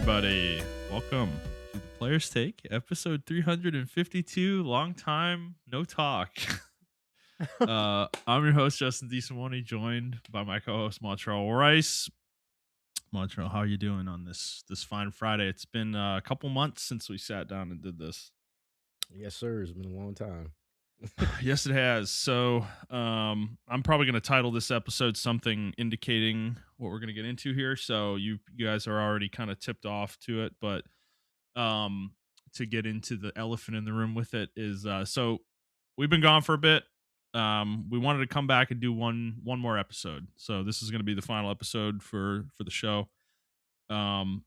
everybody. Welcome to the Player's Take, episode 352. Long time, no talk. I'm your host, Justin DeSimone, joined by my co-host, Montrell Rice. Montrell, how are you doing on this fine Friday? It's been a couple months since we sat down and did this. Yes, sir. It's been a long time. Yes, it has. So I'm probably going to title this episode something indicating what we're going to get into here. So you guys are already kind of tipped off to it, but um to get into the elephant in the room with it is so we've been gone for a bit. We wanted to come back and do one more episode. So this is going to be the final episode for the show. And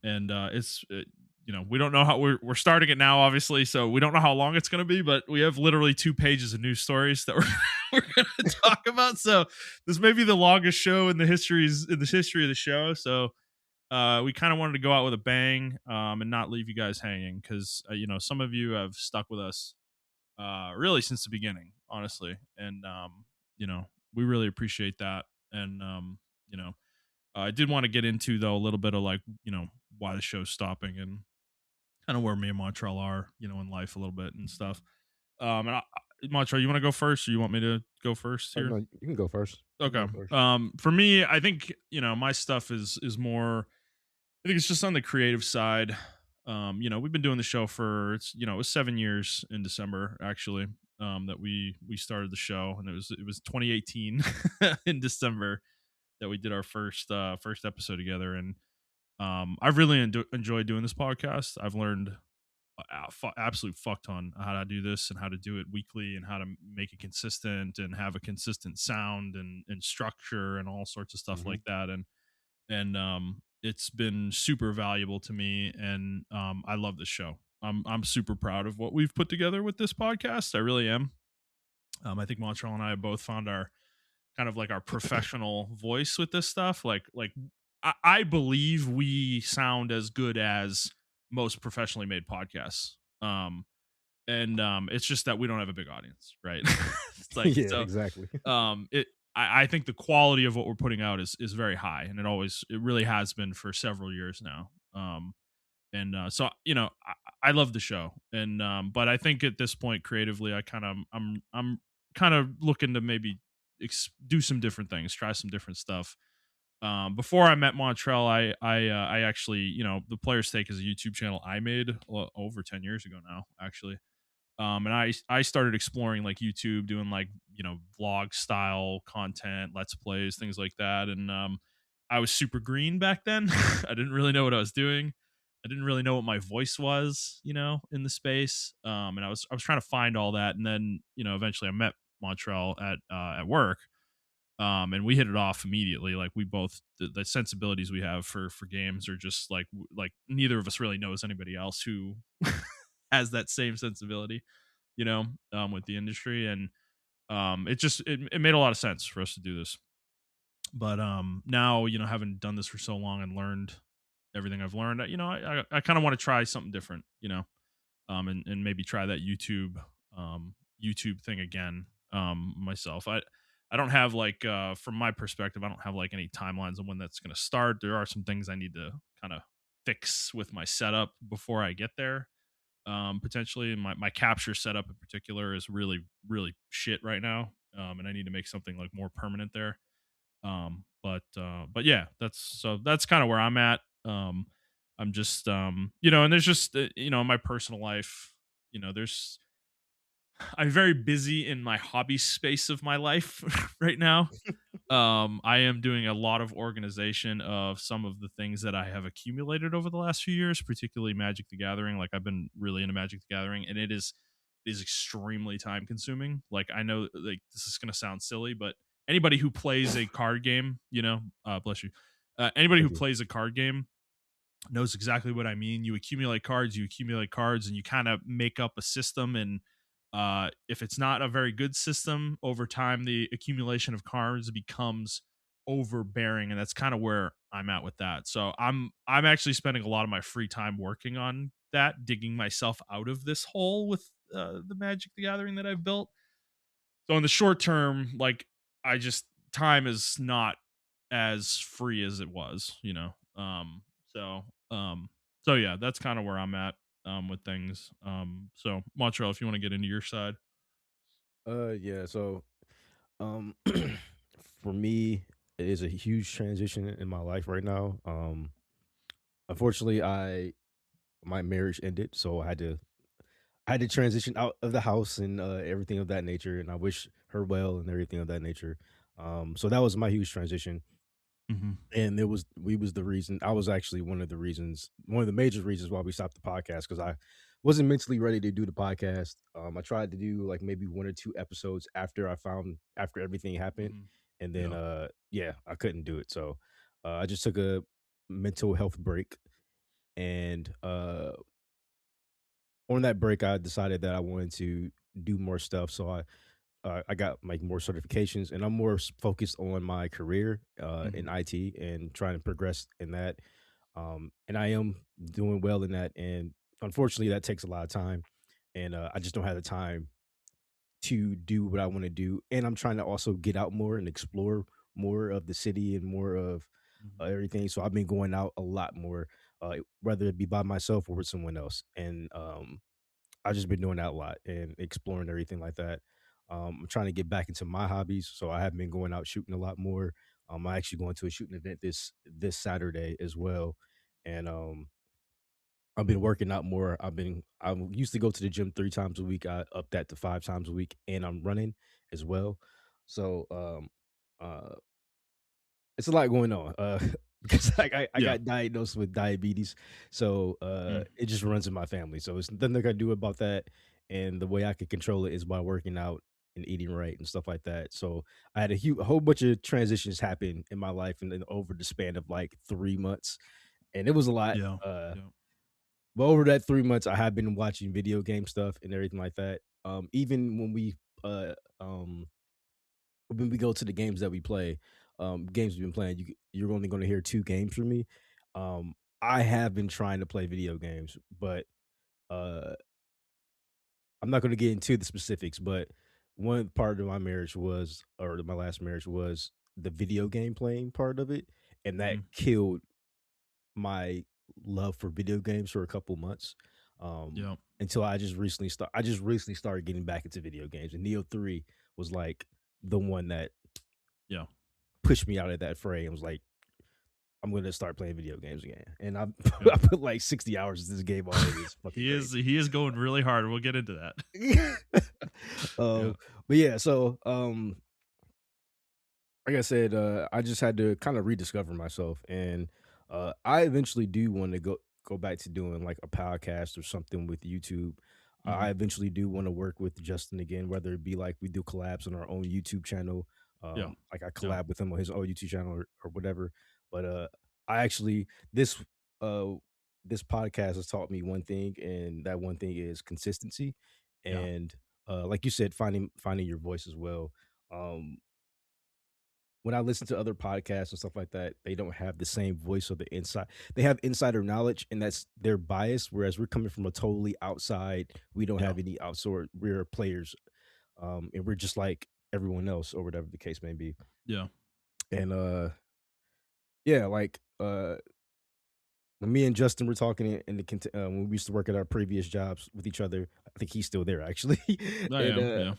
we don't know how we're starting it now, obviously, so we don't know how long it's going to be, but we have literally 2 pages of news stories that we're going to talk about. So this may be the longest show in the history of the show. So we kind of wanted to go out with a bang and not leave you guys hanging because some of you have stuck with us really since the beginning, honestly, and we really appreciate that. And I did want to get into though a little bit of like why the show's stopping and kind of where me and Montrell are in life a little bit and stuff. Montrell, you want to go first, or you want me to go first Oh, here? no, you can go first. You Okay. can go first. For me, I think my stuff is more. I think it's just on the creative side. We've been doing the show for it was 7 years in December actually. That we started the show, and it was 2018 in December that we did our first episode together, and I've really enjoyed doing this podcast. I've learned absolute fuck ton how to do this and how to do it weekly and how to make it consistent and have a consistent sound and structure and all sorts of stuff hmm like that. And it's been super valuable to me, and I love this show. I'm super proud of what we've put together with this podcast. I really am. I think Montreal and I have both found our kind of like our professional voice with this stuff. I believe we sound as good as most professionally made podcasts. And it's just that we don't have a big audience, right? It's like yeah, so exactly. it I think the quality of what we're putting out is very high, and it really has been for several years now. I love the show, and but I think at this point creatively I'm kind of looking to maybe do some different things, try some different stuff. Before I met Montrell, I actually, the Player's Take is a YouTube channel I made over 10 years ago now, actually. And I started exploring like YouTube, doing like vlog style content, let's plays, things like that. And I was super green back then. I didn't really know what I was doing. I didn't really know what my voice was, in the space. And I was trying to find all that, and then eventually I met Montrell at work. And we hit it off immediately. Like we both the sensibilities we have for games are just like neither of us really knows anybody else who has that same sensibility, with the industry. And it made a lot of sense for us to do this. But now, having done this for so long and learned everything I've learned, I kind of want to try something different, and maybe try that YouTube thing again, myself. I don't have like from my perspective, I don't have like any timelines on when that's going to start. There are some things I need to kind of fix with my setup before I get there. Potentially, and my capture setup in particular is really shit right now. And I need to make something like more permanent there. But yeah, that's kind of where I'm at. I'm just and there's just in my personal life, there's I'm very busy in my hobby space of my life right now. I am doing a lot of organization of some of the things that I have accumulated over the last few years, particularly Magic the Gathering. Like I've been really into Magic the Gathering, and it is extremely time consuming. Like I know like this is gonna sound silly, but anybody who plays a card game, bless you. Anybody who Thank you. plays a card game knows exactly what I mean. You accumulate cards, and you kind of make up a system. And if it's not a very good system, over time, the accumulation of cards becomes overbearing, and that's kind of where I'm at with that. So I'm actually spending a lot of my free time working on that, digging myself out of this hole with the Magic the Gathering that I've built. So in the short term, like I just time is not as free as it was. So So yeah, that's kind of where I'm at with things. So Montreal, if you want to get into your side. Yeah. So, um, for me, it is a huge transition in my life right now. Unfortunately, I my marriage ended, so I had to transition out of the house and everything of that nature. And I wish her well and everything of that nature. So that was my huge transition. Hmm. And we was the reason I was actually one of the major reasons why we stopped the podcast because I wasn't mentally ready to do the podcast. I tried to do like maybe one or two episodes after everything happened, Hmm. and then Yeah. yeah, I couldn't do it. So I just took a mental health break, and on that break, I decided that I wanted to do more stuff. So I got like more certifications, and I'm more focused on my career in Hmm. IT and trying to progress in that. And I am doing well in that. And unfortunately, that takes a lot of time, and I just don't have the time to do what I want to do. And I'm trying to also get out more and explore more of the city and more of Hmm. everything. So I've been going out a lot more, whether it be by myself or with someone else. And I've just been doing that a lot and exploring everything like that. I'm trying to get back into my hobbies, so I have been going out shooting a lot more. I'm actually going to a shooting event this Saturday as well, and I've been working out more. I used to go to the gym 3 times a week. I upped that to 5 times a week, and I'm running as well. So uh, it's a lot going on, because I Yeah. got diagnosed with diabetes, so, Mm. it just runs in my family, so it's nothing I can do about that, and the way I can control it is by working out and eating right and stuff like that, so I had a whole bunch of transitions happen in my life and then over the span of, like, 3 months, and it was a lot, Yeah. Yeah. but over that 3 months, I have been watching video game stuff and everything like that, even uh, um when we go to the games that we play, games we've been playing, you're only gonna hear 2 games from me. I have been trying to play video games, but, uh, I'm not gonna get into the specifics, but one part of my marriage was or my last marriage was the video game playing part of it, and that Hmm. killed my love for video games for a couple months, Yeah. until I just recently started getting back into video games, and Neo 3 was, like, the one that Yeah. pushed me out of that fray and was like, I'm gonna start playing video games again. And I Yep. I put like 60 hours in this game already. It's fucking He is going really hard. We'll get into that. crazy. Yeah. But yeah, so like I said, I just had to kind of rediscover myself, and I eventually do want to go back to doing like a podcast or something with YouTube. I Hmm. eventually do want to work with Justin again, whether it be like we do collabs on our own YouTube channel, Yeah. like I Yeah. collab with him on his own YouTube channel or whatever. But I actually uh this podcast has taught me one thing, and that one thing is consistency, Yeah. and like you said, finding your voice as well. Um, when I listen to other podcasts and stuff like that, they don't have the same voice or the inside. They have insider knowledge, and that's their bias. Whereas we're coming from a totally outside. We don't Yeah. have any outside. We're players, and we're just like everyone else, or whatever the case may be. Yeah. And yeah, like when me and Justin were talking when we used to work at our previous jobs with each other. I think he's still there actually, I and am.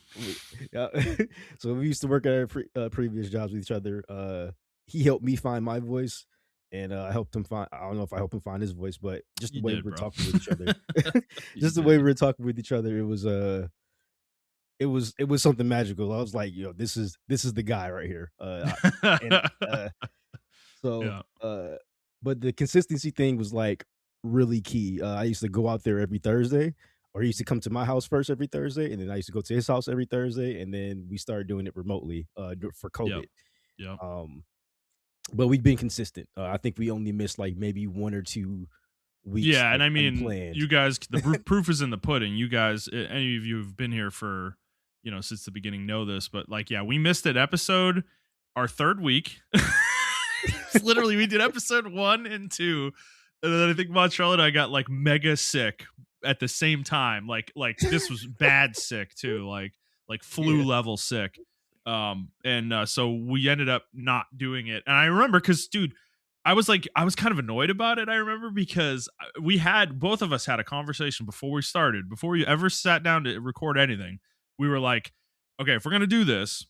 Yeah. yeah. So we used to work at our previous jobs with each other. He helped me find my voice, and I helped him find. I don't know if I helped him find his voice, but just the You way we did, were bro. talking with each other, You just the way we did. were talking with each other, it was something magical. I was like, yo, this is the guy right here. And so, Yeah. but the consistency thing was, like, really key. I used to go out there every Thursday, or he used to come to my house first every Thursday, and then I used to go to his house every Thursday, and then we started doing it remotely, for Yep. COVID. Yep. Um, but we've been consistent. I think we only missed, like, maybe 1 or 2 weeks, Yeah, and like, I mean, unplanned. you guys, the proof is in the pudding. You guys, any of you who've been here for, since the beginning know this, but like, yeah, we missed an episode our third week. It's literally, we did episode 1 and 2, and then I think Montrell and I got like mega sick at the same time. Like this was bad sick too, like flu Yeah. level sick. And so we ended up not doing it. And I remember because, dude, I was kind of annoyed about it. I remember because we had both of us had a conversation before we started, before we ever sat down to record anything. We were like, okay, if we're gonna do this,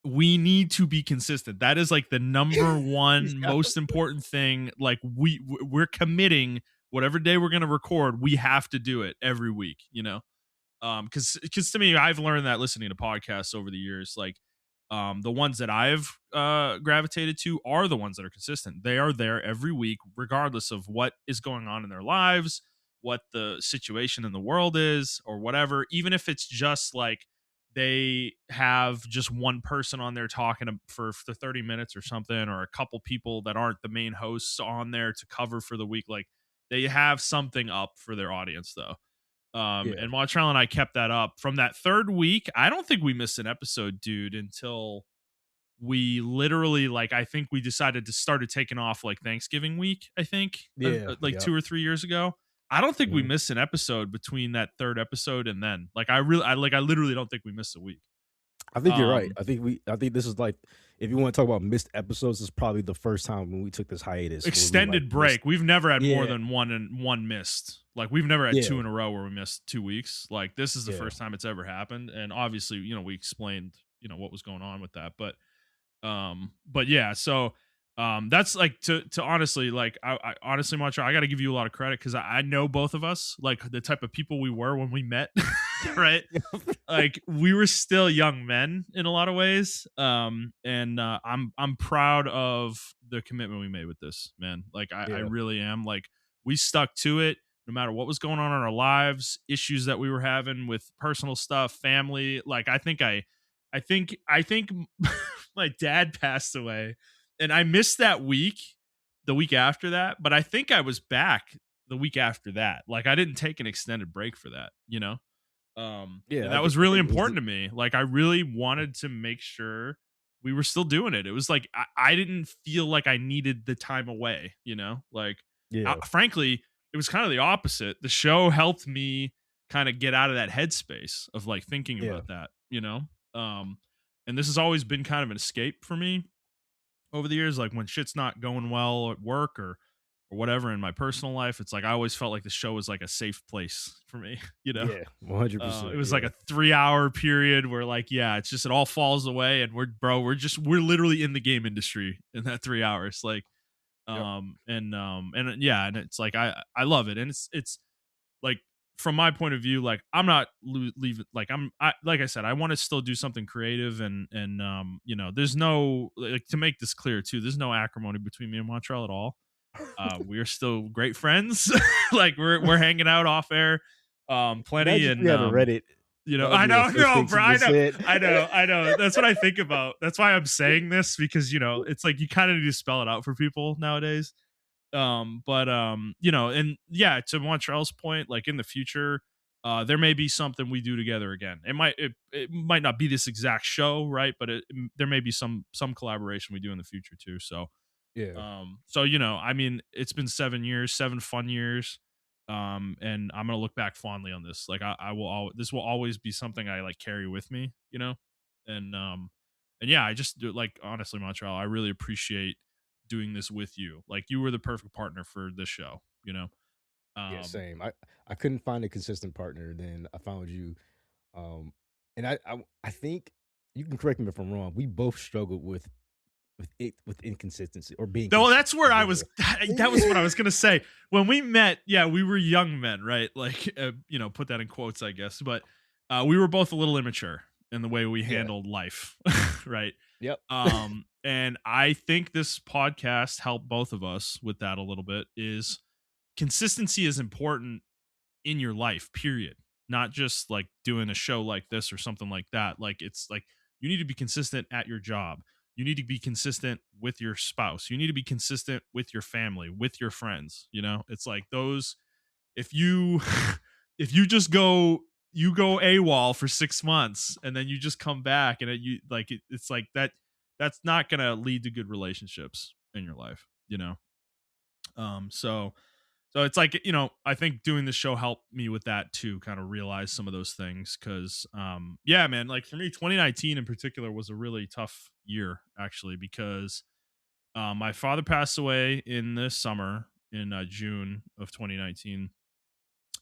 we need to be consistent. That is like the number one Yeah. most important thing. Like we're committing whatever day we're gonna record, we have to do it every week. You know, because to me, I've learned that listening to podcasts over the years, like the ones that I've gravitated to are the ones that are consistent. They are there every week regardless of what is going on in their lives, what the situation in the world is, or whatever. Even if it's just like they have just one person on there talking for 30 minutes or something, or a couple people that aren't the main hosts on there to cover for the week, like they have something up for their audience though. Yeah. And Montrell and I kept that up from that third week. I don't think we missed an episode, dude, until we literally, like, I think we decided to started taking off like Thanksgiving week. I think Yeah. like Yep. 2 or 3 years ago. I don't think we Mhm. missed an episode between that third episode and then. Like, I literally don't think we missed a week. I think you're right. Um, I think this is like, if you wanna talk about missed episodes, this is probably the first time when we took this hiatus where we, like, Extended missed. break. We've never had more Yeah. than one missed. Like we've never had two Yeah. in a row where we missed 2 weeks. Like this is the Yeah. first time it's ever happened. And obviously, we explained, what was going on with that. But yeah, so that's like to honestly, like I honestly, Montreal, I gotta give you a lot of credit because I know both of us, like the type of people we were when we met, right? Like we were still young men in a lot of ways, and I'm proud of the commitment we made with this, man. Like I Yeah. really am. Like we stuck to it no matter what was going on in our lives, issues that we were having with personal stuff, family. Like I think my dad passed away and I missed that week, the week after that, but I think I was back the week after that. Like I didn't take an extended break for that. And Yeah, that was I really think it was important the. to me. Like I really wanted to make sure we were still doing it. It was like I didn't feel like I needed the time away. Like Yeah. frankly, it was kind of the opposite. The show helped me kind of get out of that headspace of like thinking Yeah. about that. Um, and this has always been kind of an escape for me over the years. Like when shit's not going well at work or whatever in my personal life, it's like I always felt like the show was like a safe place for me. you know Yeah. it 100%. was like Yeah. a 3 hour period where like, yeah, it's just it all falls away and we're literally in the game industry in that 3 hours. Like Yep. and yeah, and it's like I love it. And it's like from my point of view, like I'm not leaving. Like like I said, I want to still do something creative, and there's no, like, to make this clear too, there's no acrimony between me and Montreal at all. We are still great friends. Like we're hanging out off air, plenty, Imagine if we and haven't read it. That would I be the know, first no, thing she bro, I just know, said. I know. That's what I think about. That's why I'm saying this because it's like you kind of need to spell it out for people nowadays. But and yeah, to Montreal's point, like in the future, there may be something we do together again. It might not be this exact show, right? But there may be some collaboration we do in the future too. Yeah. So I mean, it's been 7 years, 7 fun years. And I'm gonna look back fondly on this. Like I will this will always be something I like carry with me. And yeah, I just do, like, honestly, Montreal, I really appreciate doing this with you. Like you were the perfect partner for this show. Yeah, Um same. I couldn't find a consistent partner, then I found you. Um, and I think you can correct me if I'm wrong. We both struggled with inconsistency or being well, consistent. that's where I was. That was what I Yeah. was gonna say. When we met, yeah, we were young men, right? Like, put that in quotes, I guess. But we were both a little immature in the way we Yeah. handled life, right? Yep. And I think this podcast helped both of us with that a little bit. Is consistency is important in your life, period. Not just like doing a show like this or something like that. Like it's like you need to be consistent at your job. You need to be consistent with your spouse. You need to be consistent with your family, with your friends. It's like those, if you if you just go AWOL for 6 months and then you just come back and it's like that's not gonna lead to good relationships in your life. So it's like, I think doing this show helped me with that too, kind of realize some of those things. Cause yeah, man, like for me, 2019 in particular was a really tough year actually, because My father passed away in the summer in June of 2019,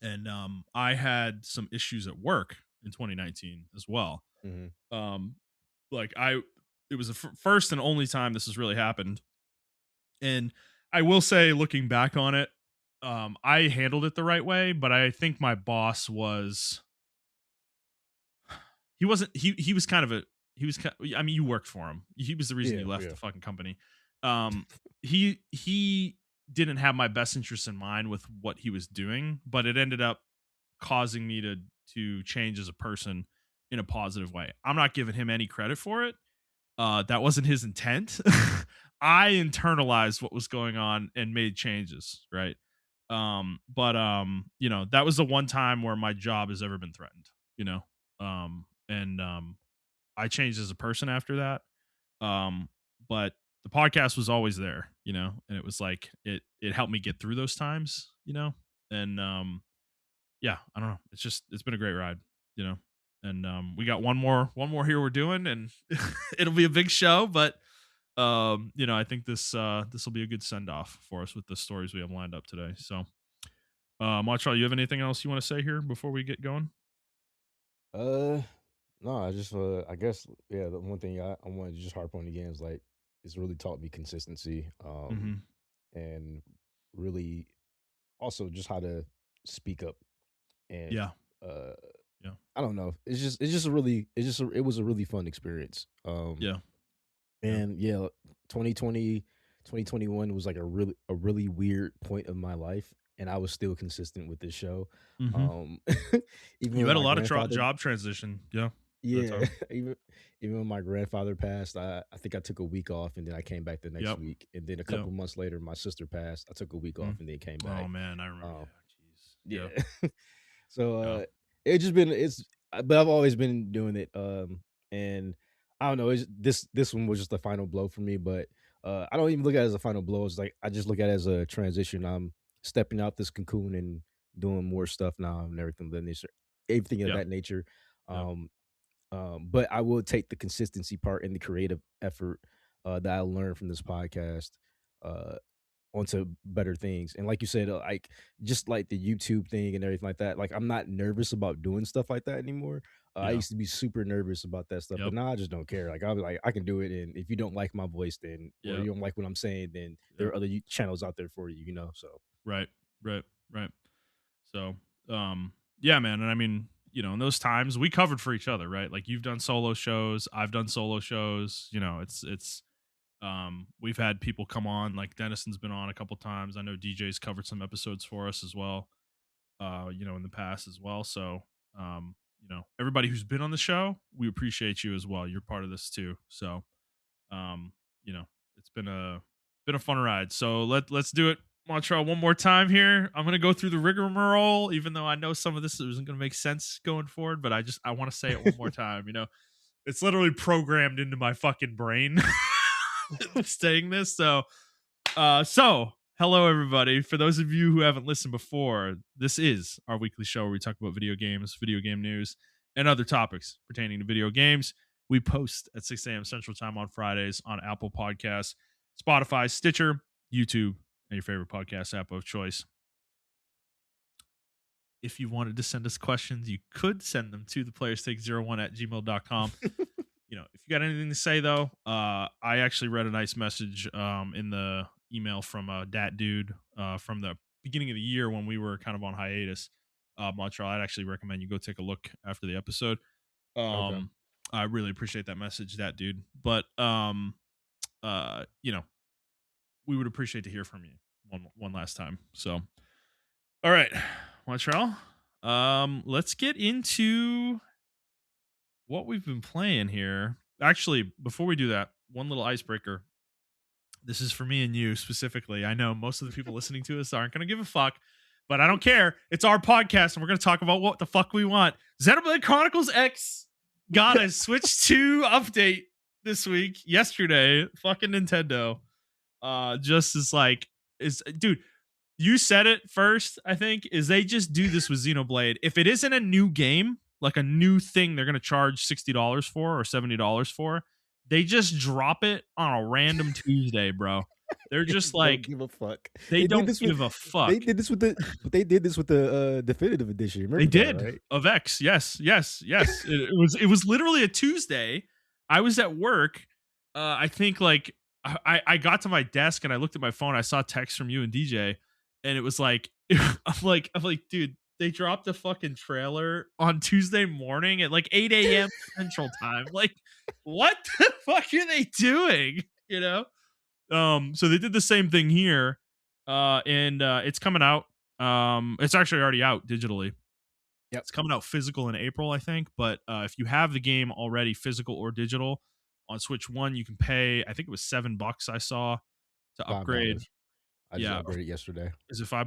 and I had some issues at work in 2019 as well. Mhm. Um, like I, it was the first and only time this has really happened, and I will say, looking back on it, I handled it the right way, but I think my boss was he wasn't he was kind of a he was I mean, you worked for him. He was the reason Yeah, you left yeah. the fucking company. He didn't have my best interest in mind with what he was doing, but it ended up causing me to change as a person in a positive way. I'm not giving him any credit for it. That wasn't his intent. I internalized what was going on and made changes, right? But you know, that was the one time where my job has ever been threatened, you know. And I changed as a person after that. Um, but the podcast was always there, you know, and it was like it helped me get through those times, you know. And yeah, I don't know. It's been a great ride, you know. And we got one more here we're doing, and it'll be a big show, but you know, I think this will be a good send off for us with the stories we have lined up today. So Montreal, you have anything else you want to say here before we get going? Uh, no, I just, I guess, yeah, the one thing I wanted to just harp on again is like, it's really taught me consistency, Hmm. and really also just how to speak up and, Yeah. uh, Yeah. I don't know. It's just a really, it was a really fun experience. Yeah. Yeah. And yeah, 2020, 2021 was like a really weird point of my life, and I was still consistent with this show. Hmm. Um, even You when had a my lot of grandfather job transition. Yeah. That yeah, time. even when my grandfather passed, I think I took a week off and then I came back the next Yep. week, and then a Yep. couple months later, my sister passed. I took a week Mhm. off and then came Oh back. man, I remember. Um, Yeah. Jeez. yeah. Yep. So, Yeah. it just been it's but I've always been doing it, and I don't know, this one was just the final blow for me, but, I don't even look at it as a final blow, it's like, I just look at it as a transition. I'm stepping out this cocoon and doing more stuff now and everything of Yeah. that nature. Yep. Um, but I will take the consistency part and the creative effort, that I learned from this podcast, uh onto better things. And like you said, like just like the YouTube thing and everything like that, like I'm not nervous about doing stuff like that anymore. I Yeah. used to be super nervous about that stuff, but Yep. now I just don't care. Like I'll be like, I can do it. And if you don't like my voice, then or Yep. you don't like what I'm saying, then there Yep. are other channels out there for you, you know. So Right. Right. Right. So, yeah, man. And I mean, you know, in those times we covered for each other, right? Like you've done solo shows, I've done solo shows. You know, we've had people come on, like Dennison's been on a couple times. I know DJ's covered some episodes for us as well. You know, in the past as well. So, you know, everybody who's been on the show, we appreciate you as well. You're part of this too. So, um, you know, it's been a fun ride. So let's do it, Montreal, one more time here. I'm gonna go through the rigmarole, even though I know some of this isn't gonna make sense going forward, but I want to say it one more time. You know, it's literally programmed into my fucking brain saying this. So hello everybody. For those of you who haven't listened before, this is our weekly show where we talk about video games, video game news, and other topics pertaining to video games. We post at 6 a.m. Central Time on Fridays on Apple Podcasts, Spotify, Stitcher, YouTube, and your favorite podcast app of choice. If you wanted to send us questions, you could send them to theplayerstake01@gmail.com. You know, if you got anything to say though, I actually read a nice message in the email from Dat Dude from the beginning of the year when we were kind of on hiatus. Montreal, I'd actually recommend you go take a look after the episode. okay. Um, I really appreciate that message, that dude. But you know, we would appreciate to hear from you one last time. So, all right, Montreal. Let's get into what we've been playing here. Actually, before we do that, one little icebreaker. This is for me and you specifically. I know most of the people listening to us aren't going to give a fuck, but I don't care. It's our podcast, and we're going to talk about what the fuck we want. Xenoblade Chronicles X got a Switch 2 update this week, yesterday. Fucking Nintendo. Just as like, is dude, you said it first, I think, is they just do this with Xenoblade. If it isn't a new game, like a new thing they're going to charge $60 for or $70 for, they just drop it on a random Tuesday, bro. They're They just don't like give a fuck. they They did don't this with give a fuck. they did this with the but they did this with the, definitive edition. You They remember that, did right? of X. Yes, yes, yes. It was literally a Tuesday. I was at work. I think like I got to my desk and I looked at my phone. I saw a text from you and DJ, and it was like I'm like, dude, they dropped a fucking trailer on Tuesday morning at like 8 a.m. Central Time. Like, what the fuck are they doing? You know? So they did the same thing here. And it's coming out. It's actually already out digitally. Yep, It's coming out physical in April, I think. But if you have the game already, physical or digital, on Switch One, you can pay. I think it was $7 I saw to upgrade. $5. I just Yeah, upgraded yesterday. is it $5?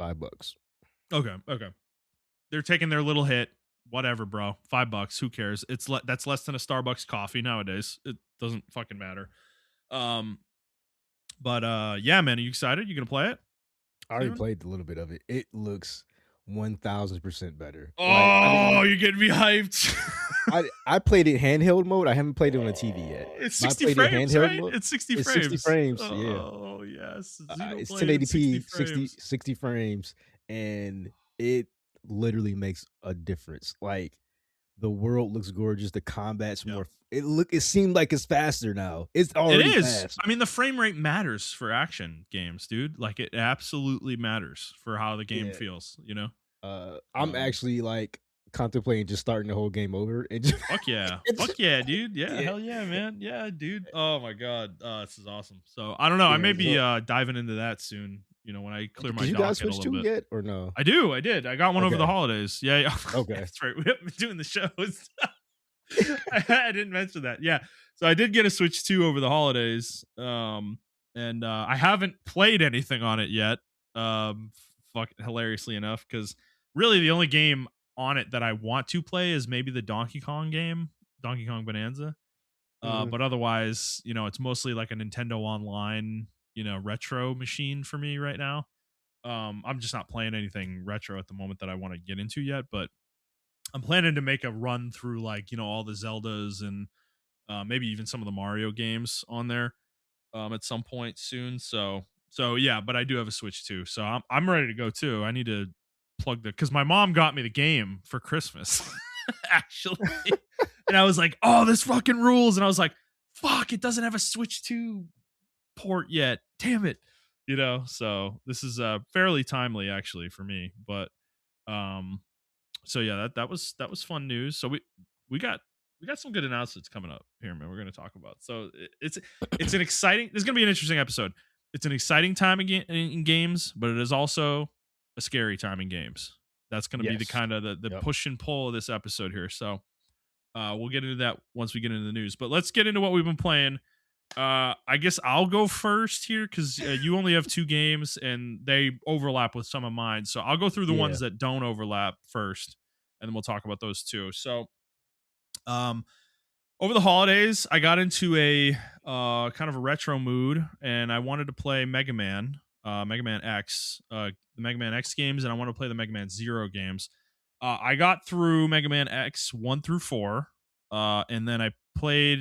$5. Okay, okay. They're taking their little hit. Whatever, bro. $5. Who cares? That's less than a Starbucks coffee nowadays. It doesn't fucking matter. Um, but yeah, man. Are you excited? You gonna play it I already soon? played a little bit of it. It looks 1000% better. Like, I Oh, didn't you're getting me hyped. I played it handheld mode. I haven't played it on the TV yet, It's but I 60 played it frames, handheld right? mode. It's 60 It's 60 frames. frames, yeah. Oh, yes. It's Xenoblade in 60 1080p, 60 frames. 60 frames, and it literally makes a difference. Like, the world looks gorgeous, the combat's Yeah. more it seemed like it's faster now. It's It already is. fast. I mean, the frame rate matters for action games, dude. Like, it absolutely matters for how the game Yeah. feels, you know? I'm Um, actually, like, contemplating just starting the whole game over and just Fuck yeah. it's Fuck yeah, dude. Yeah, yeah, hell yeah, man. Yeah, dude. Oh my god. This is awesome. So I don't know. I yeah, may be so diving into that soon, when I clear my did you guys docket a switch little to it bit. yet or no? I do. I did. I got one over the Okay, holidays. Yeah, yeah. okay. That's right. We haven't been doing the shows. I didn't mention that. Yeah. So I did get a Switch 2 over the holidays. And I haven't played anything on it yet. Fuck hilariously enough, because really the only game on it that I want to play is maybe the Donkey Kong game, Donkey Kong Bonanza. Mhm. But otherwise, it's mostly like a Nintendo Online, retro machine for me right now. I'm just not playing anything retro at the moment that I want to get into yet, but I'm planning to make a run through like, all the Zeldas and maybe even some of the Mario games on there at some point soon. So yeah, but I do have a Switch too. So I'm ready to go too. I need to plug the cuz my mom got me the game for Christmas actually. And I was like, "Oh, this fucking rules." And I was like, "Fuck, it doesn't have a Switch 2 port yet. Damn it." So this is fairly timely actually for me, but um so yeah, that was fun news. So we got some good announcements coming up here, man. We're going to talk about. So it's an exciting. This is going to be an interesting episode. It's an exciting time in games, but it is also a scary time in games. That's going to be the Yes. kind of the Yep. push and pull of this episode here. So we'll get into that once we get into the news. But let's get into what we've been playing. I guess I'll go first here because you only have two games and they overlap with some of mine. So I'll go through the Yeah. ones that don't overlap first, and then we'll talk about those two. So, um, over the holidays, I got into a kind of a retro mood, and I wanted to play Mega Man X, the Mega Man X games, and I want to play the Mega Man Zero games. I got through Mega Man X 1 through 4, and then I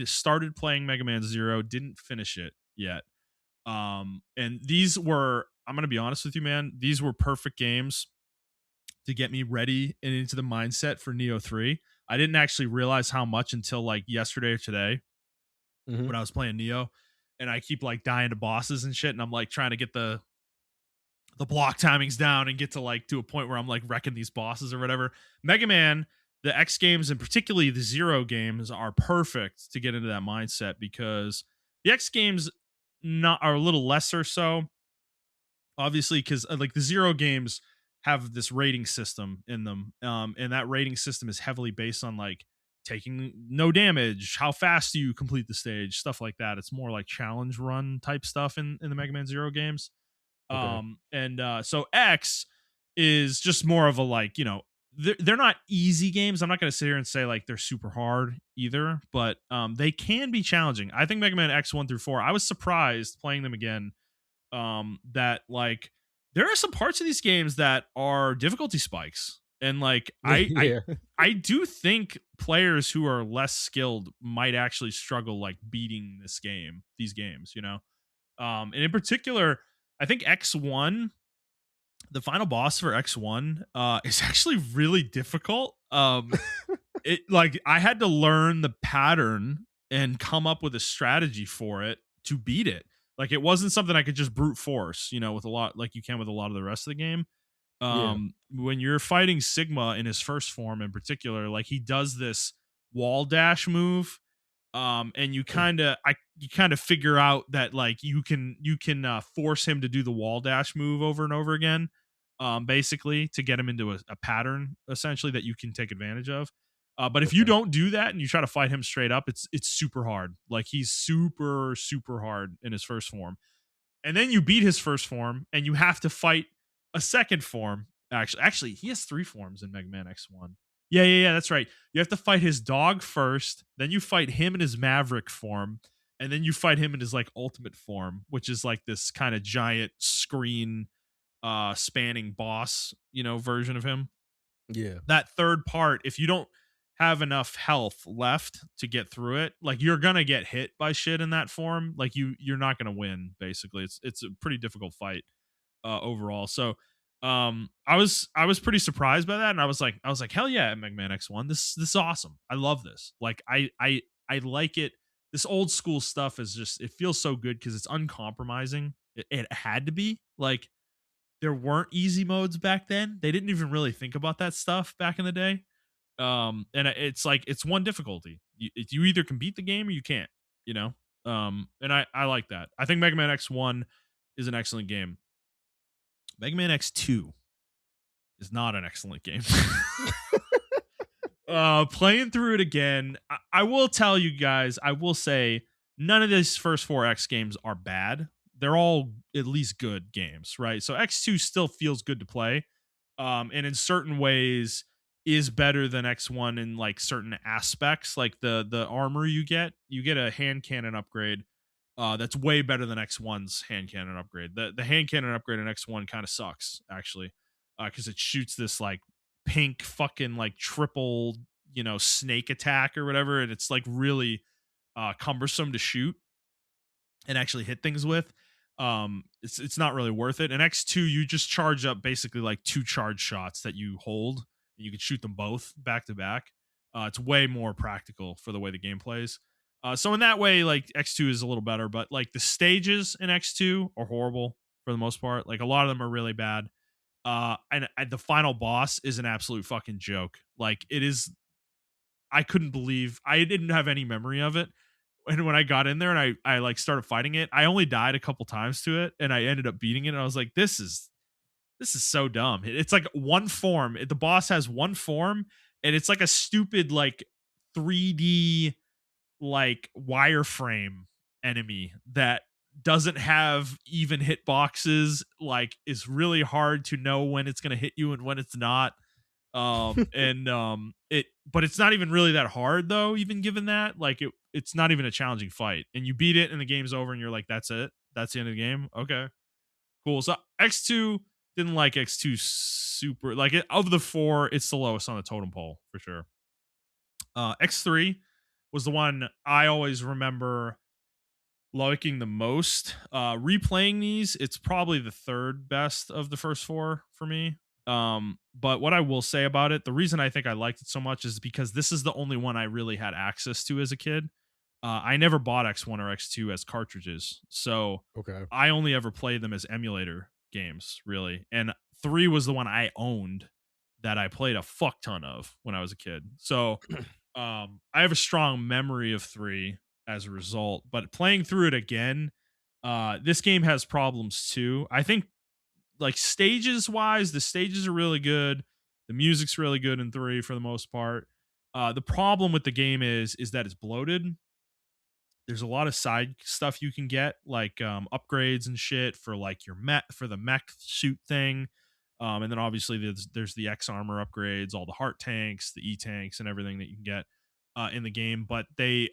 started playing Mega Man Zero, didn't finish it yet. And these were, I'm gonna be honest with you, man, these were perfect games to get me ready and into the mindset for Neo 3. I didn't actually realize how much until like yesterday or today Mhm. when I was playing Neo, and I keep like dying to bosses and shit, and I'm like trying to get the block timings down and get to like to a point where I'm like wrecking these bosses or whatever. Mega Man, the X games and particularly the Zero games are perfect to get into that mindset because the X games not are a little lesser so obviously because like the Zero games have this rating system in them, and that rating system is heavily based on like taking no damage, how fast do you complete the stage, stuff like that. It's more like challenge run type stuff in the Mega Man Zero games. Okay. And So X is just more of a like, they're not easy games. I'm not going to sit here and say like they're super hard either, but they can be challenging. I think Mega Man X 1 through 4, I was surprised playing them again, that like there are some parts of these games that are difficulty spikes. And like Yeah. I do think players who are less skilled might actually struggle like beating these games, you know. And in particular, I think X1, the final boss for X1 is actually really difficult. It like I had to learn the pattern and come up with a strategy for it to beat it. Like it wasn't something I could just brute force, you know, with a lot like you can with a lot of the rest of the game. Yeah. When you're fighting Sigma in his first form in particular, like he does this wall dash move, and you kind of figure out that like you can force him to do the wall dash move over and over again, basically to get him into a pattern essentially that you can take advantage of. But if you Okay. don't do that and you try to fight him straight up, it's super hard. Like he's super hard in his first form, and then you beat his first form and you have to fight a second form. Actually he has three forms in Mega Man X1. Yeah, that's right. You have to fight his dog first, then you fight him in his Maverick form, and then you fight him in his like ultimate form, which is like this kind of giant screen spanning boss, you know, version of him. Yeah. That third part, if you don't have enough health left to get through it, like you're gonna get hit by shit in that form. Like you're not gonna win. Basically, it's a pretty difficult fight overall. So I was pretty surprised by that, and I was like hell yeah, Mega Man X1, this is awesome. I love this. Like I like it. This old school stuff is just it feels so good because it's uncompromising. It had to be like there weren't easy modes back then. They didn't even really think about that stuff back in the day. And it's like it's one difficulty. You either can beat the game or you can't. You know. And I like that. I think Mega Man X1 is an excellent game. Mega Man X2 is not an excellent game. Playing through it again, I will tell you guys, I will say none of these first four X games are bad. They're all at least good games, right? So X2 still feels good to play. And in certain ways is better than X1 in like certain aspects, like the armor you get a hand cannon upgrade. That's way better than X1's hand cannon upgrade. The hand cannon upgrade in X1 kind of sucks actually, because it shoots this like pink fucking like triple, you know, snake attack or whatever, and it's like really cumbersome to shoot and actually hit things with. It's not really worth it. In X2, you just charge up basically like two charge shots that you hold, and you can shoot them both back to back. It's way more practical for the way the game plays. So in that way, like X2 is a little better, but like the stages in X2 are horrible for the most part. Like a lot of them are really bad. And the final boss is an absolute fucking joke. Like it is. I couldn't believe I didn't have any memory of it. And when I got in there and I like started fighting it, I only died a couple times to it, and I ended up beating it. And I was like, this is so dumb. It's like one form. The boss has one form, and it's like a stupid like 3D like wireframe enemy that doesn't have even hitboxes. Like is really hard to know when it's gonna hit you and when it's not. And it but it's not even really that hard though, even given that. Like it's not even a challenging fight. And you beat it and the game's over and you're like, that's it. That's the end of the game. Okay. Cool. So X2 didn't like X2 super like it of the four, it's the lowest on the totem pole for sure. X3 was the one I always remember liking the most. Replaying these, it's probably the third best of the first four for me. But what I will say about it, the reason I think I liked it so much is because this is the only one I really had access to as a kid. I never bought X1 or X2 as cartridges, so Okay. I only ever played them as emulator games, really. And three was the one I owned that I played a fuck ton of when I was a kid. So I have a strong memory of three as a result. But playing through it again, this game has problems too. I think like stages wise, the stages are really good. The music's really good in three for the most part. The problem with the game is that it's bloated. There's a lot of side stuff you can get, like upgrades and shit for like your mech for the mech suit thing. And then obviously there's the X armor upgrades, all the heart tanks, the E tanks, and everything that you can get in the game. But they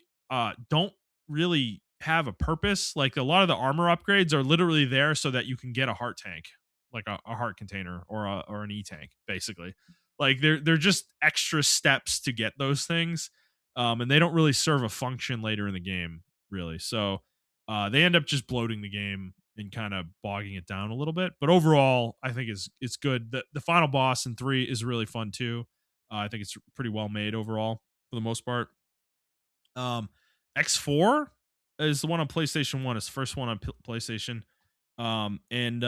don't really have a purpose. Like a lot of the armor upgrades are literally there so that you can get a heart tank, like a heart container or an E tank, basically. Like they're just extra steps to get those things, and they don't really serve a function later in the game, really. So they end up just bloating the game and kind of bogging it down a little bit. But overall, I think it's good. The final boss in 3 is really fun too. I think it's pretty well made overall for the most part. Um, X4 is the one on PlayStation 1. It's the first one on PlayStation. And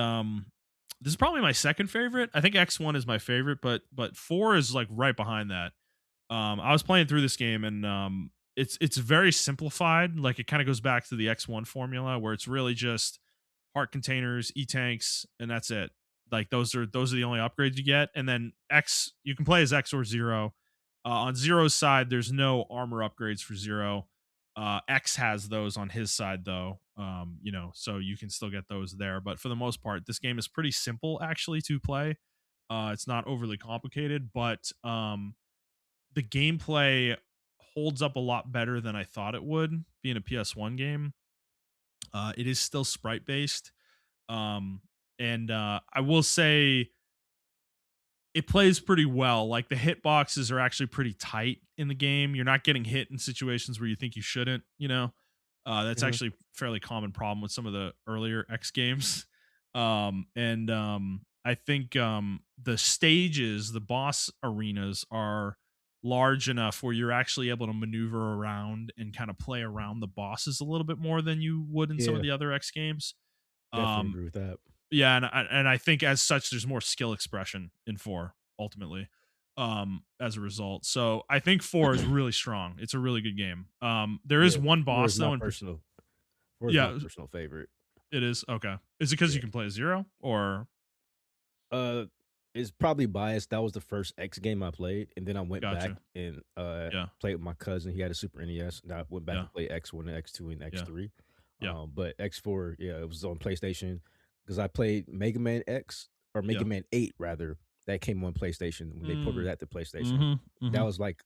This is probably my second favorite. I think X1 is my favorite, but 4 is like right behind that. I was playing through this game and it's very simplified. Like it kind of goes back to the X1 formula where it's really just heart containers, E tanks, and that's it. Like those are the only upgrades you get. And then X, you can play as X or Zero. On Zero's side, there's no armor upgrades for Zero. X has those on his side though. So you can still get those there. But for the most part, this game is pretty simple actually to play. It's not overly complicated, but the gameplay holds up a lot better than I thought it would. Being a PS1 game, it is still sprite based, and I will say it plays pretty well. Like the hitboxes are actually pretty tight in the game. You're not getting hit in situations where you think you shouldn't. That's Mhm. actually a fairly common problem with some of the earlier X games. And I think the stages, the boss arenas, are large enough where you're actually able to maneuver around and kind of play around the bosses a little bit more than you would in some of Yeah, the other X games. definitely Um, agree with that. yeah, and I think as such, there's more skill expression in 4 ultimately, as a result. So I think 4 is really strong. It's a really good game. There is Yeah, one 4 boss is my though, personal 4 is my yeah, personal favorite. it is okay. Is it because Yeah. you can play a Zero or Uh, it's probably biased. That was the first X game I played, and then I went back gotcha? and, Yeah, played with my cousin. He had a Super NES, and I went back yeah, and played X1 and X2 and yeah, X3. yeah, But X4, yeah, it was on PlayStation because I played Mega Man X or Mega yeah. Man 8 rather, that came on PlayStation when they ported Mm, that to PlayStation. mhm, That mhm. was, like,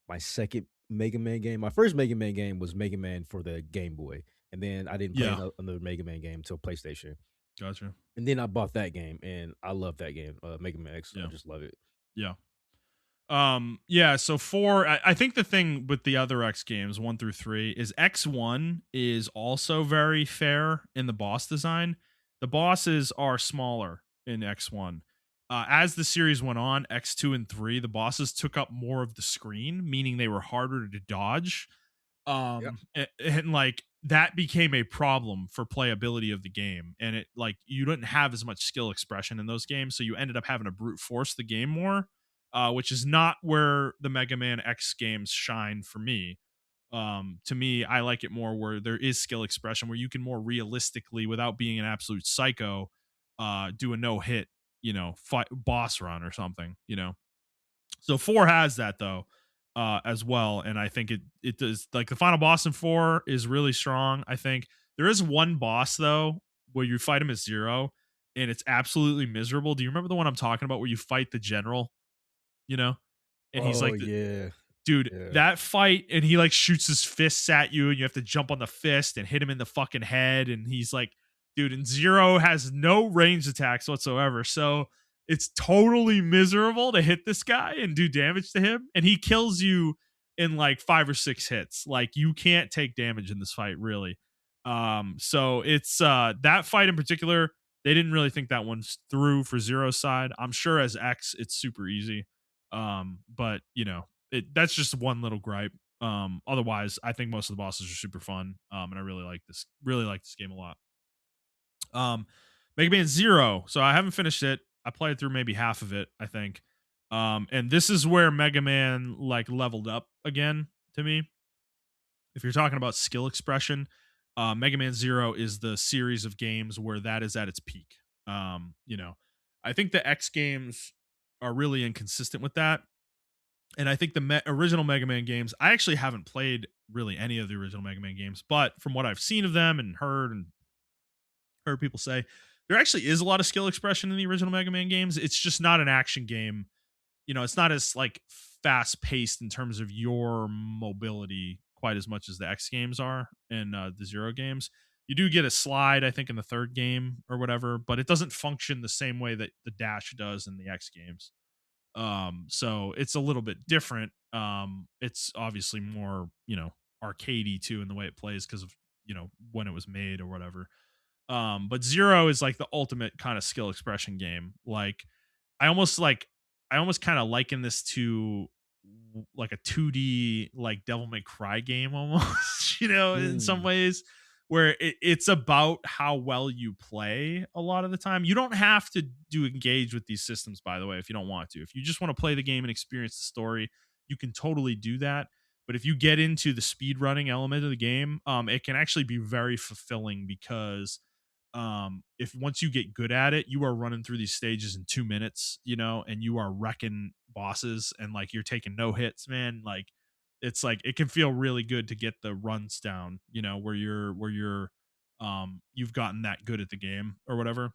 my 2nd Mega Man game. My first Mega Man game was Mega Man for the Game Boy, and then I didn't play Yeah, another Mega Man game until PlayStation. gotcha. And then I bought that game, and I love that game, Mega Man X. I Yeah, just love it. yeah. Yeah, so 4, I think the thing with the other X games 1 through 3 is X1 is also very fair in the boss design. The bosses are smaller in X1. As the series went on, X2 and 3, the bosses took up more of the screen, meaning they were harder to dodge. Yep. And like that became a problem for playability of the game, and it like you didn't have as much skill expression in those games, so you ended up having to brute force the game more, which is not where the Mega Man X games shine for me. To me, I like it more where there is skill expression, where you can more realistically, without being an absolute psycho, do a no hit, fight boss run or something. So 4 has that though, as well, and I think it does. Like the final boss in 4 is really strong. I think there is one boss though where you fight him as Zero, and it's absolutely miserable. Do you remember the one I'm talking about where you fight the general? You know, and he's Oh, like yeah. dude, Yeah. that fight, and he like shoots his fists at you and you have to jump on the fist and hit him in the fucking head, and he's like, dude, and Zero has no range attacks whatsoever, so it's totally miserable to hit this guy and do damage to him, and he kills you in like 5 or 6 hits. Like you can't take damage in this fight really. So it's that fight in particular, they didn't really think that one's through for Zero's side. I'm sure as X it's super easy, but that's just one little gripe. Otherwise, I think most of the bosses are super fun. And I really like this game a lot. Um, Mega Man Zero. So I haven't finished it. I played through maybe half of it, I think. And this is where Mega Man like leveled up again to me. If you're talking about skill expression, Mega Man Zero is the series of games where that is at its peak. I think the X games are really inconsistent with that, and I think the original Mega Man games, I actually haven't played really any of the original Mega Man games, but from what I've seen of them and heard people say, there actually is a lot of skill expression in the original Mega Man games. It's just not an action game. It's not as like fast paced in terms of your mobility quite as much as the X games are and the Zero games. You do get a slide, I think, in the third game or whatever, but it doesn't function the same way that the dash does in the X games. So it's a little bit different. It's obviously more, arcadey too in the way it plays because of, when it was made or whatever. But Zero is like the ultimate kind of skill expression game. Like I almost kind of liken this to like a 2D like Devil May Cry game almost, in some Mm, ways where it's about how well you play a lot of the time. You don't have to do engage with these systems, by the way, if you don't want to. If you just want to play the game and experience the story, you can totally do that. But if you get into the speed running element of the game, it can actually be very fulfilling because if once you get good at it, you are running through these stages in 2 minutes, and you are wrecking bosses and like you're taking no hits, man. Like it's like it can feel really good to get the runs down, where you're you've gotten that good at the game or whatever.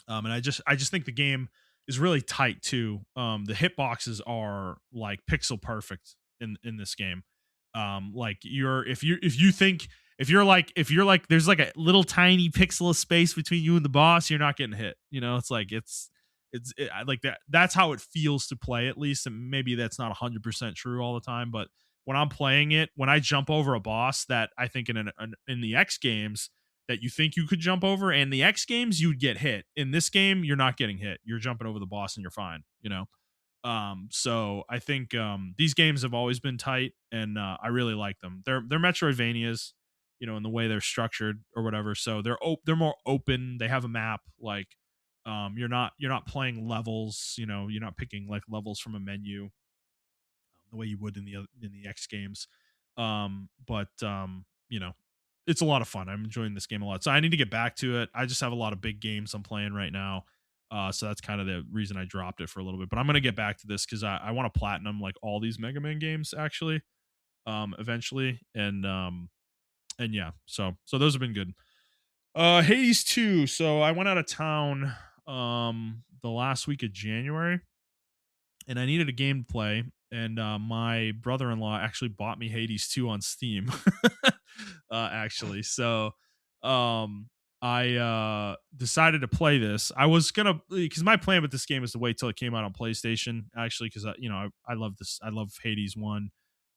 And I just think the game is really tight too. The hitboxes are like pixel perfect in this game. Like if you think if you're like there's like a little tiny pixel of space between you and the boss, you're not getting hit. It's like I like that. That's how it feels to play, at least. And maybe that's not 100% true all the time, but when I'm playing it, when I jump over a boss that I think in the X games that you think you could jump over. And the X games, you'd get hit. In this game, you're not getting hit. You're jumping over the boss and you're fine. So I think these games have always been tight, and I really like them. They're Metroidvanias, in the way they're structured or whatever. So they're more open. They have a map. Like you're not playing levels. You're not picking like levels from a menu the way you would in the X games. But it's a lot of fun. I'm enjoying this game a lot. So I need to get back to it. I just have a lot of big games I'm playing right now. So that's kind of the reason I dropped it for a little bit. But I'm gonna get back to this because I want to platinum like all these Mega Man games actually, eventually. And yeah, so those have been good. Hades 2. So I went out of town the last week of January and I needed a game to play. And my brother-in-law actually bought me Hades 2 on Steam. Actually, so um, I decided to play this. I was gonna because my plan with this game is to wait till it came out on PlayStation. Actually, because I love this. I love Hades 1,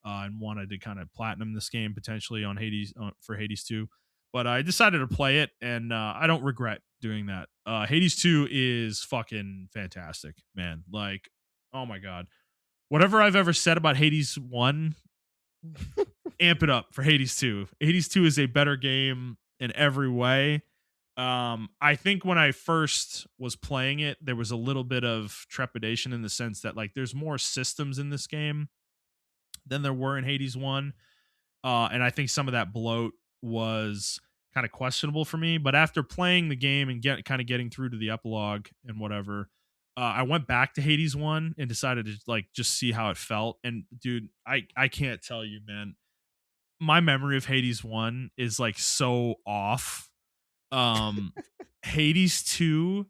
and wanted to kind of platinum this game potentially on Hades for Hades 2. But I decided to play it, and I don't regret doing that. Hades 2 is fucking fantastic, man. Like, oh my god. Whatever I've ever said about Hades 1, amp it up for Hades 2. Hades 2 is a better game in every way. I think when I first was playing it, there was a little bit of trepidation in the sense that like there's more systems in this game than there were in Hades 1. And I think some of that bloat was kind of questionable for me. But after playing the game and getting through to the epilogue and whatever, I went back to Hades 1 and decided to like just see how it felt. And dude, I can't tell you, man. My memory of Hades 1 is like so off. Um Hades 2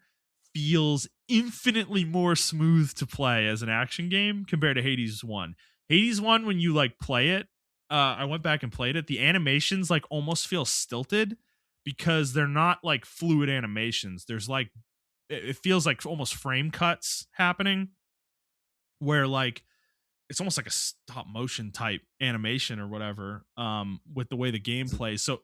feels infinitely more smooth to play as an action game compared to Hades 1. Hades 1, when you like play it, I went back and played it. The animations like almost feel stilted because they're not like fluid animations. There's like it feels like almost frame cuts happening where like it's almost like a stop motion type animation or whatever with the way the game is it, plays. So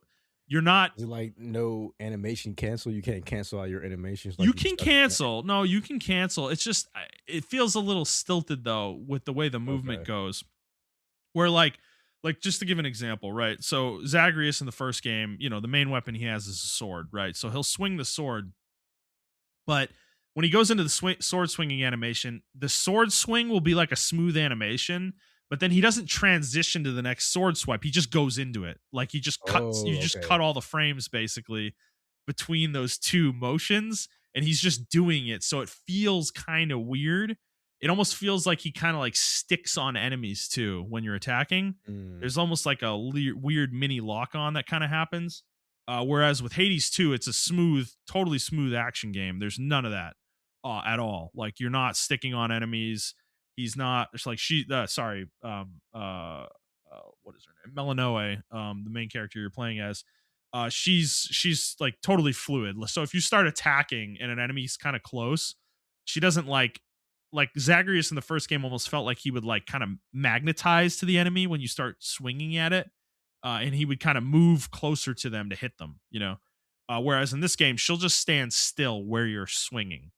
you're not is it like no animation cancel? You can't cancel all your animations you like you can stuck in it? cancel. No, you can cancel. It's just it feels a little stilted though with the way the movement Okay. goes. Where like just to give an example, right? So Zagreus in the first game, the main weapon he has is a sword, right? So he'll swing the sword, but when he goes into the sword swinging animation, the sword swing will be like a smooth animation, but then he doesn't transition to the next sword swipe. He just goes into it. Like you Oh, just cut okay. all the frames basically between those two motions and he's just doing it. So it feels kind of weird. It almost feels like he kind of like sticks on enemies too when you're attacking. Mm. There's almost like a weird mini lock on that kind of happens. Whereas with Hades 2, it's a totally smooth action game. There's none of that at all. Like you're not sticking on enemies. He's not. It's like sorry. What is her name? Melanoe, the main character you're playing as. She's like totally fluid. So if you start attacking and an enemy's kind of close, she doesn't like. like Zagreus in the first game almost felt like he would like kind of magnetize to the enemy when you start swinging at it, and he would kind of move closer to them to hit them. Whereas in this game, she'll just stand still where you're swinging.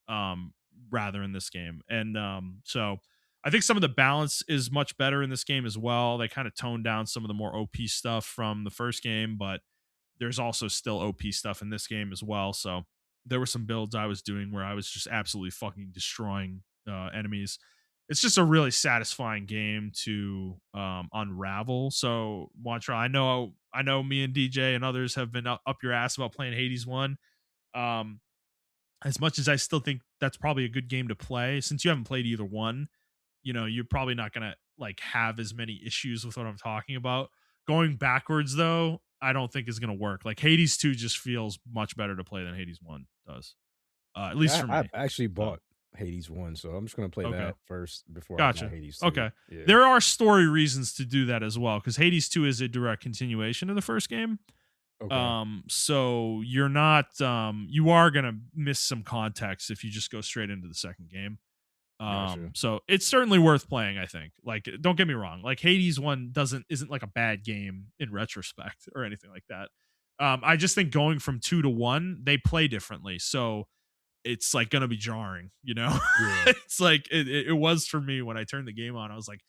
Um, rather in this game, and so I think some of the balance is much better in this game as well. They kind of toned down some of the more OP stuff from the first game, but there's also still OP stuff in this game as well. So there were some builds I was doing where I was just absolutely fucking destroying enemies. It's just a really satisfying game to unravel. So Montrell, I know me and DJ and others have been up your ass about playing Hades 1. Um, as much as I still think that's probably a good game to play, since you haven't played either one, you're probably not gonna like have as many issues with what I'm talking about. Going backwards though, I don't think is gonna work. Like Hades 2 just feels much better to play than Hades 1 does. At least Yeah, for I me. actually So bought Hades 1, so I'm just gonna play okay. that first before I buy Gotcha. Hades 2. Okay. Yeah. There are story reasons to do that as well, because Hades 2 is a direct continuation of the first game. Okay. So you're not you are gonna miss some context if you just go straight into the second game. Gotcha. So it's certainly worth playing, I think. Like, don't get me wrong, like Hades 1 isn't like a bad game in retrospect or anything like that. I just think going from 2 to 1, they play differently. So it's like gonna be jarring. Yeah. It's like it was for me when I turned the game on. I was like,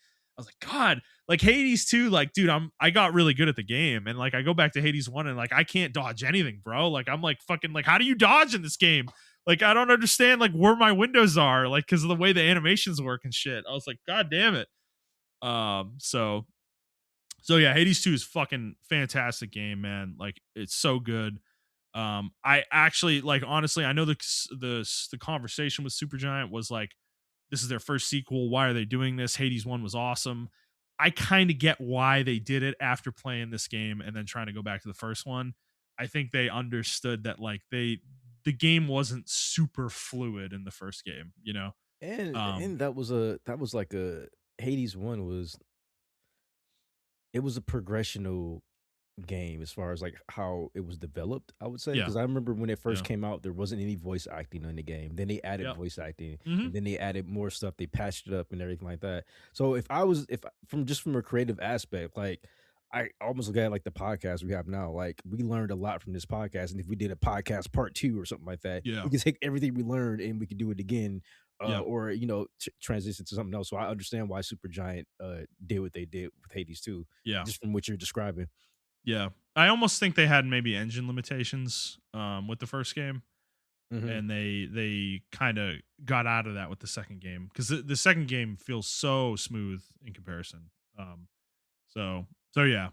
God, like Hades 2, like, dude, I got really good at the game. And like I go back to Hades 1 and like I can't dodge anything, bro. Like I'm like fucking like, how do you dodge in this game? Like I don't understand like where my windows are, like because of the way the animations work and shit. I was like, God damn it. So yeah, Hades 2 is fucking fantastic game, man. Like it's so good. I actually like honestly, I know the conversation with Supergiant was like, this is their first sequel. Why are they doing this? Hades 1 was awesome. I kind of get why they did it after playing this game and then trying to go back to the first one. I think they understood that like the game wasn't super fluid in the first game. Um And that was like a Hades 1 was it was a progressional game as far as like how it was developed, I would say. yeah, Because I remember when it first yeah. came out, there wasn't any voice acting in the game. Then they added Yep. voice acting, Mhm. and then they added more stuff. They patched it up and everything like that. So if from a creative aspect, like I almost look at it like the podcast we have now. Like we learned a lot from this podcast, and if we did a podcast part two or something like that, Yeah. we could take everything we learned and we could do it again, Yep. or transition to something else. So I understand why Supergiant did what they did with Hades too, Yeah. just from what you're describing. Yeah. I almost think they had maybe engine limitations with the first game, Hmm. and they kind of got out of that with the second game, cuz the second game feels so smooth in comparison. So yeah.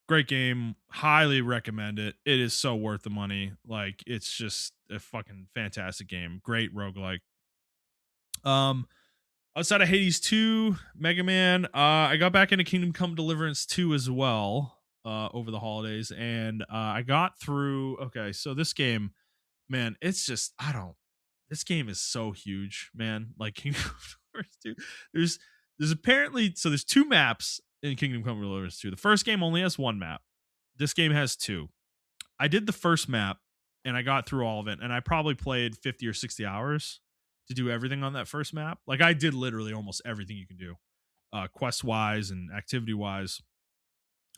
Great game, highly recommend it. It is so worth the money. Like it's just a fucking fantastic game. Great roguelike. Um Outside of Hades 2, Mega Man, I got back into Kingdom Come Deliverance 2 as well over the holidays, and I got through. Okay, so this game, man, it's just I don't. This game is so huge, man. Like Kingdom Come Deliverance 2, there's apparently there's two maps in Kingdom Come Deliverance 2. The first game only has one map. This game has two. I did the first map and I got through all of it, and I probably played 50 or 60 hours to do everything on that first map. Like I did literally almost everything you can do, quest wise and activity wise.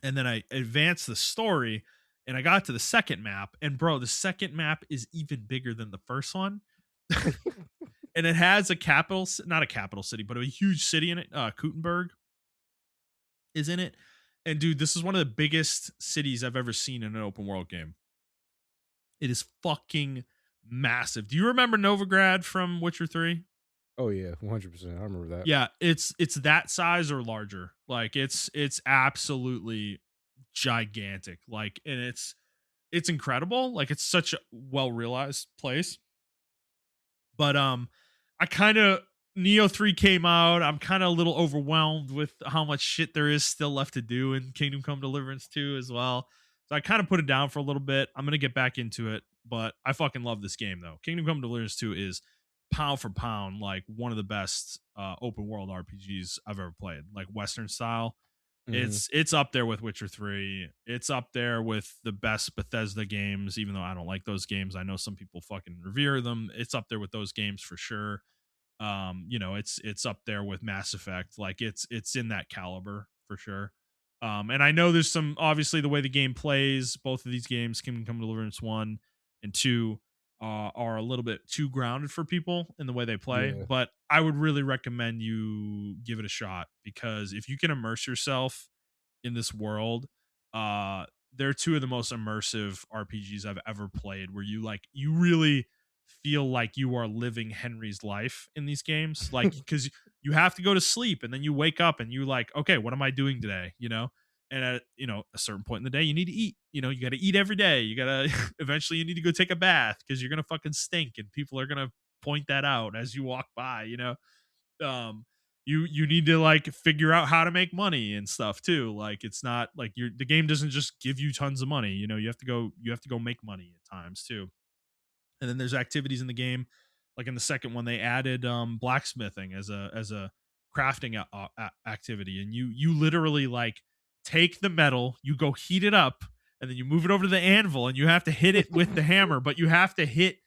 And then I advanced the story and I got to the second map. And bro, the second map is even bigger than the first one. And it has not a capital city, but a huge city in it. Kutenberg is in it. And dude, this is one of the biggest cities I've ever seen in an open world game. It is fucking massive. Do you remember Novigrad from Witcher 3? Oh yeah, 100%. I remember that. Yeah, it's that size or larger. Like it's absolutely gigantic. Like and it's incredible. Like it's such a well realized place. But I kind of Neo 3 came out. I'm kind of a little overwhelmed with how much shit there is still left to do in Kingdom Come Deliverance 2 as well. So I kind of put it down for a little bit. I'm going to get back into it, but I fucking love this game though. Kingdom Come Deliverance 2 is pound for pound like one of the best open world RPGs I've ever played, like Western style. Mhm. It's up there with Witcher 3. It's up there with the best Bethesda games, even though I don't like those games. I know some people fucking revere them. It's up there with those games for sure. It's up there with Mass Effect. Like it's in that caliber for sure. And I know there's some, obviously, the way the game plays, both of these games, Kingdom Come Deliverance 1 and 2, are a little bit too grounded for people in the way they play, Yeah. but I would really recommend you give it a shot, because if you can immerse yourself in this world, they're two of the most immersive RPGs I've ever played, where you really feel like you are living Henry's life in these games. Like, because you have to go to sleep and then you wake up and you like, okay, what am I doing today? And at a certain point in the day, you need to eat. You got to eat every day. You got to eventually you need to go take a bath because you're gonna fucking stink and people are gonna point that out as you walk by. Um you need to like figure out how to make money and stuff too. Like, it's not like the game doesn't just give you tons of money. You have to go make money at times too. And then there's activities in the game, like in the second one they added blacksmithing as a crafting activity, and you literally like take the metal, you go heat it up, and then you move it over to the anvil and you have to hit it with the hammer, but you have to hit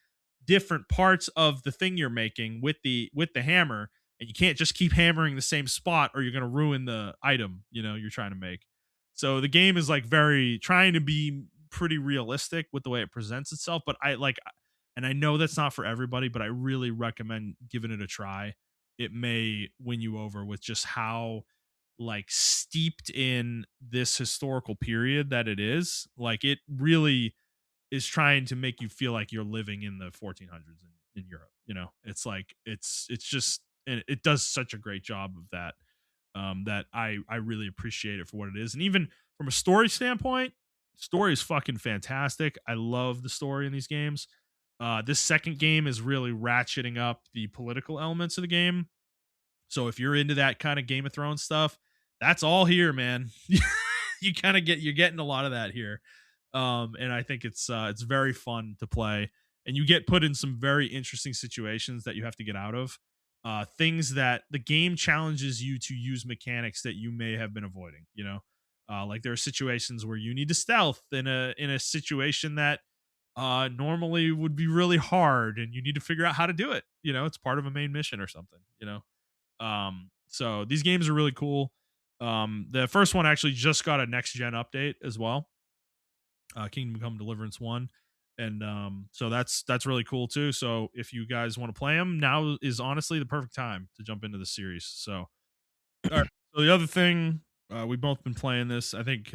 different parts of the thing you're making with the hammer, and you can't just keep hammering the same spot or you're going to ruin the item you're trying to make. So the game is like very trying to be pretty realistic with the way it presents itself, but and I know that's not for everybody, but I really recommend giving it a try. It may win you over with just how like steeped in this historical period that it is. Like, it really is trying to make you feel like you're living in the 1400s in Europe. It's like it's just, and it does such a great job of that. That I really appreciate it for what it is, and even from a story standpoint, story is fucking fantastic. I love the story in these games. This second game is really ratcheting up the political elements of the game. So if you're into that kind of Game of Thrones stuff, that's all here, man. You're getting a lot of that here. And I think it's very fun to play, and you get put in some very interesting situations that you have to get out of. Things that the game challenges you to use mechanics that you may have been avoiding. Like there are situations where you need to stealth in a situation that normally would be really hard, and you need to figure out how to do it. It's part of a main mission or something. So these games are really cool. The first one actually just got a next gen update as well, Kingdom Come Deliverance 1. And so that's really cool too. So if you guys want to play them, now is honestly the perfect time to jump into the series. So all right. So the other thing, we've both been playing this. I think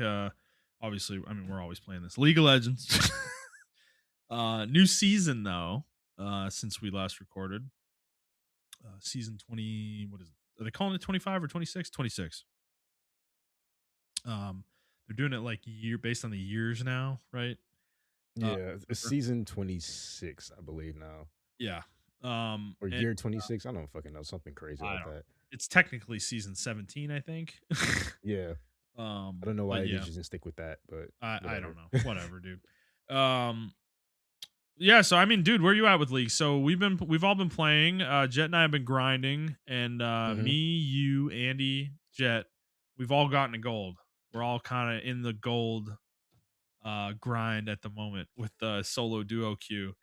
obviously, I mean, we're always playing this. League of Legends. New season though, since we last recorded. Season 20, what is it? Are they calling it 25 or 26? 26. Um they're doing it like year based on the years now, right? Uh Yeah, it's Remember? season 26, I believe now, Yeah. or And year 26. I don't fucking know, something crazy I like don't. that. It's technically season 17, I think. Yeah, I don't know why But they yeah, just didn't stick with that, but I don't whatever. know. Whatever, dude. Um, yeah. So I mean, dude, where you at with League? So we've all been playing. Jet and I have been grinding, and me, Mhm. you, Andy, Jet, we've all gotten to gold. We're all kind of in the gold grind at the moment with the solo duo queue.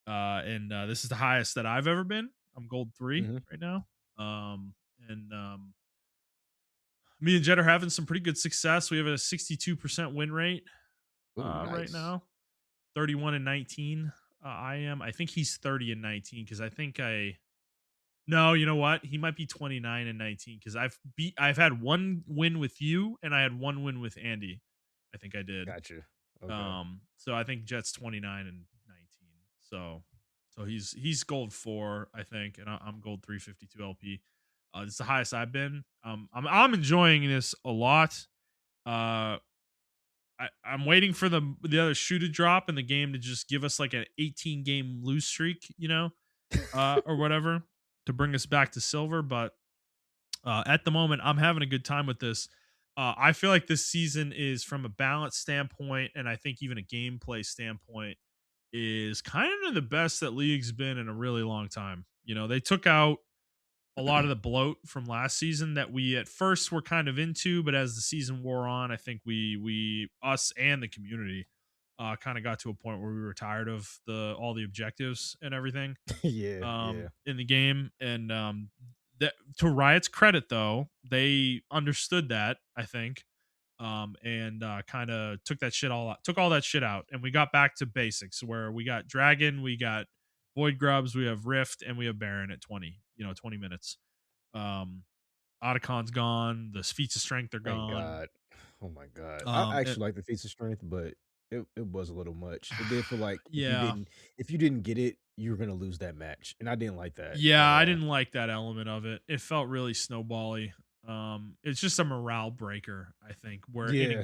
And this is the highest that I've ever been. I'm gold 3 Mhm. right now. And Me and Jet are having some pretty good success. We have a 62% win rate Ooh, right nice. now, 31 and 19. I am. I think he's 30 and 19 because I think I. No, you know what? He might be 29 and 19 because I've had one win with you and I had one win with Andy. I think I did. Gotcha. Okay. So I think Jet's 29 and 19. So he's gold 4, I think, and I'm gold 352 LP. It's the highest I've been. I'm enjoying this a lot. Uh, I'm waiting for the other shoe to drop and the game to just give us like an 18 game lose streak, or whatever, to bring us back to silver. But at the moment, I'm having a good time with this. I feel like this season is, from a balance standpoint, and I think even a gameplay standpoint, is kind of the best that League's been in a really long time. They took out a lot of the bloat from last season that we at first were kind of into, but as the season wore on, I think we us and the community kind of got to a point where we were tired of the all the objectives and everything Yeah, yeah. in the game. And that, to Riot's credit, though, they understood that, I think, and kind of took that shit all out, took all that shit out, and we got back to basics where we got Dragon, we got Void Grubs, we have Rift, and we have Baron at 20, 20 minutes. Um, Otacon's gone, the feats of strength are Thank gone. God. Oh my God. I And, actually like the feats of strength, but it was a little much. It did feel like yeah, if you didn't get it, you were gonna lose that match. And I didn't like that yeah, at I all. didn't like that element of it. It felt really snowbally. It's just a morale breaker, I think, where Yeah,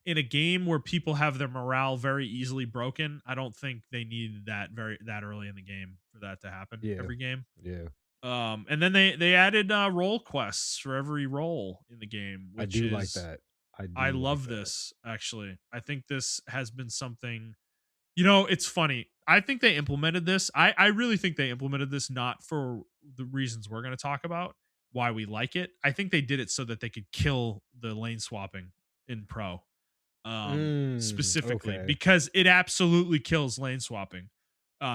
in a game where people have their morale very easily broken, I don't think they needed that early in the game for that to happen yeah, every game. yeah. And then they added role quests for every role in the game, I which do like is that. I I do like love that. this actually. I think this has been something. It's funny. I think they implemented this. I really think they implemented this not for the reasons we're going to talk about, why we like it. I think they did it so that they could kill the lane swapping in pro, specifically Okay. because it absolutely kills lane swapping.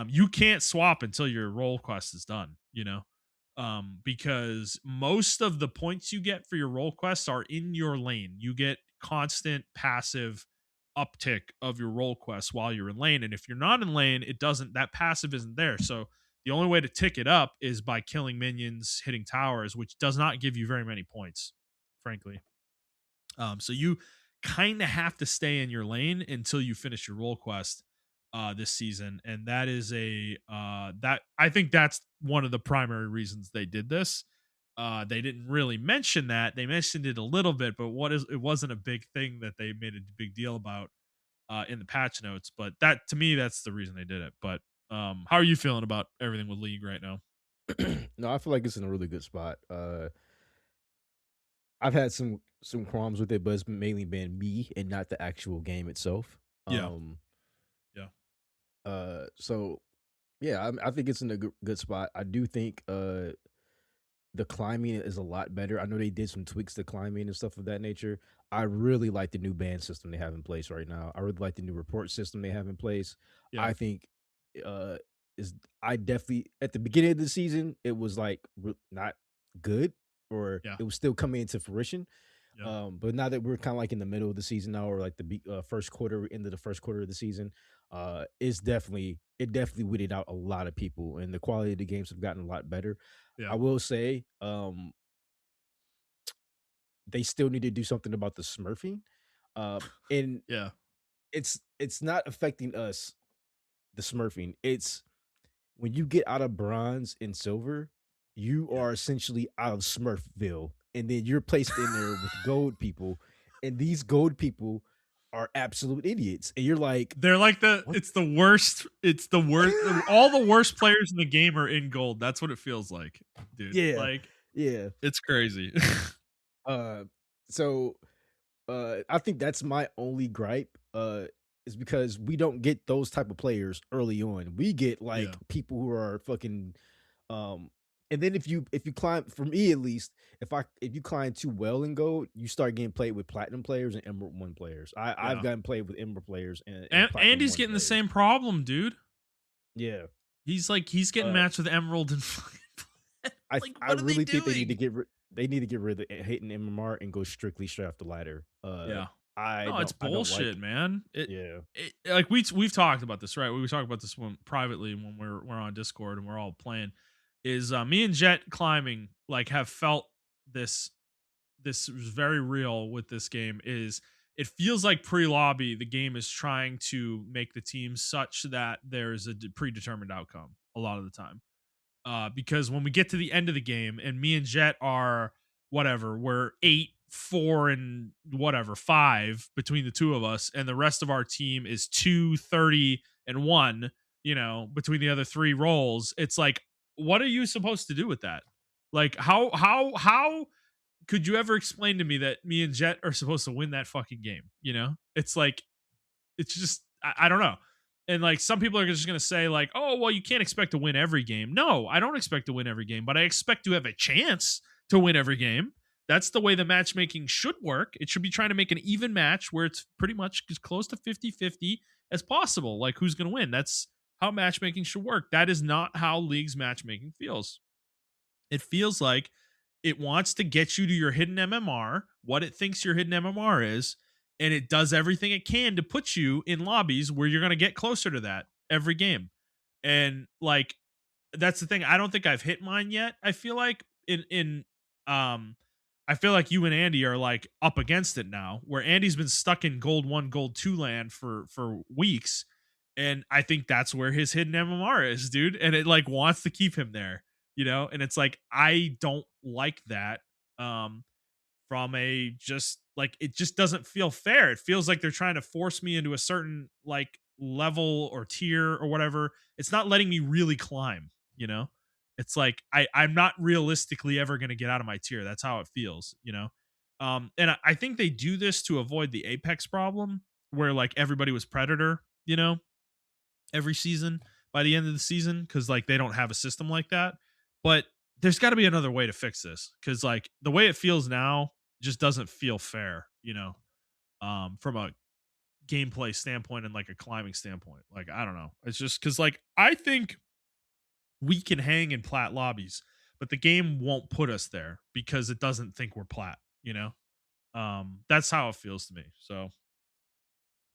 You can't swap until your role quest is done, because most of the points you get for your role quests are in your lane. You get constant passive uptick of your role quests while you're in lane. And if you're not in lane, it doesn't, that passive isn't there. So the only way to tick it up is by killing minions, hitting towers, which does not give you very many points, frankly. So you kind of have to stay in your lane until you finish your role quest this season, and that is that I think that's one of the primary reasons they did this. They didn't really mention that; they mentioned it a little bit, but it wasn't a big thing that they made a big deal about in the patch notes. But that to me, that's the reason they did it. But how are you feeling about everything with League right now? No, I feel like it's in a really good spot. I've had some qualms with it, but it's mainly been me and not the actual game itself. Yeah, Um, yeah, so yeah, I think it's in a good spot. I do think the climbing is a lot better. I know they did some tweaks to climbing and stuff of that nature. I really like the new band system they have in place right now. I really like the new report system they have in place. yeah, I think uh is I definitely at the beginning of the season it was like not good or yeah, it was still coming into fruition. yeah, But now that we're kind of like in the middle of the season now, or like the first quarter, into the first quarter of the season, it definitely weeded out a lot of people, and the quality of the games have gotten a lot better. yeah, I will say, they still need to do something about the smurfing, and yeah. it's not affecting us. The smurfing, it's when you get out of bronze and silver, you Yeah. are essentially out of Smurfville, and then you're placed in there with gold people, and these gold people are absolute idiots, and you're like, They're like "What?" it's the worst. It's the worst. All the worst players in the game are in gold. That's what it feels like, dude. Yeah, Like yeah. it's crazy. Uh, so I think that's my only gripe. Is because we don't get those type of players early on. We get Yeah. like people who are fucking and then if you climb for me at least, if you climb too well in gold, you start getting played with platinum players and emerald one players. I've Yeah. gotten played with emerald players and And platinum he's one getting the players. same problem, dude. Yeah. He's getting Uh matched with Emerald and fucking like I what are they really think doing? they need to get rid of hating MMR and go strictly straight off the ladder. Yeah. I No, it's don't bullshit, like. man. Yeah. Like we've talked about this, right? We talked about this one privately when we're on Discord and we're all playing. Is me and Jet climbing like have felt this this is very real with this game is it feels like pre-lobby the game is trying to make the team such that there's a predetermined outcome a lot of the time because when we get to the end of the game and me and Jet are whatever, we're 8-4 and whatever 5 between the two of us, and the rest of our team is 2-30-1. Between the other three roles, it's like, what are you supposed to do with that? Like, how could you ever explain to me that me and Jet are supposed to win that fucking game? It's like, it's just, I don't know. And like some people are just going to say like, "Oh, well, you can't expect to win every game." No, I don't expect to win every game, but I expect to have a chance to win every game. That's the way the matchmaking should work. It should be trying to make an even match where it's pretty much as close to 50-50 as possible. Like who's going to win? That's how matchmaking should work. That is not how leagues matchmaking feels. It feels like it wants to get you to your hidden MMR, what it thinks your hidden MMR is, and it does everything it can to put you in lobbies where you're going to get closer to that every game. And like that's the thing. I don't think I've hit mine yet. I feel like in um I feel like you and Andy are like up against it now, where Andy's been stuck in gold 1, gold 2 land for weeks. And I think that's where his hidden MMR is, dude. And it like wants to keep him there, and it's like I don't like that. Um from a just like it just doesn't feel fair. It feels like they're trying to force me into a certain like level or tier or whatever. It's not letting me really climb. It's like I'm not realistically ever going to get out of my tier. That's how it feels. And I think they do this to avoid the Apex problem where like everybody was Predator, every season by the end of the season because like they don't have a system like that. But there's got to be another way to fix this because like the way it feels now just doesn't feel fair, from a gameplay standpoint and like a climbing standpoint. Like I don't know, it's just because like I think we can hang in plat lobbies, but the game won't put us there because it doesn't think we're plat. That's how it feels to me. So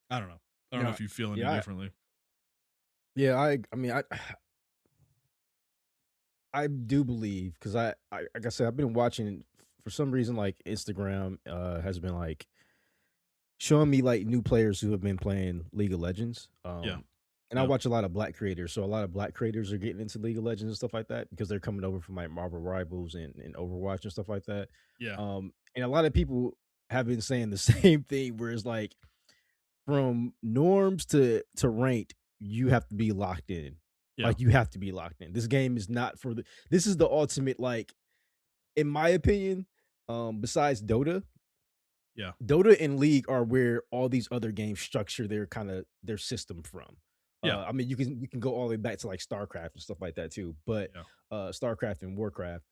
I don't know. I don't know Yeah, if you feel any yeah, differently. yeah. I mean, I do believe because like I said, I've been watching for some reason. Like Instagram has been like showing me like new players who have been playing League of Legends. Yeah. And I Yep. watch a lot of black creators, so a lot of black creators are getting into League of Legends and stuff like that because they're coming over from like Marvel Rivals and Overwatch and stuff like that. Yeah. And a lot of people have been saying the same thing, where it's like from norms to ranked, you have to be locked in. Yeah. Like you have to be locked in. This game is not for the. This is the ultimate, like in my opinion. Besides Yeah. Dota and League are where all these other games structure their kind of their system from. Yeah. I mean, you can go all the way back to like StarCraft and stuff like that too, but Yeah. StarCraft and Warcraft.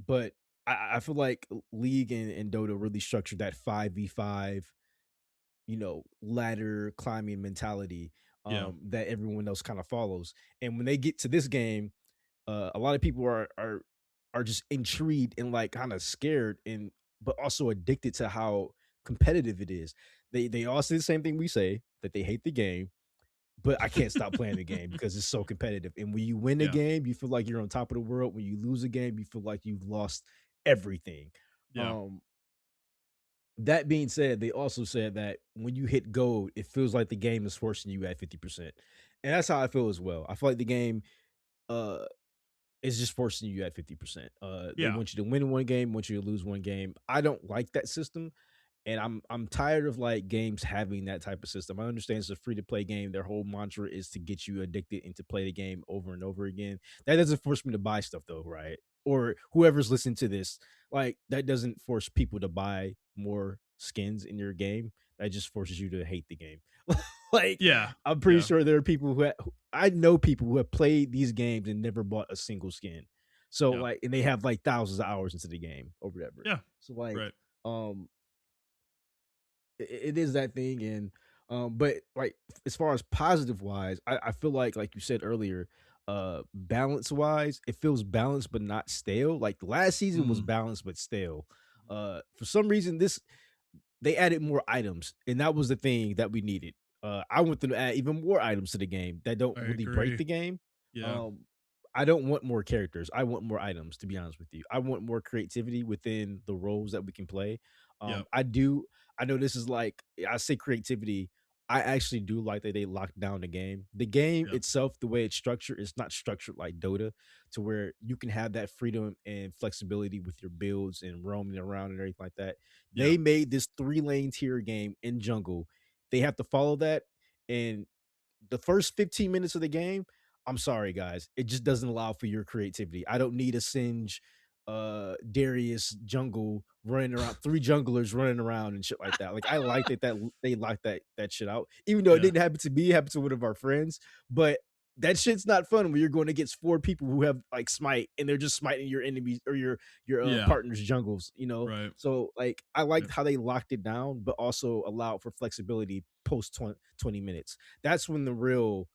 But I feel like League and Dota really structured that 5v5, ladder climbing mentality Yeah. that everyone else kind of follows. And when they get to this game, a lot of people are just intrigued and like kind of scared and but also addicted to how competitive it is. They all say the same thing we say, that they hate the game, but I can't stop playing the game because it's so competitive. And when you win a Yeah. game, you feel like you're on top of the world. When you lose a game, you feel like you've lost everything. Yeah. Um that being said, they also said that when you hit gold, it feels like the game is forcing you at 50%. And that's how I feel as well. I feel like the game uh is just forcing you at 50%. They Yeah. want you to win one game, want you to lose one game. I don't like that system, and I'm tired of like games having that type of system. I understand it's a free to play game. Their whole mantra is to get you addicted and to play the game over and over again. That doesn't force me to buy stuff though, right? Or whoever's listening to this, like that doesn't force people to buy more skins in your game. That just forces you to hate the game. Like Yeah. I'm pretty Yeah. sure there are people who I know people who have played these games and never bought a single skin. So Yeah. like, and they have like thousands of hours into the game or whatever. Yeah. So like, Right. um, it is that thing, and but like as far as positive wise, I feel like you said earlier, balance wise, it feels balanced but not stale. Like last season was Mm. balanced but stale. Mhm. For some reason, this they added more items, and that was the thing that we needed. I want them to add even more items to the game that don't I really break agree. the game. Yeah. Um, I don't want more characters. I want more items, to be honest with you. I want more creativity within the roles that we can play. Yep. I do. I know this is like I say creativity. I actually do like that they locked down the game. The game Yep. itself, the way it's structured, it's not structured like Dota, to where you can have that freedom and flexibility with your builds and roaming around and everything like that. Yeah. They made this 3 lane tier game in jungle. They have to follow that, and the first 15 minutes of the game, I'm sorry guys, it just doesn't allow for your creativity. I don't need a Singe Darius jungle running around, three junglers running around and shit like that. Like I like that they locked that shit out, even though it Yeah. didn't happen to me, it happened to one of our friends. But that shit's not fun when you're going against four people who have like smite and they're just smiting your enemies or your Yeah. partner's jungles, you know. Right. So like I Yeah. liked how they locked it down, but also allowed for flexibility post 20 minutes. That's when the real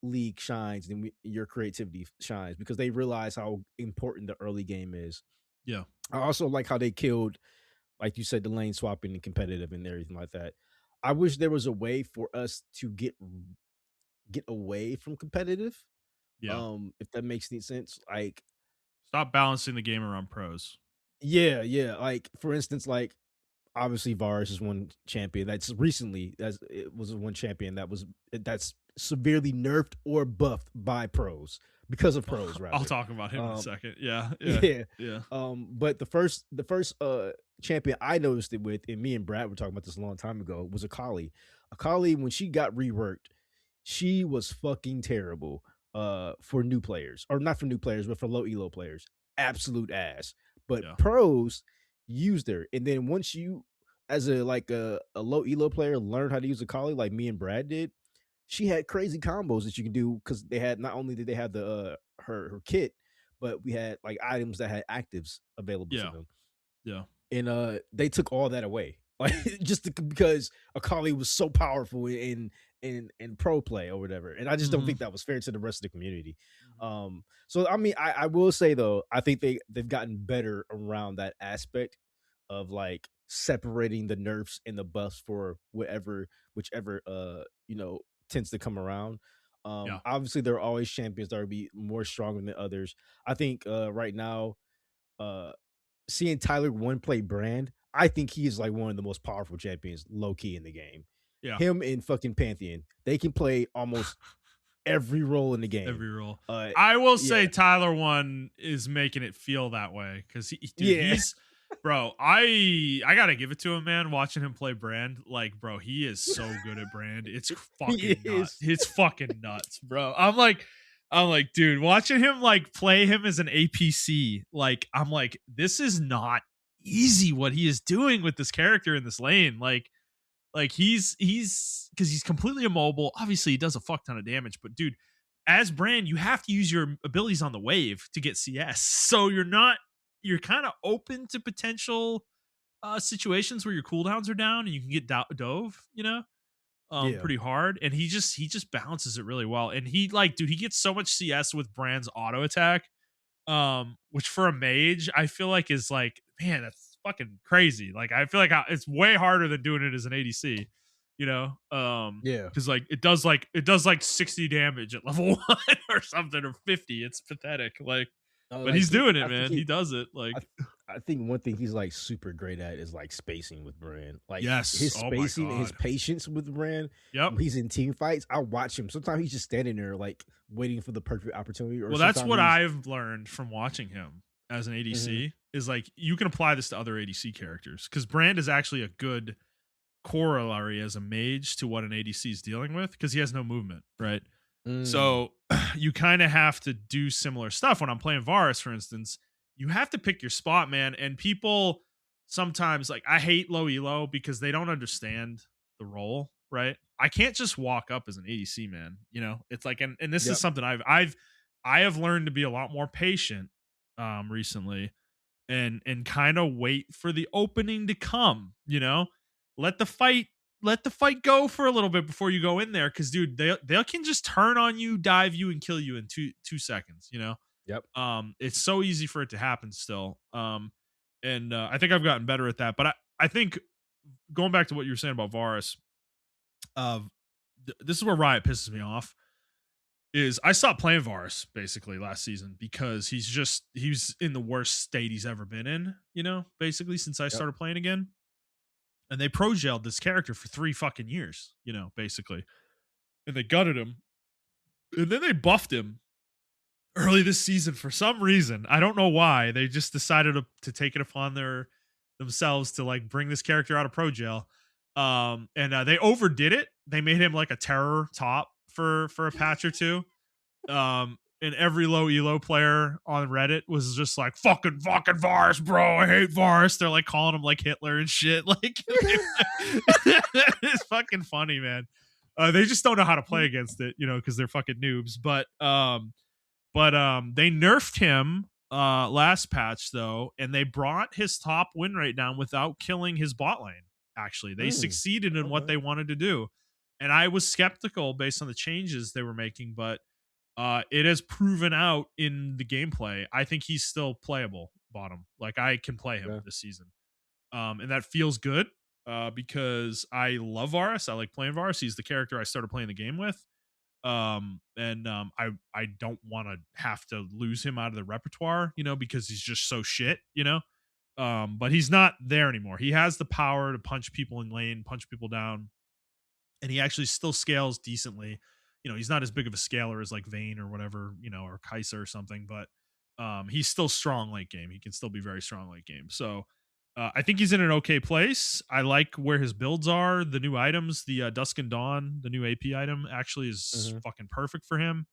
league shines and your creativity shines because they realize how important the early game is. Yeah. I also like how they killed, like you said, the lane swapping and competitive and everything like that. I wish there was a way for us to get away from competitive. Yeah. If that makes any sense. Like, Stop balancing the game around pros. yeah, yeah. Like, for instance, like obviously Varus is one champion that's recently as it was one champion that's severely nerfed or buffed by pros because of pros I'll rather. talk about him in a Um, second. Yeah. Yeah. yeah. Yeah. But the first champion I noticed it with, and me and Brad were talking about this a long time ago, was Akali. Akali, when she got reworked, she was fucking terrible. For new players, or not for new players, but for low elo players, absolute ass. But Yeah. pros used her, and then once you, as a low elo player, learn how to use Akali like me and Brad did, she had crazy combos that you can do because they had not only did they have the her kit, but we had like items that had actives available to Yeah. them, Yeah. and they took all that away, like because Akali was so powerful in pro play or whatever, and I just don't Hmm. think that was fair to the rest of the community. Hmm. So I mean, I will say though, I think they've gotten better around that aspect of like separating the nerfs and the buffs for whichever tends to come around. Yeah. Obviously there are always champions that will be more stronger than others. I think right now, uh seeing Tyler one play Brand, I think he is like one of the most powerful champions low key in the game. Yeah. Him and fucking Pantheon, they can play almost every role in the game. Every role. Uh I will yeah. say Tyler one is making it feel that way because dude, Yeah. he's bro. I gotta give it to him, man. Watching him play Brand, like, bro, he is so good at Brand. It's He fucking nuts. is. It's fucking nuts, bro. I'm like, dude, watching him like play him as an APC, like, I'm like, this is not easy what he is doing with this character in this lane. Like he's because he's completely immobile. Obviously, he does a fuck ton of damage, but dude, as Brand, you have to use your abilities on the wave to get CS. So you're kind of open to potential situations where your cooldowns are down and you can get dove, Yeah. pretty hard. And he just balances it really well. And he like, dude, he gets so much CS with Brand's auto attack, which for a mage I feel like is like, man, that's fucking crazy. Like I feel like it's way harder than doing it as an ADC, Yeah. because it does like 60 damage at level 1 or something, or 50. It's pathetic. Like, but Like he's he doing it, I think man. He does it. Like, I, th- I think one thing he's like super great at is like spacing with Brand. Like yes. his Oh my spacing and his god. patience with Brand Yep. when he's in team fights. I watch him. Sometimes he's just standing there like waiting for the perfect opportunity, or Well, that's sometimes what he's I've learned from watching him as an Mhm. ADC is like you can apply this to other ADC characters because Brand is actually a good corollary as a mage to what an ADC is dealing with because he has no movement, right? Mm. So you kind of have to do similar stuff. When I'm playing Varus, for instance, you have to pick your spot, man. And people sometimes like I hate low elo because they don't understand the role, right? I can't just walk up as an ADC, man. It's like, and this is Yep. something I have learned to be a lot more patient recently and kind of wait for the opening to come, let the fight go for a little bit before you go in there, because dude, they can just turn on you, dive you, and kill you in two seconds, Yep. it's so easy for it to happen still. And I think I've gotten better at that, but I think going back to what you were saying about Varus, uh this is where Riot pisses me off. Is I stopped playing Varus basically last season because he's in the worst state he's ever been in, basically since I Yep. started playing again. And they pro gelled this character for 3 fucking years, basically. And they gutted him. And then they buffed him early this season for some reason. I don't know why. They just decided to take it upon themselves to like bring this character out of pro gel. And they overdid it. They made him like a terror top for a patch or two. and every low elo player on Reddit was just like fucking Varus, bro. I hate Varus. They're like calling him like Hitler and shit. Like it's fucking funny, man. They just don't know how to play against it, because they're fucking noobs. But they nerfed him last patch though, and they brought his top win rate down without killing his bot lane. Actually, they Mm, succeeded in what okay. they wanted to do, and I was skeptical based on the changes they were making, but it has proven out in the gameplay. I think he's still playable bottom. Like I can play him Yeah. this season, and that feels good because I love Varus. I like playing Varus. He's the character I started playing the game with, and I don't want to have to lose him out of the repertoire, because he's just so shit, but he's not there anymore. He has the power to punch people in lane, punch people down, and he actually still scales decently. He's not as big of a scaler as like Vayne or whatever, or Kaiser or something, but he's still strong late game. He can still be very strong late game. So I think he's in an okay place. I like where his builds are. The new items, the Dusk and Dawn, the new AP item, actually is Mhm. fucking perfect for him.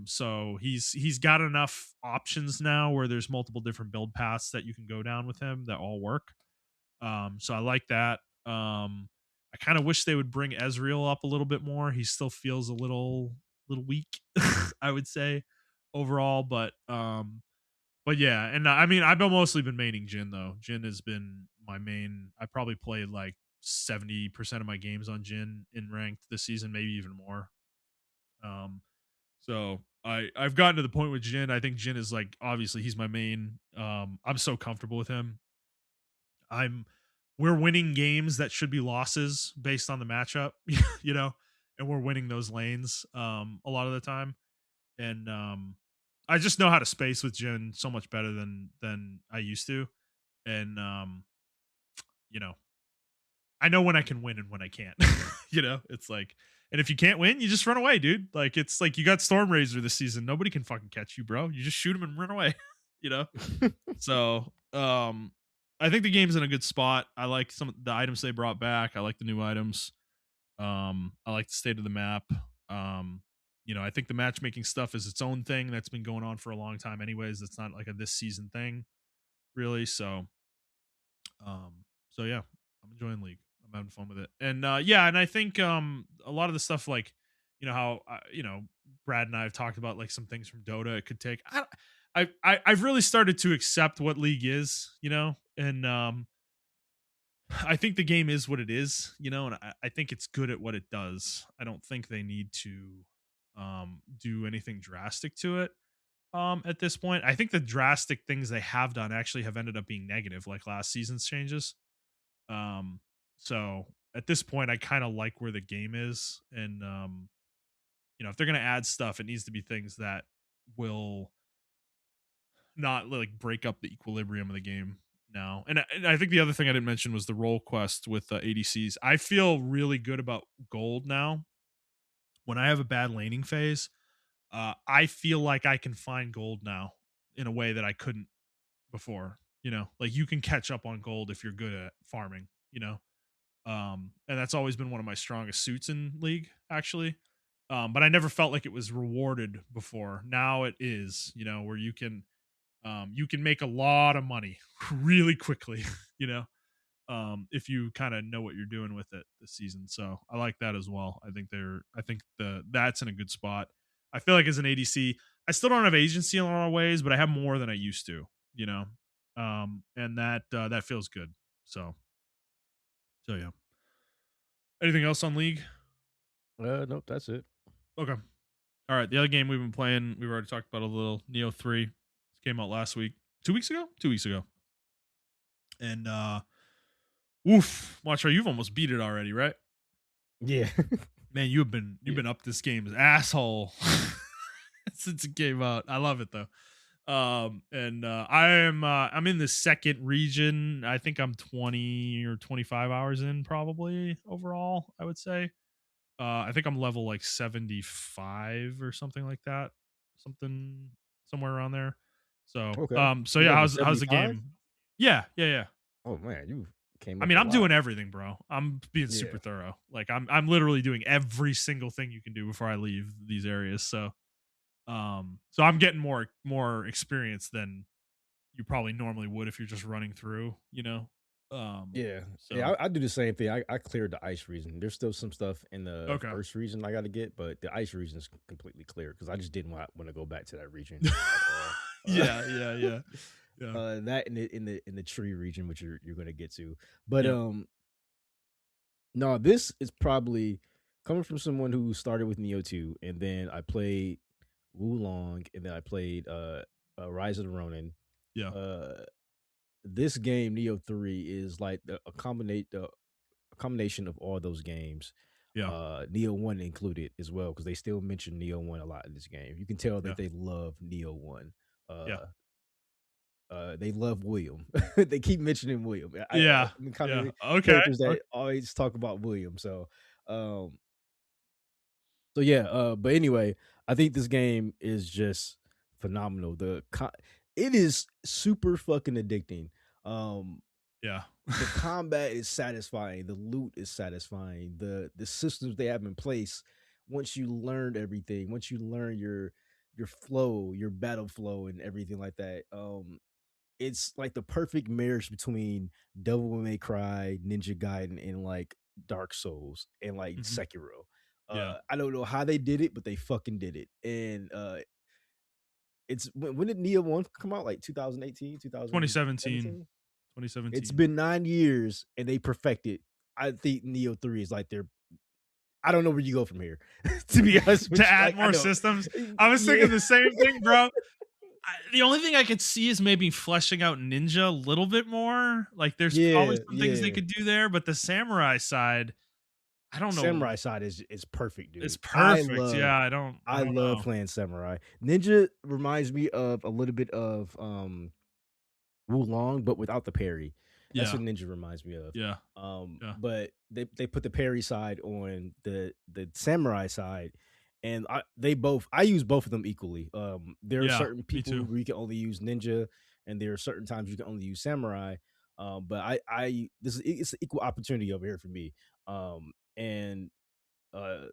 So he's got enough options now where there's multiple different build paths that you can go down with him that all work. So I like that. I kind of wish they would bring Ezreal up a little bit more. He still feels a little weak, I would say, overall. But yeah, and I mean I've mostly been maining Jin though. Jin has been my main. I probably played like 70% of my games on Jin in ranked this season, maybe even more. Um, so I've gotten to the point with Jin. I think Jin is like obviously he's my main. I'm so comfortable with him. I'm we're winning games that should be losses based on the matchup, you know, and we're winning those lanes a lot of the time. And I just know how to space with Jin so much better than I used to. And you know, I know when I can win and when I can't. It's like, and if you can't win, you just run away, dude. Like it's like you got Storm Razor this season. Nobody can fucking catch you, bro. You just shoot him and run away. you know. So, I think the game's in a good spot. I like some of the items they brought back. I like the new items. I like the state of the map. I think the matchmaking stuff is its own thing that's been going on for a long time anyways. It's not like a this season thing, really. So yeah, I'm enjoying League. I'm having fun with it. And yeah, and I think a lot of the stuff like, how Brad and I have talked about like some things from Dota it could take. I've really started to accept what League is, and I think the game is what it is, and I think it's good at what it does. I don't think they need to do anything drastic to it at this point. I think the drastic things they have done actually have ended up being negative, like last season's changes. Um, so at this point, I kind of like where the game is, and if they're gonna add stuff, it needs to be things that will not like break up the equilibrium of the game now. And I think the other thing I didn't mention was the role quest with ADCs. I feel really good about gold now. When I have a bad laning phase, I feel like I can find gold now in a way that I couldn't before. Like you can catch up on gold if you're good at farming. And that's always been one of my strongest suits in League, actually. But I never felt like it was rewarded before. Now it is, where you can make a lot of money really quickly, you know, if you kind of know what you're doing with it this season. So I like that as well. I think that's in a good spot. I feel like as an ADC, I still don't have agency in a lot of ways, but I have more than I used to, you know, and that feels good. So yeah. Anything else on League? Nope, that's it. Okay. All right. The other game we've been playing, we've already talked about a little. Neo 3. This came out last week. 2 weeks ago? 2 weeks ago. And oof, Montrell, you've almost beat it already, right? Yeah. Man, you've been you've Yeah. been up this game's asshole since it came out. I love it though. And I'm in the second region. I think I'm 20 or 25 hours in probably overall, I would say. I think I'm level like 75 or something like that. Something somewhere around there. So, Okay. so You yeah, level how's the 75? game? Yeah, yeah, yeah. Oh man, you came I up mean, a I'm lot. doing everything, bro. I'm being super Yeah. thorough. Like I'm literally doing every single thing you can do before I leave these areas. So, So I'm getting more experience than you probably normally would if you're just running through, you know? Yeah. Yeah, So I do the same thing. I cleared the ice region. There's still some stuff in the okay. first region I gotta get, but the ice region is completely clear because I just didn't wanna go back to that region at all. Yeah, yeah, yeah. Yeah. That in the tree region, which you're gonna get to. But, Yep. no, this is probably coming from someone who started with Neo 2, and then I played Wulong, and then I played, Rise of the Ronin. Yeah. Uh, this game, Neo 3, is like a combination of all those games, Yeah. Neo 1 included as well, because they still mention Neo 1 a lot in this game. You can tell that Yeah. they love Neo 1. Yeah. Uh, they love William. They keep mentioning William. Yeah. I'm kind Yeah. of Okay. characters that always talk about William. Um, so yeah. But anyway, I think this game is just phenomenal. It is super fucking addicting. Um, Yeah. the combat is satisfying, the loot is satisfying, the systems they have in place. Once you learned everything, once you learn your flow, your battle flow, and everything like that, it's like the perfect marriage between Devil May Cry, Ninja Gaiden, and like Dark Souls and like Mhm. Sekiro. Yeah. I don't know how they did it, but they fucking did it. And it's when did Neo 1 come out? Like 2018, 2017. 2017? It's 2017. been 9 years and they perfected. I think Neo 3 is like their I don't know where you go from here, to be honest To with you. add Like, I more know. systems. I was Yeah. thinking the same thing, bro. The only thing I could see is maybe fleshing out ninja a little bit more. Like there's probably Yeah, some things they yeah. could do there, but the samurai side, I don't know. Samurai side is perfect, It's dude. perfect. Yeah, I I don't love know. playing samurai. Ninja reminds me of a little bit of Wulong, but without the parry. That's Yeah. what Ninja reminds me of. Yeah. Yeah. But they put the parry side on the samurai side, and I use both of them equally. There are Yeah. certain Me people too. where you can only use ninja, and there are certain times you can only use samurai. But it's equal opportunity over here for me. And uh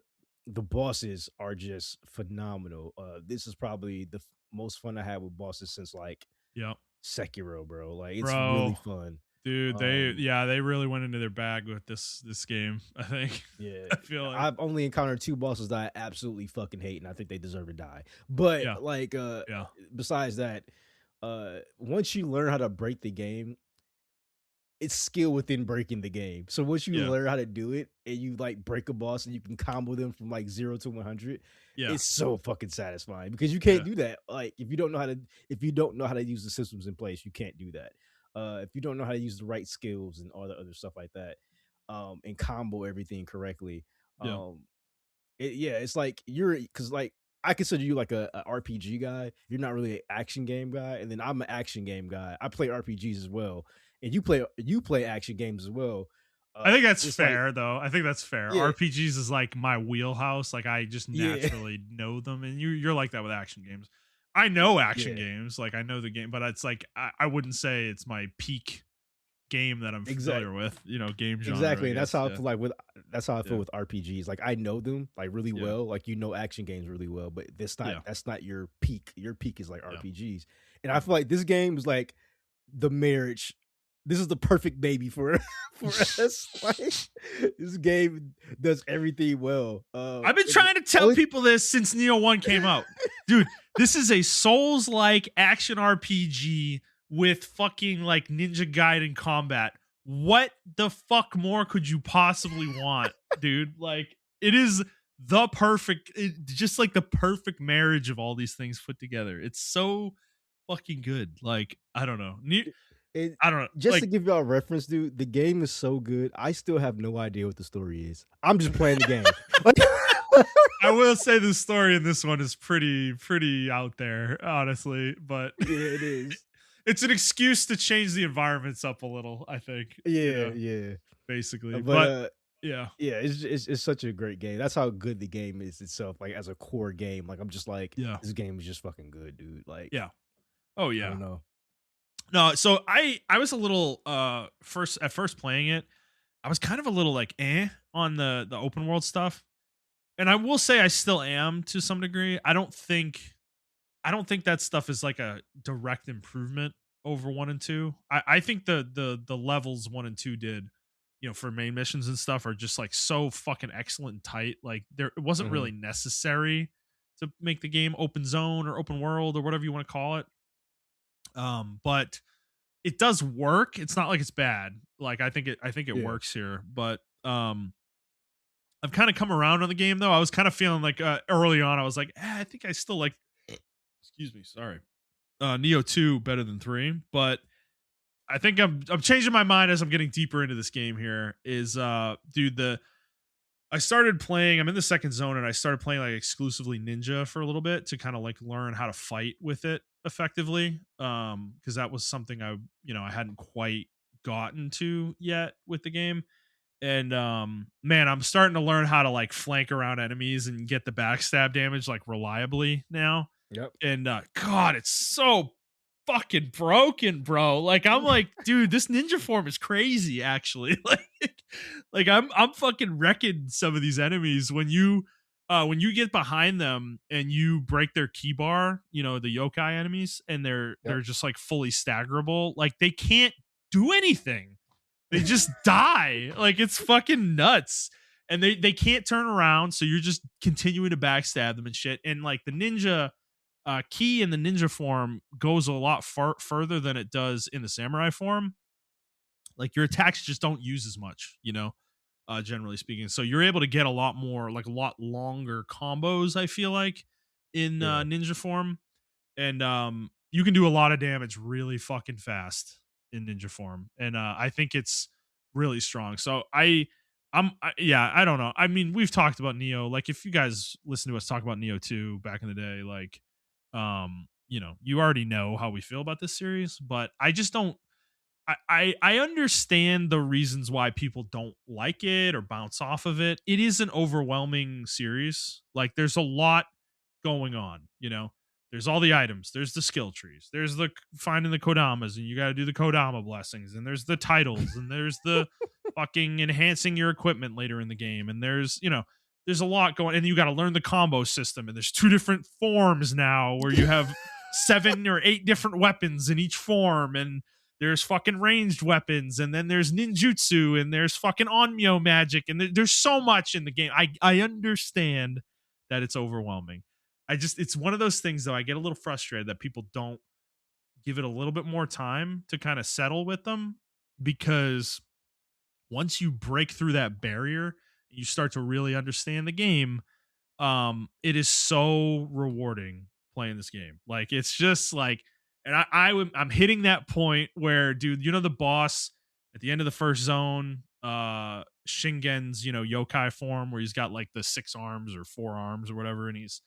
the bosses are just phenomenal. This is probably most fun I had with bosses since like Yep. Sekiro, bro. Like it's really Bro. fun. Dude, Um, they really went into their bag with this game, I think. yeah, I feel like. I've only encountered two bosses that I absolutely fucking hate, and I think they deserve to die. But Yeah. like, Yeah. besides that, once you learn how to break the game, it's skill within breaking the game. So once you Yeah. learn how to do it and you like break a boss and you can combo them from like 0 to 100, Yeah. it's so fucking satisfying because you can't Yeah. do that. Like if you don't know how to use the systems in place, you can't do that. If you don't know how to use the right skills and all the other stuff like that, and combo everything correctly, Yeah. um, it's like because like I consider you like a RPG guy. You're not really an action game guy, and then I'm an action game guy. I play RPGs as well, and you play action games as well. I think that's It's like fair though. I think that's fair. yeah, RPGs is like my wheelhouse. Like I just yeah, naturally know them, and you're like that with action games. I know action yeah, games, like I know the game, but it's like I wouldn't say it's my peak game that I'm exact familiar with. Game genre, I exactly. And guess. Yeah, that's how I feel yeah, with RPGs. Like I know them like really yeah, well. Like action games really well, but yeah, that's not your peak. Your peak is like yeah, RPGs, and I yeah. feel like this game is like the marriage. This is the perfect baby for for us. Like this game does everything well. I've been And the trying to tell only people this since Neo 1 came out. Dude, this is a Souls like action RPG with fucking like Ninja Gaiden combat. What the fuck more could you possibly want, dude? Like, it is just like the perfect marriage of all these things put together. It's so fucking good. Like, I don't know. it, I don't know. just to Like, give y'all a reference, dude, the game is so good. I still have no idea what the story is. I'm just playing the game. Like, I will say the story in this one is pretty out there, honestly, but yeah, it is. it's an excuse to change the environments up a little, I think, Yeah, yeah. basically. But But yeah, yeah, it's such a great game. That's how good the game is itself. Like as a core game, like I'm just like yeah, this game is just fucking good, dude. Like yeah. Oh I yeah. don't know. No, so I was a little first playing it, I was kind of a little like on the open world stuff. And I will say I still am to some degree. I don't think I don't think that stuff is like a direct improvement over 1 and 2. I think the levels 1 and 2 did, for main missions and stuff are just like so fucking excellent and tight. Like there it wasn't Mhm. really necessary to make the game open zone or open world or whatever you want to call it. But it does work. It's not like it's bad. Like I think it Yeah. works here, but I've kind of come around on the game though. I was kind of feeling like early on I was like, I think I still like excuse me, sorry. Neo 2 better than 3, but I think I'm changing my mind as I'm getting deeper into this game here. Is dude, the I started playing, I'm in the second zone and I started playing like exclusively ninja for a little bit to kind of like learn how to fight with it effectively. Because that was something I hadn't quite gotten to yet with the game. And man, I'm starting to learn how to like flank around enemies and get the backstab damage like reliably now. Yep. And God, it's so fucking broken, bro. Like I'm like, dude, this ninja form is crazy, actually. Like I'm fucking wrecking some of these enemies when you get behind them and you break their key bar, the yokai enemies, and they're Yep. just like fully staggerable. Like they can't do anything. They just die. Like it's fucking nuts. And they can't turn around, so you're just continuing to backstab them and shit. And like the ninja key in the ninja form goes a lot further than it does in the samurai form. Like your attacks just don't use as much, generally speaking. So you're able to get a lot more, like a lot longer combos. I feel like in Yeah. ninja form, and you can do a lot of damage really fucking fast in ninja form, and I think it's really strong. So yeah, I don't know. I mean, we've talked about Neo. Like, if you guys listen to us talk about Neo 2 back in the day, like, you already know how we feel about this series, but I just don't. I understand the reasons why people don't like it or bounce off of it. It is an overwhelming series. Like, there's a lot going on, there's all the items, there's the skill trees, there's the finding the kodamas, and you got to do the kodama blessings, and there's the titles, and there's the fucking enhancing your equipment later in the game, and there's a lot going, and you got to learn the combo system, and there's two different forms now where you have 7 or 8 different weapons in each form, and there's fucking ranged weapons, and then there's ninjutsu, and there's fucking onmyo magic, and there's so much in the game. I understand that it's overwhelming. It's one of those things though. I get a little frustrated that people don't give it a little bit more time to kind of settle with them, because once you break through that barrier, you start to really understand the game. It is so rewarding playing this game. Like it's just like, and I'm hitting that point where, dude, the boss at the end of the first zone, Shingen's, yokai form, where he's got like the 6 arms or 4 arms or whatever, and he's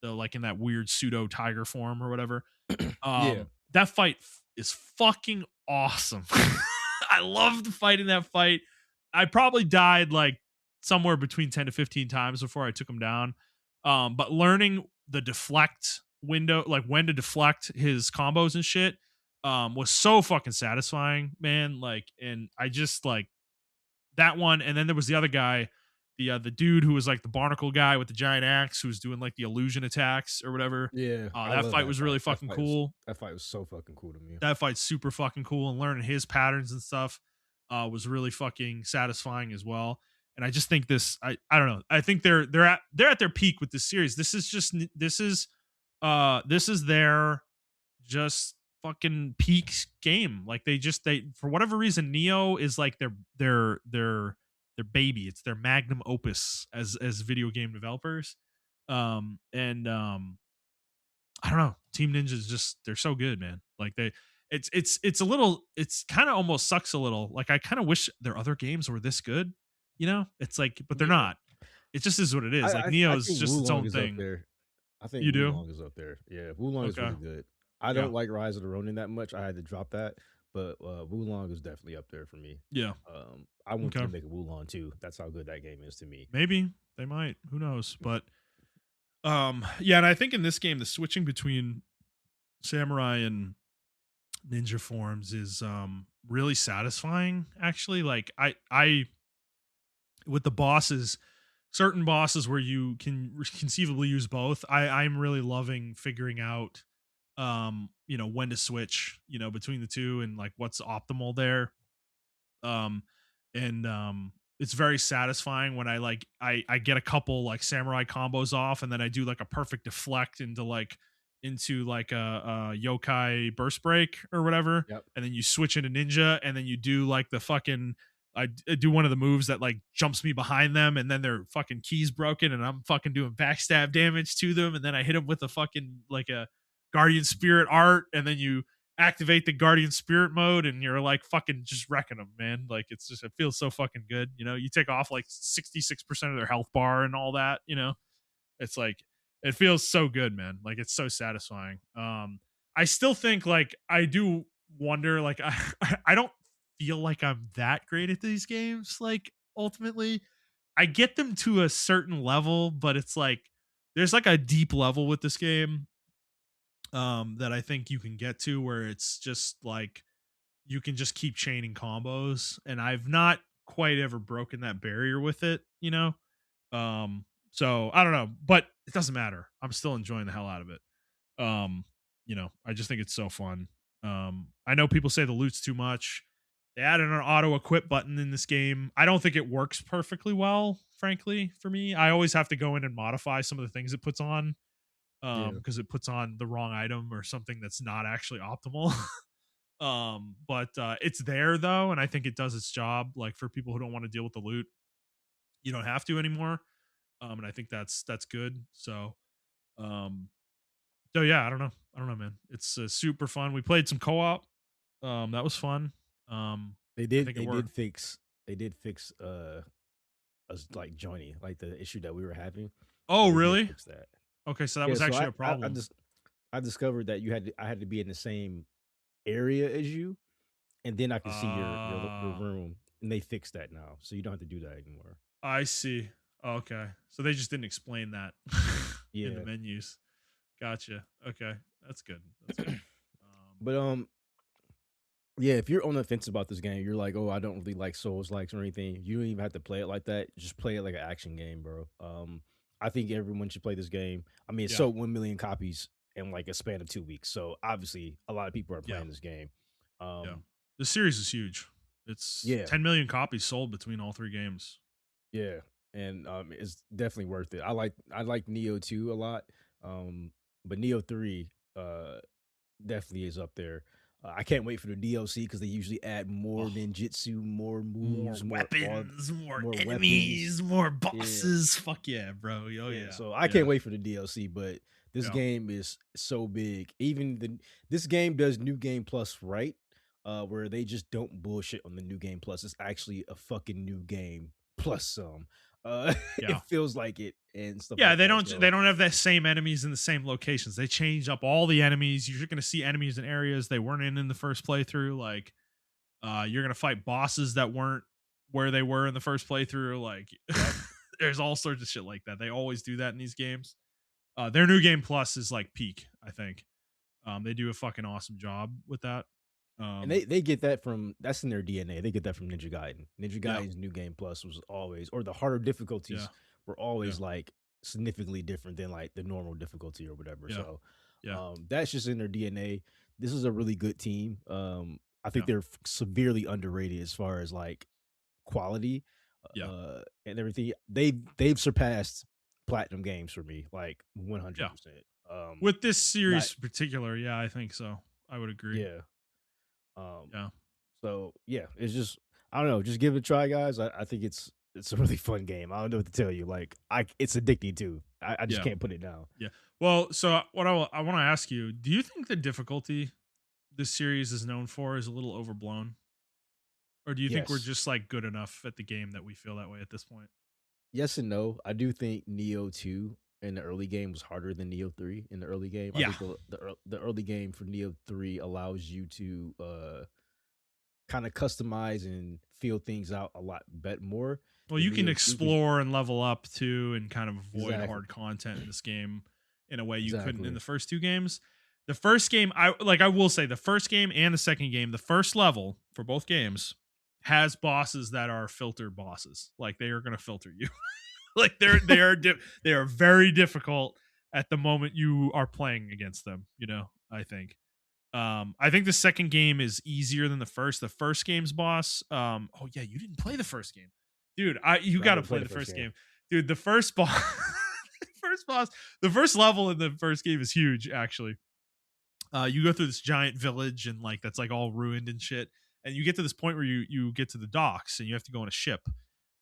the like in that weird pseudo tiger form or whatever. Yeah. That fight is fucking awesome. I loved fighting that fight. I probably died like somewhere between 10 to 15 times before I took him down. But learning the deflect window, like when to deflect his combos and shit, was so fucking satisfying, man. Like, and I just like that one. And then there was the other guy, the dude who was like the barnacle guy with the giant axe, who was doing like the illusion attacks or whatever. Yeah. I That love fight that was really fight. fucking cool. That fight was so fucking cool to me. That fight's super fucking cool, and learning his patterns and stuff was really fucking satisfying as well. And I just think I don't know. I think they're at their peak with this series. This is their just fucking peak game. Like they for whatever reason, Neo is like their baby. It's their magnum opus as video game developers. And I don't know. Team Ninja's just, they're so good, man. Like it's a little, it's kind of almost sucks a little. Like I kind of wish their other games were this good. It's like, but they're Yeah. not. It just is what it is. Like I Neo's think just its Wulong own is up thing. there. I think You do? Wulong is up there. Yeah, Wulong is Okay. really good. I Yeah. don't like Rise of the Ronin that much. I had to drop that, but Wulong is definitely up there for me. Yeah. I want them Okay. to make a Wulong too. That's how good that game is to me. Maybe they might. Who knows? But yeah, and I think in this game the switching between samurai and ninja forms is really satisfying actually. Like I with the bosses, certain bosses where you can conceivably use both. I'm really loving figuring out when to switch, between the two and like what's optimal there. um and it's very satisfying when I get a couple like samurai combos off, and then I do like a perfect deflect into like a yokai burst break or whatever, Yep. and then you switch into ninja, and then you do like the fucking I do one of the moves that like jumps me behind them, and then their fucking keys broken, and I'm fucking doing backstab damage to them, and then I hit them with a fucking like a guardian spirit art, and then you activate the guardian spirit mode, and you're like fucking just wrecking them, man. Like it feels so fucking good. You take off like 66% of their health bar and all that. It's like it feels so good, man. Like it's so satisfying. I still think like I do wonder like I don't feel like I'm that great at these games. Like ultimately, I get them to a certain level, but it's like there's like a deep level with this game that I think you can get to where it's just like you can just keep chaining combos, and I've not quite ever broken that barrier with it. So I don't know, but it doesn't matter. I'm still enjoying the hell out of it. I just think it's so fun. I know people say the loot's too much. They added an auto equip button in this game. I don't think it works perfectly well, frankly, for me. I always have to go in and modify some of the things it puts on Yeah. because it puts on the wrong item or something that's not actually optimal. But it's there though, and I think it does its job. Like for people who don't want to deal with the loot, you don't have to anymore. And I think that's good. Um, so yeah, I don't know, man. It's super fun. We played some co-op. That was fun. They I did think it they worked. did fix they did fix us like joining, like the issue that we were having. Oh, They did really? fix that. Okay, so that Yeah, was so actually I a I, I problem. just I discovered that I had to be in the same area as you, and then I could see your Uh, room, and they fixed that now, so you don't have to do that anymore. I see. Okay, so they just didn't explain that in the Yeah. menus. Gotcha. Okay, that's good. That's good. Um, But yeah, if you're on the fence about this game, you're like, "Oh, I don't really like Souls likes or anything." You don't even have to play it like that. Just play it like an action game, bro. I think everyone should play this game. I mean, it yeah, sold 1 million copies in like a span of 2 weeks, so obviously a lot of people are yeah. playing this game. Yeah. Um, The series is huge. It's yeah, 10 million copies sold between all three games. yeah, and it's definitely worth it. I like Neo 2 a lot, um, but Neo 3 definitely is up there. I can't wait for the DLC because they usually add more Oh, ninjutsu, more more moves, weapons, more more weapons. enemies, more Yeah, bosses. Fuck yeah, bro. Oh yeah. yeah. So I Yeah. can't wait for the DLC. But this Yeah. game is so big. This game does New Game Plus right, where they just don't bullshit on the New Game Plus. It's actually a fucking new game plus some. It Yeah. feels like it and stuff Yeah, like they that. don't they So don't have the same enemies in the same locations. They change up all the enemies. You're going to see enemies in areas they weren't in the first playthrough. Like you're going to fight bosses that weren't where they were in the first playthrough. Like yep. there's all sorts of shit like that. They always do that in these games. Their new game plus is like peak, I think. They do a fucking awesome job with that. And Um, they get that from that's in their DNA. They get that from Ninja Gaiden. Ninja yeah, Gaiden's New Game Plus was always, or the harder difficulties yeah, were yeah, always like significantly different than like the normal difficulty or whatever. yeah, So yeah, that's just in their DNA. This is a really good team. I think yeah, they're severely underrated as far as like quality yeah, and everything. They've surpassed Platinum Games for me, like yeah. 100%. With this Not series in particular, yeah, I think so. I would agree. yeah. Um, Yeah, So yeah, it's just I don't know, just give it a try, guys. I think it's a really fun game. I don't know what to tell you. Like it's addicting too. I just yeah, can't put it down. yeah. Well, so what I want to ask you: do you think the difficulty this series is known for is a little overblown, or do you think we're Yes. just like good enough at the game that we feel that way at this point? Yes and no. I do think Neo 2 in the early game was harder than Neo 3 in the early game. I Yeah. think the early game for Neo 3 allows you to kind of customize and feel things out a lot more Well, than you can Neo 2 cuz explore and level up too, and kind of avoid exactly. hard content in this game in a way you couldn't in Exactly. the first two games. The first game, I will say, the first game and the second game, the first level for both games has bosses that are filter bosses. Like they are going to filter you. Like they are very difficult at the moment you are playing against them. I think the second game is easier than the first. The first game's boss. Oh yeah, you didn't play the first game, dude. You I got to didn't play play the the first first game. game, dude. The first boss, the first boss, the first level in the first game is huge. Actually, you go through this giant village and like that's like all ruined and shit, and you get to this point where you get to the docks and you have to go on a ship.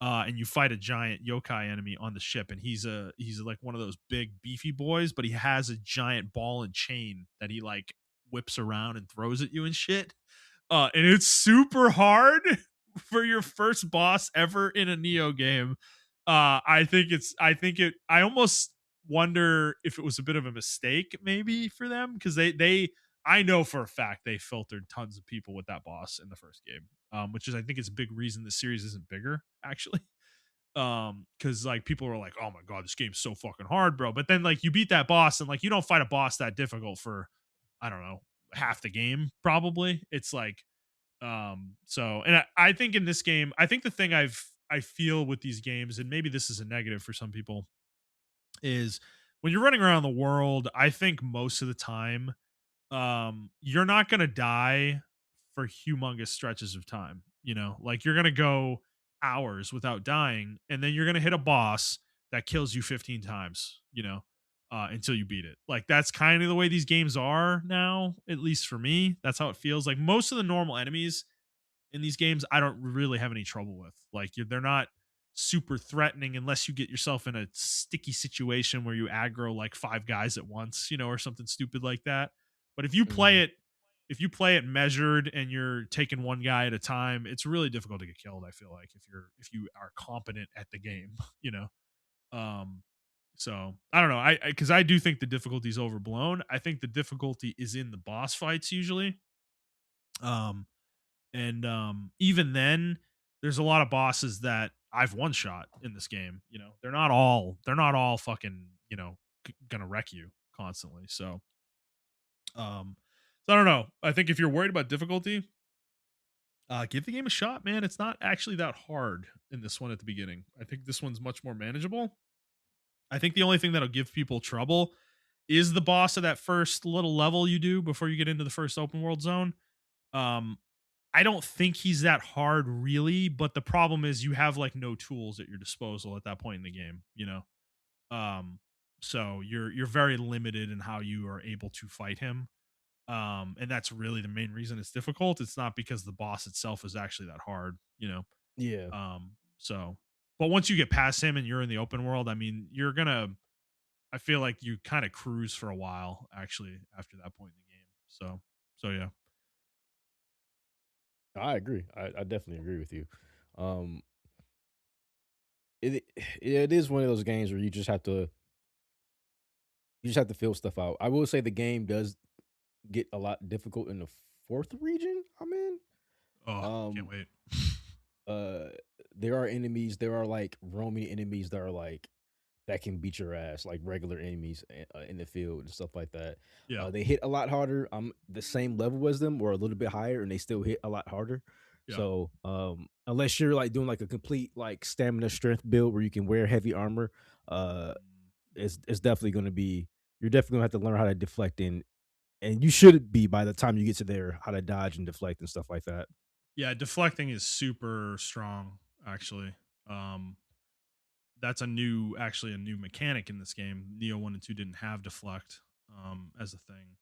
And you fight a giant yokai enemy on the ship, and he's like one of those big beefy boys, but he has a giant ball and chain that he like whips around and throws at you and shit. And it's super hard for your first boss ever in a Neo game. I almost wonder if it was a bit of a mistake maybe for them because they I know for a fact they filtered tons of people with that boss in the first game, which is I think is a big reason the series isn't bigger actually. Because like people were like, "Oh my god, this game's so fucking hard, bro." But then like you beat that boss and like you don't fight a boss that difficult for I don't know half the game probably. It's like so and I think in this game, I think the thing I feel with these games, and maybe this is a negative for some people, is when you're running around the world, I think most of the time, you're not gonna die for humongous stretches of time. Like you're gonna go hours without dying, and then you're gonna hit a boss that kills you 15 times, until you beat it. Like that's kind of the way these games are now, at least for me. That's how it feels. Like most of the normal enemies in these games, I don't really have any trouble with. Like they're not super threatening unless you get yourself in a sticky situation where you aggro like five guys at once, or something stupid like that. But Mhm. if you play it measured and you're taking one guy at a time, it's really difficult to get killed. I feel like if you are competent at the game, you know. Um, so I don't know. Because I do think the difficulty is overblown. I think the difficulty is in the boss fights usually. Um, and even then, there's a lot of bosses that I've one shot in this game. They're not all fucking gonna wreck you constantly. Um, so I don't know. I think if you're worried about difficulty, give the game a shot, man. It's not actually that hard in this one at the beginning. I think this one's much more manageable. I think the only thing that'll give people trouble is the boss of that first little level you do before you get into the first open world zone. Um, I don't think he's that hard really, but the problem is you have like no tools at your disposal at that point in the game, Um so you're very limited in how you are able to fight him. And that's really the main reason it's difficult. It's not because the boss itself is actually that hard. Yeah. So but once you get past him and you're in the open world, I mean, I feel like you kind of cruise for a while actually after that point in the game. So yeah. I agree. I definitely agree with you. Um, it it is one of those games where you just have to feel stuff out. I will say the game does get a lot difficult in the fourth region I'm in. Oh, can't Um, wait. uh, there are enemies. There are like roaming enemies that are like that can beat your ass, like regular enemies in the field and stuff like that. Yeah. They hit a lot harder. I'm the same level as them or a little bit higher, and they still hit a lot harder. Yeah. So, unless you're like doing like a complete like stamina strength build where you can wear heavy armor, uh, Mm. it's definitely going to be you're definitely gonna have to learn how to deflect and you should be by the time you get to there how to dodge and deflect and stuff like that. Yeah, deflecting is super strong, actually. Um, that's actually a new mechanic in this game. Neo 1 and 2 didn't have deflect as a thing.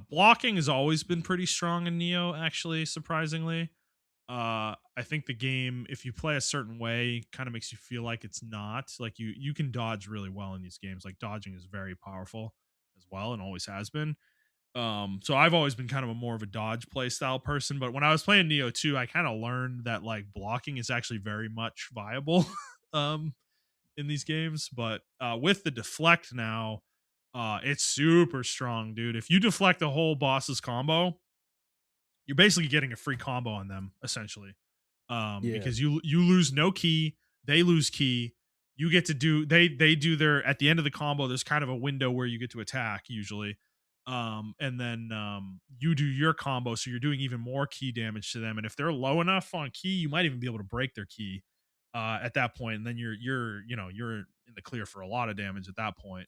Blocking has always been pretty strong in Neo, actually, surprisingly. I think the game, if you play a certain way, kind of makes you feel like it's not. Like you can dodge really well in these games. Like dodging is very powerful as well and always has been. So I've always been kind of a more of a dodge play style person, but when I was playing Neo 2, I kind of learned that like blocking is actually very much viable um in these games. But with the deflect now, it's super strong, dude. If you deflect a whole boss's combo, you're basically getting a free combo on them essentially. Yeah, Because you lose no key, they lose key. You get to do they do their at the end of the combo. There's kind of a window where you get to attack usually, and then you do your combo, so you're doing even more key damage to them. And if they're low enough on key, you might even be able to break their key. at that point, and then you're in the clear for a lot of damage at that point,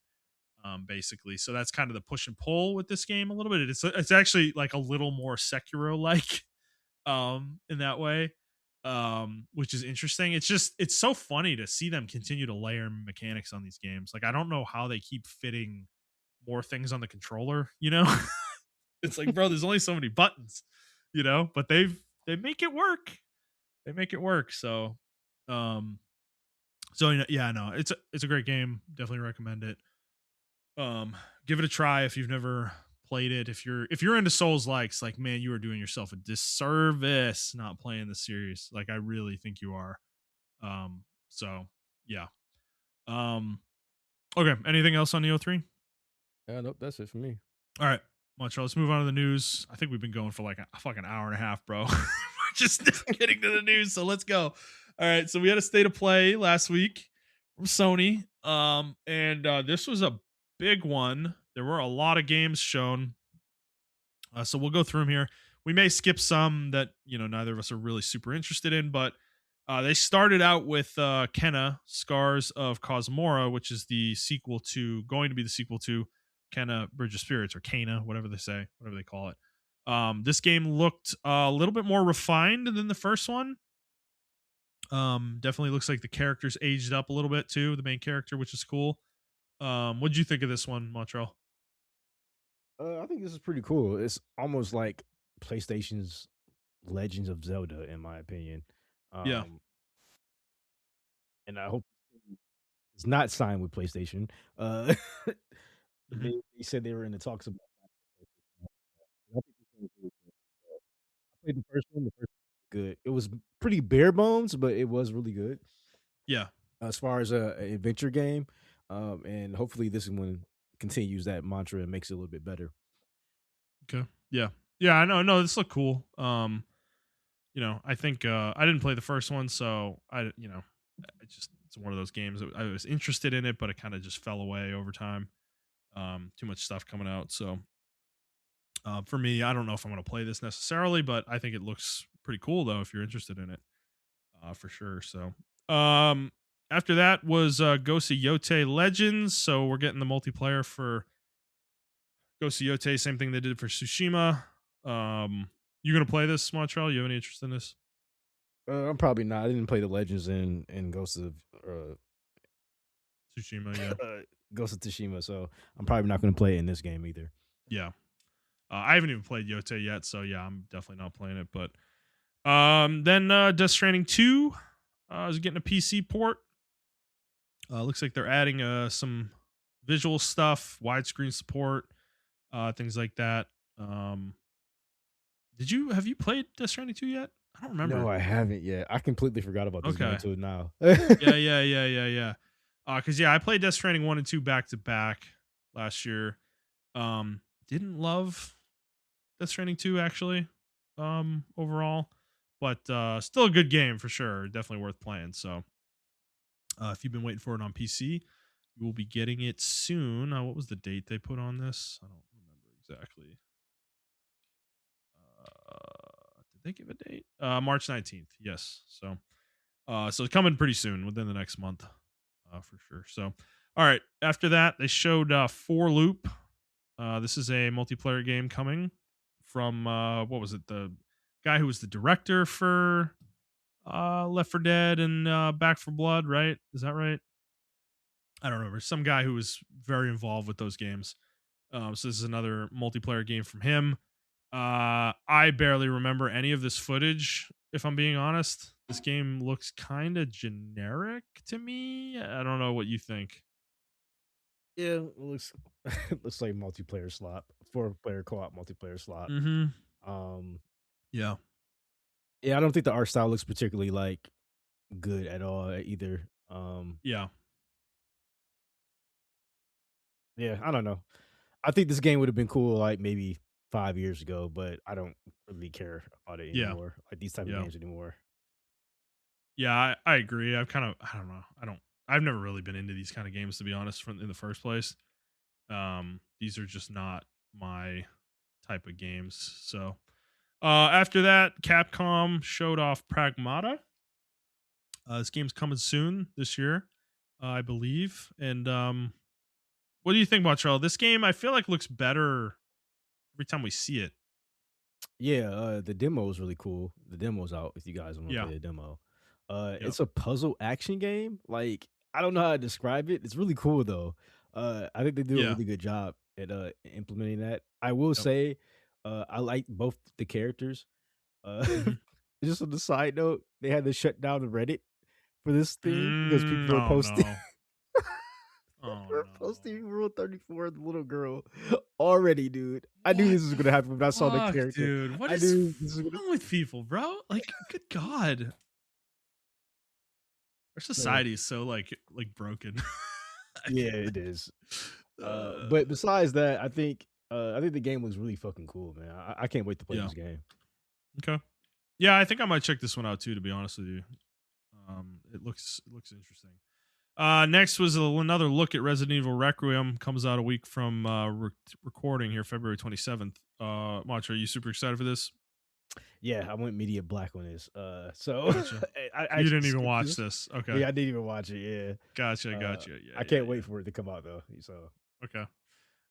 basically. So that's kind of the push and pull with this game a little bit. It's actually like a little more Sekiro like, in that way, which is interesting. It's so funny to see them continue to layer mechanics on these games. Like I don't know how they keep fitting more things on the controller. It's like, bro, there's only so many buttons, but they make it work. They make it work. Um, yeah, no, it's a great game. Definitely recommend it. Give it a try if you've never played it. If you're into Souls likes, like man, you are doing yourself a disservice not playing the series. Like I really think you are. So yeah. Um, okay. Anything else on Neo 3? Nope, that's it for me. All right, Montreal, let's move on to the news. I think we've been going for like a fucking hour and a half, bro. We're just now getting to the news, so let's go. All right, so we had a state of play last week from Sony, and this was a big one. There were a lot of games shown, so we'll go through them here. We may skip some that neither of us are really super interested in, but they started out with Kenna Scars of Cosmora, which is going to be the sequel to Kenna Bridge of Spirits, or Kana, whatever they say, whatever they call it. This game looked a little bit more refined than the first one. Definitely looks like the characters aged up a little bit too, the main character, which is cool. What'd you think of this one, Montreal? I think this is pretty cool. It's almost like PlayStation's Legends of Zelda, in my opinion. Yeah. Um, and I hope it's not signed with PlayStation. Hmm. They said they were in the talks about. I think this game is really good. I played the first one. The first one was good. It was pretty bare bones, but it was really good Yeah. as far as a adventure game. And hopefully this one continues that mantra and makes it a little bit better. Okay. Yeah. Yeah, I know. No, this looked cool. I think I didn't play the first one, so it's one of those games that I was interested in it, but it kind of just fell away over time. Too much stuff coming out. So for me, I don't know if I'm going to play this necessarily, but I think it looks pretty cool though if you're interested in it, for sure. So after that was Ghost of Yote Legends. So we're getting the multiplayer for Ghost of Yote, same thing they did for Tsushima. You gonna play this, Montreal? You have any interest in this? I'm probably not. I didn't play the Legends in Ghost of Tsushima, yeah. Ghost of Tsushima, so I'm probably not going to play it in this game either. Yeah. I haven't even played Yote yet, so yeah, I'm definitely not playing it. But then Death Stranding 2 is getting a PC port. Looks like they're adding some visual stuff, widescreen support, things like that. Um, have you played Death Stranding 2 yet? I don't No, remember. I haven't yet. I completely forgot about this game Okay. until now. Yeah, yeah, yeah, yeah, yeah. Cause yeah, I played Death Stranding 1 and 2 back to back last year. Didn't love Death Stranding 2 actually, overall. But still a good game for sure. Definitely worth playing. So if you've been waiting for it on PC, you will be getting it soon. What was the date they put on this? I don't remember exactly. Did they give a date? March 19th. Yes. So it's coming pretty soon, within the next month, for sure. So, all right. After that, they showed Four Loop. This is a multiplayer game coming from what was it? The guy who was the director for Left 4 Dead and Back for Blood, right? Is that right? I don't remember. Some guy who was very involved with those games. So this is another multiplayer game from him. I barely remember any of this footage, if I'm being honest. This game looks kind of generic to me. I don't know what you think. Yeah, it looks looks like multiplayer slop, 4-player co-op multiplayer slop. Mm-hmm. Um, Yeah. yeah, I don't think the art style looks particularly like good at all either. Yeah. Yeah, I don't know. I think this game would have been cool like maybe 5 years ago, but I don't really care about it Yeah. anymore. Like these type of Yeah. games anymore. Yeah. I agree. I don't know. I've never really been into these kind of games, to be honest, in the first place. These are just not my type of games. So after that, Capcom showed off Pragmata. This game's coming soon this year, I believe. And what do you think, Montrell? This game I feel like looks better every time we see it. Yeah, the demo is really cool. The demo's out if you guys wanna Yeah. play the demo. Yep. It's a puzzle action game, like, I don't know how to describe it, it's really cool, though. I think they do a Yeah. really good job at, implementing that. I will Yep. say, I like both the characters. Uh, Hmm. just on the side note, they had to shut down Reddit for this thing because people were Oh posting no. Oh were no. posting Rule 34, the little girl already, dude. I knew What this was the gonna happen when I saw the fuck, character. dude? What I is knew this was gonna wrong with people, bro? Like, good God. Our so society is so like broken. I yeah, feel it like. is. But besides that, I think the game looks really fucking cool, man. I can't wait to play Yeah. this game. Okay. Yeah, I think I might check this one out too, to be honest with you. It looks interesting. Next was another look at Resident Evil Requiem. Comes out a week from recording here, February 27th. Monch, are you super excited for this? Yeah, I went media black on this. So Gotcha. I You actually didn't even skipped watch this. this. Okay. Yeah, I didn't even watch it. Yeah. Gotcha. Gotcha. Yeah. I Yeah. can't wait Yeah. for it to come out though. So Okay.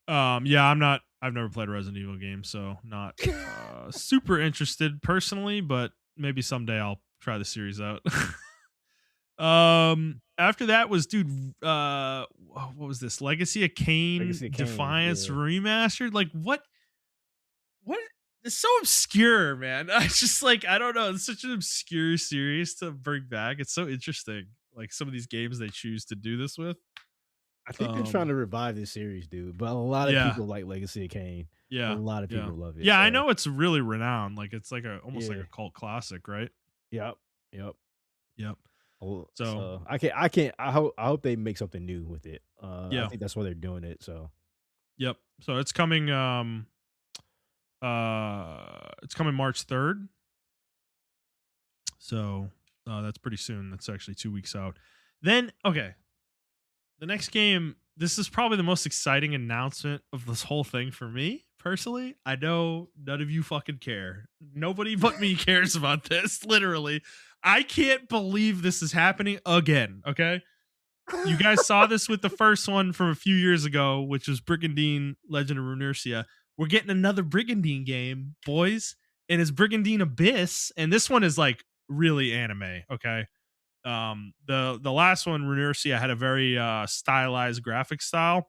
Yeah, I'm not. I've never played a Resident Evil game, so not super interested personally. But maybe someday I'll try the series out. After that was what was this? Legacy of Kane Legacy of Kain, Defiance yeah. remastered? Like what it's so obscure, man. I just like I don't know. It's such an obscure series to bring back. It's so interesting. Like some of these games they choose to do this with. I think they're trying Um to revive this series, dude. But a lot of yeah, people like Legacy of Kain. A yeah, lot of yeah. people love it. Yeah, I So know it's really renowned. Like it's like a almost like yeah. a cult classic, right? Yep. Yep. Yep. Oh, So so I hope they make something new with it. I yeah. think that's why they're doing it. So Yep. So it's coming March 3rd. So that's pretty soon. That's actually 2 weeks out. Then, okay, the next game. This is probably the most exciting announcement of this whole thing for me personally. I know none of you fucking care. Nobody but me cares about this. Literally, I can't believe this is happening again. Okay, you guys saw this with the first one from a few years ago, which was Brigandine Legend of Runercia. We're getting another Brigandine game, boys, and it's Brigandine Abyss, and this one is like really anime. Okay, the last one, Runercia, had a very stylized graphic style.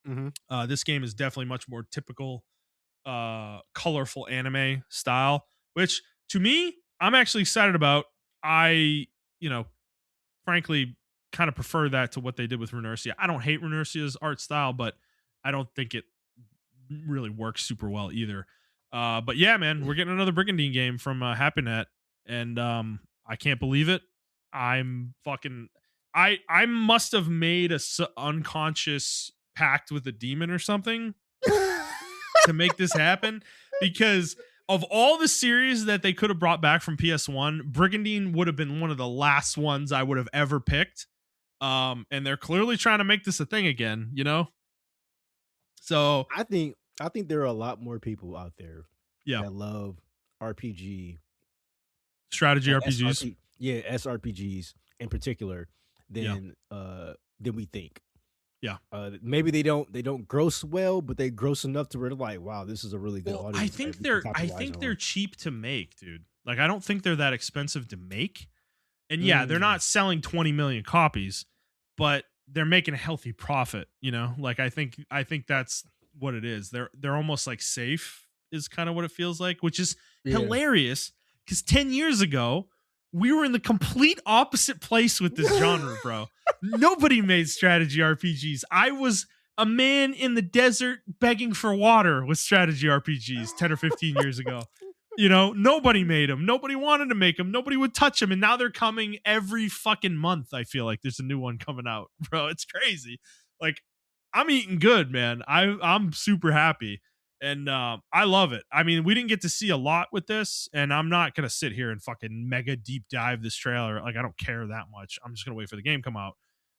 mhm. This game is definitely much more typical, colorful anime style, which to me, I'm actually excited about. I, you know, frankly kind of prefer that to what they did with Runercia. I don't hate Runercia's art style, but I don't think it really works super well either. But yeah, man, we're getting another Brigandine game from Happynet, and I can't believe it. I'm fucking. I must have made a unconscious pact with a demon or something to make this happen because of all the series that they could have brought back from PS1, Brigandine would have been one of the last ones I would have ever picked. And they're clearly trying to make this a thing again, you know? So, I think there are a lot more people out there yeah, that love RPG, strategy like RPGs. SRPGs in particular Yeah. than we think. Yeah. Maybe they don't gross well, but they gross enough to where they're like, wow, this is a really good Well, I audience that think we can I capitalize think they're on. cheap to make, dude. Like I don't think they're that expensive to make. And yeah, they're Mm, not selling 20 million copies, but they're making a healthy profit, you know? Like I think that's what it is. They're almost like safe is kind of what it feels like, which is yeah. hilarious cuz 10 years ago we were in the complete opposite place with this genre, bro. Nobody made strategy RPGs. I was a man in the desert begging for water with strategy RPGs 10 or 15 years ago. You know, nobody made them. Nobody wanted to make them. Nobody would touch them. And now they're coming every fucking month. I feel like there's a new one coming out, bro. It's crazy. Like, I'm eating good, man. I'm super happy. And I love it. I mean, we didn't get to see a lot with this, and I'm not gonna sit here and fucking mega deep dive this trailer. Like, I don't care that much. I'm just gonna wait for the game come out.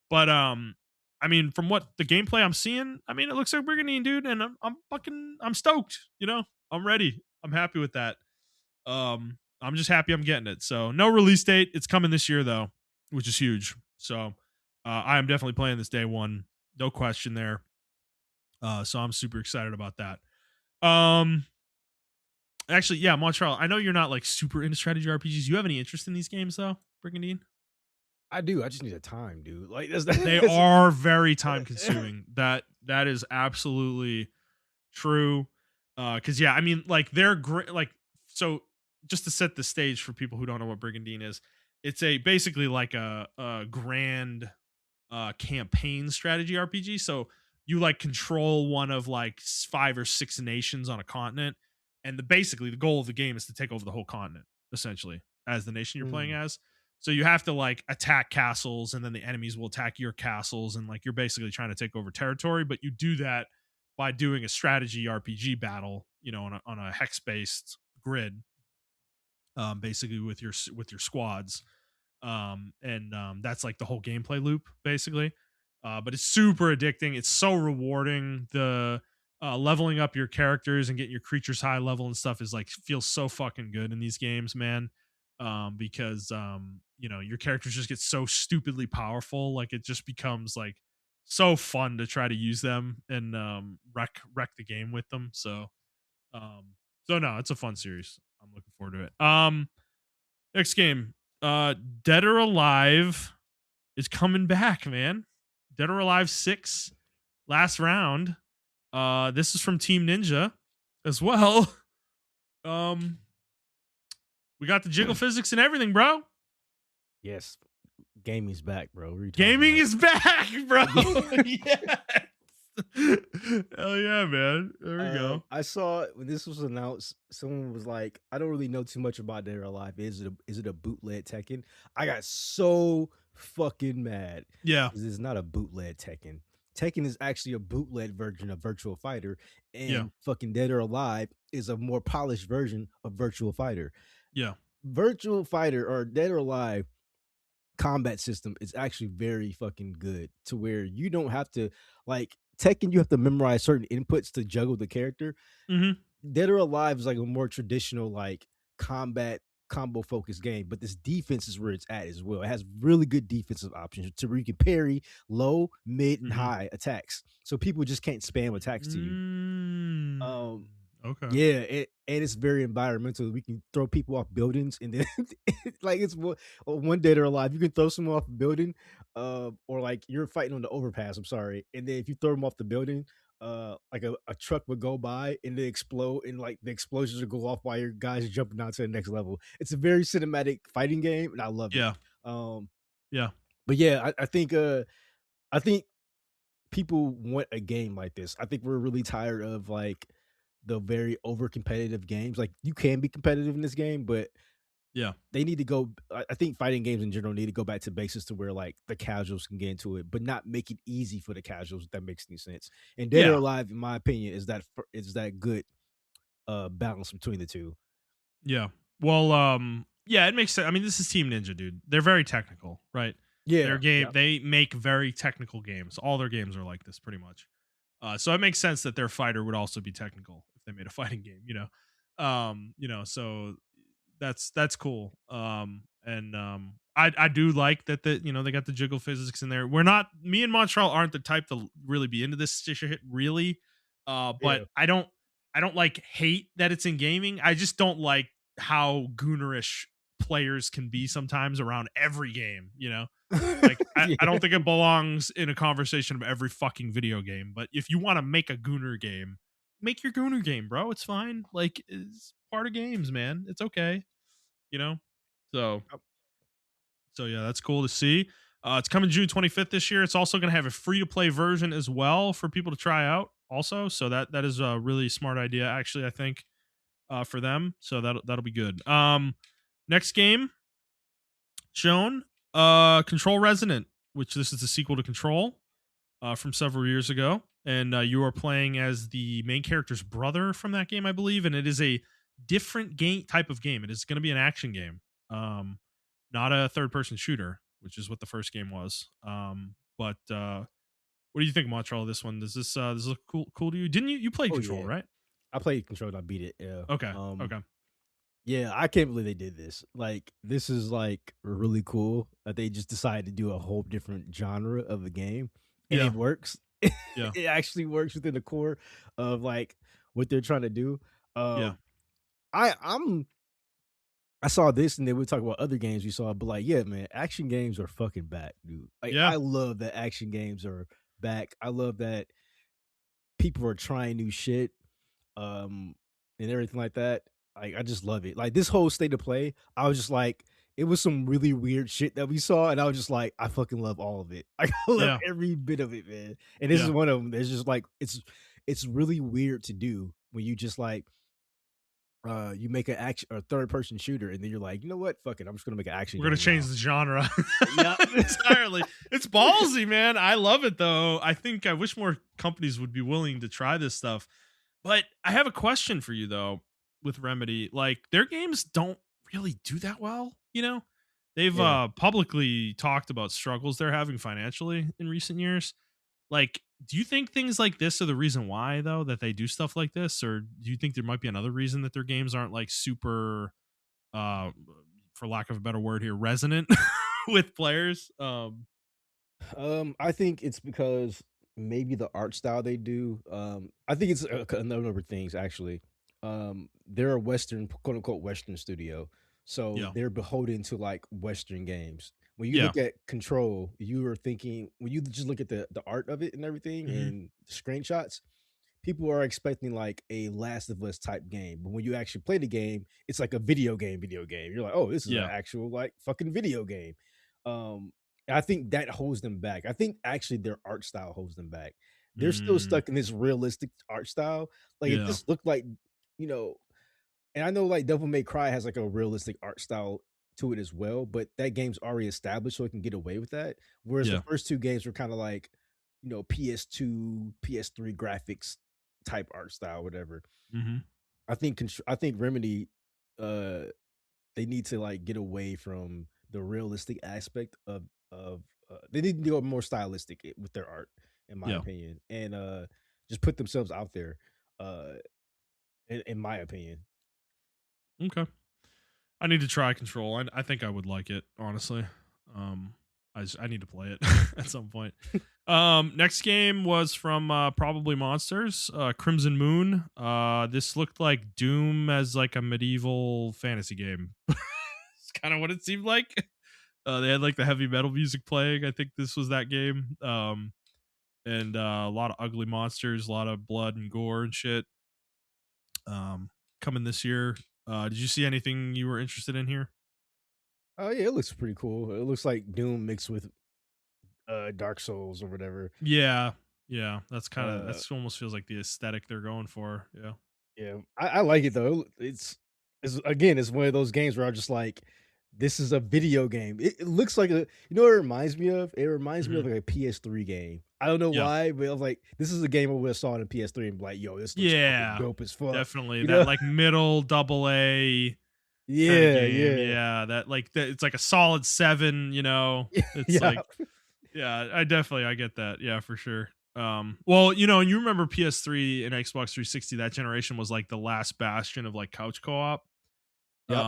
But I mean, from what the gameplay I'm seeing, I mean, it looks like Brigandine, dude, and I'm stoked. You know, I'm ready. I'm happy with that. I'm just happy I'm getting it. So no release date. It's coming this year though. which is huge. So I am definitely playing this day one, no question there. So I'm super excited about that. Um, Actually, yeah, Montreal. I know you're not like super into strategy RPGs. You have any interest in these games though, Brigandine? I do. I just need a time, dude. Like that's They that's are very time consuming. That is absolutely true. Cause yeah, I mean, like they're great. Like, so just to set the stage for people who don't know what Brigandine is, it's a basically like a grand campaign strategy RPG. So you like control one of like five or six nations on a continent, and basically the goal of the game is to take over the whole continent essentially as the nation you're playing mm, as. So you have to like attack castles, and then the enemies will attack your castles, and like you're basically trying to take over territory. But you do that by doing a strategy RPG battle, on a hex based grid, basically with your squads, and that's like the whole gameplay loop basically. But it's super addicting. It's so rewarding. The leveling up your characters and getting your creatures high level and stuff is like feels so fucking good in these games, man. Because your characters just get so stupidly powerful, like it just becomes like so fun to try to use them and wreck the game with them. So no, it's a fun series. I'm looking forward to it. Next game, Dead or Alive is coming back, man. Dead or Alive 6, last round. This is from Team Ninja as well. Um, we got the jiggle physics and everything, bro. yes, gaming's back, bro. What are you talking Gaming about? is back, bro. Yes. Hell yeah, man. There we go. I saw when this was announced, someone was like, "I don't really know too much about Dead or Alive. Is it a bootleg Tekken?" I got so fucking mad Yeah. because it's not a bootleg Tekken. Tekken is actually a bootleg version of Virtual Fighter, Yeah. and fucking Dead or Alive is a more polished version of Virtual Fighter. Yeah. Virtual Fighter or Dead or Alive combat system is actually very fucking good to where you don't have to like Tekken, you have to memorize certain inputs to juggle the character. Mm-hmm. Dead or Alive is like a more traditional like combat combo focused game, but this defense is where it's at as well. It has really good defensive options to where you can parry low, mid, and Mm-hmm. high attacks. So people just can't spam attacks to you. Mm. Um Okay. yeah, and it's very environmental. We can throw people off buildings, and then like one Dead or Alive. You can throw someone off a building, or like you're fighting on the overpass. I'm sorry, and then if you throw them off the building, like a truck would go by and they explode, and like the explosions would go off while your guys are jumping on to the next level. It's a very cinematic fighting game, and I love it. Yeah. Um, Yeah. but yeah, I think people want a game like this. I think we're really tired of like the very over competitive games. Like you can be competitive in this game, but Yeah. they need to go. I think fighting games in general need to go back to basics to where like the casuals can get into it, but not make it easy for the casuals. If that makes any sense. And Dead or Yeah. Alive, in my opinion, is that good balance between the two. Yeah. Well, yeah, it makes sense. I mean, this is Team Ninja, dude. They're very technical, right? Their Yeah, game, yeah, they make very technical games. All their games are like this, pretty much. So it makes sense that their fighter would also be technical if they made a fighting game, so that's cool. And I do like that they got the jiggle physics in there. We're not Me and Montreal aren't the type to really be into this shit really. But yeah. I don't like hate that it's in gaming. I just don't like how goonerish players can be sometimes around every game. Like I don't Yeah. think it belongs in a conversation of every fucking video game. But if you want to make a Gooner game, make your Gooner game, bro. It's fine. Like it's part of games, man. It's okay. You know? So so yeah, that's cool to see. It's coming June 25th this year. It's also gonna have a free to play version as well for people to try out also. So that is a really smart idea, actually, I think, for them. So that'll be good. Next game shown, Control Resonant, which this is the sequel to Control, from several years ago, and you are playing as the main character's brother from that game, I believe, and it is a different game type of game. It is going to be an action game, not a third-person shooter, which is what the first game was. But what do you think, Montreal? This one does this look cool to you? Didn't you play Oh Control, yeah. right? I played Control and I beat it. Yeah. Okay, okay, Yeah, I can't believe they did this. Like, this is, like, really cool that they just decided to do a whole different genre of the game, and it Yeah, works. yeah, It actually works within the core of, like, what they're trying to do. yeah, Um, I'm I saw this and then we talk about other games we saw, but, like, yeah, man, action games are fucking back, dude. Like, yeah, I love that action games are back. I love that people are trying new shit, um, and everything like that. I just love it. Like, this whole state of play, I was just like, it was some really weird shit that we saw, and I was just like, I fucking love all of it. Like, I love yeah, every bit of it, man. And this is yeah. one of them. It's just like it's really weird to do when you just like you make an action or third person shooter, and then you're like, you know what? Fuck it. I'm just gonna make an action We're gonna game change now. the genre Yeah. entirely. It's ballsy, man. I love it though. I think I wish more companies would be willing to try this stuff. But I have a question for you though with Remedy. Like their games don't really do that well, you know? They've Yeah. publicly talked about struggles they're having financially in recent years. Like, do you think things like this are the reason why though that they do stuff like this, or do you think there might be another reason that their games aren't like super uh for lack of a better word here resonant with players? I think it's because maybe the art style they do. I think it's a number of things actually. They're a Western, quote unquote, Western studio, so Yeah. they're beholden to like Western games. When you Yeah. look at Control, you are thinking when you just look at the art of it and everything Hmm. and the screenshots, people are expecting like a Last of Us type game, but when you actually play the game, it's like a video game. Video game. You're like, oh, this is an Yeah. actual like fucking video game. I think that holds them back. I think actually their art style holds them back. They're still Mm, stuck in this realistic art style. Like it yeah. just looked like, you know, and I know like Devil May Cry has like a realistic art style to it as well, but that game's already established, so it can get away with that. Whereas the Yeah. first two games were kind of like, PS2, PS3 graphics type art style, whatever. Hmm. I think Remedy, uh, they need to like get away from the realistic aspect of they need to go more stylistic with their art, in my Yeah. opinion, and just put themselves out there. Uh, in my opinion. Okay. I need to try Control. I think I would like it, honestly. Um, I need to play it at some point. Next game was from probably Monsters, Crimson Moon. This looked like Doom as like a medieval fantasy game. It's kind of what it seemed like. They had like the heavy metal music playing. I think this was that game. And a lot of ugly monsters, a lot of blood and gore and shit. Um, coming this year. Did you see anything you were interested in here? Oh yeah, it looks pretty cool. It looks like Doom mixed with Dark Souls or whatever. Yeah, yeah. Uh That's almost feels like the aesthetic they're going for. Yeah, yeah, I like it though. It's again, it's one of those games where I'm just like, this is a video game. It looks like a, you know what it reminds me of? It reminds me hmm, of like a PS3 game. I don't know yeah, why, but I was like, this is a game I would have saw on a PS3 and be like, yo, this looks fucking yeah. dope as fuck. Definitely You that know? like middle double A kind of Yeah, game. yeah. Yeah, that like it's like a solid 7. You know, it's Yeah. like yeah. I get that. Yeah, for sure. Well, and you remember PS3 and Xbox 360. That generation was like the last bastion of like couch co-op. Yep.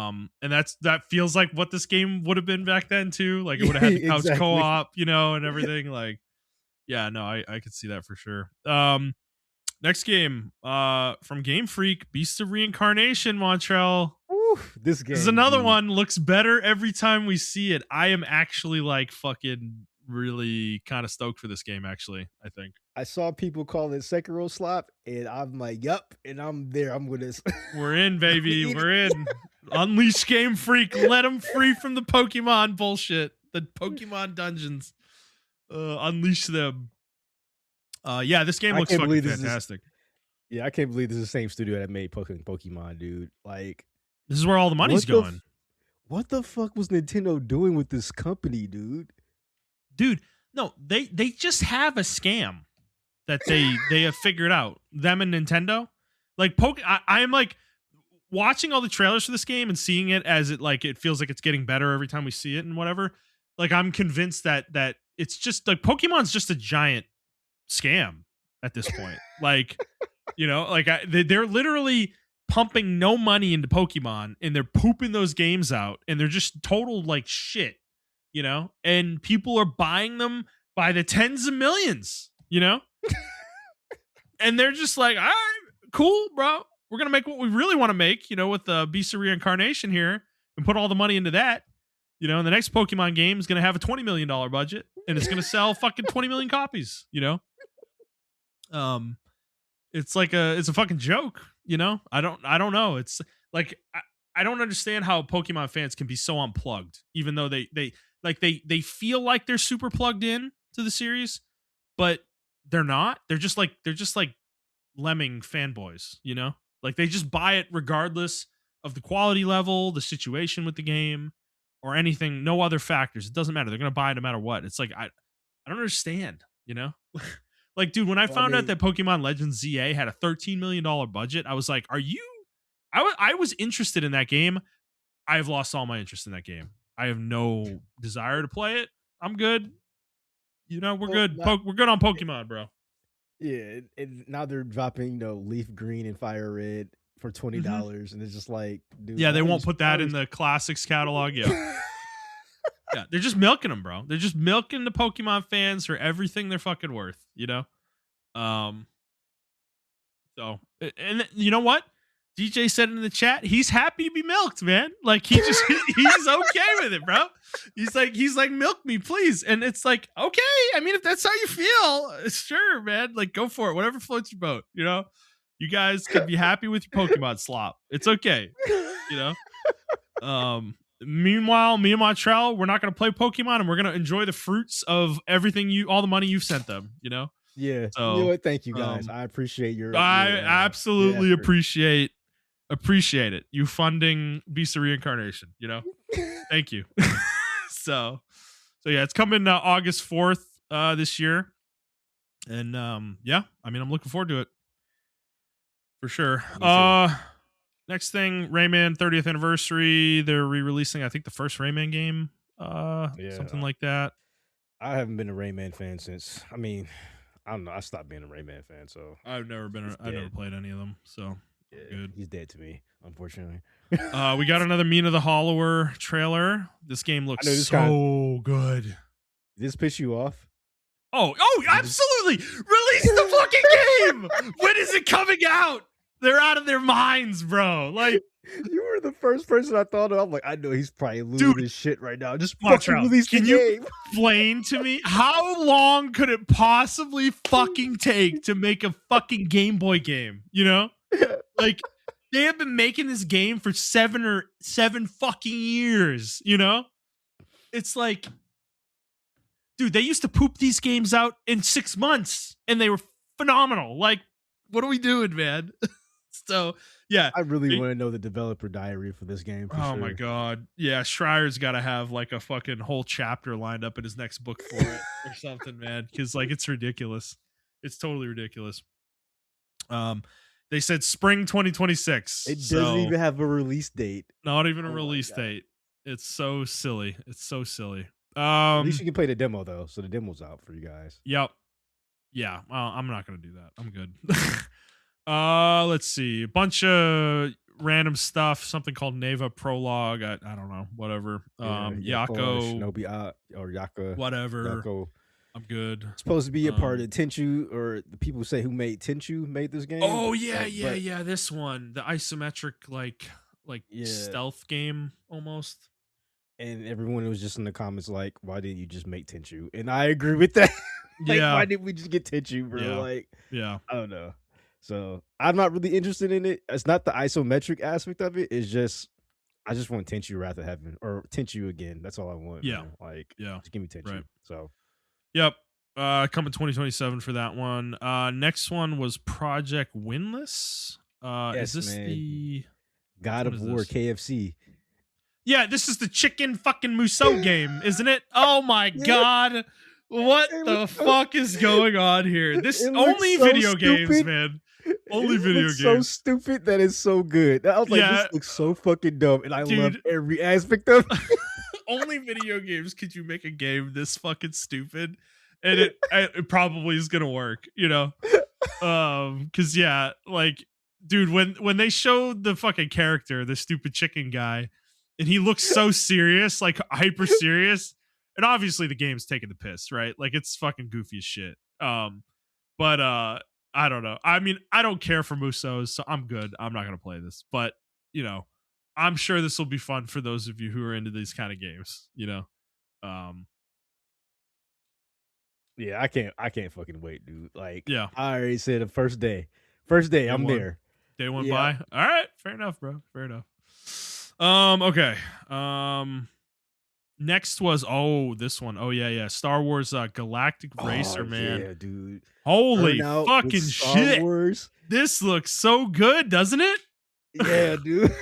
And that feels like what this game would have been back then too. Like it would have had the couch Exactly. co-op, and everything. Like, yeah, no, I could see that for sure. Next game, from Game Freak, Beast of Reincarnation, Montrell. Woo, this This is game, another dude. one. Looks better every time we see it. I am actually like fucking really kind of stoked for this game. Actually, I think I saw people call it Sekiro slop, and I'm like, "Yup," and I'm there. I'm with this. we're in, I'm baby. eating. We're in. Unleash Game Freak. Let them free from the Pokemon bullshit. The Pokemon dungeons. Unleash them. Yeah, this game I looks can't fucking believe this is. fantastic. Yeah, I can't believe this is the same studio that made Pokemon, dude. Like, This is where all the money's what the going. what the fuck was Nintendo doing with this company, dude? Dude, no, they just have a scam that they have figured out. Them and Nintendo. Like I am like watching all the trailers for this game and seeing it as it feels like it's getting better every time we see it and whatever. Like I'm convinced that it's just like Pokemon's just a giant scam at this point. Like, they're literally pumping no money into Pokemon and they're pooping those games out and they're just total like shit, and people are buying them by the tens of millions, and they're just like, all right, cool, bro. We're going to make what we really want to make, with the Beast of Reincarnation here and put all the money into that. And the next Pokemon game is going to have a $20 million budget and it's going to sell fucking 20 million copies, It's it's a fucking joke, I don't know. It's like, I don't understand how Pokemon fans can be so unplugged, even though they feel like they're super plugged in to the series, but they're not. They're just like lemming fanboys, like they just buy it regardless of the quality level, the situation with the game, or anything. No other factors. It doesn't matter. They're gonna buy it no matter what. It's like I don't understand, Like, dude, when I Well, I found out mean, that Pokemon Legends ZA had a $13 million budget, I was like, are you? I was interested in that game. I have lost all my interest in that game. I have no desire to play it. I'm good. We're well, good. We're good on Pokemon, bro. yeah, and now they're dropping, Leaf Green and Fire Red for Hmm. $20, and it's just like, dude, Yeah, they why won't is put why that in is the classics catalog. Yeah. Yeah, they're just milking them, bro. They're just milking the Pokemon fans for everything they're fucking worth, Um, so, and you know what? DJ said in the chat, he's happy to be milked, man. Like he just he's okay with it, bro. He's like, milk me, please. And it's like, okay. I mean, if that's how you feel, sure, man. Like, go for it. Whatever floats your boat. You guys can be happy with your Pokemon slop. It's okay. You know. Meanwhile, me and Montrell, we're not gonna play Pokemon, and we're gonna enjoy the fruits of all the money you've sent them. Yeah, you know So, what? Thank you guys. um, I appreciate I your absolutely effort. appreciate it. You funding Beast of Reincarnation. Thank you. so, so yeah, it's coming August 4th this year, and yeah, I mean, I'm looking forward to it for sure. Me too. Next thing, Rayman 30th anniversary. They're re-releasing, I think, the first Rayman game, Yeah, something like that. I haven't been a Rayman fan since. I mean, I don't know. I stopped being a Rayman fan, so he's I've never dead. played any of them, so Yeah, I'm good. he's dead to me, unfortunately. We got another Mina the Hollower trailer. This game I looks know this kind of so good. this piss you off. Oh, Did this- absolutely! Release the fucking game! When is it coming out? They're out of their minds, bro. Like, You were the first person I thought of. I'm like, I know he's probably losing dude, his shit right now. Just fucking Montrell, release the can you game. explain to me how long could it possibly fucking take to make a fucking Game Boy game? Like, they have been making this game for seven fucking years. It's like, dude, they used to poop these games out in 6 months and they were phenomenal. Like, what are we doing, man? So, yeah. I really want to know the developer diary for this game for Oh sure. my god. Yeah, Schreier's got to have like a fucking whole chapter lined up in his next book for it or something, man, cuz like it's ridiculous. It's totally ridiculous. They said spring 2026. It doesn't So, even have a release date. not even a Oh my release God. date. It's so silly. It's so silly. At least you can play the demo though, so the demo's out for you guys. Yep. Yeah, well, I'm not gonna do that. I'm good. Let's see. A bunch of random stuff. Something called Neva Prologue. I don't know. Whatever. Yeah, Yako. Shinobi or Yaka. Whatever. Yako. I'm good. Supposed to be a part of Tenchu, or the people say who made Tenchu made this game. Oh yeah, but yeah. This one, the isometric like yeah, stealth game almost. and everyone was just in the comments like, "Why didn't you just make Tenchu?" And I agree with that. Like, Yeah. why didn't we just get Tenchu, bro? Yeah. Like, Yeah. I don't know. So I'm not really interested in it. It's not the isometric aspect of it. It's just I just want Tenchu Wrath of Heaven or Tenchu again. That's all I want. Yeah. Man. Like, Yeah. just give me Tenchu. Right. So Yep. Coming 2027 for that one. Next one was Project Windless. Is yes, this man. the God What of is War this? KFC. Yeah, this is the chicken fucking Muso game, isn't it? Oh my god. What It the looks so- fuck is going on here? This It looks only so video games, stupid. man. Only It video looks so games. stupid that it's so good. I was like, Yeah. this looks so fucking dumb, and I love Dude. every aspect of it. Only video games could you make a game this fucking stupid, and it probably is gonna work, because yeah, like dude, when they showed the fucking character, the stupid chicken guy, and he looks so serious, like hyper serious, and obviously the game's taking the piss, right? Like it's fucking goofy as shit. But I don't know. I mean, I don't care for Musos, so I'm good. I'm not gonna play this, but you know, I'm sure this will be fun for those of you who are into these kind of games. Um, Yeah, I can't fucking wait, dude. Like yeah, I already said, the first day, day I'm one, there. day one Yeah. by. All right, fair enough, bro. Fair enough. Okay. Next was this one. Oh yeah. Star Wars Galactic Oh Racer, man. yeah, dude. Holy Burnout with fucking Star shit. Wars. This looks so good, doesn't it? Yeah, dude.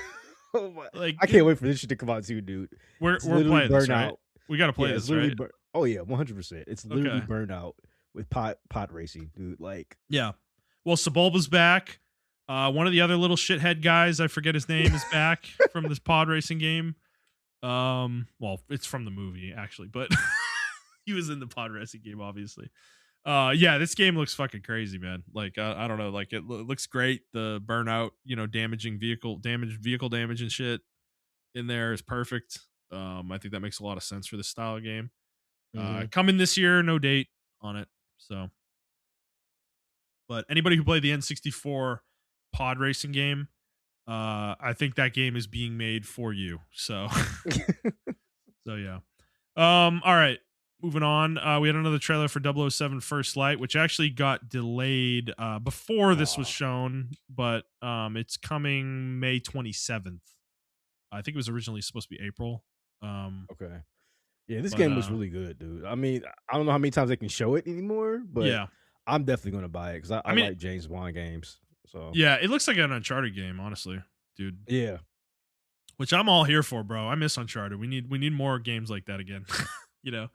Oh my! Like I can't wait for this shit to come out too, dude. It's we're literally playing this, right? Burnout. We got to Yeah, play it's this, literally right? Oh yeah, 100%. It's literally Okay. Burnout with pot racing, dude. Like Yeah. Well, Sebulba's back. One of the other little shithead guys, I forget his name, is back from this pod racing game. Well, it's from the movie actually, but he was in the pod racing game, obviously. Yeah, this game looks fucking crazy, man. Like, I don't know, like looks great. The burnout, vehicle damage and shit in there is perfect. I think that makes a lot of sense for this style of game. mhm. Coming this year, no date on it. So, but anybody who played the N64 pod racing game, I think that game is being made for you. So, so yeah. All right. Moving on. We had another trailer for 007 First Light, which actually got delayed before this was Ah, shown, but it's coming May 27th. I think it was originally supposed to be April. Um, okay. Yeah, this but game looks really good, dude. I mean, I don't know how many times they can show it anymore, but yeah. I'm definitely gonna buy it because I I mean, like James Bond games. So yeah, it looks like an Uncharted game, honestly, dude. yeah, Which I'm all here for, bro. I miss Uncharted. We need more games like that again. you know.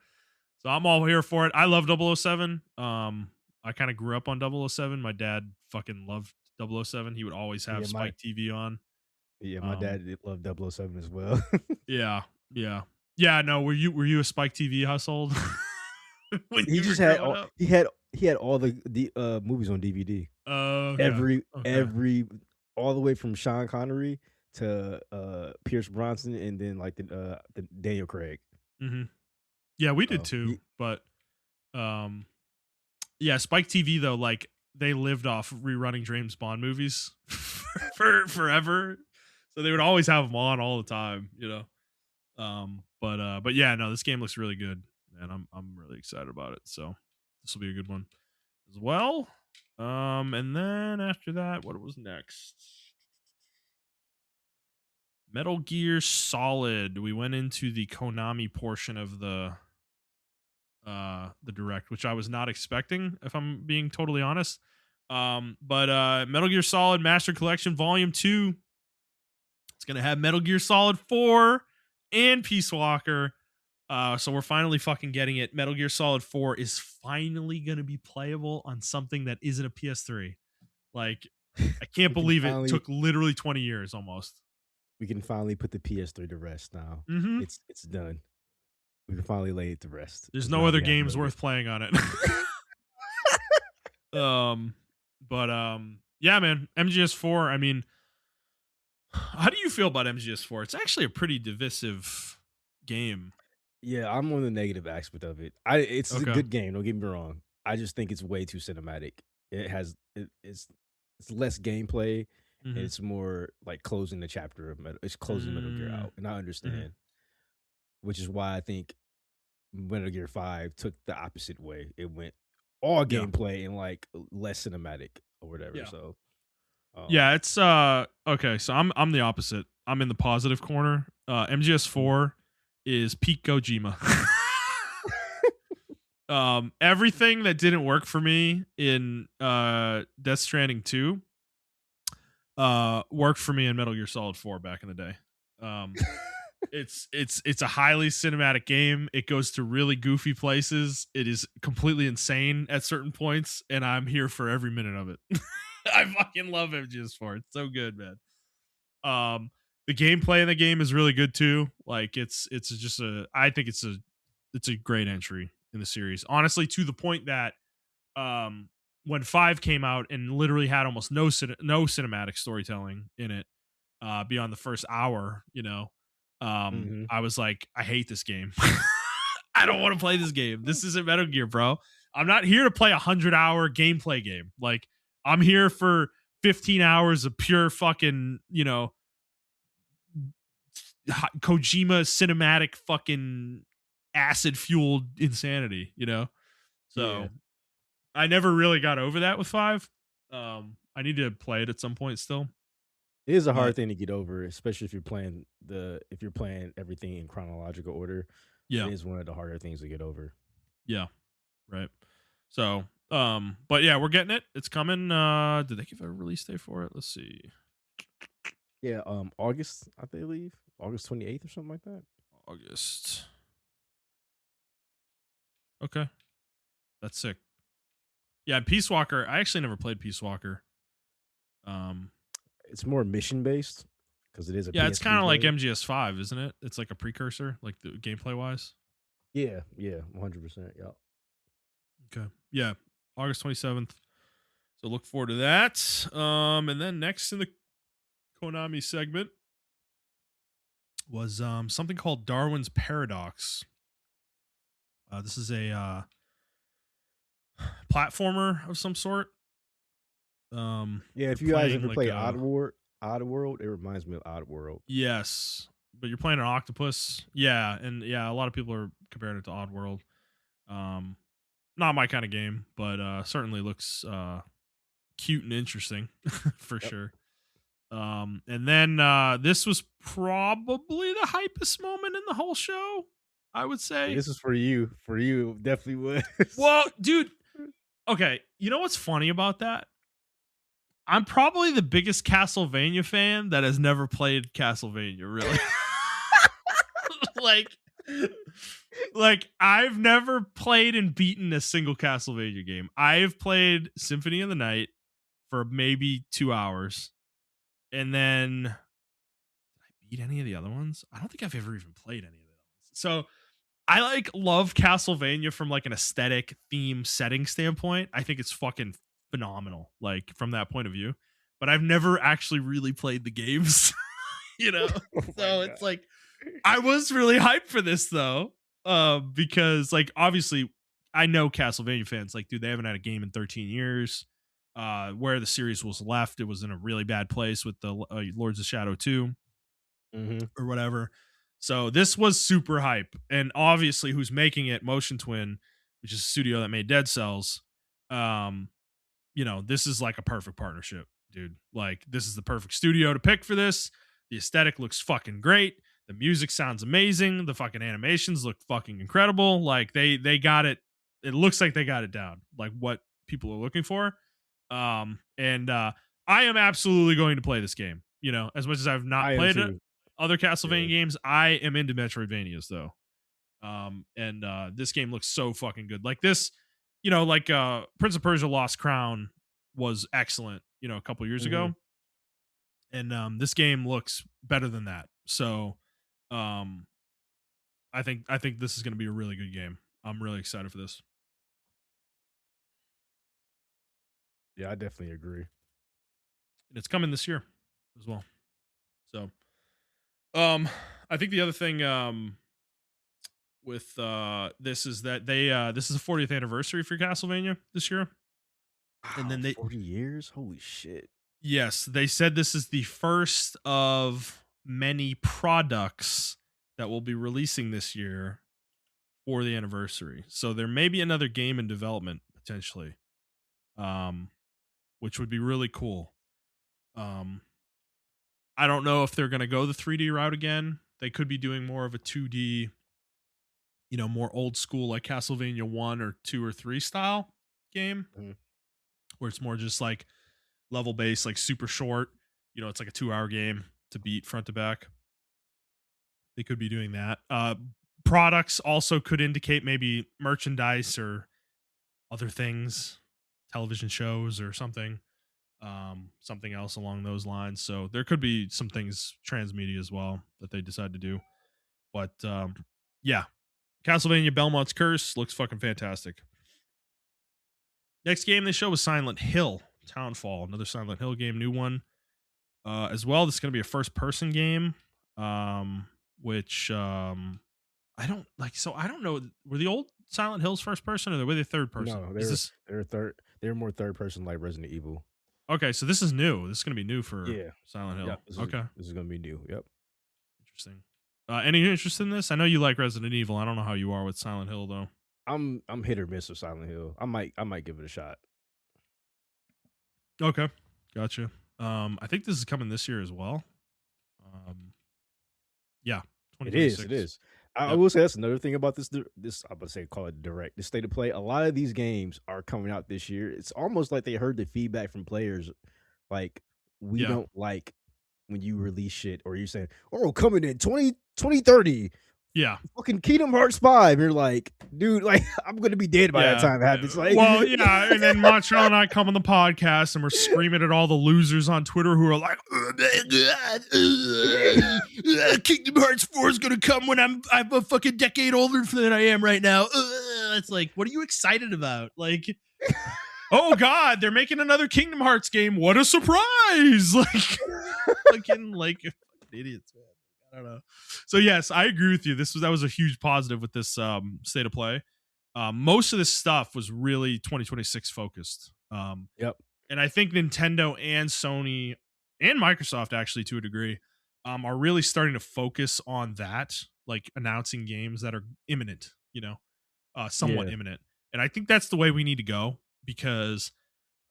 So I'm all here for it. I love 007. I kind of grew up on 007. My dad fucking loved 007. He would always have yeah, Spike TV on. my Um, dad did love 007 as well. yeah, yeah, yeah. No, were you a Spike TV household when He you were just had growing all up? he had all the movies on DVD. Oh, okay, okay. Every all the way from Sean Connery to Pierce Bronson and then like the Daniel Craig. hmm Yeah, we did So too. But um, yeah, Spike TV though, like they lived off rerunning James Bond movies for forever, so they would always have them on all the time. But yeah, no, this game looks really good, and I'm really excited about it. So this will be a good one as well. And then after that, what was next? Metal Gear Solid. We went into the Konami portion of the direct, which I was not expecting, if I'm being totally honest. But Metal Gear Solid Master Collection Volume 2. It's gonna have Metal Gear Solid 4 and Peace Walker. So we're finally fucking getting it. Metal Gear Solid 4 is finally gonna be playable on something that isn't a PS3. Like, I can't we can believe it finally took literally 20 years almost. put the PS3 to rest now. Mm-hmm. It's done. We can finally lay it to rest There's because no now other we have games Metal Gear. worth playing on it. But yeah, man, MGS4. I mean, how do you feel about MGS4? It's actually a pretty divisive game. Yeah, I'm on the negative aspect of it. It's a Okay. good game, don't get me wrong. I just think it's way too cinematic. It's less gameplay and Mm-hmm. it's more like closing the chapter of Metal it's closing Metal Gear Mm-hmm. out, and I understand, which is why I think Metal Gear 5 took the opposite way. It went all Yeah. gameplay and like less cinematic or whatever. Yeah. So, Yeah, um it's okay, so I'm the opposite. I'm in the positive corner. MGS4 is peak Kojima. Everything that didn't work for me in Death Stranding 2 worked for me in Metal Gear Solid 4 back in the day. Um it's a highly cinematic game. It goes to really goofy places. It is completely insane at certain points, and I'm here for every minute of it. I fucking love MGS4. It's so good, man. The gameplay in the game is really good too. Like it's just I think it's a great entry in the series. Honestly, to the point that um when 5 came out and literally had almost no cinematic storytelling in it, beyond the first hour, Mhm. I was like, I hate this game. I don't want to play this game. This isn't Metal Gear, bro. I'm not here to play 100-hour gameplay game. Like, I'm here for 15 hours of pure fucking, Kojima cinematic fucking acid fueled insanity, Yeah. So I never really got over that with 5. I need to play it at some point still, It is a but hard thing to get over, especially if you're playing everything in chronological order. It yeah, is one of the harder things to get over. yeah, right. So, but yeah, we're getting it. It's coming. Did they give a release date for it? Let's see. Yeah, August, I believe, August 28th or something like that. August. Okay, that's sick. Yeah, Peace Walker. I actually never played Peace Walker. Um, It's more mission based because it is a yeah, it's kind PSP of like game. MGS5, isn't it? It's like a precursor, like the gameplay wise. Yeah, yeah, 100%. Yeah. Okay. Yeah, August 27th. So look forward to that. And then next in the Konami segment was something called Darwin's Paradox. This is a platformer of some sort. Yeah, You're if you guys playing ever like play a Oddworld, it reminds me of Oddworld. yes, but you're playing an octopus. Yeah, and yeah, a lot of people are comparing it to Oddworld. Um, Not my kind of game, but certainly looks cute and interesting for Yep. sure. And then this was probably the hypest moment in the whole show, I would Yeah, say. this is for you. For you, it definitely was. Well, dude, okay, you know what's funny about that? I'm probably the biggest Castlevania fan that has never played Castlevania, really. like like I've never played and beaten a single Castlevania game. I've played Symphony of the Night for maybe 2 hours. And then did I beat any of the other ones? I don't think I've ever even played any of the other ones. So I like love Castlevania from like an aesthetic theme setting standpoint. I think it's fucking phenomenal, like from that point of view. But I've never actually really played the games, you know. Oh my So god. it's like I was really hyped for this though, because like obviously I know Castlevania fans like, dude, they haven't had a game in 13 years. Where the series was left, it was in a really bad place with the Lords of Shadow 2 Mhm. or whatever. So this was super hype, and obviously, who's making it? Motion Twin, which is a studio that made Dead Cells. Um, this is like a perfect partnership, dude. Like, this is the perfect studio to pick for this. The aesthetic looks fucking great. The music sounds amazing. The fucking animations look fucking incredible. Like they got it. It looks like they got it down. Like what people are looking for. And I am absolutely going to play this game. As much as I've not I am played it, too. other Yeah. Castlevania games, I am into Metroidvanias though. And this game looks so fucking good. Like this, like Prince of Persia Lost Crown was excellent, a couple years Mhm. ago. And this game looks better than that. So um I think this is gonna be a really good game. I'm really excited for this. Yeah, I definitely agree. And it's coming this year as well. So um I think the other thing with this is that this is the 40th anniversary for Castlevania this year. And Wow, then 40 years? Holy shit. yes, they said this is the first of many products that will be releasing this year for the anniversary. So there may be another game in development potentially, um, which would be really cool. Um, I don't know if they're going to go the 3D route again. They could be doing more of a 2D, more old school like Castlevania 1 or 2 or 3 style game Mhm. where it's more just like level based, like super short. It's like a 2-hour game to beat front to back. They could be doing that. Products also could indicate maybe merchandise or other things, television shows or something, something else along those lines. So there could be some things transmedia as well that they decide to do. But yeah, Castlevania Belmont's Curse looks fucking fantastic. Next game they showed was Silent Hill Townfall, another Silent Hill game, new one as well. This is going to be a first person game, which I don't like. So I don't know. Were the old Silent Hills first person or were they third person? No, Is this they're more third person like Resident Evil. okay? So this is new. This is going to be new for Yeah. Silent Yeah, Hill. Okay, this is gonna be new. Yep. interesting. Any interest in this? I know you like Resident Evil. I don't know how you are with Silent Hill though. I'm hit or miss with Silent Hill. I might give it a shot. Okay, gotcha. I think this is coming this year as well. Um, yeah, It is. It 2026. is. I Yep. will say that's another thing about this. I'm gonna say call it direct. The state of play. A lot of these games are coming out this year. It's almost like they heard the feedback from players. Like we Yeah. don't like when you release shit or you're saying, "Oh, coming in 2030, Yeah. fucking Kingdom Hearts 5." You're like, dude, like I'm gonna be dead by that Yeah. time it happens. Like, Well, yeah. And then Montrell and I come on the podcast and we're screaming at all the losers on Twitter who are like, "Oh my God, Kingdom Hearts 4 is going to come when I'm a fucking decade older than I am right now." It's like, what are you excited about? Oh God, they're making another Kingdom Hearts game. What a surprise! Like idiots, man. I don't know. So yes, I agree with you. That was a huge positive with this state of play. Most of this stuff was really 2026 focused. yep, And I think Nintendo and Sony and Microsoft actually to a degree are really starting to focus on that, like announcing games that are imminent, somewhat yeah, imminent. And I think that's the way we need to go because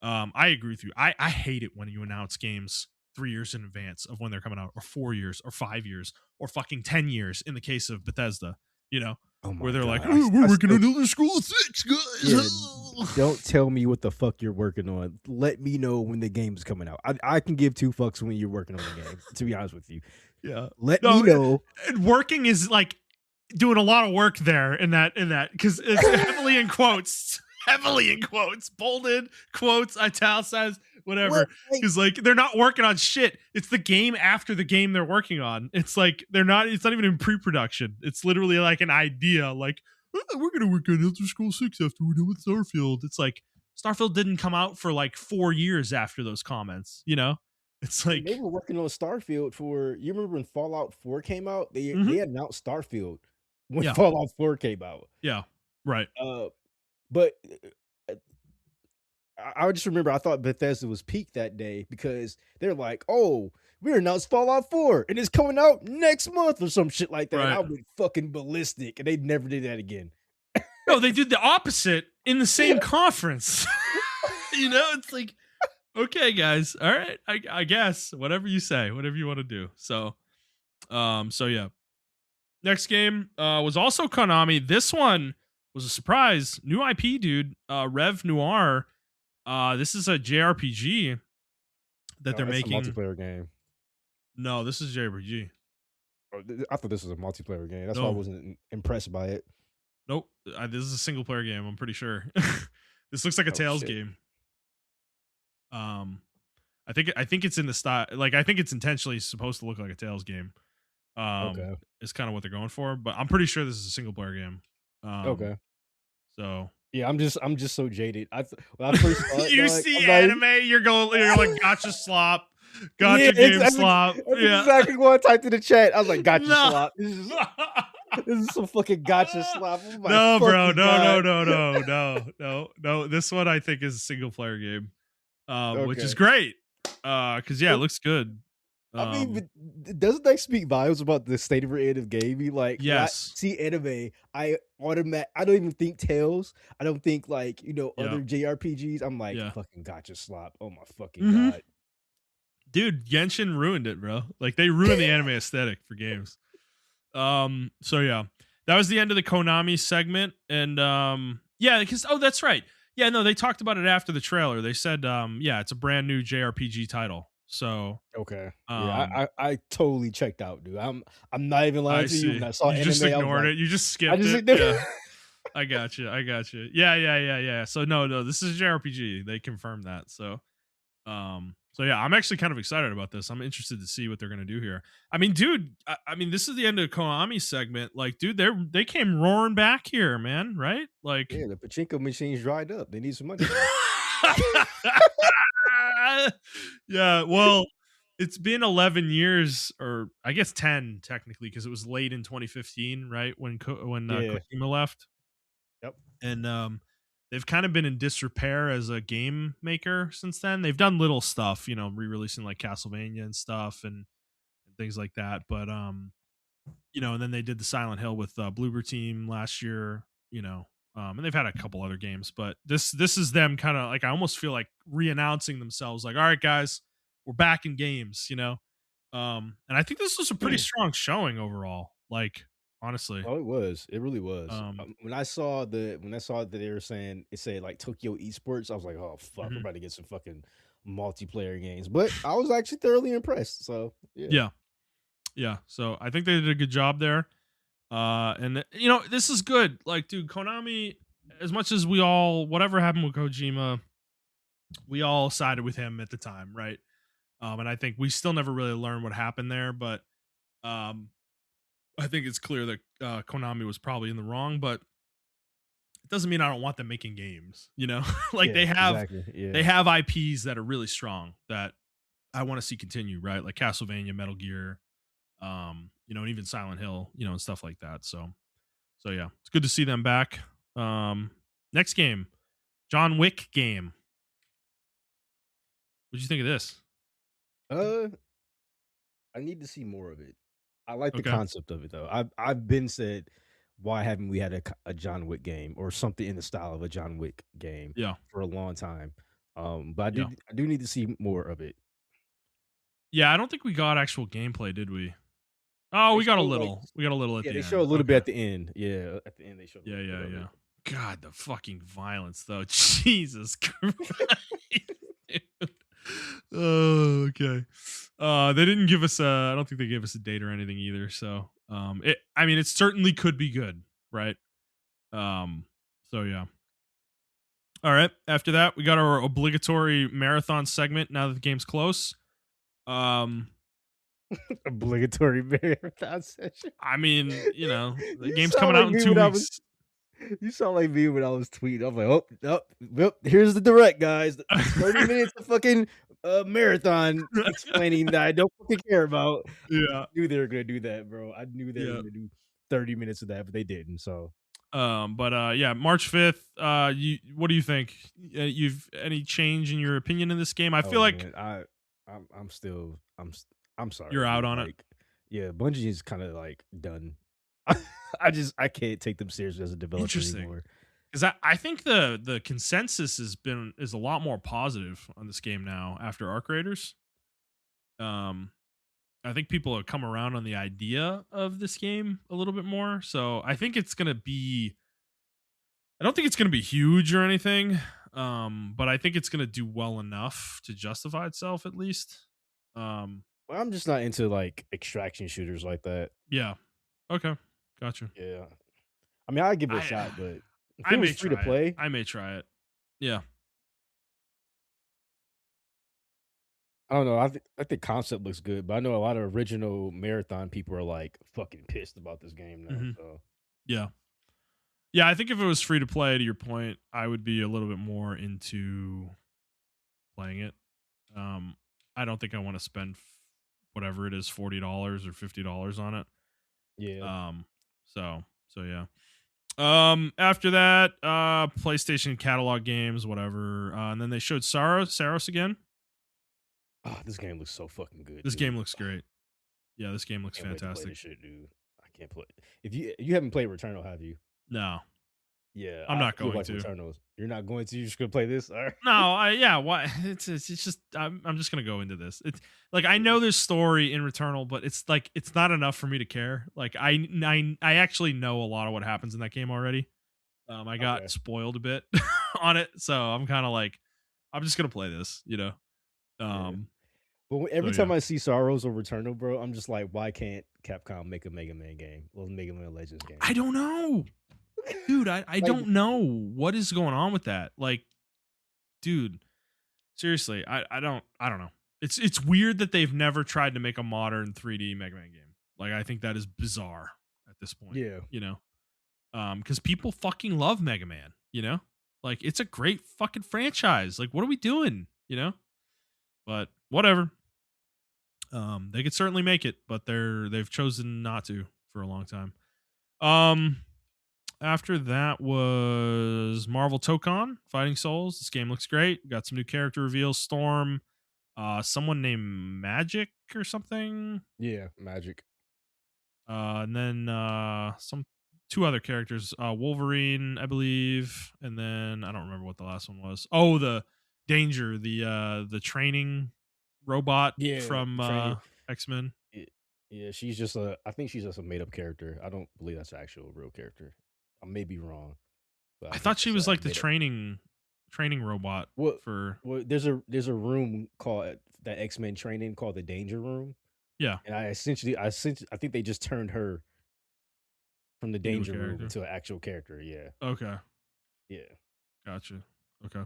I agree with you. I hate it when you announce games 3 years in advance of when they're coming out, or 4 years, or 5 years, or fucking 10 years in the case of Bethesda. You know, oh where my they're like, god, "Oh, we're I working still on Elder Scrolls 6, yeah. guys." Don't tell me what the fuck you're working on. Let me know when the game is coming out. I can give two fucks when you're working on the game. To be honest with you, Yeah. let me No, know. and working is like doing a lot of work there in that because it's heavily in quotes, heavily in quotes, bolded quotes, italicized, What? whatever. Like, Because like they're not working on shit. It's the game after the game they're working on. It's like they're not. It's not even in pre-production. It's literally like an idea. Like, "Oh, we're gonna work on Elder Scrolls 6 after we're done with Starfield." It's like Starfield didn't come out for like 4 years after those comments. It's and they like, were working on Starfield for. You remember when Fallout 4 came out? They mhm, they announced Starfield when yeah, Fallout 4 came out. yeah, right, Uh, but I just remember I thought Bethesda was peaked that day because they're like, "Oh, we announced Fallout 4 and it's coming out next month or some shit like that." And right. I went fucking ballistic, and they never did that again. No, they did the opposite in the same conference. It's like, okay, guys, all right, I guess whatever you say, whatever you want to do. So yeah. Next game was also Konami. This one was a surprise, new IP, dude. Rev Noir. This is a JRPG that Oh, they're that's a making. multiplayer game. No, this is JRPG. Oh, I thought this was a multiplayer game. That's why I No, wasn't impressed by it. nope. This is a single player game. I'm pretty sure. This looks like a Oh Tales shit. game. Um, I think it's in the style. Like I think it's intentionally supposed to look like a Tales game. Okay. Is kind of what they're going for, but I'm pretty sure this is a single player game. Um, Okay. so Yeah, I'm just so jaded. When I first saw it, you dog, see I'm like, anime, you're like gotcha slop, yeah, gotcha game exactly. slop. That's Yeah. exactly what I typed in the chat. I was like, "Gotcha No. slop." This is some fucking gotcha slop. Oh my No, bro. fucking No, no, god. no, no, no, no, no. This one I think is a single player game. Which is Okay. great. Cause yeah, it Well, looks good. I mean, Um, but doesn't that speak volumes about the state of end of gaming? Like when I yes. see anime, I don't even think Tales. I don't think like Yeah. other JRPGs. I'm like Yeah. fucking gotcha slop. Oh my fucking Hmm. god. Dude, Genshin ruined it, bro. Like they ruined the anime aesthetic for games. So yeah. That was the end of the Konami segment. And yeah, because that's right. Yeah, no, they talked about it after the trailer. They said yeah, it's a brand new JRPG title. So Okay. Yeah, um I totally checked out, dude. I'm not even I lying to you. When see. I saw You just anime, I was ignored like, it. You just I skipped just it. Yeah. I got you. I got you. Yeah, yeah, yeah, yeah. So no, this is JRPG. They confirmed that. So So yeah, I'm actually kind of excited about this. I'm interested to see what they're gonna do here. I mean, dude, I mean, this is the end of Konami's segment. Like, dude, they came roaring back here, man. Right? Like, Yeah, the pachinko machines dried up. They need some money, bro. yeah. Well, it's been 11 years, or I guess 10 technically, because it was late in 2015, right when Yeah. Kojima left, Yep. and they've kind of been in disrepair as a game maker since then. They've done little stuff, re-releasing like Castlevania and stuff and things like that. But and then they did the Silent Hill with Bloober Team last year, and they've had a couple other games, but this is them kind of like I almost feel like re-announcing themselves, like, all right, guys, we're back in games. And I think this was a pretty strong showing overall. Like, honestly, Oh, it was. It really was. um, When I saw that they were saying it said like Tokyo Esports, I was like, oh fuck, we're mhm. about to get some fucking multiplayer games. But I was actually thoroughly impressed. So yeah. Yeah, yeah. So I think they did a good job there. And this is good. Like, dude, Konami, as much as we all, whatever happened with Kojima, we all sided with him at the time, right? And I think we still never really learned what happened there, but um, I think it's clear that Konami was probably in the wrong, but it doesn't mean I don't want them making games. Like Yeah, they have exactly. they Yeah. have IPs that are really strong that I want to see continue, right? Like Castlevania, Metal Gear, and even Silent Hill, and stuff like that. So yeah, it's good to see them back. Next game, John Wick game. What'd you think of this? Uh I need to see more of it. I like the Okay, concept of it though. I've been said, why haven't we had a John Wick game or something in the style of a John Wick game yeah, for a long time? But yeah, I do need to see more of it. yeah. I don't think we got actual gameplay, did we? Oh, They we got a showed like little. We got a little at yeah, the they show a end. little bit Okay. at the end. Yeah, at the end they showed a Yeah, little bit yeah, of yeah. it. God, the fucking violence though. Jesus Christ. Dude. Oh, okay. They didn't give us I don't think they gave us a date or anything either. So I mean it certainly could be good, right? So yeah. All right. After that, we got our obligatory marathon segment now that the game's close. Um, Obligatory marathon session. I mean, the You game's sound coming like out in me two when I was weeks. you sound like me when I was tweeting. I'm like, oh, oh, well, here's the direct, guys. It's 30 minutes of fucking marathon explaining that I don't fucking care about. Yeah. Knew they were gonna do that, bro. I knew they were Yeah. gonna do 30 minutes of that, but they didn't. So, But yeah, March 5th. What do you think? You've any change in your opinion in this game? I feel oh like man, I'm still I'm sorry, you're out dude. on it. Like, yeah, Bungie is kind of like done. I can't take them seriously as a developer Interesting. anymore. Because I think the consensus is a lot more positive on this game now after Arc Raiders. Um, I think people have come around on the idea of this game a little bit more. So I think it's gonna be. I don't think it's gonna be huge or anything. But I think it's gonna do well enough to justify itself at least. Um, Well, I'm just not into like extraction shooters like that. yeah. Okay. Gotcha. Yeah, I mean, I'd give it a I shot, but if I it was may free to try it. play, I may try it. Yeah. I don't know. I think concept looks good, but I know a lot of original marathon people are like fucking pissed about this game now. Hmm. So Yeah. Yeah. I think if it was free to play, to your point, I would be a little bit more into playing it. Um, I don't think I want to spend whatever it is, $40 or $50 on it. yeah, Um, so yeah. After that, PlayStation catalog games, whatever. And then they showed Saros again. oh, this game looks so fucking good, This dude. game looks great. Yeah, this game looks Can't wait to play fantastic. this shit, dude. I can't play. If you haven't played Returnal, have you? No, Yeah, I'm not you'll going like to. Returnals. You're not going to. You're just gonna play this. All right. No, yeah, why? It's just I'm just gonna go into this. It's like I know there's story in Returnal, but it's like it's not enough for me to care. Like I actually know a lot of what happens in that game already. I got Okay. spoiled a bit on it, so I'm kind of like I'm just gonna play this. Yeah. Um, But so every yeah, time I see Sorrows or Returnal, bro, I'm just like, why can't Capcom make a Mega Man game? Well, Mega Man Legends game. I don't know, dude. I Like, don't know what is going on with that. Like, dude, seriously, I don't know. It's weird that they've never tried to make a modern 3D Mega Man game. Like, I think that is bizarre at this point, Yeah. you know? Because people fucking love Mega Man, you know? Like, it's a great fucking franchise. Like, what are we doing, you know? But whatever. They could certainly make it, but they've chosen not to for a long time. Um, After that was Marvel Tokon Fighting Souls. This game looks great. Got some new character reveals. Storm, someone named Magic or something. Yeah, Magic. And then some two other characters, Wolverine, I believe, and then I don't remember what the last one was. Oh, the Danger, the training robot Yeah, from training. X-Men. It, yeah, she's just a. I think she's just a made up character. I don't believe that's an actual real character. I may be wrong, but I I think thought she that's was a like the made up. training robot Well, for there's a room called that X Men training called the Danger Room, yeah, and I think they just turned her from the into a Danger Room character. into an actual character. Yeah, Okay, yeah, gotcha. Okay.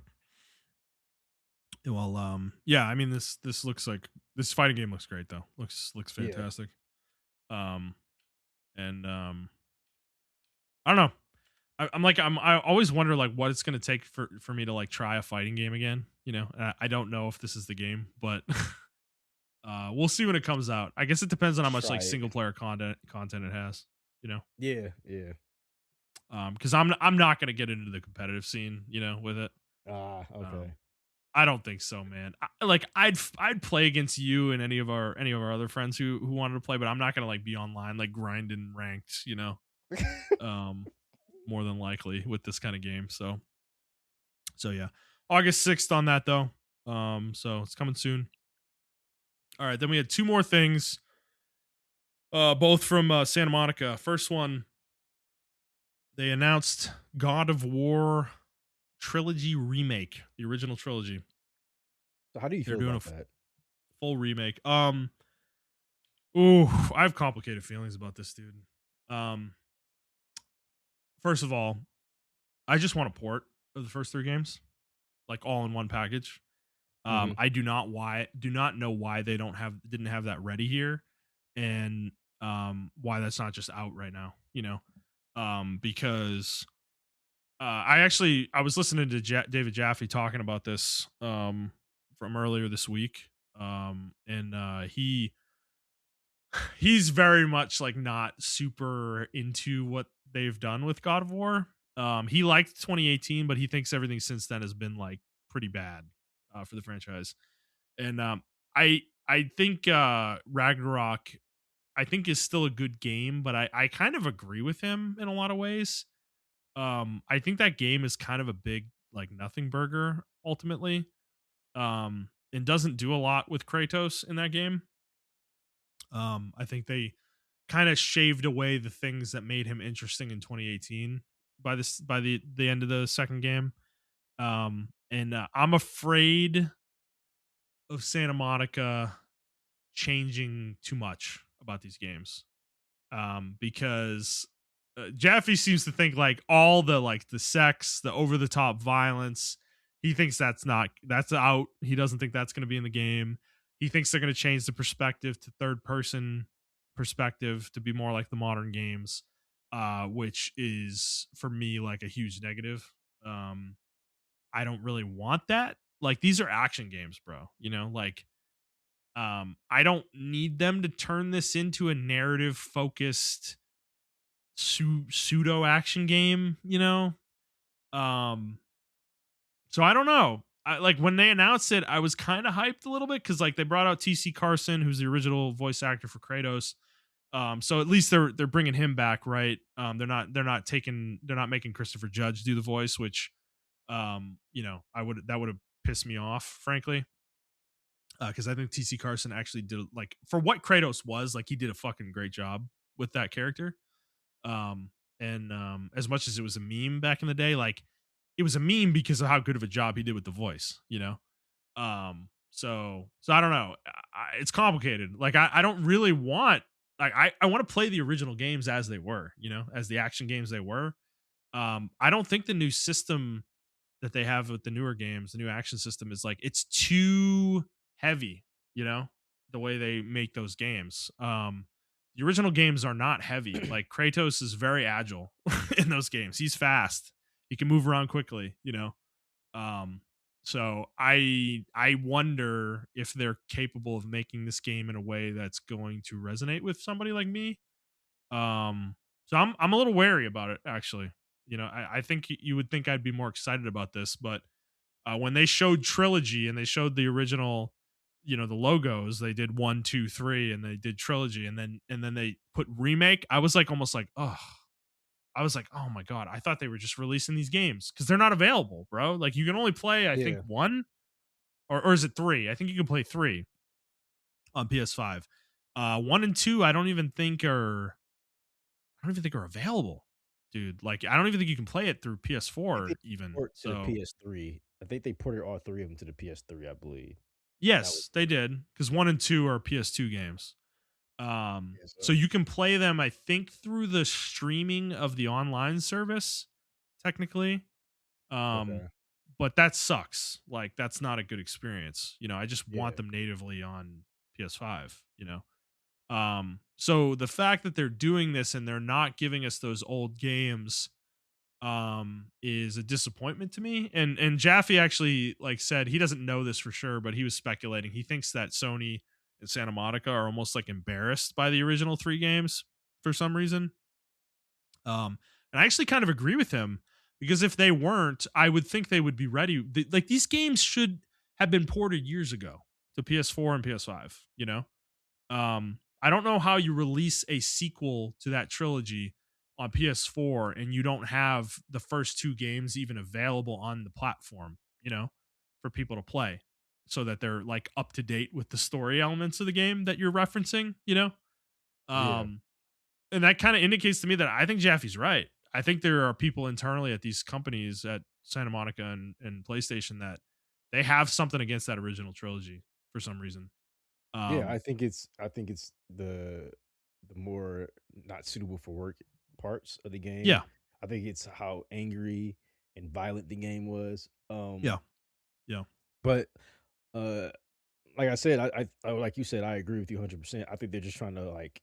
Well, yeah, I mean this looks like this fighting game looks great though. Looks yeah. fantastic. Um and I don't know. I always wonder like what it's gonna take for me to like try a fighting game again. You know, and I don't know if this is the game, but we'll see when it comes out. I guess it depends on how much like Try it. single player content it has. You know, Yeah, yeah. because I'm not gonna get into the competitive scene. You know, with it. Ah, Um, okay. I don't think so, man. Like I'd play against you and any of our other friends who wanted to play, but I'm not gonna like be online like grinding ranked. You know, um, more than likely with this kind of game. So yeah, August 6th on that though. So it's coming soon. All right, then we had two more things, both from Santa Monica. First one, they announced God of War trilogy remake, the original trilogy. So how do you They're feel doing a about that? full remake. Ooh, I have complicated feelings about this, dude. Um, First of all, I just want a port of the first three games, like all in one package. Hmm. I do not know why they didn't have that ready here, and why that's not just out right now. You know, because I was listening to David Jaffe talking about this from earlier this week, and he's very much like not super into what they've done with God of War. He liked 2018, but he thinks everything since then has been like pretty bad for the franchise. And I think Ragnarok I think is still a good game, but I kind of agree with him in a lot of ways. I think that game is kind of a big like nothing burger ultimately. And doesn't do a lot with Kratos in that game. I think they kind of shaved away the things that made him interesting in 2018 by the end of the second game. And I'm afraid of Santa Monica changing too much about these games. Because Jaffe seems to think like all the like the sex, the over the top violence, he thinks that's out. He doesn't think that's going to be in the game. He thinks they're going to change the perspective to third person perspective to be more like the modern games, which is for me like a huge negative. Um, I don't really want that. Like these are action games, bro. You know, like I don't need them to turn this into a narrative focused pseudo action game, you know? Um so I don't know. I like when they announced it, I was kind of hyped a little bit cuz like they brought out TC Carson who's the original voice actor for Kratos. So at least they're bringing him back, right? They're not making Christopher Judge do the voice, which you know, that would have pissed me off frankly. Because I think TC Carson actually did like for what Kratos was, like he did a fucking great job with that character. And As much as it was a meme back in the day, like it was a meme because of how good of a job he did with the voice, you know. So I don't know. It's complicated. Like I don't really want like I want to play the original games as they were, you know, as the action games they were. I don't think the new system that they have with the newer games, the new action system is like it's too heavy. you know, the way they make those games. The original games are not heavy. Like Kratos is very agile in those games. He's fast. He can move around quickly, you know. Um, so I wonder if they're capable of making this game in a way that's going to resonate with somebody like me. So I'm a little wary about it actually. You know, I think you would think I'd be more excited about this, but when they showed trilogy and they showed the original, you know, the logos, they did 1 2 3 and they did trilogy and then they put remake. I was like almost like, oh, I was like, oh my god, I thought they were just releasing these games because they're not available, bro. Like you can only play, I think, Yeah. one or is it three? I think you can play three on PS5. 1 and 2, I don't even think are available, dude. Like I don't even think you can play it through I think they PS4 even. port to the So PS3. I think they ported all 3 of them to the PS3, I believe. That was yes, they it. did because 1 and 2 are PS2 games. Yeah, So so you can play them, I think, through the streaming of the online service, technically. Um, okay. but that sucks. Like that's not a good experience. You know, I just want Yeah. them natively on PS5, you know. So the fact that they're doing this and they're not giving us those old games is a disappointment to me. And Jaffe actually like said he doesn't know this for sure, but he was speculating. He thinks that Sony and Santa Monica are almost like embarrassed by the original three games for some reason. And I actually kind of agree with him because if they weren't, I would think they would be ready. Like these games should have been ported years ago to PS4 and PS5, you know? I don't know how you release a sequel to that trilogy on PS4 and you don't have the first two games even available on the platform, you know, for people to play so that they're like up to date with the story elements of the game that you're referencing, you know? Yeah. Um, and that kind of indicates to me that I think Jaffe's right. I think there are people internally at these companies at Santa Monica and PlayStation that they have something against that original trilogy for some reason. Yeah, Um, I think it's the more not suitable for work parts of the game. yeah, I think it's how angry and violent the game was. yeah, yeah, But uh like I said, like you said, I agree with you 100%. I think they're just trying to like,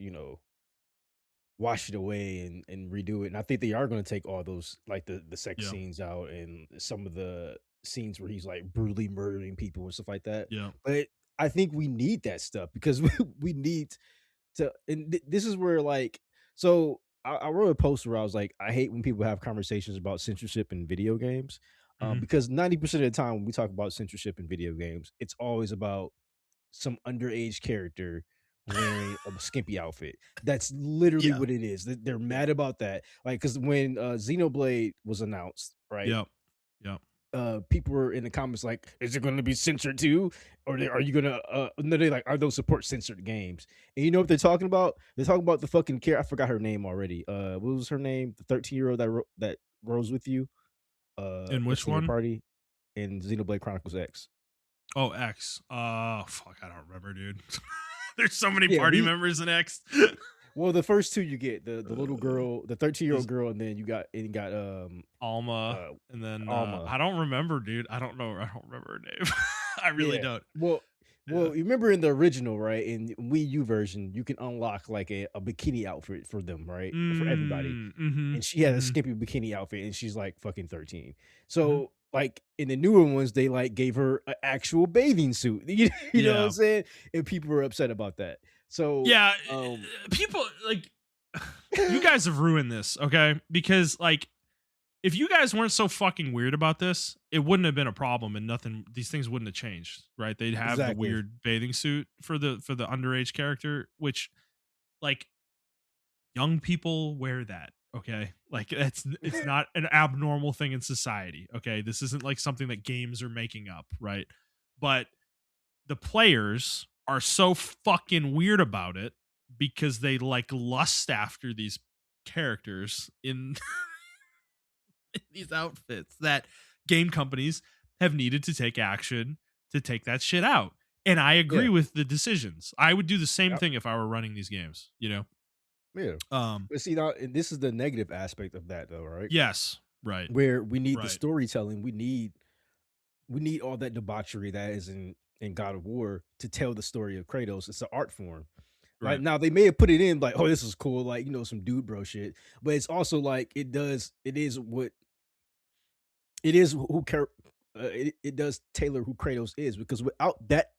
wash it away and redo it. And I think they are going to take all those like the sex yeah, scenes out and some of the scenes where he's like brutally murdering people and stuff like that. yeah. But I think we need that stuff because we need to. And this is where like so. I wrote a post where I was like, I hate when people have conversations about censorship in video games, Hmm. because 90% of the time when we talk about censorship in video games, it's always about some underage character wearing a skimpy outfit. That's literally Yeah, what it is. They're yeah, mad about that. Like, because when Xenoblade was announced, right? yep, yep. People were in the comments like, "Is it going to be censored too, or are you gonna?" No, they like, "I don't support censored games." And you know what they're talking about? They're talking about the fucking care. I forgot her name already. What was her name? The 13-year-old that rose with you, In which that's in your one? party in Xenoblade Chronicles X. Oh, X. Fuck, I don't remember, dude. There's so many Yeah, party we members in X. Well, the first 2 you get, the little uh, girl, the 13-year-old is girl, and then you got, Alma, uh, and then Alma. I don't remember, dude. I don't know. I don't remember her name. I really Yeah. don't. Well Yeah. you remember in the original, right, in Wii U version, you can unlock, like, a bikini outfit for them, right? For everybody, Mm. Mhm. and she had a Mhm. skimpy bikini outfit, and she's, like, fucking 13. Mhm. So, like, in the newer ones, they, like, gave her an actual bathing suit, you know what I'm Yeah. saying? And people were upset about that. So, Yeah. um People like you guys have ruined this, okay? Because like if you guys weren't so fucking weird about this, it wouldn't have been a problem and nothing these things wouldn't have changed, right? They'd have the Exactly. weird bathing suit for the underage character, which like young people wear that, okay? Like it's not an abnormal thing in society, okay? This isn't like something that games are making up, right? But the players are so fucking weird about it because they like lust after these characters in these outfits that game companies have needed to take action to take that shit out. And I agree Yeah. with the decisions. I would do the same Yep. thing if I were running these games, you know? Yeah. Um, But see now, and this is the negative aspect of that though, right? yes, right, Where we need the right. storytelling, we need all that debauchery that is in in God of War to tell the story of Kratos. It's an art form. Like Right. now they may have put it in like, oh, this is cool, like some dude bro shit. But it's also like it is who care it does tailor who Kratos is because without that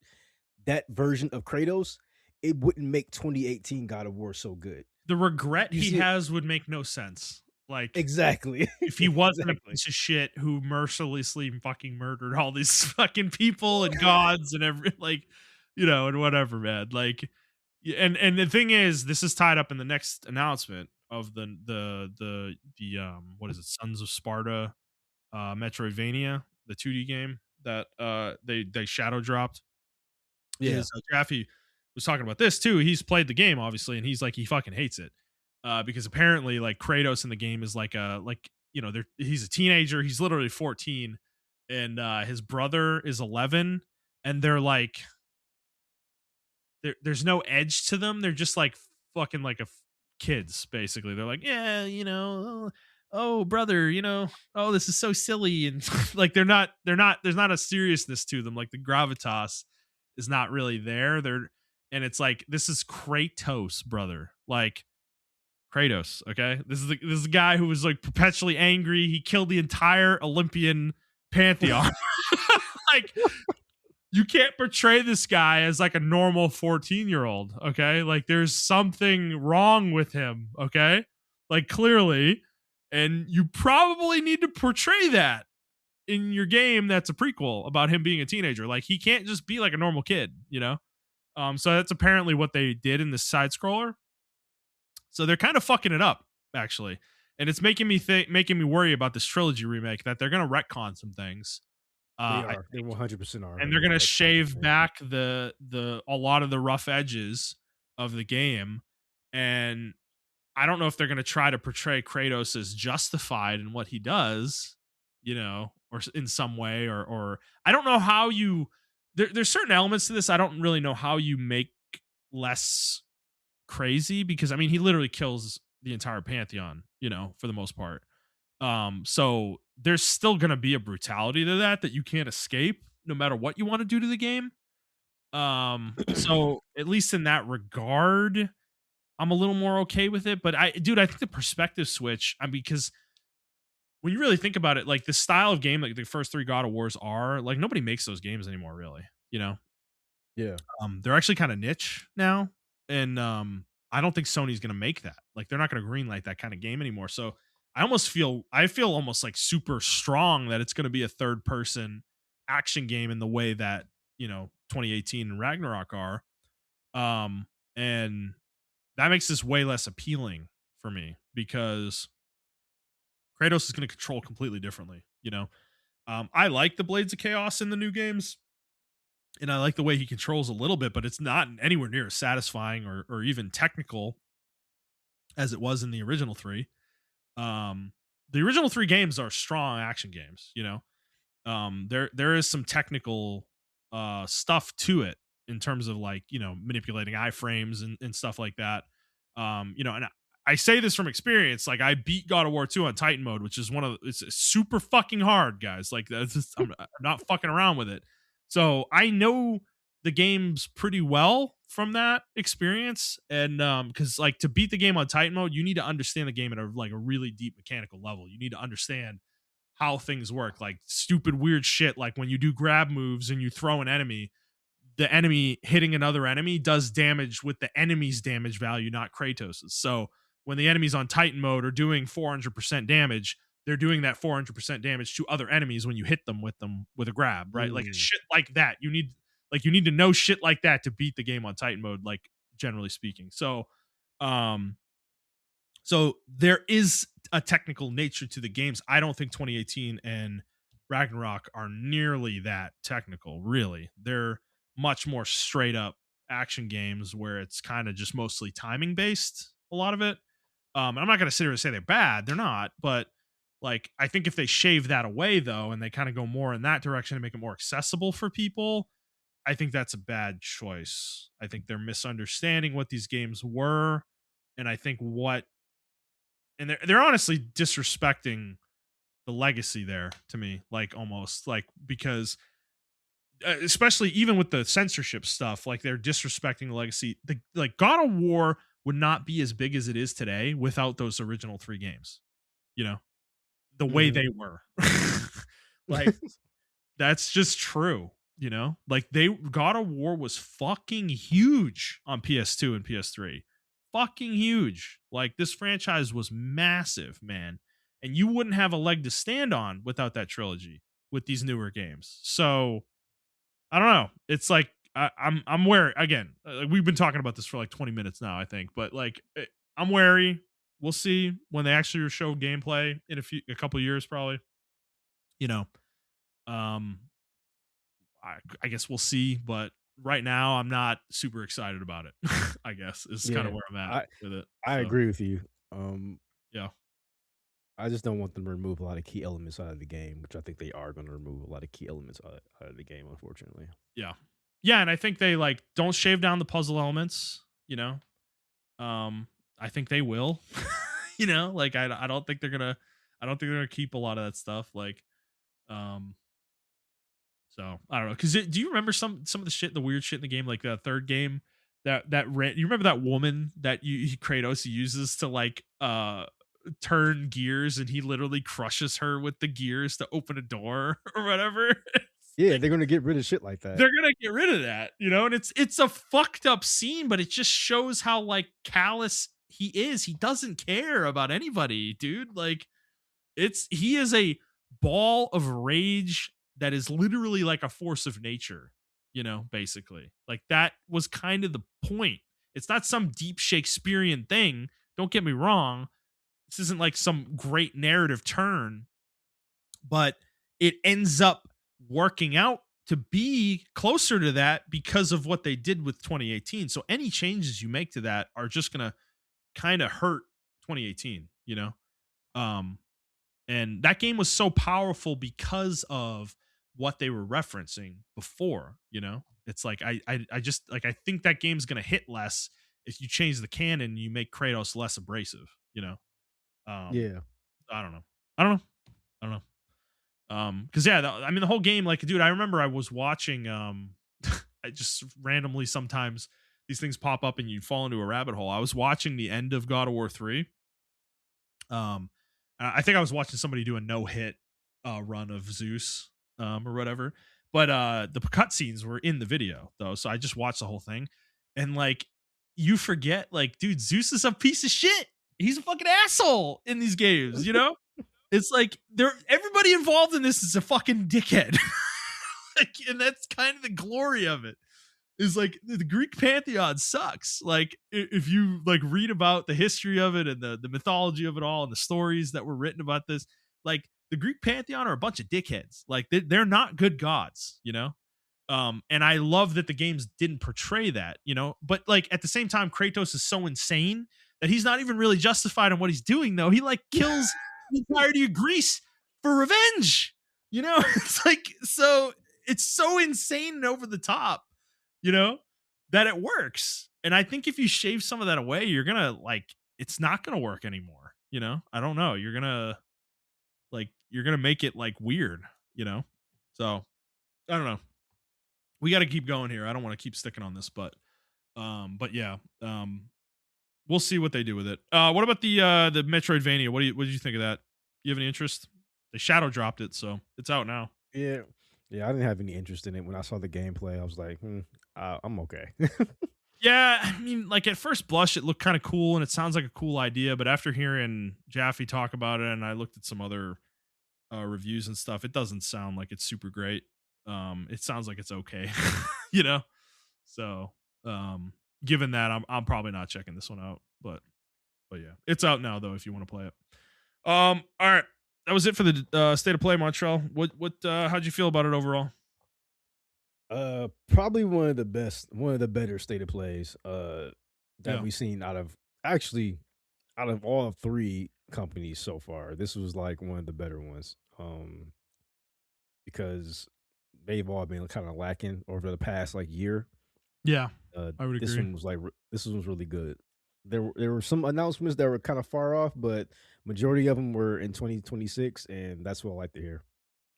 version of Kratos, it wouldn't make 2018 God of War so good. The regret You he see it has would make no sense. Like, exactly. if he wasn't a Exactly. piece of shit who mercilessly fucking murdered all these fucking people and gods and every like, and whatever, man. Like, and the thing is, this is tied up in the next announcement of the what is it, Sons of Sparta, Metroidvania, the 2D game that they shadow dropped. Yeah. Is Jaffe was talking about this too. He's played the game obviously, and he's like he fucking hates it because apparently like Kratos in the game is he's a teenager. He's literally 14, and his brother is 11, and they're like there's no edge to them. They're just like fucking like kids basically. They're like, yeah, oh brother, oh this is so silly, and like they're not there's not a seriousness to them. Like the gravitas is not really there. And it's like this is Kratos, brother. Like Kratos, okay? This is a guy who was like perpetually angry. He killed the entire Olympian pantheon. Like you can't portray this guy as like a normal 14-year-old, okay? Like there's something wrong with him, okay? Like clearly, and you probably need to portray that in your game that's a prequel about him being a teenager. Like he can't just be like a normal kid. So that's apparently what they did in this side scroller. So they're kind of fucking it up, actually. And it's making me worry about this trilogy remake that they're gonna retcon some things. They I are. They 100% are and they're gonna gonna retcon some shave things. back the a lot of the rough edges of the game. And I don't know if they're gonna try to portray Kratos as justified in what he does, or in some way, or I don't know how there's certain elements to this I don't really know how you make less crazy because I mean he literally kills the entire pantheon, for the most part. So there's still gonna be a brutality to that you can't escape no matter what you want to do to the game. So at least in that regard, I'm a little more okay with it. But I think the perspective switch, I mean, because when you really think about it, like the style of game like the first three God of Wars are, like nobody makes those games anymore, really. Yeah. They're actually kind of niche now, and I don't think Sony's going to make that. Like, they're not going to greenlight that kind of game anymore. So I feel almost like super strong that it's going to be a third person action game in the way that 2018 and Ragnarok are, and that makes this way less appealing for me because Kratos is going to control completely differently. I like the Blades of Chaos in the new games and I like the way he controls a little bit, but it's not anywhere near as satisfying or even technical as it was in the original three. The original three games are strong action games. There is some technical stuff to it in terms of like manipulating iframes and stuff like that. And I say this from experience. Like I beat God of War 2 on Titan mode, which is it's super fucking hard, guys. Like that's just, I'm not fucking around with it. So I know the games pretty well from that experience, and because like to beat the game on Titan mode, you need to understand the game at a really deep mechanical level. You need to understand how things work, like stupid weird shit, like when you do grab moves and you throw an enemy, the enemy hitting another enemy does damage with the enemy's damage value, not Kratos's. So when the enemies on Titan mode are doing 400% damage, they're doing that 400% damage to other enemies when you hit them with a grab, right? Like Mm. shit like that. You need to know shit like that to beat the game on Titan mode, like generally speaking. Um so there is a technical nature to the games. I don't think 2018 and Ragnarok are nearly that technical, really. They're much more straight up action games where it's kind of just mostly timing based, a lot of it. I'm not going to sit here and say they're bad. They're not. But like, I think if they shave that away, though, and they kind of go more in that direction to make it more accessible for people, I think that's a bad choice. I think they're misunderstanding what these games were. And I think they're honestly disrespecting the legacy there to me, like almost like because especially even with the censorship stuff, like they're disrespecting the legacy. Like God of War would not be as big as it is today without those original 3 games. You know, the way Mhm. they were. Like that's just true. Like they God of War was fucking huge on PS2 and PS3. Fucking huge. Like this franchise was massive, man. And you wouldn't have a leg to stand on without that trilogy with these newer games. So I don't know. It's like I'm wary again. We've been talking about this for like 20 minutes now, I think, but like I'm wary. We'll see when they actually show gameplay in a couple years, probably. You know, um, I guess we'll see, but right now I'm not super excited about it. I guess is kind of Yeah, where I'm at I with it. I So agree with you. Um, yeah, I just don't want them to remove a lot of key elements out of the game, which I think they are gonna remove a lot of key elements out of the game, unfortunately. yeah, yeah, and I think they like don't shave down the puzzle elements. Um, I think they will. Like I don't think they're gonna. I don't think they're gonna keep a lot of that stuff. Like, um, so I don't know. Because do you remember some of the shit, the weird shit in the game, like the third game that ran? You remember that woman that Kratos uses to like turn gears, and he literally crushes her with the gears to open a door or whatever. It's Yeah, like they're gonna get rid of shit like that. they're gonna get rid of that, and it's a fucked up scene, but it just shows how like callous he is. He doesn't care about anybody, dude. Like he is a ball of rage that is literally like a force of nature, basically. Like that was kind of the point. It's not some deep Shakespearean thing. Don't get me wrong. This isn't like some great narrative turn, but it ends up working out to be closer to that because of what they did with 2018. So any changes you make to that are just going to kind of hurt 2018. Um and that game was so powerful because of what they were referencing before. It's like I just like I think that game's going to hit less if you change the canon, you make Kratos less abrasive. Um Yeah. I don't know. I don't know. I don't know. Because yeah, I mean the whole game, like, dude, I remember I was watching. I just randomly sometimes these things pop up and you fall into a rabbit hole. I was watching the end of God of War 3. Um, I think I was watching somebody do a no hit run of Zeus, or whatever. But the cutscenes were in the video though, so I just watched the whole thing, and like you forget, like, dude, Zeus is a piece of shit. He's a fucking asshole in these games. It's like they're everybody involved in this is a fucking dickhead. Like, and that's kind of the glory of it. Is like the Greek pantheon sucks. Like if you like read about the history of it and the mythology of it all and the stories that were written about this, like the Greek pantheon are a bunch of dickheads. Like they're not good gods. And I love that the games didn't portray that. But like at the same time, Kratos is so insane that he's not even really justified in what he's doing, though. He like kills the entirety of Greece for revenge. It's like so it's so insane and over the top, you know, that it works. And I think if you shave some of that away, you're gonna like it's not gonna work anymore. I don't know. You're gonna make it like weird. So I don't know. We got to keep going here. I don't want to keep sticking on this, but yeah, we'll see what they do with it. What about the Metroidvania? What did you think of that? You have any interest? They shadow dropped it, so it's out now. Yeah. Yeah, I didn't have any interest in it. When I saw the gameplay, I was like, I'm okay. Yeah, I mean, like at first blush, it looked kind of cool and it sounds like a cool idea, but after hearing Jaffe talk about it and I looked at some other reviews and stuff, it doesn't sound like it's super great. It sounds like it's okay, you know. So, given that, I'm probably not checking this one out, but yeah, it's out now though if you want to play it. All right, that was it for the state of play, Montrell. How'd you feel about it overall? Probably one of the better state of plays, that Yeah, we've seen out of all 3 companies so far. This was like one of the better ones, because they've all been kinda lacking over the past, like, year. yeah, I would This agree. one was like this one was really good. There were some announcements that were kinda far off, but majority of them were in 2026, and that's what I like to hear.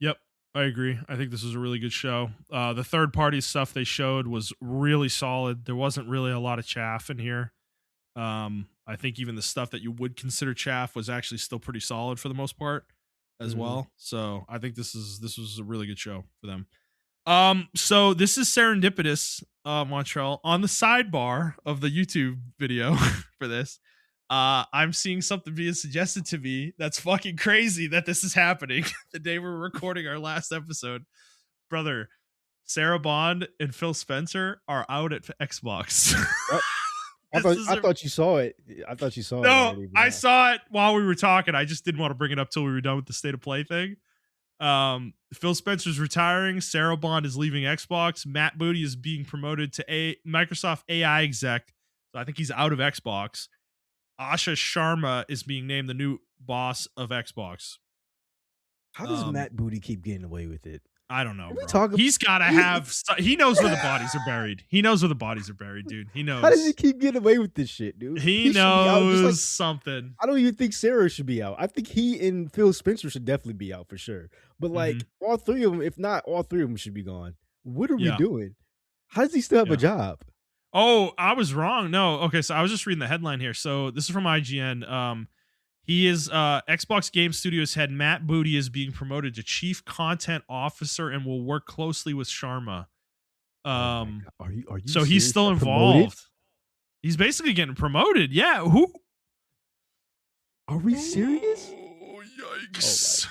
Yep. I agree. I think this was a really good show. The third party stuff they showed was really solid. There wasn't really a lot of chaff in here. I think even the stuff that you would consider chaff was actually still pretty solid for the most part as Mhm. well. So I think this was a really good show for them. So this is serendipitous, Montreal. On the sidebar of the YouTube video for this, I'm seeing something being suggested to me that's fucking crazy that this is happening the day we're recording our last episode. Brother, Sarah Bond and Phil Spencer are out at Xbox. What? This is I a thought you saw it. I thought you saw it no, already, but I no. saw it while we were talking. I just didn't want to bring it up till we were done with the state of play thing. Phil Spencer's retiring. Sarah Bond is leaving Xbox. Matt Booty is being promoted to a Microsoft AI exec. So I think he's out of Xbox. Asha Sharma is being named the new boss of Xbox. How does Um, Matt Booty keep getting away with it? I don't know, Can we bro. talk ab He's got to we have. He knows where the bodies are buried. He knows where the bodies are buried, dude. He how does he knows. keep getting away with this shit, dude? He He should be out just like knows something. I don't even think Sarah should be out. I think he and Phil Spencer should definitely be out for sure. But, Hmm. like, all 3 of them, if not all 3 of them should be gone. What are we Yeah, doing? How does he still have a yeah. job? Oh, I was wrong. No, okay. So I was just reading the headline here. So this is from IGN. He is Xbox Game Studios head Matt Booty is being promoted to chief content officer and will work closely with Sharma. Oh my Um, god. Are you so he's serious? still Got promoted? involved. He's basically getting promoted. Yeah. Who? Are we serious? Oh, Oh my yikes.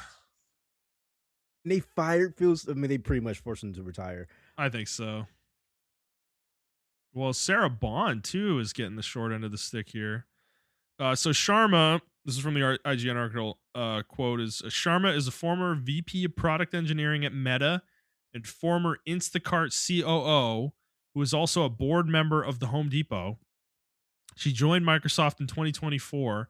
and they fired Phil I mean, they pretty much forced him to retire. I think so. Well, Sarah Bond too is getting the short end of the stick here. So Sharma, this is from the IGN article. Quote is Sharma is a former VP of product engineering at Meta and former Instacart COO, who is also a board member of the Home Depot. She joined Microsoft in 2024.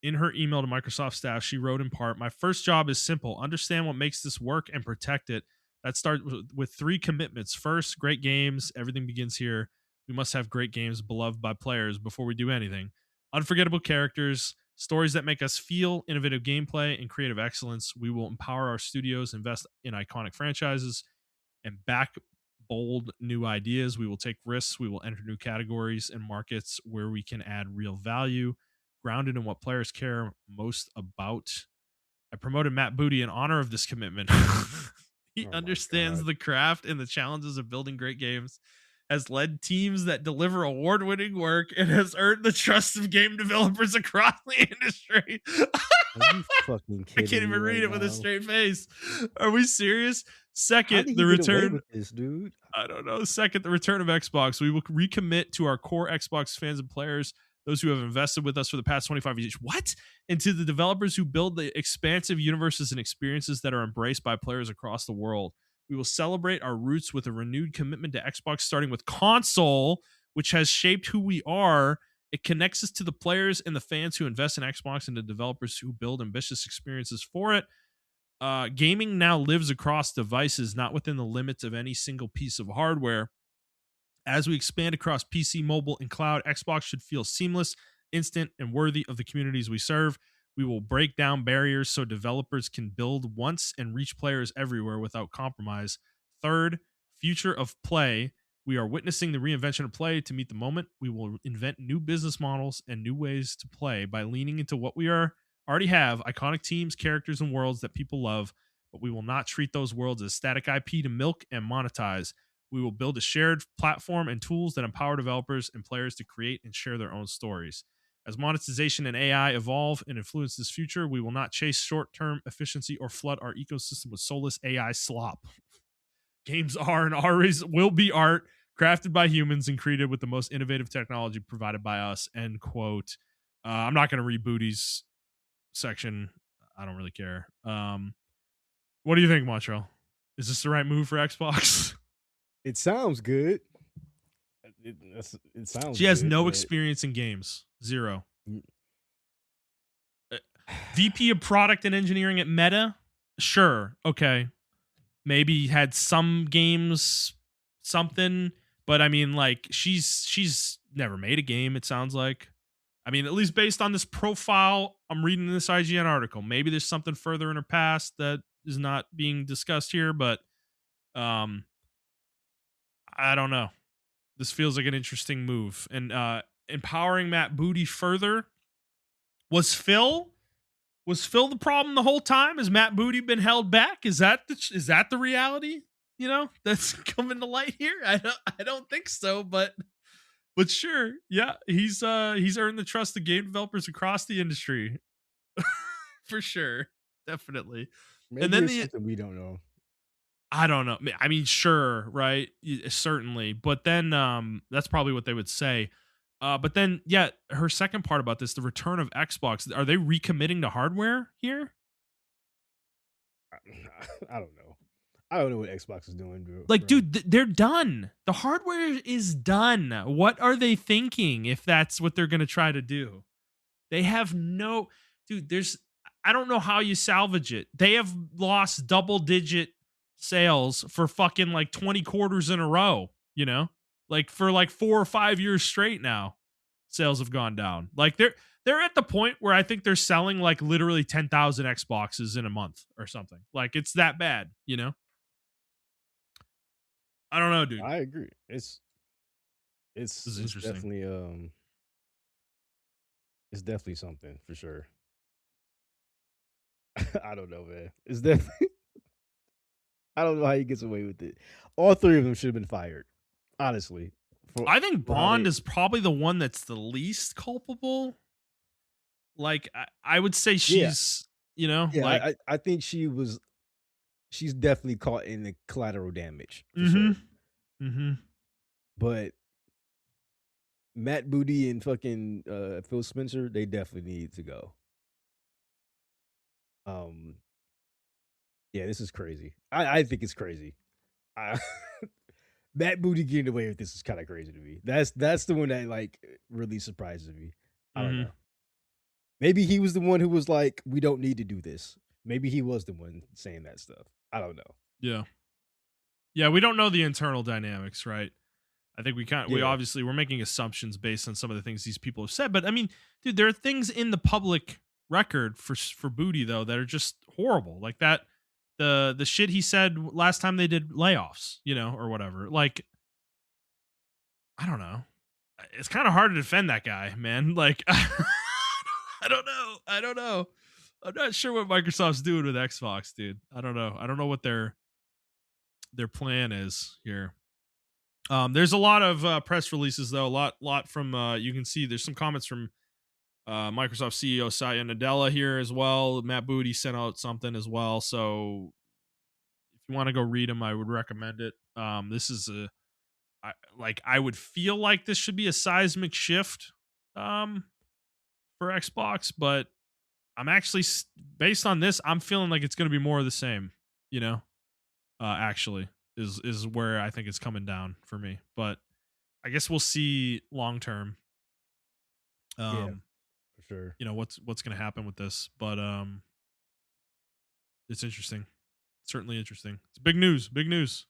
In her email to Microsoft staff, she wrote in part, "My first job is simple: understand what makes this work and protect it. That starts with three commitments. First, great games. Everything begins here. We must have great games beloved by players before we do anything. Unforgettable characters, stories that make us feel, innovative gameplay, and creative excellence. We will empower our studios, invest in iconic franchises, and back bold new ideas. We will take risks. We will enter new categories and markets where we can add real value, grounded in what players care most about. I promoted Matt Booty in honor of this commitment. He Oh my understands god. the craft and the challenges of building great games, has led teams that deliver award winning work, and has earned the trust of game developers across the industry." Are you fucking I can't kidding me even read right it with a now? straight face. Are we serious? How Second, did the he get away return. with this, dude? I don't know. Second, the return of Xbox. We will recommit to our core Xbox fans and players, those who have invested with us for the past 25 years. What? And to the developers who build the expansive universes and experiences that are embraced by players across the world. We will celebrate our roots with a renewed commitment to Xbox, starting with console, which has shaped who we are. It connects us to the players and the fans who invest in Xbox and the developers who build ambitious experiences for it. Gaming now lives across devices, not within the limits of any single piece of hardware. As we expand across PC, mobile, and cloud, Xbox should feel seamless, instant, and worthy of the communities we serve. We will break down barriers so developers can build once and reach players everywhere without compromise. Third, future of play. We are witnessing the reinvention of play to meet the moment. We will invent new business models and new ways to play by leaning into what we are already have: iconic teams, characters, and worlds that people love. But we will not treat those worlds as static IP to milk and monetize. We will build a shared platform and tools that empower developers and players to create and share their own stories. As monetization and AI evolve and influence this future, we will not chase short term efficiency or flood our ecosystem with soulless AI slop. Games are and always will be art, crafted by humans and created with the most innovative technology provided by us. End quote. I'm not going to read Booty's section. I don't really care. What do you think, Montreal? Is this the right move for Xbox? It sounds good. It sounds She has good, no but experience in games. Zero. mm, Uh, VP of product and engineering at Meta? Sure. Okay. Maybe had some games, something, but I mean, like, she's never made a game, it sounds like. I mean, at least based on this profile I'm reading in this IGN article. Maybe there's something further in her past that is not being discussed here, but um, I don't know. This feels like an interesting move, and empowering Matt Booty further. Was Phil Was Phil the problem the whole time? Has Matt Booty been held back? Is that the reality? That's coming to light here. I don't think so, but sure, yeah, he's earned the trust of game developers across the industry for sure, definitely. And Maybe then it's the something we don't know. I don't know. I mean, sure, right? Certainly. But then that's probably what they would say. But then, yeah, her second part about this, the return of Xbox, are they recommitting to hardware here? I, I don't know. I don't know what Xbox is doing, bro. Like, bro. dude, they're done. The hardware is done. What are they thinking if that's what they're going to try to do? They have no, dude, I don't know how you salvage it. They have lost double digit sales for fucking like 20 quarters in a row, like for like 4 or 5 years straight now. Sales have gone down. Like they're at the point where I think they're selling like literally 10,000 Xboxes in a month or something. Like it's that bad. I don't know, dude. I agree. It's This is it's interesting. definitely it's definitely something for sure. I don't know, man. It's definitely I don't know how he gets away with it. All three of them should have been fired, honestly. I think For how Bond they is probably the one that's the least culpable. Like I would say yeah, she's, yeah, like I think she's definitely caught in the collateral damage for sure. mhm. Mhm. But Matt Booty and fucking Phil Spencer, they definitely need to go. Um yeah, this is crazy. I think it's crazy. I, Matt Booty getting away with this is kind of crazy to me. That's the one that like really surprises me. I don't Mhm. know. Maybe he was the one who was like, "We don't need to do this." Maybe he was the one saying that stuff. I don't know. Yeah. Yeah, we don't know the internal dynamics, right? I think we Yeah, obviously we're making assumptions based on some of the things these people have said, but I mean, dude, there are things in the public record for Booty though that are just horrible. Like that the shit he said last time they did layoffs, or whatever. Like I don't know. It's kind of hard to defend that guy, man. Like I don't know. I don't know. I'm not sure what Microsoft's doing with Xbox, dude. I don't know. I don't know what their plan is here. There's a lot of press releases though. A lot from you can see there's some comments from Microsoft CEO Satya Nadella here as well. Matt Booty sent out something as well. So if you want to go read them, I would recommend it. This is I would feel like this should be a seismic shift um, for Xbox, but I'm actually based on this, I'm feeling like it's going to be more of the same. You know, actually is where I think it's coming down for me. But I guess we'll see long term. yeah, Um, for sure. what's going to happen with this, but it's interesting. Certainly interesting. It's big news. Big news.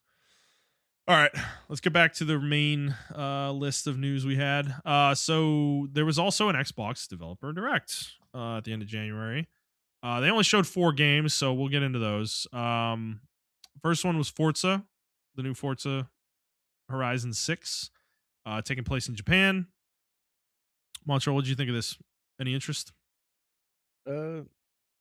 All right, let's get back to the main list of news we had. So there was also an Xbox Developer Direct at the end of January. They only showed 4 games, so we'll get into those. First one was Forza, the new Forza Horizon 6, taking place in Japan. Montreal, what did you think of this? Any interest? Uh,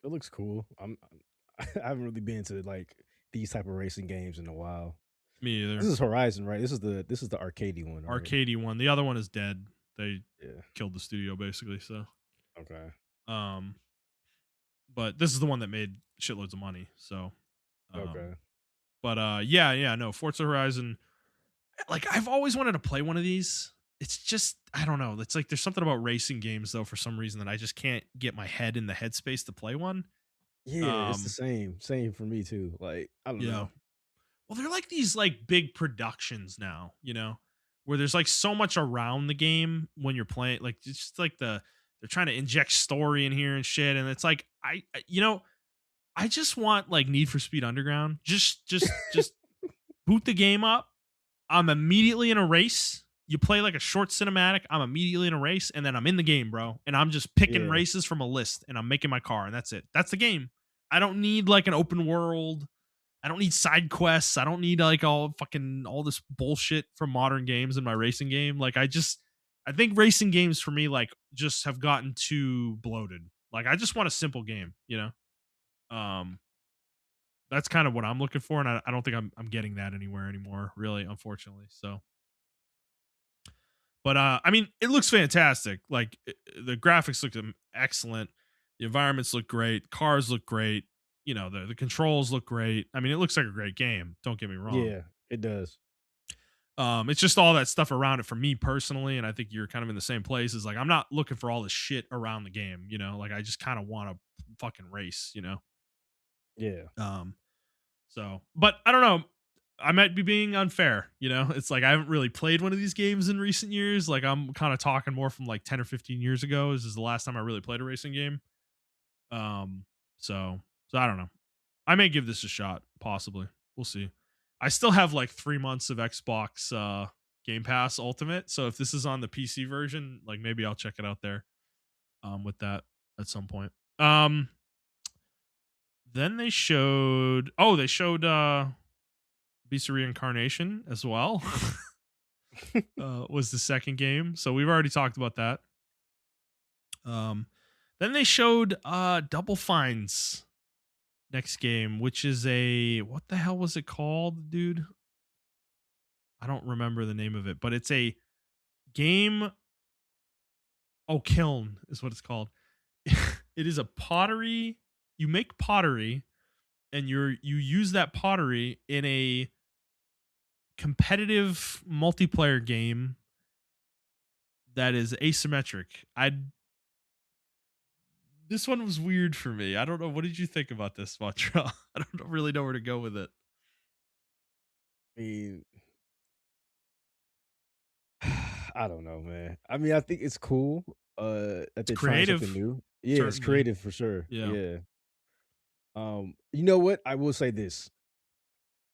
it looks cool. I haven't really been to like these type of racing games in a while. Me This either. is Horizon, right? This is the arcadey one, right? Arcadey one. The other one is dead. They Yeah. killed the studio basically. So, Okay. um, but this is the one that made shitloads of money. So, um, Okay. but yeah, no, Forza Horizon. Like I've always wanted to play one of these. It's just I don't know. It's like there's something about racing games though for some reason that I just can't get my head in the headspace to play one. Yeah, it's the Um, same for me too. Like I don't yeah. know. Well, they're like these like big productions now, where there's like so much around the game when you're playing. Like it's just like they're trying to inject story in here and shit, and it's like I just want like Need for Speed Underground. Just boot the game up. I'm immediately in a race. You play like a short cinematic. I'm immediately in a race, and then I'm in the game, bro. And I'm just picking Yeah. races from a list, and I'm making my car, and that's it. That's the game. I don't need like an open world. I don't need side quests. I don't need like all this bullshit from modern games in my racing game. Like I think racing games for me like just have gotten too bloated. Like I just want a simple game, you know? Um that's kind of what I'm looking for, and I don't think I'm getting that anywhere anymore, really, unfortunately. So but I mean, it looks fantastic. Like the graphics look excellent. The environments look great. Cars look great. You know, the controls look great. I mean, it looks like a great game. Don't get me wrong. Yeah, it does. It's just all that stuff around it for me personally, and I think you're kind of in the same place. Is like I'm not looking for all the shit around the game. You know, like I just kind of want to fucking race. You know. Yeah. Um, So, but I don't know. I might be being unfair, you know? It's like I haven't really played one of these games in recent years. Like I'm kind of talking more from like 10 or 15 years ago. This is the last time I really played a racing game. Um so so I don't know. I may give this a shot, possibly. We'll see. I still have like 3 months of Xbox Game Pass Ultimate. So if this is on the PC version, like maybe I'll check it out there with that at some point. Then they showed Beast of Reincarnation as well. Was the second game. So we've already talked about that. Um, then they showed Double Fine's next game, which is what the hell was it called, dude? I don't remember the name of it, but it's a game. Oh, Kiln is what it's called. It is a pottery. You make pottery, and you use that pottery in a competitive multiplayer game that is asymmetric. I This one was weird for me. I don't know. What did you think about this, Montrell? I don't really know where to go with it. I mean, I don't know, man. I mean, I think it's cool, that It's they're trying something creative, new. Yeah, it's certainly. creative for sure. Yeah. Yeah. You know what? I will say this.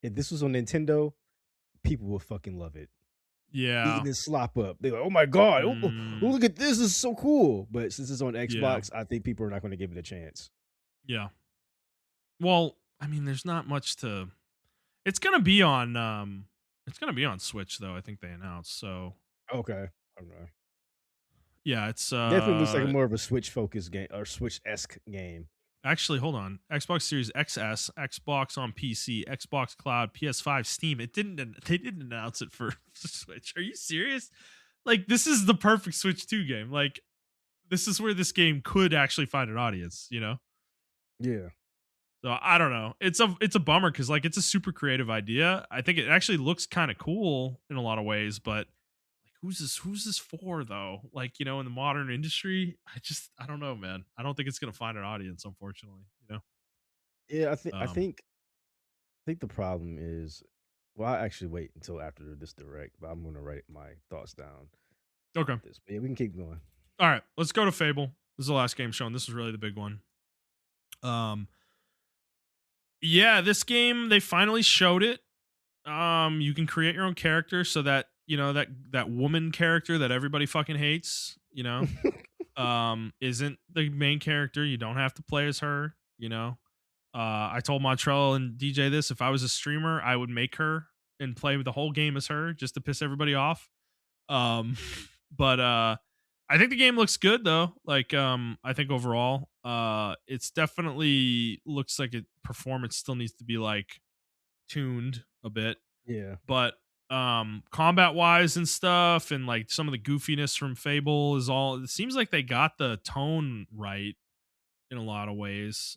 If this was on Nintendo, people will fucking love it. Eating Yeah. this slop up. They're like, "Oh my god, Mm, look at this. This is so cool." But since it's on yeah. Xbox, I think people are not gonna give it a chance. Yeah. Well, I mean, there's not much to it's gonna be on it's gonna be on Switch though, I think they announced. So Okay. Okay. yeah, it's Definitely looks like more of a Switch focused game or Switch-esque game. actually hold on. Xbox Series XS, Xbox on PC, Xbox Cloud, PS5, Steam. They didn't announce it for Switch. Are you serious? Like this is the perfect Switch 2 game. Like this is where this game could actually find an audience, you know? Yeah. So I don't know. It's a bummer because like it's a super creative idea. I think it actually looks kind of cool in a lot of ways, but like who's this for though? Like, you know, in the modern industry, I don't know, man. I don't think it's gonna find an audience, unfortunately, you know? Yeah, I think I Um think I think the problem is well, I actually wait until after this direct, but I'm gonna write my thoughts down okay. about this. But yeah, we can keep going. All right, let's go to Fable. This is the last game shown. This is really the big one. Um yeah, this game they finally showed it. You can create your own character so that, you know, that woman character that everybody fucking hates, you know, isn't the main character. You don't have to play as her, you know. I told Montrell and DJ this: if I was a streamer, I would make her and play the whole game as her just to piss everybody off. Um, but I think the game looks good though. Like, I think overall, it's definitely looks like it performance still needs to be like tuned a bit, Yeah. but combat wise and stuff and like some of the goofiness from Fable is all it seems like they got the tone right in a lot of ways.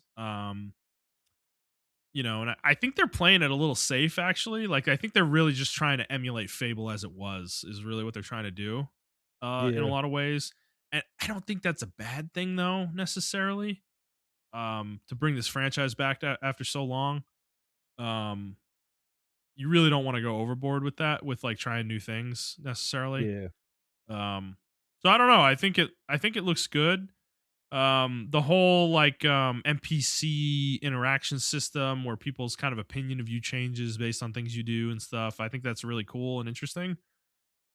You know, and I think they're playing it a little safe actually. Like I think they're really just trying to emulate Fable as it was is really what they're trying to do in a Yeah. lot of ways. And I don't think that's a bad thing though necessarily. To bring this franchise back after so long. Um you really don't want to go overboard with that with like trying new things necessarily. Yeah. Um so I don't know. I think it looks good. The whole like NPC interaction system where people's kind of opinion of you changes based on things you do and stuff. I think that's really cool and interesting.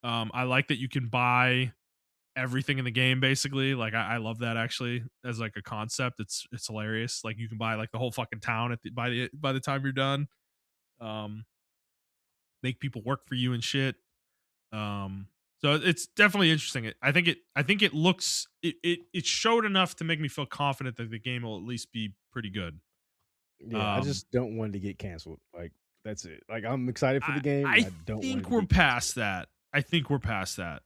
I like that you can buy everything in the game basically. Like I love that actually as like a concept. It's hilarious. Like you can buy like the whole fucking town by the time you're done. Um, make people work for you and shit. So it's definitely interesting. I think it looks it showed enough to make me feel confident that the game will at least be pretty good. Yeah, I Um, just don't want it to get canceled. Like that's it. Like I'm excited for the game, and I I don't want it think to we're get canceled. past that. I think we're past that.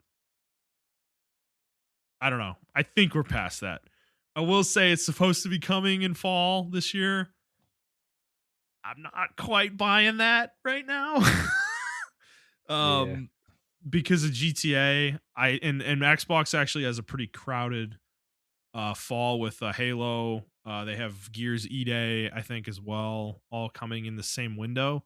I don't know. I think we're past that. I will say it's supposed to be coming in fall this year. I'm not quite buying that right now. Yeah, um, because of GTA, and Xbox actually has a pretty crowded fall with Halo. They have Gears E Day, I think, as well, all coming in the same window.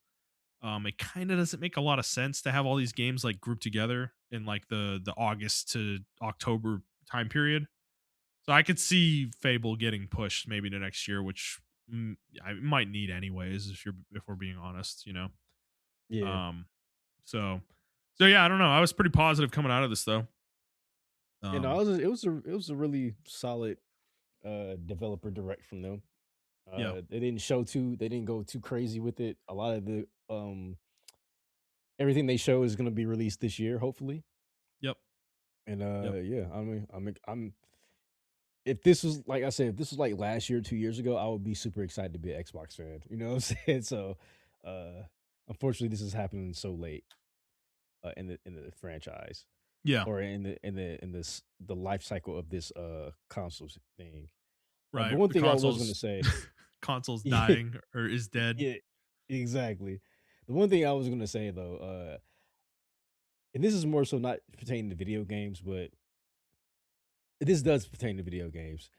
It kind of doesn't make a lot of sense to have all these games like grouped together in like the August to October time period. So I could see Fable getting pushed maybe to next year, which I might need anyways if we're being honest, you know. yeah. Um, so so yeah, I don't know. I was pretty positive coming out of this though. You know, Um, it was a really solid developer direct from them. yeah, They didn't show too they didn't go too crazy with it. A lot of the everything they show is going to be released this year, hopefully. yep, And yep, yeah, I mean, I'm if this was like I said, if this was like last year, 2 years ago, I would be super excited to be an Xbox fan. You know what I'm saying? So, uh, unfortunately, this is happening so late in the franchise yeah. or in this the life cycle of this consoles thing. But Right. one The thing I was gonna console's say, console's yeah, dying or is dead. yeah, exactly. The one thing I was gonna say though, and this is more so not pertaining to video games, but this does pertain to video games,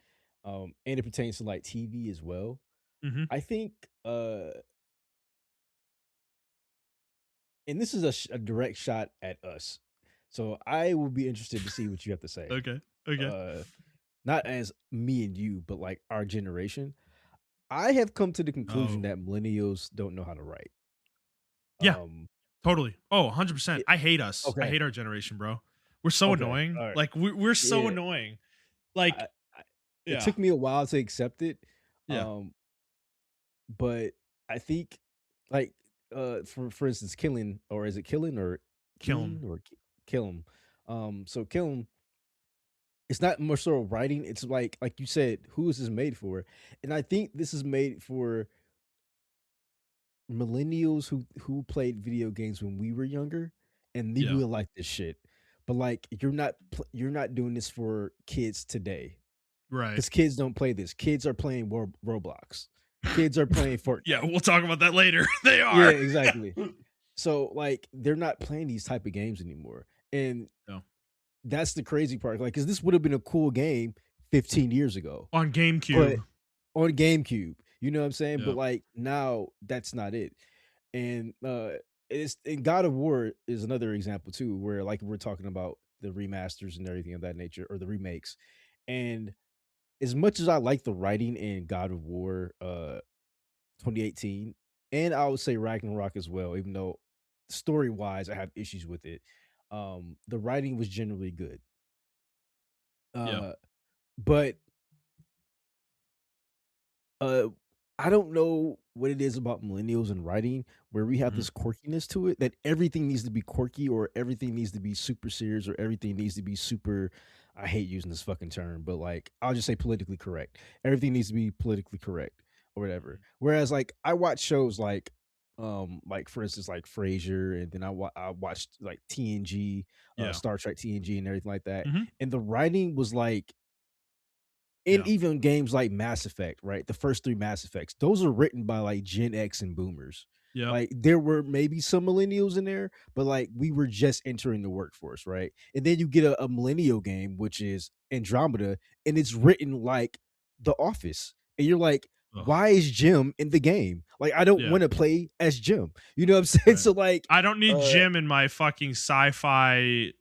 and it pertains to like TV as well. Hmm. I think, and this is a direct shot at us. So I will be interested to see what you have to say. Okay. Okay. Uh, Not as me and you, but like our generation. I have come to the conclusion Oh. that millennials don't know how to write. Yeah. Um, Totally. Oh, 100%. it, I hate us. I okay, hate our generation, bro. We're so okay, annoying. all right, Like we're so yeah. annoying. Like I it yeah. took me a while to accept it, Yeah. um, but I think, like, for instance, Killing or is it Killing or Kill him. Keen or Kill 'em? So Kill 'em, it's not more so writing. It's like you said, who is this made for? And I think this is made for millennials who played video games when we were younger, and they Yeah. will like this shit. But like, you're not doing this for kids today. Right. 'Cause kids don't play this. Kids are playing Roblox. Kids are playing Yeah, Fortnite. we'll talk about that later. They Yeah, are. exactly. So, like, they're not playing these type of games anymore, and No. that's the crazy part, like, 'cause this would have been a cool game 15 years ago, On but GameCube. on GameCube, you know what I'm saying? But, Yep. like, now that's not it, and, it's and God of War is another example too, where, like, we're talking about the remasters and everything of that nature, or the remakes, and as much as I like the writing in God of War, 2018, and I would say Ragnarok as well, even though story-wise I have issues with it. The writing was generally good. Yeah. Uh, but Uh, I don't know what it is about millennials and writing where we have Mhm. this quirkiness to it that everything needs to be quirky or everything needs to be super serious or everything needs to be super. I hate using this fucking term, but like I'll just say politically correct. Everything needs to be politically correct or whatever. Mhm. Whereas like I watch shows like for instance like Frasier, and then I watched like TNG, Yeah. Star Trek TNG and everything like that. Mhm. And the writing was like, and Yeah. even games like Mass Effect, right? The first 3 Mass Effects, those are written by, like, Gen X and boomers. Yep. Like, there were maybe some millennials in there, but, like, we were just entering the workforce, right? And then you get a millennial game, which is Andromeda, and it's written like The Office. And you're like, Ugh. "Why is Jim in the game?" Like, I don't Yeah. wanna play as Jim. You know what I'm saying? Right. So, like, I don't need uh Jim in my fucking sci-fi,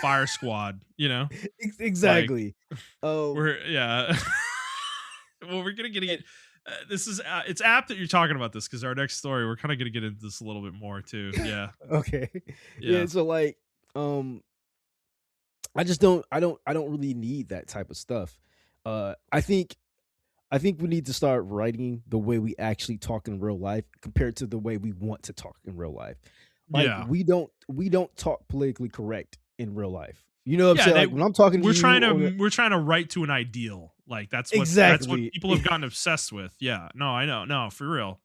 fire squad, Like exactly. Um we're yeah. Well, we're gonna get it. This is it's apt that you're talking about this because our next story we're kind of gonna get into this a little bit more too. Yeah, Okay. Yeah, yeah, so, like, um I don't really need that type of stuff. I think we need to start writing the way we actually talk in real life compared to the way we want to talk in real life. Like Yeah. we don't talk politically correct in real life. You know what I'm Yeah, saying? they Like when I'm talking to you on a we're trying to write to an ideal. Like that's what exactly. people have gotten obsessed with. Yeah. No, I know. No, for real.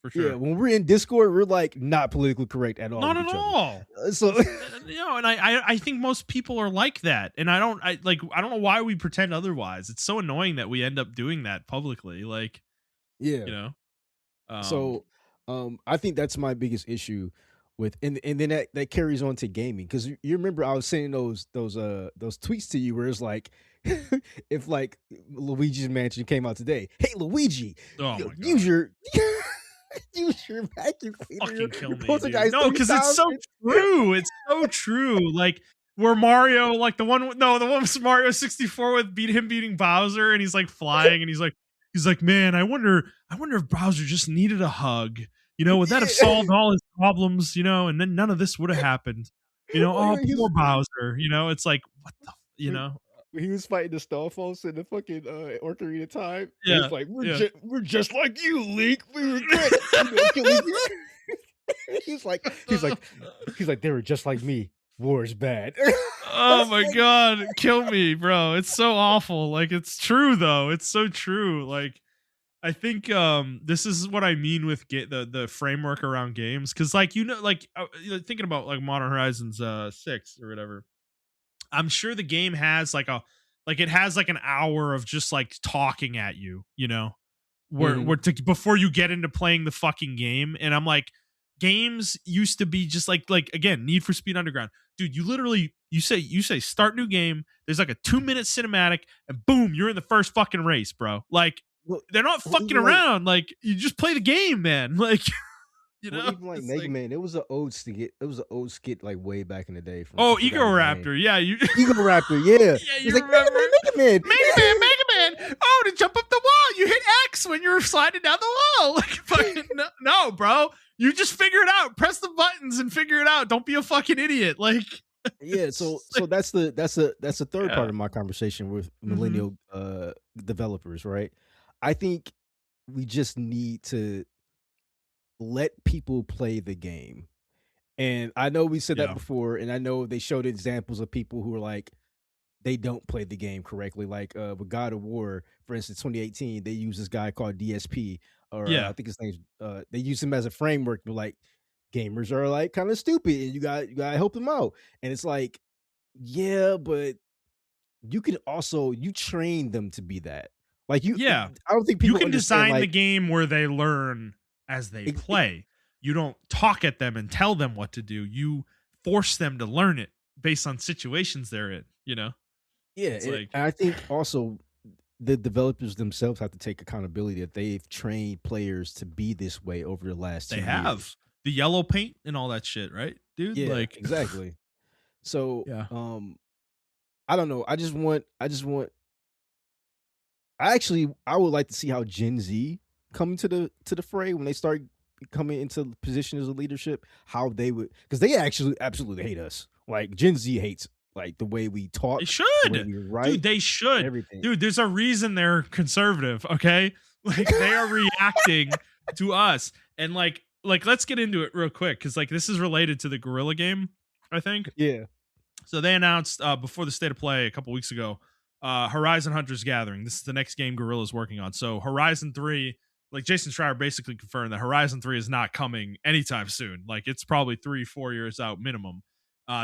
For Yeah, sure. when we're in Discord, we're like not politically correct at all Not with at each other. all. So And I think most people are like that. And I don't know why we pretend otherwise. It's so annoying that we end up doing that publicly. Like, yeah. you know. Um So, I think that's my biggest issue with, and then that carries on to gaming because you remember I was saying those tweets to you where it's like, if like Luigi's Mansion came out today, hey Luigi, oh my use god. your use your vacuum cleaner, Fucking your kill me, dude. poltergeist No, because it's 3000. so true. It's so true. Like where Mario, like the one with Mario 64 with him beating Bowser, and he's like flying, and he's like, man, I wonder if Bowser just needed a hug. Would that have Yeah. solved all his problems? And then none of this would have happened. Oh, He's poor Bowser. It's like what the, when he was fighting the Starfalls in the fucking Ocarina of Time, and yeah, it's like yeah. we're just like you, Link. We regret killing you. He's like they were just like me. War is bad. Oh my god, kill me, bro. It's so awful. Like it's true though. It's so true. Like I think this is what I mean with the framework around games cuz like thinking about like Modern Horizons 6 or whatever. I'm sure the game has it has like an hour of just like talking at you, Mhm. before you get into playing the fucking game. And I'm like, games used to be just like again, Need for Speed Underground. Dude, you literally you say start new game, there's like a 2 minute cinematic, and boom, you're in the first fucking race, bro. Like Well, they're not well, fucking even like around. Like you just play the game, man. Like, well, even like it's Mega like, Man, it was an old skit. It was an old skit like way back in the day from oh, I Ego forgot his name. Raptor. Yeah, you Ego Raptor, yeah. yeah, He's you like Mega remember? Man, Mega Mega Man, Mega Man. Oh, to jump up the wall, you hit X when you're sliding down the wall. Like, fucking, no, bro. You just figure it out. Press the buttons and figure it out. Don't be a fucking idiot. Like, Yeah, it's so just so like, that's the third part yeah. of my conversation with Mm-hmm. millennial developers, right? I think we just need to let people play the game. And I know we said that Yeah. before, and I know they showed examples of people who are like they don't play the game correctly. Like with God of War, for instance, 2018, they use this guy called DSP, or I Yeah. think his name's they use him as a framework to like gamers are like kind of stupid and you gotta help them out. And it's like, yeah, but you can also you train them to be that. Like Yeah. I don't think You people can understand design the like game where they learn as they it, it, play. You don't talk at them and tell them what to do. You force them to learn it based on situations they're in. yeah, It's like and I think also the developers themselves have to take accountability that they've trained players to be this way over the last they 10 have years. the yellow paint and all that shit, right, dude? Yeah, Like, exactly. So, yeah, I don't know. I would like to see how Gen Z come to the fray when they start coming into positions of leadership, how they would because they actually absolutely hate us. Like Gen Z hates like the way we they talk, the way should, we dude. write, They should, everything. dude. There's a reason they're conservative, okay? Like they are reacting to us, and let's get into it real quick because like this is related to the Gorilla game, I think. Yeah. So they announced before the state of play a couple weeks ago, Horizon Hunters Gathering. This is the next game Gorilla's working on. So Horizon 3, like Jason Schreier basically confirmed that Horizon 3 is not coming anytime soon. Like it's probably 3-4 years out minimum.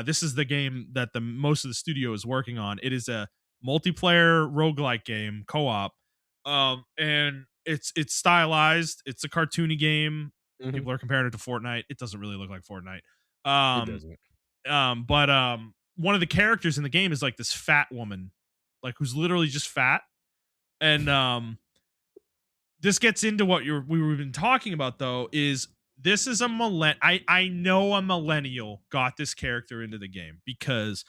This is the game that the most of the studio is working on. It is a multiplayer roguelike game, co-op. And it's stylized. It's a cartoony game. Mhm. People are comparing it to Fortnite. It doesn't really look like Fortnite. It Um, doesn't. but one of the characters in the game is like this fat woman, like who's literally just fat. And this gets into what we've been talking about though, is this is I know a millennial got this character into the game because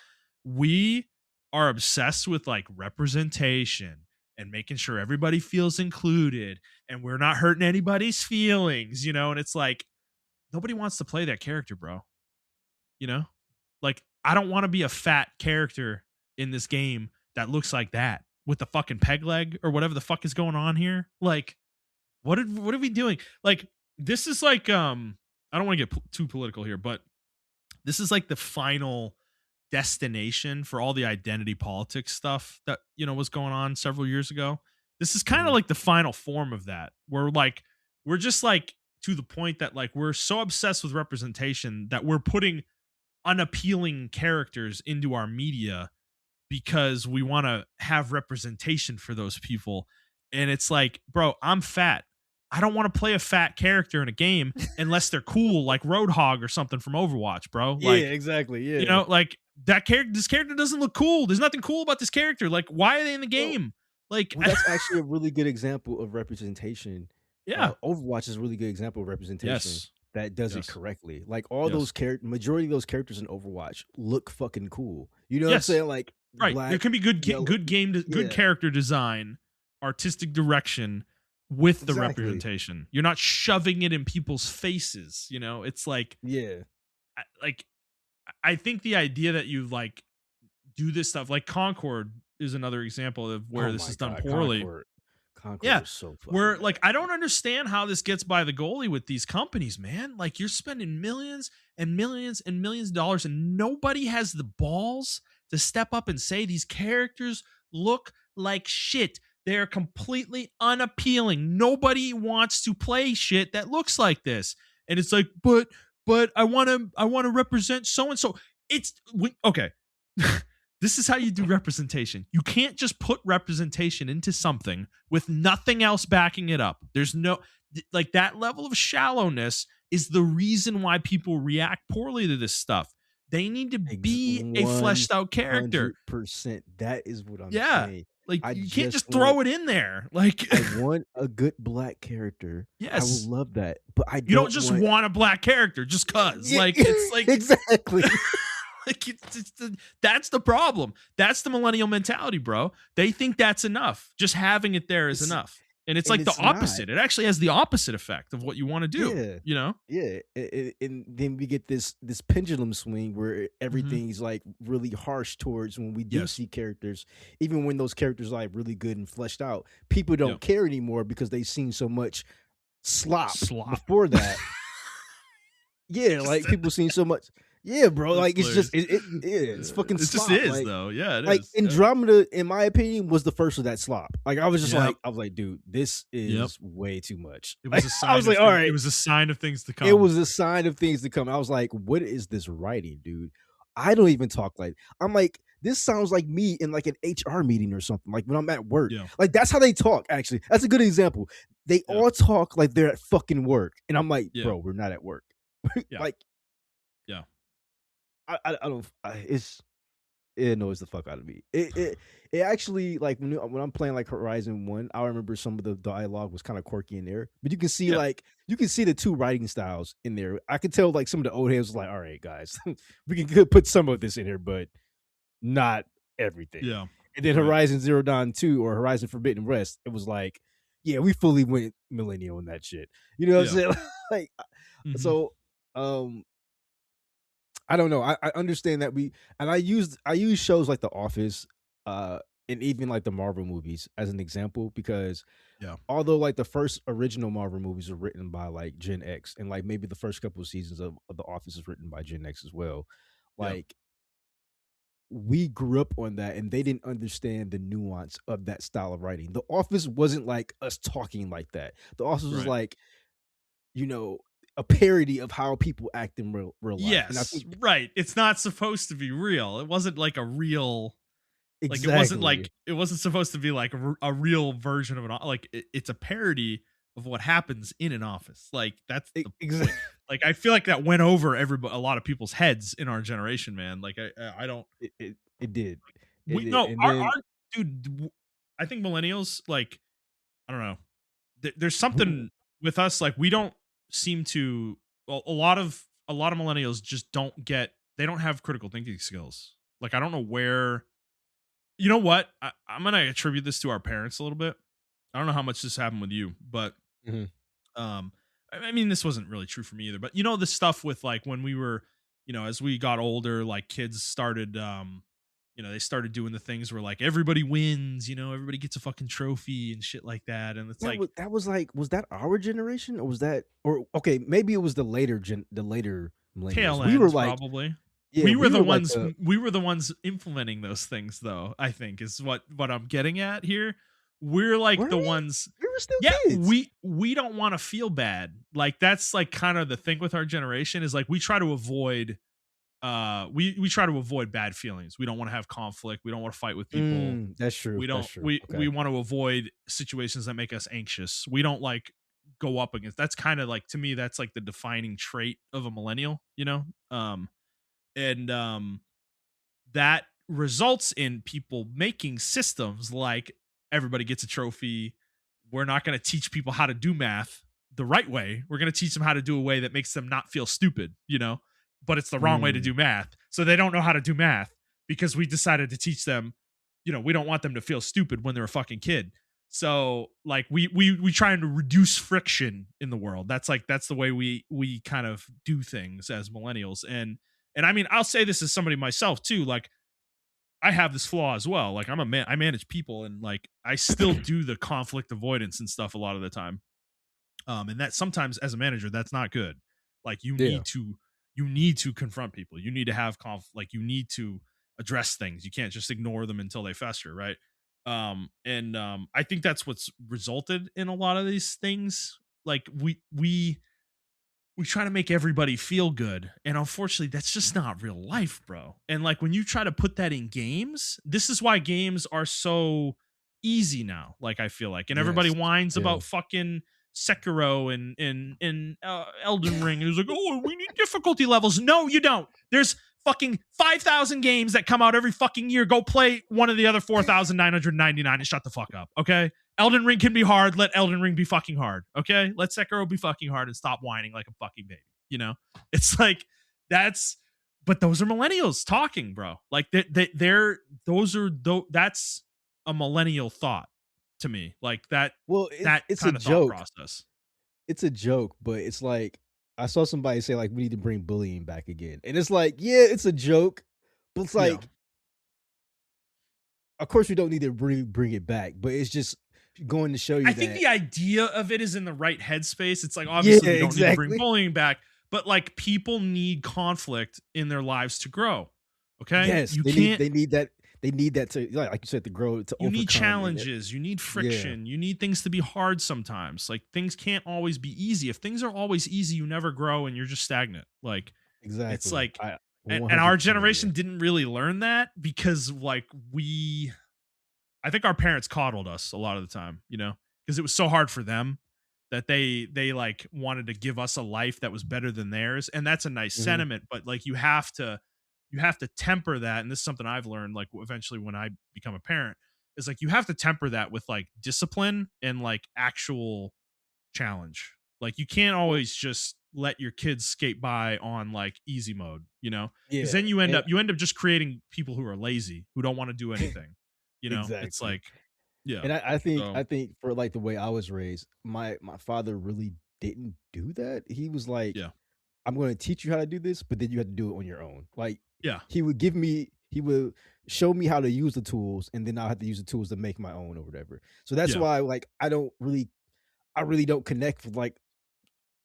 we are obsessed with like representation and making sure everybody feels included and we're not hurting anybody's feelings, and it's like nobody wants to play that character, bro. you know like I don't want to be a fat character in this game that looks like that with the fucking peg leg or whatever the fuck is going on here. Like, what are we doing? Like, this is like I don't want to get too political here, but this is like the final destination for all the identity politics stuff that was going on several years ago. This is kind of Mhm. like the final form of that. We're just like to the point that like we're so obsessed with representation that we're putting unappealing characters into our media because we want to have representation for those people. And it's like, bro, I'm fat. I don't want to play a fat character in a game unless they're cool, like Roadhog or something from Overwatch, bro. Yeah, Like, exactly. Yeah. like this character doesn't look cool. There's nothing cool about this character. Like, why are they in the Well, game? Like, Well, that's actually a really good example of representation. yeah. Overwatch is a really good example of representation Yes. that does it Yes. correctly. Like all Yes. those majority of those characters in Overwatch look fucking cool. You know what I'm Yes. saying? Like Right. There black, can be yellow. good Yeah, character design, artistic direction with the exactly. representation. You're not shoving it in people's faces. It's like, Yeah. like I think the idea that you like do this stuff, like Concord is another example of where Oh this my is done god, poorly. Concord. Concord Yeah. was so fucking Where bad. like I don't understand how this gets by the goalie with these companies, man. Like you're spending millions and millions and millions of dollars and nobody has the balls to step up and say these characters look like shit. They're completely unappealing. Nobody wants to play shit that looks like this. And it's like, but I want to represent so and so. Okay. This is how you do representation. You can't just put representation into something with nothing else backing it up. There's no like that level of shallowness is the reason why people react poorly to this stuff. They need to be a fleshed out character. 100%. That is what I'm Yeah. saying. Like I you can't just just want throw it in there. Like I want a good black character. I will yes. love that, but I You don't don't just want. want a black character just cuz. Yeah, Like it's like exactly. like that's the problem. That's the millennial mentality, bro. They think that's enough. Just having it there is It's enough. And it's and like the it's not. opposite. It actually has the opposite effect of what you want to do, Yeah. you know? Yeah, and then we get this pendulum swing where Mhm. everything's like really harsh towards when we do Yes. see characters, even when those characters are like really good and fleshed out, people Yeah. don't care anymore because they've seen so much slop Slop. before that. Yeah, Just like people seen so much. Yeah, bro. that's Like it's just hilarious. yeah, it's fucking It just slop. is though. Yeah, it Like is. Yeah. Andromeda, in my opinion, was the first of that slop. Like I was just Yep. like, dude, this Yep. is way too much. It was a I was sign of like, all things. It right, was a sign of things to it come. was a sign of things to come. I was like, what is this writing, dude? I don't even talk like I'm like, this sounds like me in like an HR meeting or something, like when I'm at work. Yeah. Like that's how they talk, actually. That's a good example. They Yeah. all talk like they're at fucking work. And I'm like, Yeah. bro, we're not at work. Yeah. Like, Yeah. I don't it annoys the fuck out of me. It actually like when I'm playing like Horizon 1, I remember some of the dialogue was kind of quirky in there. But you can see Yeah. like you can see the two writing styles in there. I could tell like some of the old heads was like, all right, guys, we can could put some of this in here, but not everything. Yeah. And then Right. Horizon Zero Dawn 2 or Horizon Forbidden West, it was like, yeah, we fully went millennial in that shit. You know what I'm Yeah. saying? Like Mhm. so I don't know. I understand that I use shows like The Office, and even like the Marvel movies as an example because Yeah. although like the first original Marvel movies are written by like Gen X and like maybe the first couple of seasons of The Office is written by Gen X as well, Yeah. like we grew up on that and they didn't understand the nuance of that style of writing. The Office wasn't like us talking like that. The Office was Right. like, you know, a parody of how people act in real life. And I Yes. think Right. It's not supposed to be real. It wasn't like a real like exactly. it wasn't supposed to be like a real version of like it's a parody of what happens in an office. Like that's the point. Exactly. Like I feel like that went over everybody a lot of people's heads in our generation, man. Like I don't It did. It we did. no And our then dude I think millennials like I don't know. There's who something with us like we don't seem to well, a lot of millennials just don't get they don't have critical thinking skills. Like I don't know where you know what? I'm gonna attribute this to our parents a little bit. I don't know how much this happened with you, but Mhm. um, I mean, this wasn't really true for me either. But you know, the stuff with like when we were as we got older, like kids started, they started doing the things where like everybody wins, everybody gets a fucking trophy and shit like that. And it's like That was like, was that our generation, or was that, or okay, maybe it was the later millennials. tail We were ends like, probably. yeah, We were we the were like ones we were the ones implementing those things though, I think is what I'm getting at here. We're like were the we? ones. We were still Yeah, kids. we don't want to feel bad. Like that's like kind of the thing with our generation is like we try to avoid we try to avoid bad feelings. We don't want to have conflict. We don't want to fight with people. That's true. We That's don't true. we Okay. want to avoid situations that make us anxious. We don't like go up against. That's kind of like to me that's like the defining trait of a millennial. And that results in people making systems like everybody gets a trophy. We're not going to teach people how to do math the right way. We're going to teach them how to do a way that makes them not feel stupid, but it's the wrong way to Mm, do math. So they don't know how to do math because we decided to teach them, we don't want them to feel stupid when they're a fucking kid. So like we trying to reduce friction in the world. That's the way we kind of do things as millennials. And I mean, I'll say this as somebody myself too. Like, I have this flaw as well. Like, I'm a man. I manage people, and like, I still do the conflict avoidance and stuff a lot of the time. And that sometimes as a manager, that's not good. Like, yeah. you need to confront people. You need to have like, you need to address things. You can't just ignore them until they fester, right? And I think that's what's resulted in a lot of these things. Like, we try to make everybody feel good. And unfortunately, that's just not real life, bro. And like when you try to put that in games, this is why games are so easy now. Like I feel like, and everybody Yes. whines Yeah. about fucking Sekiro and Elden Ring. And it's like, oh, we need difficulty levels. No, you don't. There's fucking 5,000 games that come out every fucking year. Go play one of the other 4,999 and shut the fuck up. Okay. Elden Ring can be hard. Let Elden Ring be fucking hard. Okay. Let Sekiro be fucking hard and stop whining like a fucking baby. It's like that's, but those are millennials talking, bro. Like they're those are that's a millennial thought to me. Like that, Well, that it's a kind of thought joke. process. It's a joke, but it's like I saw somebody say like we need to bring bullying back again. And it's like, yeah, it's a joke, but it's Yeah. like, of course we don't need to bring it back, but it's just going to show I you think that, the idea of it is in the right headspace. It's like yeah, obviously we don't need to bring exactly. bullying back, but like people need conflict in their lives to grow. Okay? Yes, You can't they need that to, like you said, to grow, to you need overcome, and it, challenges, you need yeah, friction, you need things to be hard sometimes. Like things can't always be easy. If things are always easy, you never grow and you're just stagnant. Like it's exactly. like I and our 100% agree. generation didn't really learn that because like I think our parents coddled us a lot of the time, because it was so hard for them that they like wanted to give us a life that was better than theirs. And that's a nice Mhm. sentiment, but like you have to temper that. And this is something I've learned like eventually when I become a parent is like you have to temper that with like discipline and like actual challenge. Like you can't Well, always just let your kids skate by on like easy mode, because yeah, then you end and up you end up just creating people who are lazy, who don't want to do anything. It's exactly. like, yeah. And So, I think for like the way I was raised, my father really didn't do that. He was like, yeah. I'm going to teach you how to do this, but then you have to do it on your own. Like Yeah. he would show me how to use the tools, and then I'll have to use the tools to make my own or whatever. So that's Yeah. why like I really don't connect with like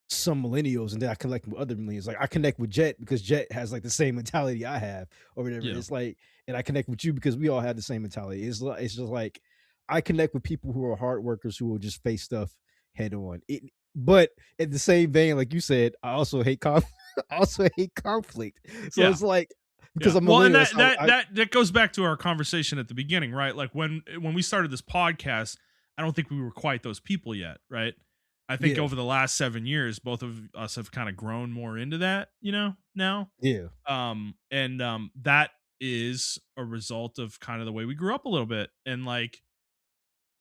some millennials, and then I connect with other millennials. Like I connect with Jet because Jet has like the same mentality I have or whatever. Yeah. It's like, and I connect with you because we all have the same mentality. It's just like I connect with people who are hard workers who will just face stuff head on. But in the same vein, like you said, I also hate I also hate conflict. So Yeah. it's like because Yeah. I'm a Well, and millennial, that so that that that goes back to our conversation at the beginning, right? Like when we started this podcast, I don't think we were quite those people yet, right? I think yeah, over the last 7 years, both of us have kind of grown more into that, now. yeah, And that is a result of kind of the way we grew up a little bit. And like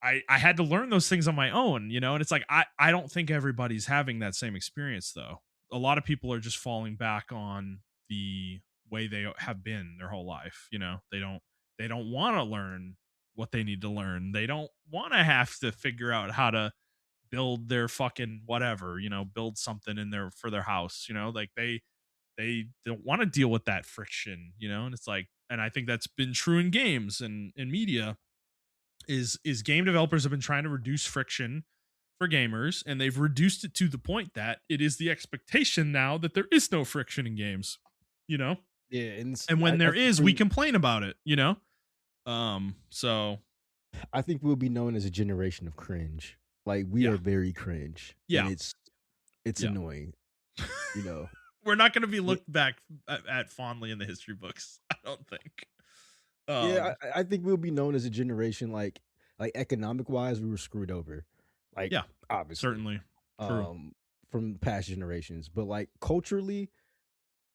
I had to learn those things on my own, and it's like I don't think everybody's having that same experience though. A lot of people are just falling back on the way they have been their whole life. They don't want to learn what they need to learn. They don't want to have to figure out how to build their fucking whatever, build something in there for their house, like they don't want to deal with that friction, you know? And it's like, and I think that's been true in games and in media is game developers have been trying to reduce friction for gamers, and they've reduced it to the point that it is the expectation now that there is no friction in games, you know? Yeah, and And when I there think is, we complain about it, you know? So I think we'll be known as a generation of cringe. Like we yeah, are very cringe, and yeah, it's yeah. annoying. You know, We're not going to be yeah, looked back at fondly in the history books. I don't think. yeah. Um, I think we'll be known as a generation like economic wise, we were screwed over. Like yeah, obviously, certainly true. um, from past generations, but like culturally,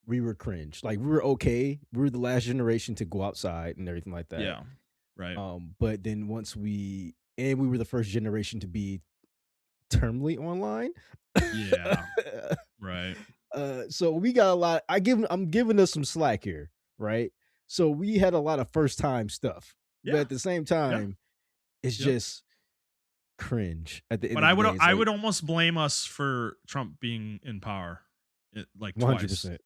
we were cringe. Like we were okay. We were the last generation to go outside and everything like that. Yeah, right. But then once we were the first generation to be termly online. Yeah, right. So we got a lot. I'm giving us some slack here, right? So we had a lot of first time stuff, but Yeah, at the same yeah, time, it's yep. just cringe. At the end But of the day, it's I like would almost blame us for Trump being in power, like 100. twice. percent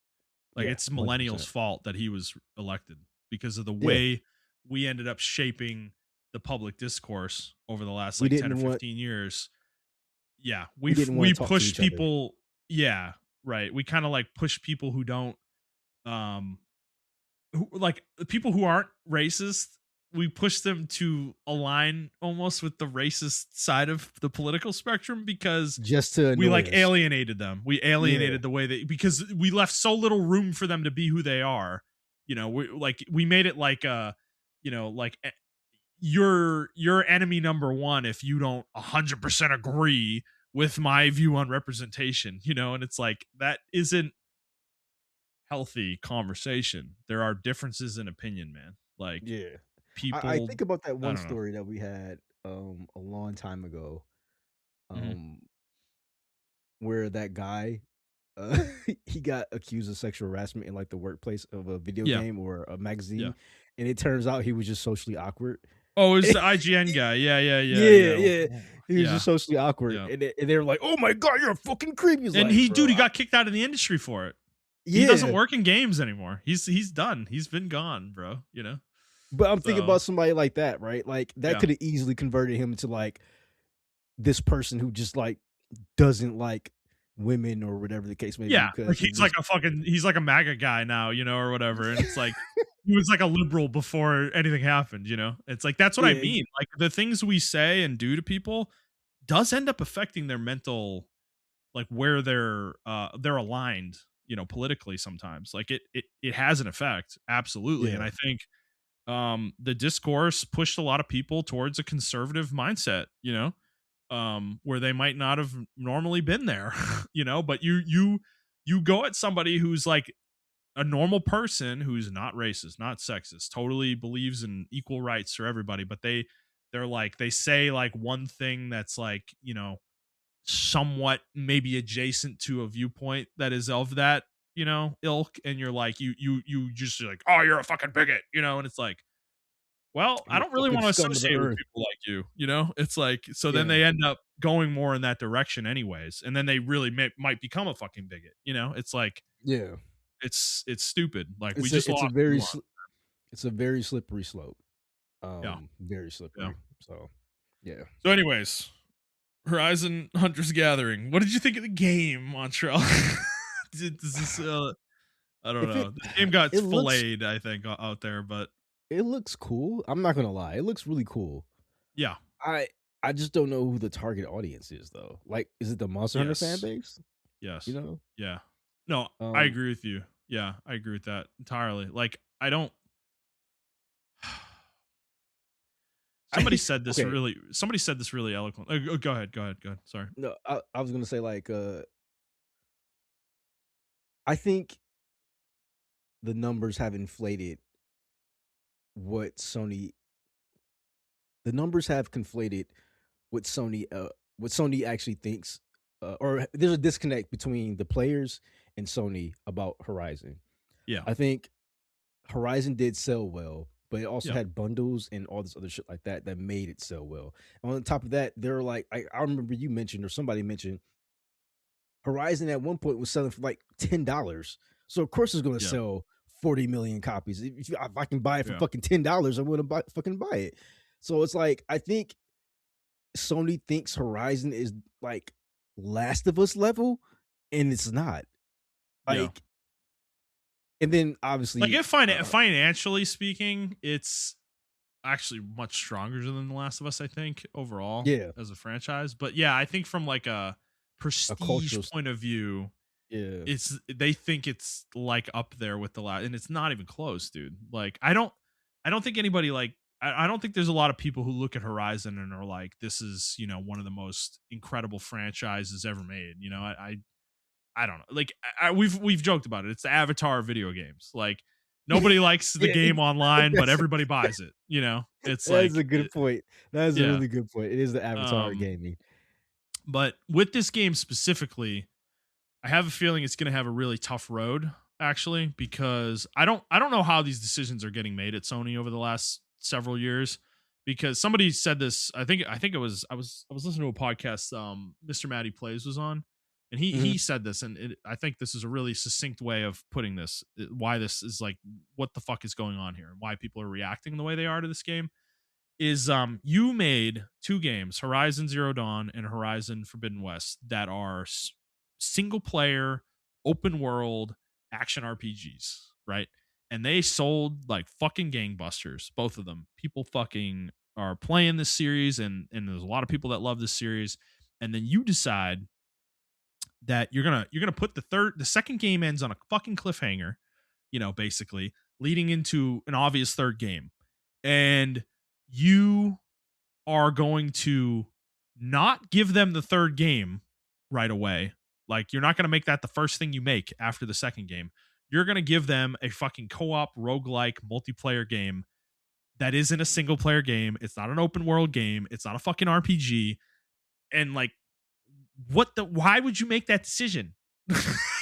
Like Yeah, it's 100%. millennials' fault that he was elected because of the Yeah, way we ended up shaping the public discourse over the last we like 10 or didn't want 15 years. Yeah, we didn't want we to talk to push each other. people. Yeah, right. We kind of like push people who don't um like the people who aren't racist, we push them to align almost with the racist side of the political spectrum because Just to we annoy like us. alienated them. We Yeah, alienated the way they because we left so little room for them to be who they are. You know, we made it like you know, like you're enemy number one if you don't 100% agree with my view on representation, you know, and it's like that isn't healthy conversation. There are differences in opinion, man. Like yeah. I people, think about that I one don't know. story that we had a long time ago. Hmm. Um where that guy he got accused of sexual harassment in like the workplace of a video Yeah, game or a yeah. magazine, and it turns out he was just socially awkward. Oh, it's the IGN guy. Yeah, yeah, yeah, Yeah, yeah, yeah, he was yeah, just socially awkward, yeah. and they were like, "Oh my god, you're a fucking creep." He's And like, he, dude, "Bro, he got kicked out of the industry for it. He doesn't yeah." work in games anymore. He's done. He's been gone, bro. You know. But I'm thinking So about somebody like that, right? Like that yeah, could have easily converted him into like this person who just like doesn't like women or whatever the case may be yeah. Like because he he's like just a fucking he's like a MAGA guy now, you know, or whatever. And it's like he was like a liberal before anything happened. You know, it's like that's what I yeah, mean. Like the things we say and do to people does end up affecting their mental like where they're aligned, you know, politically sometimes. Like it has an effect, absolutely. And yeah, I think the discourse pushed a lot of people towards a conservative mindset, you know, where they might not have normally been there, you know, but you go at somebody who's like a normal person who's not racist, not sexist, totally believes in equal rights for everybody, but they're like they say like one thing that's like, you know, somewhat maybe adjacent to a viewpoint that is of that, you know, ilk, and you're like you just like, oh, you're a fucking bigot, you know, and it's like, well, I you're don't really fucking want to scum of the associate with earth. people like you know, it's like so then Yeah, they end up going more in that direction anyways, and then they really might become a fucking bigot, you know, it's like yeah. it's stupid, like we It's just a lost nuance. it's a very slippery slope. Yeah, Very yeah. slippery. So, yeah. So anyways, Horizon Hunters Gathering, what did you think of the game, Montreal? Does this I don't If know. it This game got it looks filleted, I think, out there, but it looks cool. I'm not gonna lie. It looks really cool. yeah, I I just don't know who the target audience is though. Like, is it the Monster Hunter fan yes, base? You yes, know? yeah. No, I Um, agree with you. Yeah, I agree with that entirely. Like, I don't. okay. Somebody said this really eloquent. Go ahead, go ahead, go ahead. Sorry. No, I was gonna say like I think the numbers have inflated what Sony the numbers have conflated what Sony actually thinks or there's a disconnect between the players and Sony about Horizon. Yeah, I think Horizon did sell well, but it also yeah, had bundles and all this other shit like that that made it sell well. And on top of that, they're like I remember you mentioned or somebody mentioned Horizon at one point was selling for like $10. So of course it's gonna Yeah. sell 40 million copies. If I can buy it for Yeah. fucking $10, I'm gonna fucking buy it. So it's like I think Sony thinks Horizon is like Last of Us level, and it's not. Yeah. Like, and then Like obviously, if financially speaking, it's actually much stronger than The Last of Us, I think, overall yeah, as a franchise. But yeah, I think from like a a prestige cultural, point of view, yeah, it's they think it's like up there with the last, and it's not even close, dude. Like I don't think anybody like I don't think there's a lot of people who look at Horizon and are like, this is, you know, one of the most incredible franchises ever made. You know, I don't know. Like we've joked about it. It's the Avatar of video games. Like nobody likes the yeah. game online, but That's everybody buys it. You know, it's that's like a good point. That is a yeah. really good point. It is the Avatar of Um, gaming. but with this game specifically, I have a feeling it's going to have a really tough road actually, because I don't know how these decisions are getting made at Sony over the last several years, because somebody said this, I think it was I was listening to a podcast Mr. Matty Plays was on, and Mhm. he said this, and I think this is a really succinct way of putting this, why this is like what the fuck is going on here and why people are reacting the way they are to this game is you made two games, Horizon Zero Dawn and Horizon Forbidden West, that are single player open world action RPGs, right? And they sold like fucking gangbusters, both of them. People fucking are playing this series, and there's a lot of people that love this series. And then you decide that you're gonna put the second game ends on a fucking cliffhanger, you know, basically leading into an obvious third game. And you are going to not give them the third game right away. Like, you're not going to make that the first thing you make after the second game. You're going to give them a fucking co-op roguelike multiplayer game that isn't a single player game. It's not an open world game. It's not a fucking RPG. And like, why would you make that decision?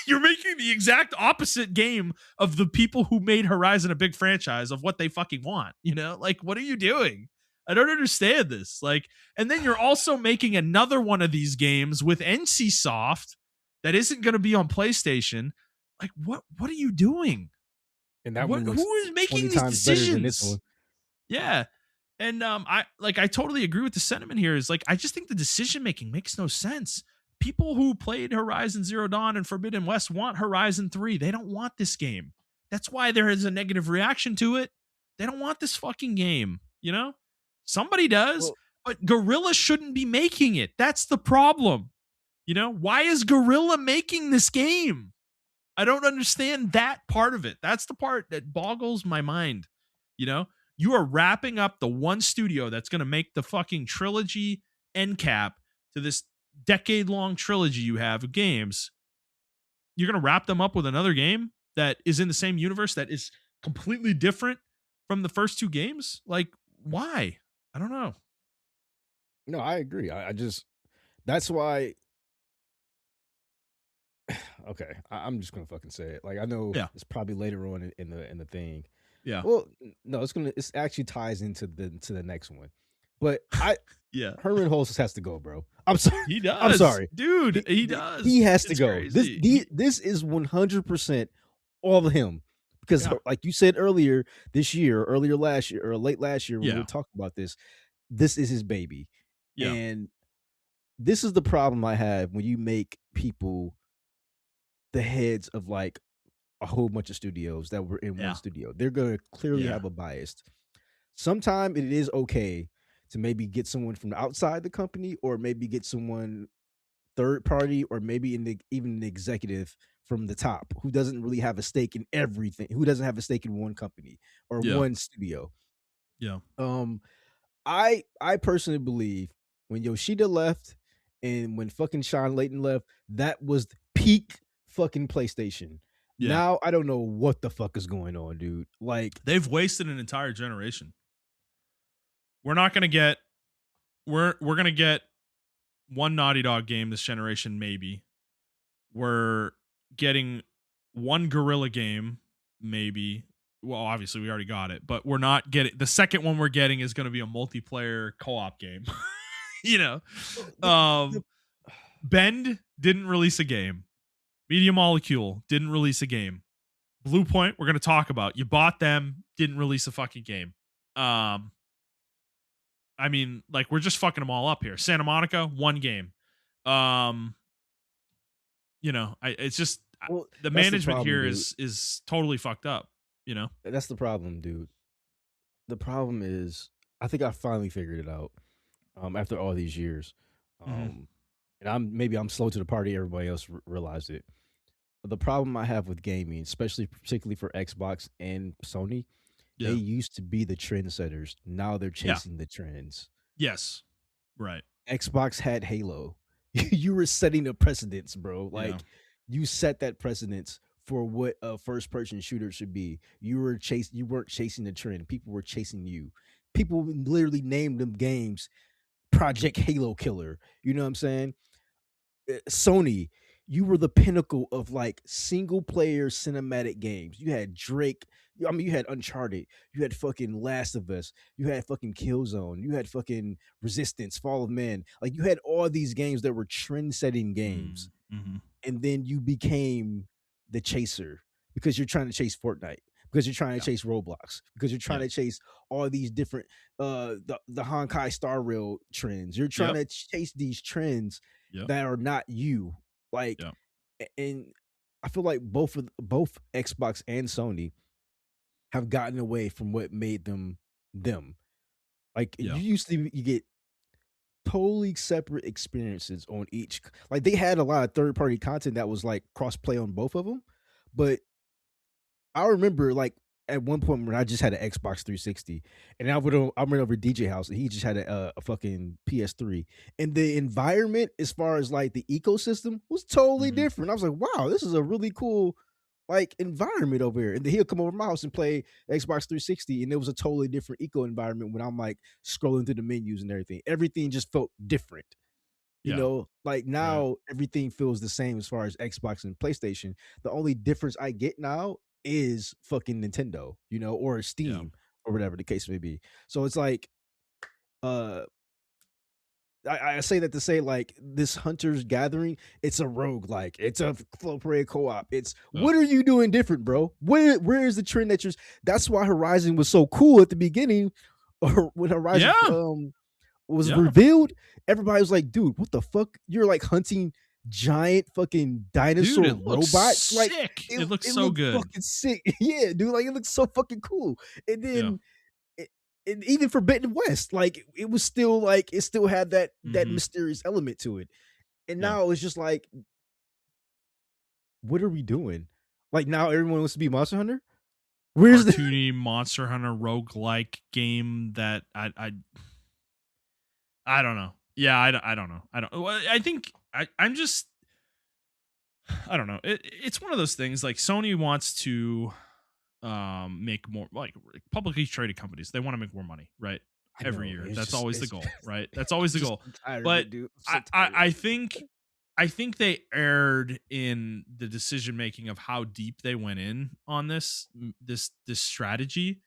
You're making the exact opposite game of the people who made Horizon a big franchise of what they fucking want. You know, like, what are you doing? I don't understand this. Like, and then you're also making another one of these games with NCSoft that isn't going to be on PlayStation. Like, what are you doing? And that one looks Who is 20 making these times better than this decisions? one. Yeah. And I totally agree with the sentiment here. Is like, I just think the decision making makes no sense. People who played Horizon Zero Dawn and Forbidden West want Horizon 3. They don't want this game. That's why there is a negative reaction to it. They don't want this fucking game, you know? Somebody does, Well, but Gorilla shouldn't be making it. That's the problem. You know? Why is Gorilla making this game? I don't understand that part of it. That's the part that boggles my mind. You know, you are wrapping up the one studio that's going to make the fucking trilogy end cap to this decade long trilogy you have of games. You're going to wrap them up with another game that is in the same universe that is completely different from the first two games. Like, why? I don't know. no, I agree. I just that's why okay, I'm just gonna fucking say it. Like I know Yeah. it's probably later on in the thing. Yeah. Well, no, it's actually ties into the next one. But I Yeah. Herman Hulse has to go, bro. I'm sorry. He I'm does. sorry. Dude, He he he he does. has to It's go. This crazy. this is 100% all of him because Yeah. like you said earlier this year, earlier last year, or late last year when we were Yeah. talking about this, this is his baby, Yeah. and this is the problem I have when you make people the heads of like a whole bunch of studios that were in one Yeah. studio. They're gonna clearly Yeah. have a bias. Sometime it is okay to maybe get someone from outside the company or maybe get someone third party or maybe even an executive from the top who doesn't really have a stake in everything, who doesn't have a stake in one company or Yeah. one studio. Yeah. Um, I personally believe when Yoshida left and when fucking Sean Layton left, that was peak fucking PlayStation. Yeah. Now I don't know what the fuck is going on, dude. Like, They've wasted an entire generation. We're not going to get we're going to get one Naughty Dog game this generation maybe. We're getting one Gorilla game maybe. Well, obviously we already got it, but we're not getting the second one we're getting is going to be a multiplayer co-op game. you know. the Um Bend didn't release a game. Media Molecule didn't release a game. Bluepoint, we're gonna talk about. You bought them, didn't release a fucking game. Um, I mean, like we're just fucking them all up here. Santa Monica, one game. Um, it's just Well, the that's the management problem, here dude. is totally fucked up. You know. That's the problem, dude. The problem is, I think I finally figured it out. After all these years, Hmm. um, and I'm slow to the party. Everybody else realized it. The problem I have with gaming, especially particularly for Xbox and Sony, they Yeah. used to be the trendsetters. Now they're Yeah. chasing the trends. Yes. Right. Xbox had Halo. You were setting a precedence, bro. Yeah. Like you set that precedence for what a first person shooter should be. You weren't chasing the trend. People were chasing you. People literally named them games Project Halo Killer. You know what I'm saying? Sony, you were the pinnacle of like single player cinematic games. You had Drake. I mean, you had Uncharted. You had fucking Last of Us. You had fucking Killzone. You had fucking Resistance, Fall of Man. Like you had all these games that were trend setting games, Mm-hmm. and then you became the chaser because you're trying to chase Fortnite, because you're trying to Yeah. chase Roblox, because you're trying Yeah. to chase all these different the Honkai Star Rail trends. You're trying Yep. to chase these trends Yep. that are not you. Like Yep. and I feel like both Xbox and Sony have gotten away from what made them them. Like Yeah. you get totally separate experiences on each. Like they had a lot of third party content that was like cross play on both of them, but I remember like at one point when I just had an Xbox 360 and I went over to DJ house and he just had a fucking PS3 and the environment as far as like the ecosystem was totally Mm-hmm. different. I was like, wow, this is a really cool like environment over here. And then he'll come over to my house and play Xbox 360 and it was a totally different eco environment when I'm like scrolling through the menus and everything. Everything just felt different. You Yeah. know, like Right. now everything feels the same as far as Xbox and PlayStation. The only difference I get now is fucking Nintendo, you know, or Yeah. Steam or whatever the case may be. So it's like, uh, I say that to say like this Hunter's Gathering, it's a rogue like it's a flow parade co-op. It's Yeah. what are you doing different, bro? Where is the trend that you're? That's why Horizon was so cool at the beginning, or when Horizon Yeah. was Yeah. revealed, everybody was like, dude, what the fuck? You're like hunting giant fucking Dude, dinosaur it looks robots. Like sick. It looks it so looked good. fucking sick. Yeah, dude, like it looks so fucking cool. And Yeah. then it, and even Forbidden West, like it was still like it still had that Mm-hmm. mysterious element to it. And Yeah. now it's just like, what are we doing? Like now everyone wants to be Monster Hunter? Where's the Cartoony Monster Hunter roguelike game that I don't know. Yeah, I don't know. I don't. Well, I think I'm just I don't know. It's one of those things like Sony wants to make more like publicly traded companies. They want to make more money, right? I Every know, year. it's That's just always the it's goal, right? That's always the just goal. I'm tired of But it, dude. I'm I so I, tired of I it. think I think they erred in the decision making of how deep they went in on this strategy.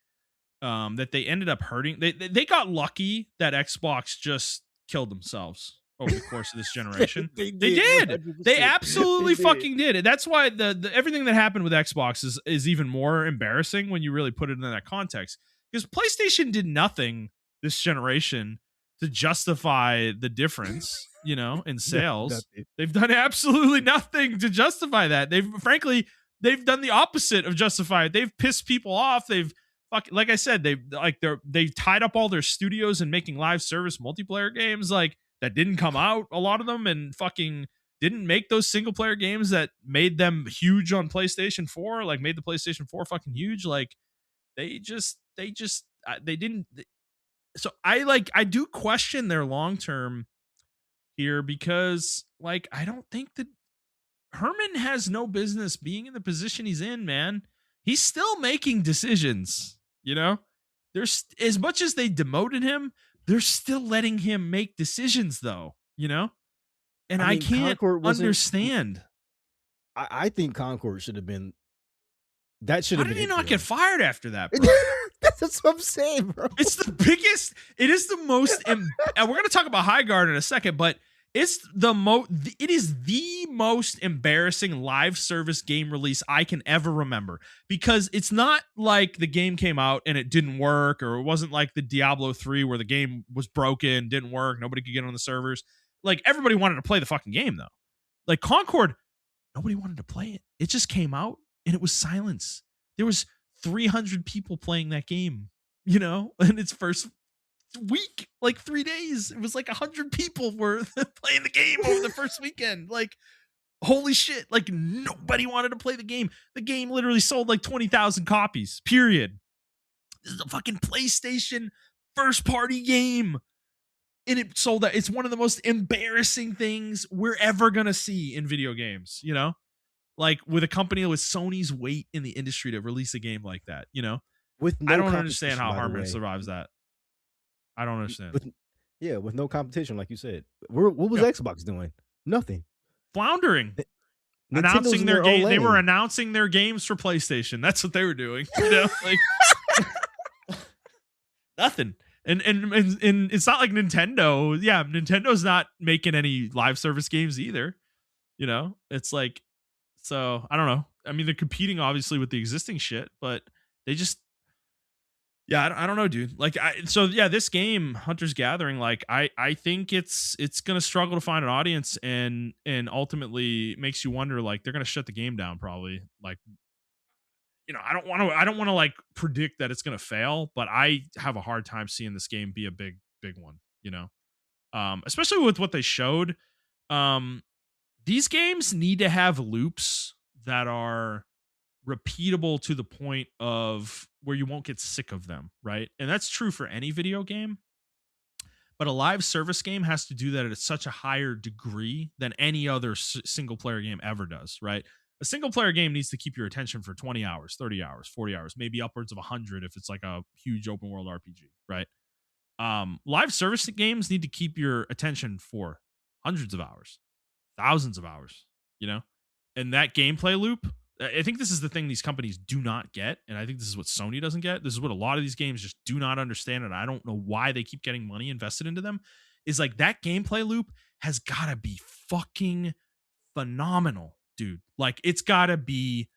That they ended up hurting. They got lucky that Xbox just killed themselves over the course of this generation. They They did did. They 100%. They absolutely did. fucking did. And that's why the everything that happened with Xbox is even more embarrassing when you really put it in that context. Because PlayStation did nothing this generation to justify the difference, in No, sales. nothing. They've done absolutely nothing to justify that. They've done the opposite of justify it. They've pissed people off. Like I said, they tied up all their studios and making live service multiplayer games like that didn't come out, a lot of them, and fucking didn't make those single player games that made them huge on PlayStation 4, like made the PlayStation 4 fucking huge. Like they didn't. So I do question their long term here because like I don't think that Herman has no business being in the position he's in, man. He's still making decisions, you know? There's as much as they demoted him, they're still letting him make decisions though, you know? And I I mean, can't Concord wasn't. understand. I think Concord should have been. That should How have did been he it for not get them. fired after that, bro? That's what I'm saying, bro. It's the biggest, it is the most and we're going to talk about Highguard in a second, but It is the most embarrassing live service game release I can ever remember, because it's not like the game came out and it didn't work, or it wasn't like the Diablo 3 where the game was broken, didn't work, nobody could get on the servers. Like, everybody wanted to play the fucking game though. Like Concord, nobody wanted to play it. It just came out and it was silence. There was 300 people playing that game, in its first week, like 3 days. It was like 100 people were playing the game over the first weekend. Like, holy shit. Like, nobody wanted to play the game. The game literally sold like 20,000 copies, period. This is a fucking PlayStation first party game. And it sold out. It's one of the most embarrassing things we're ever going to see in video games, Like, with a company with Sony's weight in the industry to release a game like that, With I no don't understand competition, how by the Harmon way. survives that. I don't understand. With Yeah, with no competition, like you said. What was Yeah. Xbox doing? Nothing. Floundering. Ni Nintendo's Announcing in their their own game. They were lane. announcing their games for PlayStation. That's what they were doing. Like nothing. And it's not like Nintendo. Yeah, Nintendo's not making any live service games either. It's like, so I don't know. I mean, they're competing obviously with the existing shit, but they just, yeah, I don't know, dude. Like, so yeah, this game, Hunter's Gathering, like, I think it's gonna struggle to find an audience, and ultimately makes you wonder, like, they're gonna shut the game down probably. Like, I don't want to like predict that it's gonna fail, but I have a hard time seeing this game be a big one. Especially with what they showed. Um, these games need to have loops that are repeatable to the point of where you won't get sick of them, right? And that's true for any video game, but a live service game has to do that at such a higher degree than any other single player game ever does, right? A single player game needs to keep your attention for 20 hours, 30 hours, 40 hours, maybe upwards of 100 if it's like a huge open world RPG, right? Live service games need to keep your attention for hundreds of hours, thousands of hours, you know? And that gameplay loop, I think this is the thing these companies do not get. And I think this is what Sony doesn't get. This is what a lot of these games just do not understand. And I don't know why they keep getting money invested into them. Is like, that gameplay loop has got to be fucking phenomenal, dude. Like, it's got to be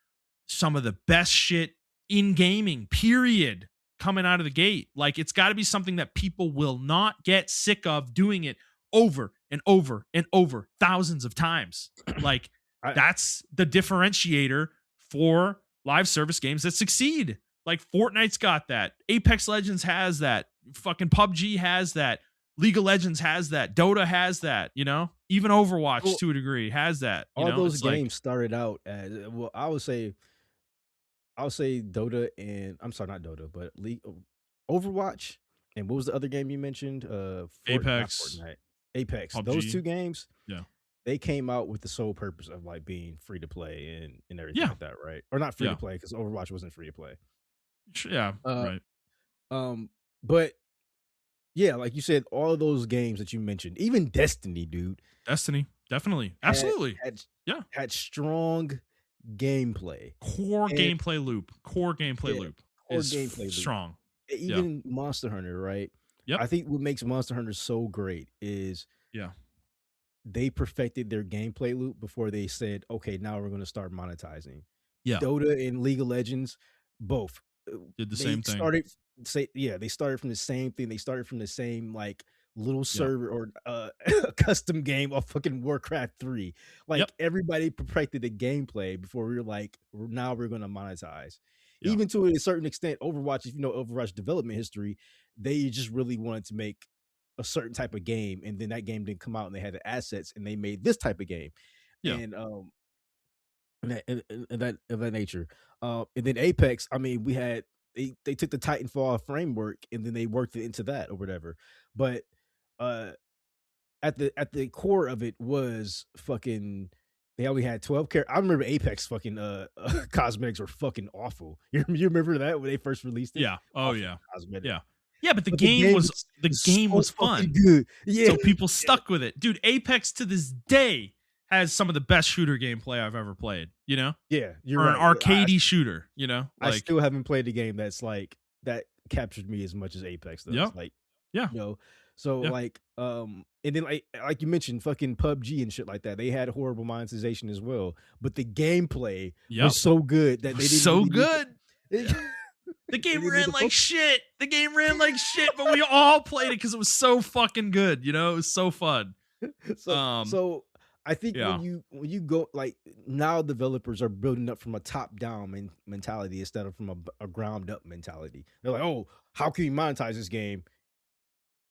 some of the best shit in gaming, period, coming out of the gate. Like, it's got to be something that people will not get sick of doing it over and over and over thousands of times. Like, I that's the differentiator for live service games that succeed. Like, Fortnite's got that. Apex Legends has that. Fucking PUBG has that. League of Legends has that. Dota has that, Even Overwatch well, to a degree has that, all those It's like, games started out as well, I would say Dota and I'm sorry, not Dota, but League Overwatch, and what was the other game you mentioned? Not Apex, Fortnite. Apex. Those PUBG. 2 games, Yeah. they came out with the sole purpose of, like, being free to play and everything Yeah. like that, right? Or not free to Yeah. play, because Overwatch wasn't free to play. Yeah. Uh, Right. but yeah, like you said, all of those games that you mentioned, even Destiny, dude, Destiny. Definitely. had Absolutely. had Yeah. had strong gameplay. Core And gameplay loop. Core gameplay yeah, loop core is gameplay loop. strong. Yeah. Even Monster Hunter, right? Yep. I think what makes Monster Hunter so great is Yeah. they perfected their gameplay loop before they said, "Okay, now we're gonna start monetizing." Yeah. Dota and League of Legends, both. Did the They same thing. started they started from the same thing. They started from the same, like, little Yeah. server or a custom game of fucking Warcraft 3. Yep. Like, everybody perfected the gameplay before we were like, now we're gonna monetize." Yeah. Even to a certain extent, Overwatch, if you know Overwatch development history, they just really wanted to make a certain type of game, and then that game didn't come out, and they had the assets, and they made this type of game. Yeah. And of that nature. And then Apex, I mean, we had they took the Titanfall framework and then they worked it into that or whatever. But uh at the core of it was fucking, they only had 12 characters. I remember Apex fucking cosmetics were fucking awful. You remember that when they first released it? Yeah. Oh Awful yeah. cosmetics. Yeah. Yeah, but the But the game game was was the game so was fucking fun. good. Yeah. So people Yeah. stuck with it. Dude, Apex to this day has some of the best shooter gameplay I've ever played, Yeah, you're For an right. arcadey shooter, I Like, still haven't played a game that's like that captured me as much as Apex does. yep. Like, Yeah. you know, So Yeah. like, and then like you mentioned, fucking PUBG and shit like that. They had horrible monetization as well, but the gameplay Yep. was so good It that was they didn't so really need to. good. Yeah. The They game didn't need ran to like focus. shit. The game ran like shit, but we all played it because it was so fucking good. You know, it was so fun. So Um, so I think yeah. when you go like now developers are building up from a top down mentality instead of from a ground up mentality. They're like, oh, how can you monetize this game?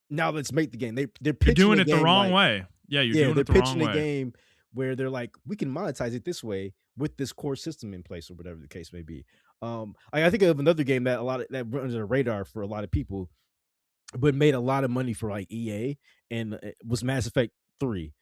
Now let's make the game. They're You're pitching doing a it the game wrong like way. Yeah, you're yeah, doing they're it the wrong pitching a way. game where they're like, we can monetize it this way with this core system in place or whatever the case may be. I think of another game that a lot of that runs under the radar for a lot of people, but made a lot of money for like EA and it was Mass Effect 3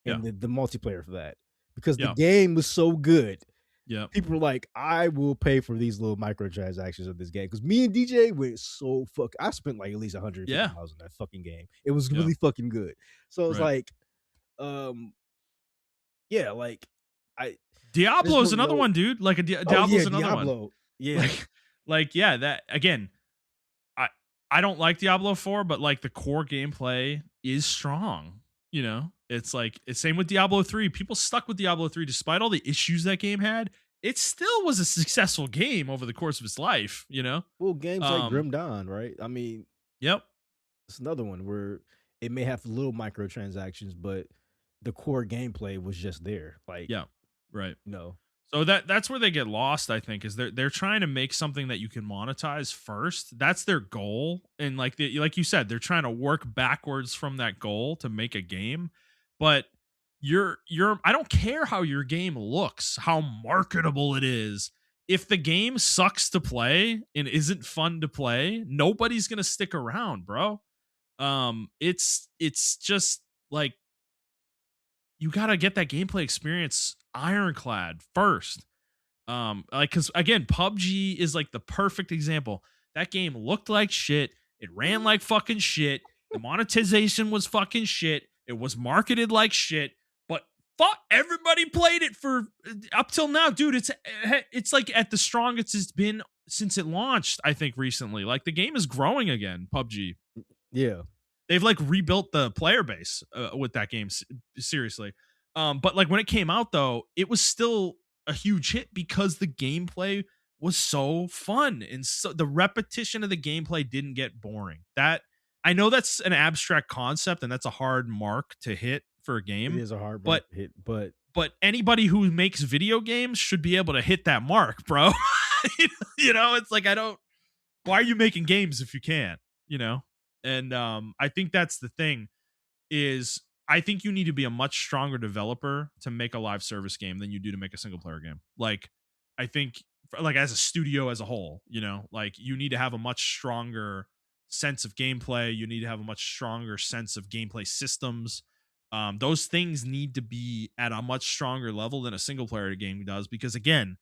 Yeah. and the multiplayer for that because the Yeah. game was so good. Yeah. People were like, I will pay for these little microtransactions of this game because me and DJ went so fuck. I spent like at least Yeah. $150 on that fucking game. It was Yeah. really fucking good. So it's Right. like, um, yeah, like I just Diablo's don't another know. one, dude. Like Oh Diablo's yeah, another one. Diablo. Yeah, Like, yeah. That again. I I don't like Diablo 4, but like the core gameplay is strong. You know, it's like it's same with Diablo 3. People stuck with Diablo 3 despite all the issues that game had. It still was a successful game over the course of its life. You know. well, games like Um. Grim Dawn, right? I mean, Yep. it's another one where it may have little microtransactions, but the core gameplay was just there. Like, Yeah. Right. you know, So that's where they get lost, I think, is they're trying to make something that you can monetize first. That's their goal, and like you said, they're trying to work backwards from that goal to make a game. But I don't care how your game looks, how marketable it is. If the game sucks to play and isn't fun to play, nobody's gonna stick around, bro. It's just like you gotta get that gameplay experience ironclad first. Like, cause again, PUBG is like the perfect example. That game looked like shit. It ran like fucking shit. The monetization was fucking shit. It was marketed like shit. But fuck, everybody played it for up till now, dude. It's like at the strongest it's been since it launched. I think recently, like the game is growing again. PUBG. yeah, They've like rebuilt the player base with that game. Seriously, but like when it came out though, it was still a huge hit because the gameplay was so fun and so the repetition of the gameplay didn't get boring. That I know that's an abstract concept and that's a hard mark to hit for a it game, is a hard mark but to hit, but anybody who makes video games should be able to hit that mark, bro. You know, it's like I don't why are you making games if you can't, you know? And I think that's the thing is I think you need to be a much stronger developer to make a live service game than you do to make a single player game. Like I think like as a studio as a whole, you know, like you need to have a much stronger sense of gameplay, you need to have a much stronger sense of gameplay systems. Those things need to be at a much stronger level than a single player game does because again,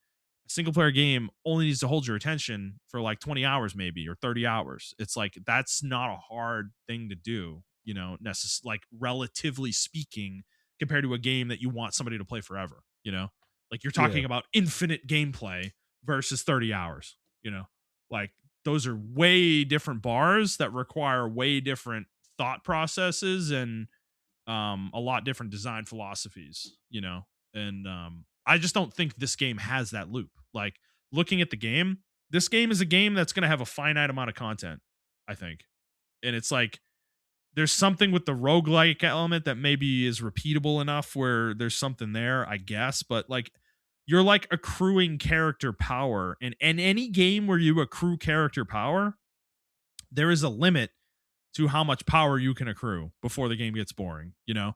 a single player game only needs to hold your attention for like 20 hours maybe or 30 hours. It's like that's not a hard thing to do, you know, like relatively speaking compared to a game that you want somebody to play forever, you know? Like you're yeah, talking about infinite gameplay versus 30 hours, you know? Like those are way different bars that require way different thought processes and a lot different design philosophies, you know. And I just don't think this game has that loop. Like looking at the game, this game is a game that's going to have a finite amount of content, I think. And it's like there's something with the roguelike element that maybe is repeatable enough where there's something there, I guess, but like you're like accruing character power and any game where you accrue character power, there is a limit to how much power you can accrue before the game gets boring, you know?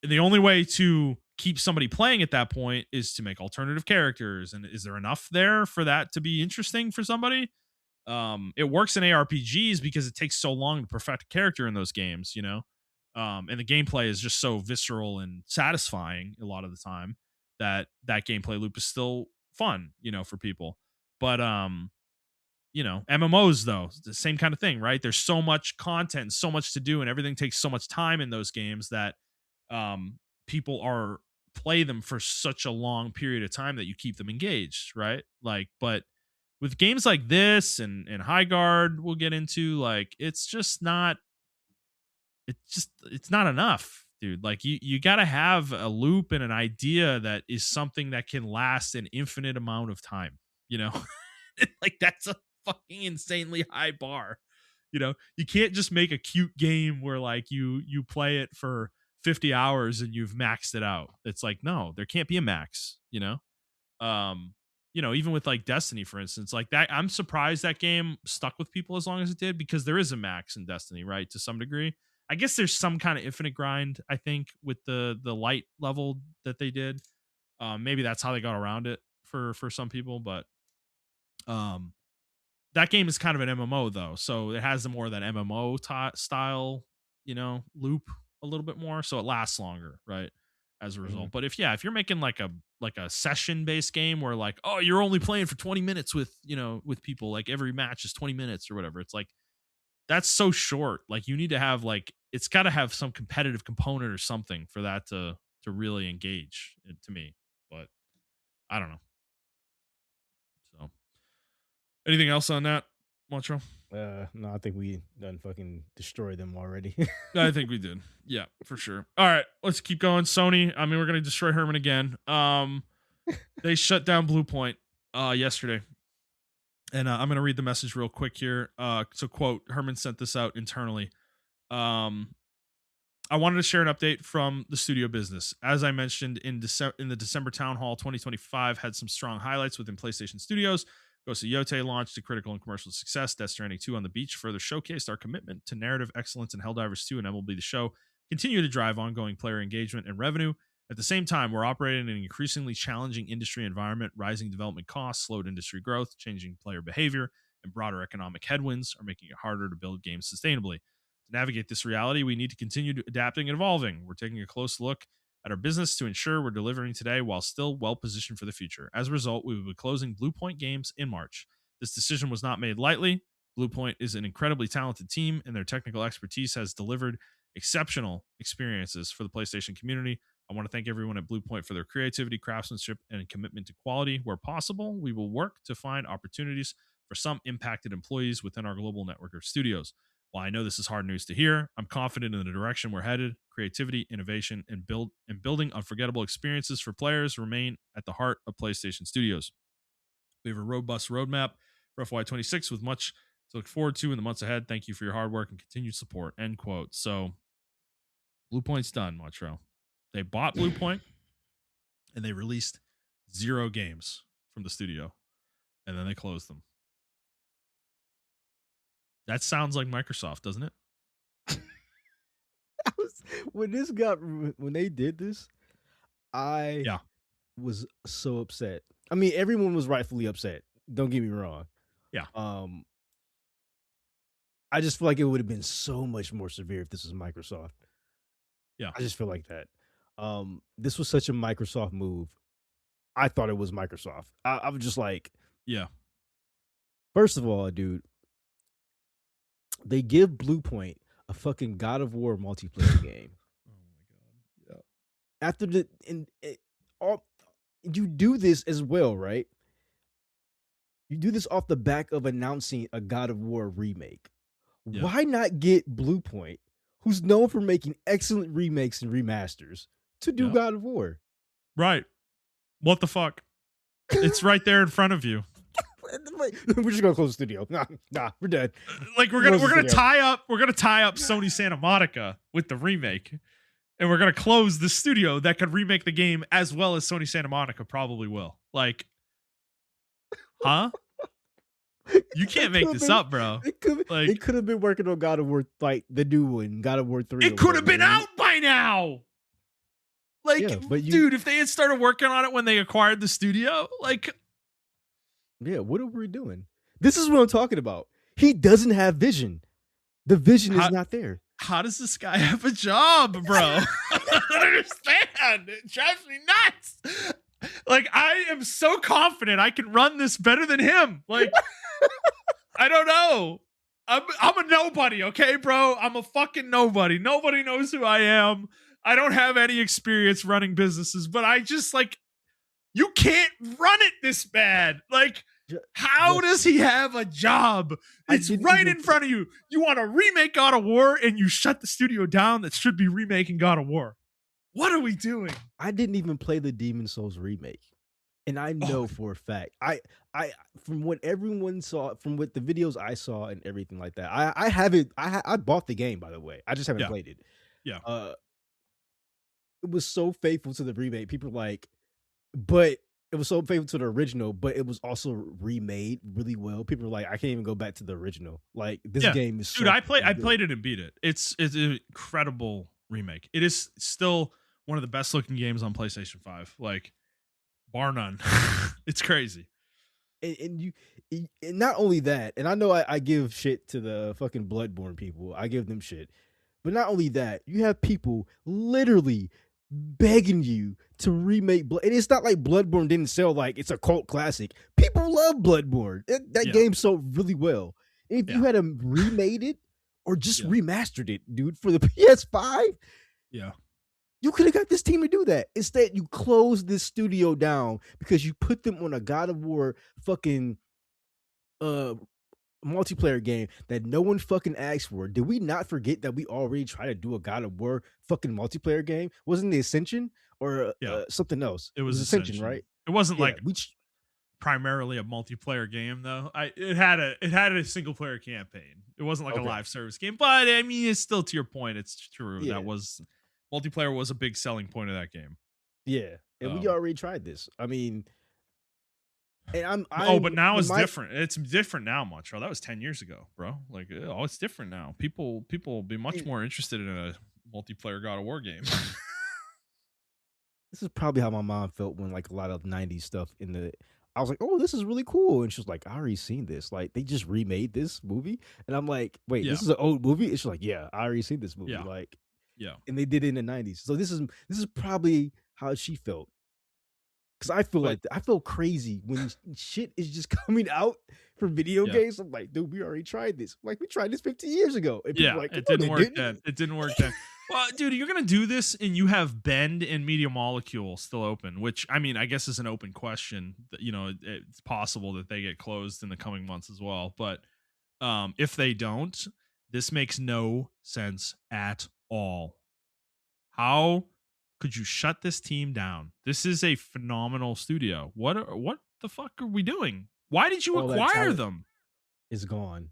The only way to keep somebody playing at that point is to make alternative characters. And is there enough there for that to be interesting for somebody? It works in ARPGs because it takes so long to perfect a character in those games, you know? And the gameplay is just so visceral and satisfying a lot of the time that that gameplay loop is still fun, you know, for people. But you know, MMOs though, it's the same kind of thing, right? There's so much content, so much to do, and everything takes so much time in those games that people are play them for such a long period of time that you keep them engaged, right? Like, but with games like this and High Guard, we'll get into like it's just not it's not enough, dude. Like you got to have a loop and an idea that is something that can last an infinite amount of time, you know? Like that's a fucking insanely high bar. You know, you can't just make a cute game where like you play it for 50 hours and you've maxed it out. It's like, no, there can't be a max, you know? Um, even with like Destiny, for instance, like that, I'm surprised that game stuck with people as long as it did because there is a max in Destiny, right? To some degree. I guess there's some kind of infinite grind, I think, with the light level that they did. Maybe that's how they got around it for some people, but um that game is kind of an MMO though, so it has the more of that MMO style, loop a little bit more, so it lasts longer, right? As a Mhm. result, but if you're making like a session based game where like, oh, you're only playing for 20 minutes with people, like every match is 20 minutes or whatever, it's like that's so short. Like you need to have like it's got to have some competitive component or something for that to really engage to me, but I don't know. So anything else on that, Montreal? No, I think we done fucking destroyed them already. I think we did. Yeah, for sure. All right, let's keep going. Sony. I mean, we're gonna destroy Herman again. They shut down Bluepoint yesterday, and I'm gonna read the message real quick here. So quote, Herman sent this out internally. Um, I wanted to share an update from the studio business. As I mentioned in the December Town Hall 2025, had some strong highlights within PlayStation Studios. Ghost of Yote launched to critical and commercial success. Death Stranding 2 on the Beach further showcased our commitment to narrative excellence, and Helldivers 2 and MLB The Show continue to drive ongoing player engagement and revenue. At the same time, we're operating in an increasingly challenging industry environment. Rising development costs, slowed industry growth, changing player behavior, and broader economic headwinds are making it harder to build games sustainably. To navigate this reality, we need to continue adapting and evolving. We're taking a close look at our business to ensure we're delivering today while still well positioned for the future. As a result, we will be closing Bluepoint Games in March. This decision was not made lightly. Bluepoint is an incredibly talented team, and their technical expertise has delivered exceptional experiences for the PlayStation community. I want to thank everyone at Bluepoint for their creativity, craftsmanship, and commitment to quality. Where possible, we will work to find opportunities for some impacted employees within our global network of studios. While I know this is hard news to hear, I'm confident in the direction we're headed. Creativity, innovation, and building unforgettable experiences for players remain at the heart of PlayStation Studios. We have a robust roadmap for FY26 with much to look forward to in the months ahead. Thank you for your hard work and continued support. End quote. So Bluepoint's done, Montreal. They bought Bluepoint and they released 0 games from the studio, and then they closed them. That sounds like Microsoft, doesn't it? When they did this, I Yeah. was so upset. I mean, everyone was rightfully upset. Don't get me wrong. Yeah. Um, I just feel like it would have been so much more severe if this was Microsoft. Yeah. I just feel like that. This was such a Microsoft move. I thought it was Microsoft. I was just like, Yeah. first of all, dude, they give Bluepoint a fucking God of War multiplayer game. Oh my god. After all, you do this as well, right? You do this off the back of announcing a God of War remake. Yeah. Why not get Bluepoint, who's known for making excellent remakes and remasters, to do Yeah. God of War? Right. What the fuck? It's right there in front of you. We're just gonna close the studio. Nah, we're dead. Like we're gonna tie up Sony Santa Monica with the remake, and we're gonna close the studio that could remake the game as well as Sony Santa Monica probably will. Like, huh? You can't make this up, bro. It could have been working on God of War, like the new one, God of War 3. It could have been out by now. Like, yeah, dude, if they had started working on it when they acquired the studio, like, yeah, what are we doing? This is what I'm talking about. He doesn't have vision. The vision is not there. How does this guy have a job, bro? I don't understand. It drives me nuts. Like, I am so confident I can run this better than him. Like, I don't know. I'm a nobody, okay, bro? I'm a fucking nobody. Nobody knows who I am. I don't have any experience running businesses, but I just like, you can't run it this bad. Like, Ju- How does Justin, he have a job? I It's didn't right even in front of you. You want to remake God of War and you shut the studio down that should be remaking God of War. What are we doing? I didn't even play the Demon Souls remake. And I Oh, know for a fact, I from what everyone saw, from what the videos I saw and everything like that, I haven't, I bought the game, by the way. I just haven't yeah, played it. yeah, Uh, it was so faithful to the remake. People were like, but it was so faithful to the original, but it was also remade really well. People were like, I can't even go back to the original. Like this yeah. game is Dude, so I fucking good. played it and beat it. It's an incredible remake. It is still one of the best looking games on PlayStation 5. Like, bar none. It's crazy. And you, and not only that, and I know I give shit to the fucking Bloodborne people. I give them shit. But not only that, you have people literally begging you to remake Blood. And it's not like Bloodborne didn't sell like it's a cult classic. People love Bloodborne. That Yeah, game sold really well. And if yeah, you had remade it or just yeah, remastered it, dude, for the PS5, yeah, you could have got this team to do that. Instead, you closed this studio down because you put them on a God of War fucking uh multiplayer game that no one fucking asked for. Did we not forget that we already tried to do a God of War fucking multiplayer game? Wasn't it Ascension or yeah. something else? It It was was Ascension, Ascension. right? It wasn't Yeah, like primarily a multiplayer game though. It had a single player campaign. It wasn't like a okay, live service game, but I mean, it's still to your point. It's true that yeah, was multiplayer was a big selling point of that game. yeah. And we Um, already tried this. I mean, and oh, but I'm now in it's my different. It's different now, Montreal. That was 10 years ago, bro. Like, oh, it's different now. People will be much more interested in a multiplayer God of War game. this is probably how my mom felt when like a lot of 90s stuff in the I was like, "Oh, this is really cool." And she was like, "I already seen this. Like they just remade this movie." And I'm like, "Wait, Yeah, this is an old movie?" And she's like, "Yeah, I already seen this movie." yeah, Like yeah, and they did it in the 90s. So this is probably how she felt. Cuz I feel but like I feel crazy when shit is just coming out for video yeah. games. I'm like, "Dude, we already tried this." Like we tried this 15 years ago. And people are Yeah, like, it "No, didn't they work didn't." then. It didn't work then. Well, dude, you're gonna do this, and you have Bend and Media Molecule still open, which I mean, I guess is an open question. You know, it's possible that they get closed in the coming months as well. But if they don't, this makes no sense at all. How could you shut this team down? This is a phenomenal studio. What the fuck are we doing? Why did you All that acquire talent them? is gone.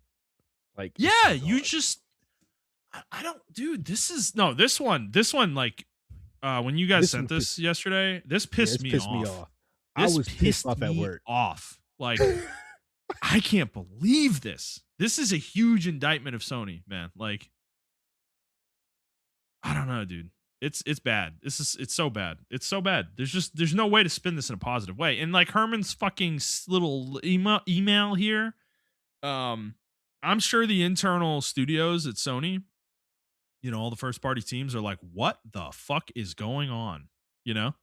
Like it's Yeah, just you gone. just I don't, dude. This is no this one. Like, when you guys This sent one pissed this yesterday, this Yeah, pissed this me pissed me off. off. I This was pissed pissed off at me work. off. Like, I can't believe this. This is a huge indictment of Sony, man. Like, I don't know, dude. It's bad. It's so bad. It's so bad. There's no way to spin this in a positive way. And like Herman's fucking little email here. Um, I'm sure the internal studios at Sony, you know, all the first party teams are like, what the fuck is going on? You know?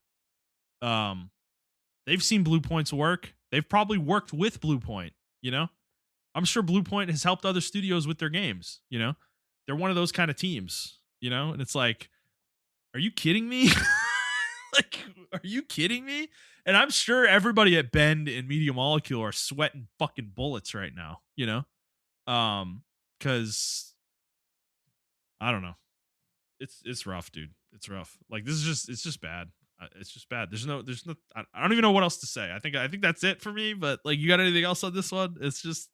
Um, they've seen Bluepoint's work. They've probably worked with Bluepoint, you know? I'm sure Bluepoint has helped other studios with their games, you know? They're one of those kind of teams, you know? And it's like, are you kidding me? Like, are you kidding me? And I'm sure everybody at Bend and Media Molecule are sweating fucking bullets right now, you know? Cause I don't know. It's rough, dude. It's rough. Like this is just it's just bad. It's just bad. There's no. I don't even know what else to say. I think that's it for me. But like, you got anything else on this one? It's just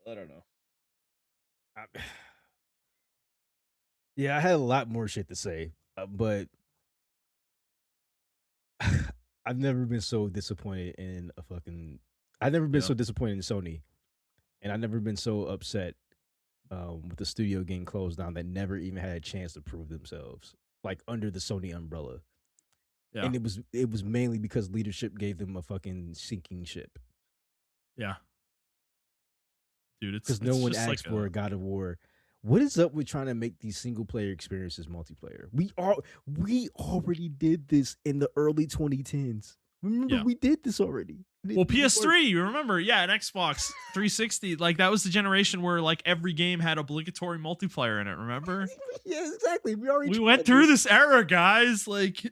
I don't know. I- yeah, I had a lot more shit to say, but I've never been so disappointed in a fucking. I've never been Yeah, so disappointed in Sony, and I've never been so upset with the studio getting closed down that never even had a chance to prove themselves, like under the Sony umbrella. yeah, And it was mainly because leadership gave them a fucking sinking ship. yeah, dude. Because no It's one just like asked for a a God of War. What is up with trying to make these single player experiences multiplayer? We already did this in the early 2010s. Remember, yeah. we did this already. Well, It didn't work. PS3, you remember? Yeah, an Xbox 360. Like that was the generation where like every game had obligatory multiplayer in it. Remember? Yeah, exactly. We already We went tried through this. this era, guys. Like,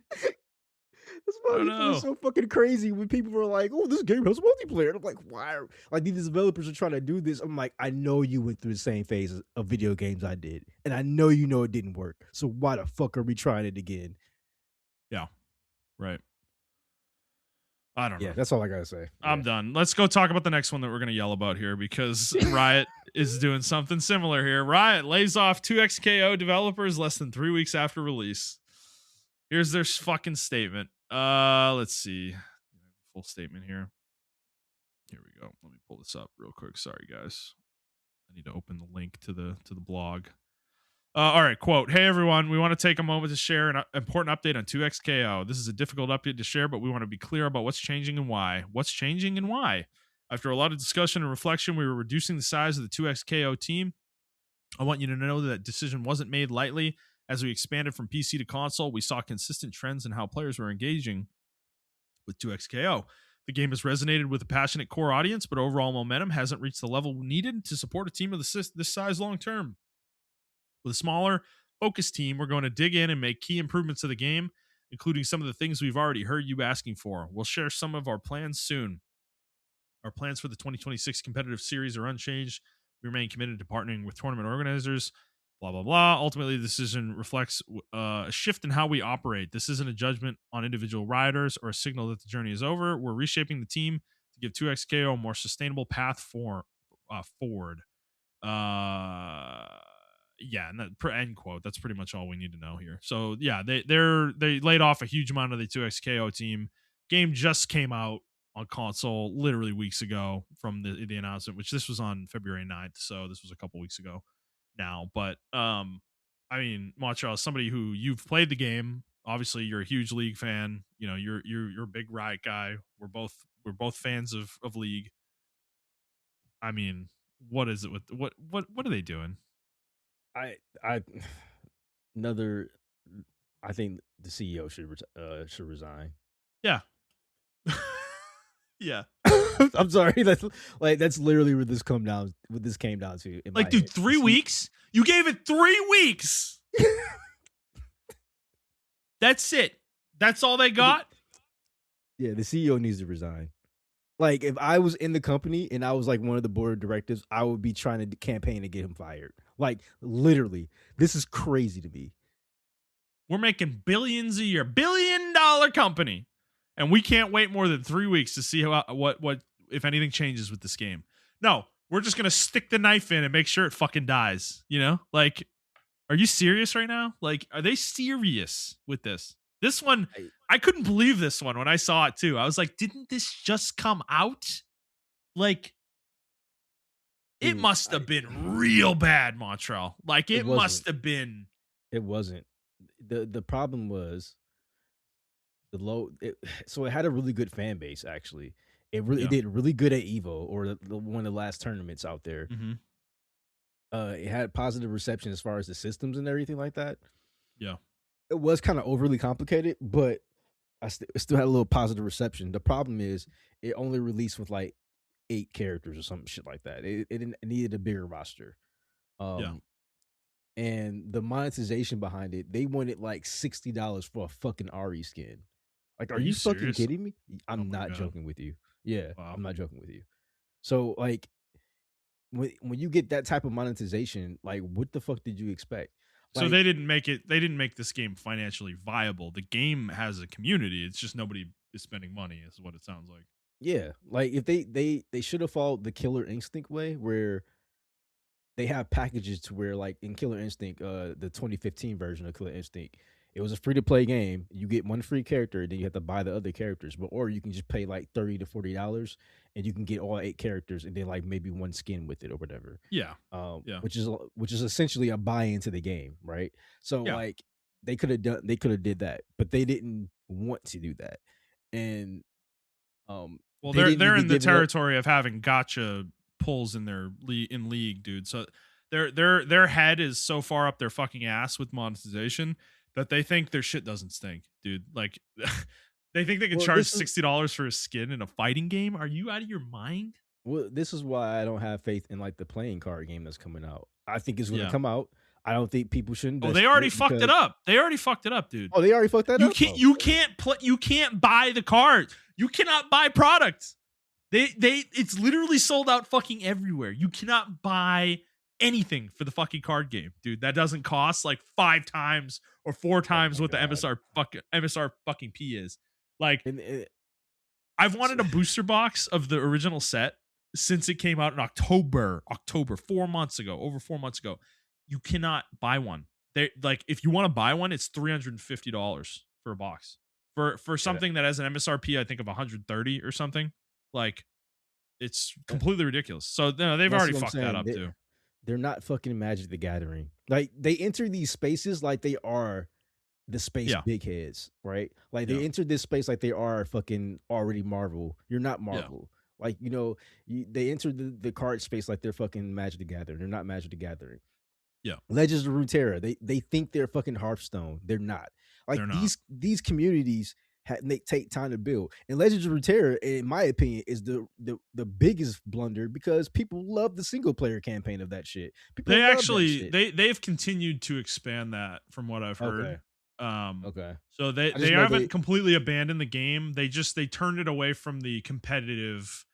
That's I why don't people are know. so fucking crazy when people were like, "Oh, this game has multiplayer." And I'm like, "Why?" Like these developers are trying to do this. I'm like, I know you went through the same phase of video games I did, and I know you know it didn't work. So why the fuck are we trying it again? Yeah, right. I don't Yeah, know. that's all I gotta say. I'm Yeah. done. Let's go talk about the next one that we're going to yell about here because Riot is doing something similar here. Riot lays off 2XKO developers less than 3 weeks after release. Here's their fucking statement. Let's see. Full statement here. Here we go. Let me pull this up real quick. Sorry guys. I need to open the link to the blog. All right, quote. Hey, everyone. We want to take a moment to share an important update on 2XKO. This is a difficult update to share, but we want to be clear about what's changing and why. What's changing and why? After a lot of discussion and reflection, we were reducing the size of the 2XKO team. I want you to know that decision wasn't made lightly. As we expanded from PC to console, we saw consistent trends in how players were engaging with 2XKO. The game has resonated with a passionate core audience, but overall momentum hasn't reached the level needed to support a team of this size long term. With a smaller, focused team, we're going to dig in and make key improvements to the game, including some of the things we've already heard you asking for. We'll share some of our plans soon. Our plans for the 2026 competitive series are unchanged. We remain committed to partnering with tournament organizers. Blah, blah, blah. Ultimately, the decision reflects a shift in how we operate. This isn't a judgment on individual riders or a signal that the journey is over. We're reshaping the team to give 2XKO a more sustainable path forward. Yeah, and that end quote. That's pretty much all we need to know here. So yeah, they laid off a huge amount of the 2XKO team. Game just came out on console literally weeks ago from the announcement, which this was on February 9th, so this was a couple weeks ago now. But I mean, Montrell, somebody who you've played the game, obviously you're a huge League fan. You know, you're a big Riot guy. We're both fans of League. I mean, what is it with what are they doing? I another. I think the CEO should resign. Yeah. Yeah. I'm sorry. That's literally where this come down. What this came down to in Like, my dude, head. The 3 weeks? You gave it 3 weeks. That's it. That's all they got? Yeah, the CEO needs to resign. Like, if I was in the company and I was like one of the board of directors, I would be trying to campaign to get him fired. Like, literally, this is crazy to me. We're making billions a year. $1 billion company. And we can't wait more than 3 weeks to see what if anything changes with this game. No, we're just going to stick the knife in and make sure it fucking dies, you know? Like, are you serious right now? Like, are they serious with this? This one, I, I couldn't believe this one when I saw it too. I was like, didn't this just come out? Like, it dude, must have been real bad, Montreal. Like, it it wasn't. must have been. It wasn't. The problem was the low. So it had a really good fan base. Actually, it Yeah. did really good at Evo or one of the last tournaments out there. Mm-hmm. It had positive reception as far as the systems and everything like that. Yeah. It was kind of overly complicated, but it still had a little positive reception. The problem is it only released with like 8 characters or some shit like that. It needed a bigger roster. Yeah. Um, and the monetization behind it, they wanted like $60 for a fucking Ari skin. Like, Are are you you fucking serious? kidding me? Oh I'm my not God. joking with you. Yeah, Wow. I'm not joking with you. So like when you get that type of monetization, like what the fuck did you expect? So Like, they didn't make this game financially viable. The game has a community. It's just nobody is spending money, is what it sounds like. yeah, like if they should have followed the Killer Instinct way where they have packages to where like in Killer Instinct, the 2015 version of Killer Instinct, it was a free to play game. You get one free character, then you have to buy the other characters. But or you can just pay like $30 to $40 and you can get all 8 characters and then like maybe one skin with it or whatever. Yeah. Yeah. Which is essentially a buy into the game, right? So Yeah. like they could have did that, but they didn't want to do that. And Well, they didn't they're even in the give it up. territory of having gotcha pulls in their league, dude. So their head is so far up their fucking ass with monetization that they think their shit doesn't stink, dude. Like they think they can Well, charge this is $60 for a skin in a fighting game. Are you out of your mind? Well, this is why I don't have faith in like the playing card game that's coming out. I think it's going to Yeah. come out. I don't think people should Oh, invest they in already it fucked it because up. They already fucked it up, dude. oh, they already fucked that You up? can't Oh, you can't play you can't buy the cards. You cannot buy products. They it's literally sold out fucking everywhere. You cannot buy anything for the fucking card game, dude. That doesn't cost like 5 times or four oh times my what the god. MSR fucking P is. Like And I've wanted a booster box of the original set since it came out in October, 4 months ago, over 4 months ago. You cannot buy one. They like if you want to buy one, it's $350 for a box. For yeah, something that has an MSRP, I think of 130 or something. Like it's that completely ridiculous. So no, they've that's already what I'm fucked that saying. up too. They're not fucking Magic the Gathering. Like they enter these spaces like they are the space Yeah, big heads, right? Like yeah, they enter this space like they are fucking already Marvel. You're not yeah, Marvel. Like, they enter the card space like they're fucking Magic the Gathering. They're not Magic the Gathering. yeah. Legends of Runeterra, they think they're fucking Hearthstone. They're not. Like They're not. these communities they take time to build. And Legends of Runeterra, in my opinion, is the biggest blunder because people love the single player campaign of that shit. People They love that actually shit. they've continued to expand that from what I've heard. Okay. Okay. So they I they just know haven't they completely abandoned the game. They turned it away from the competitive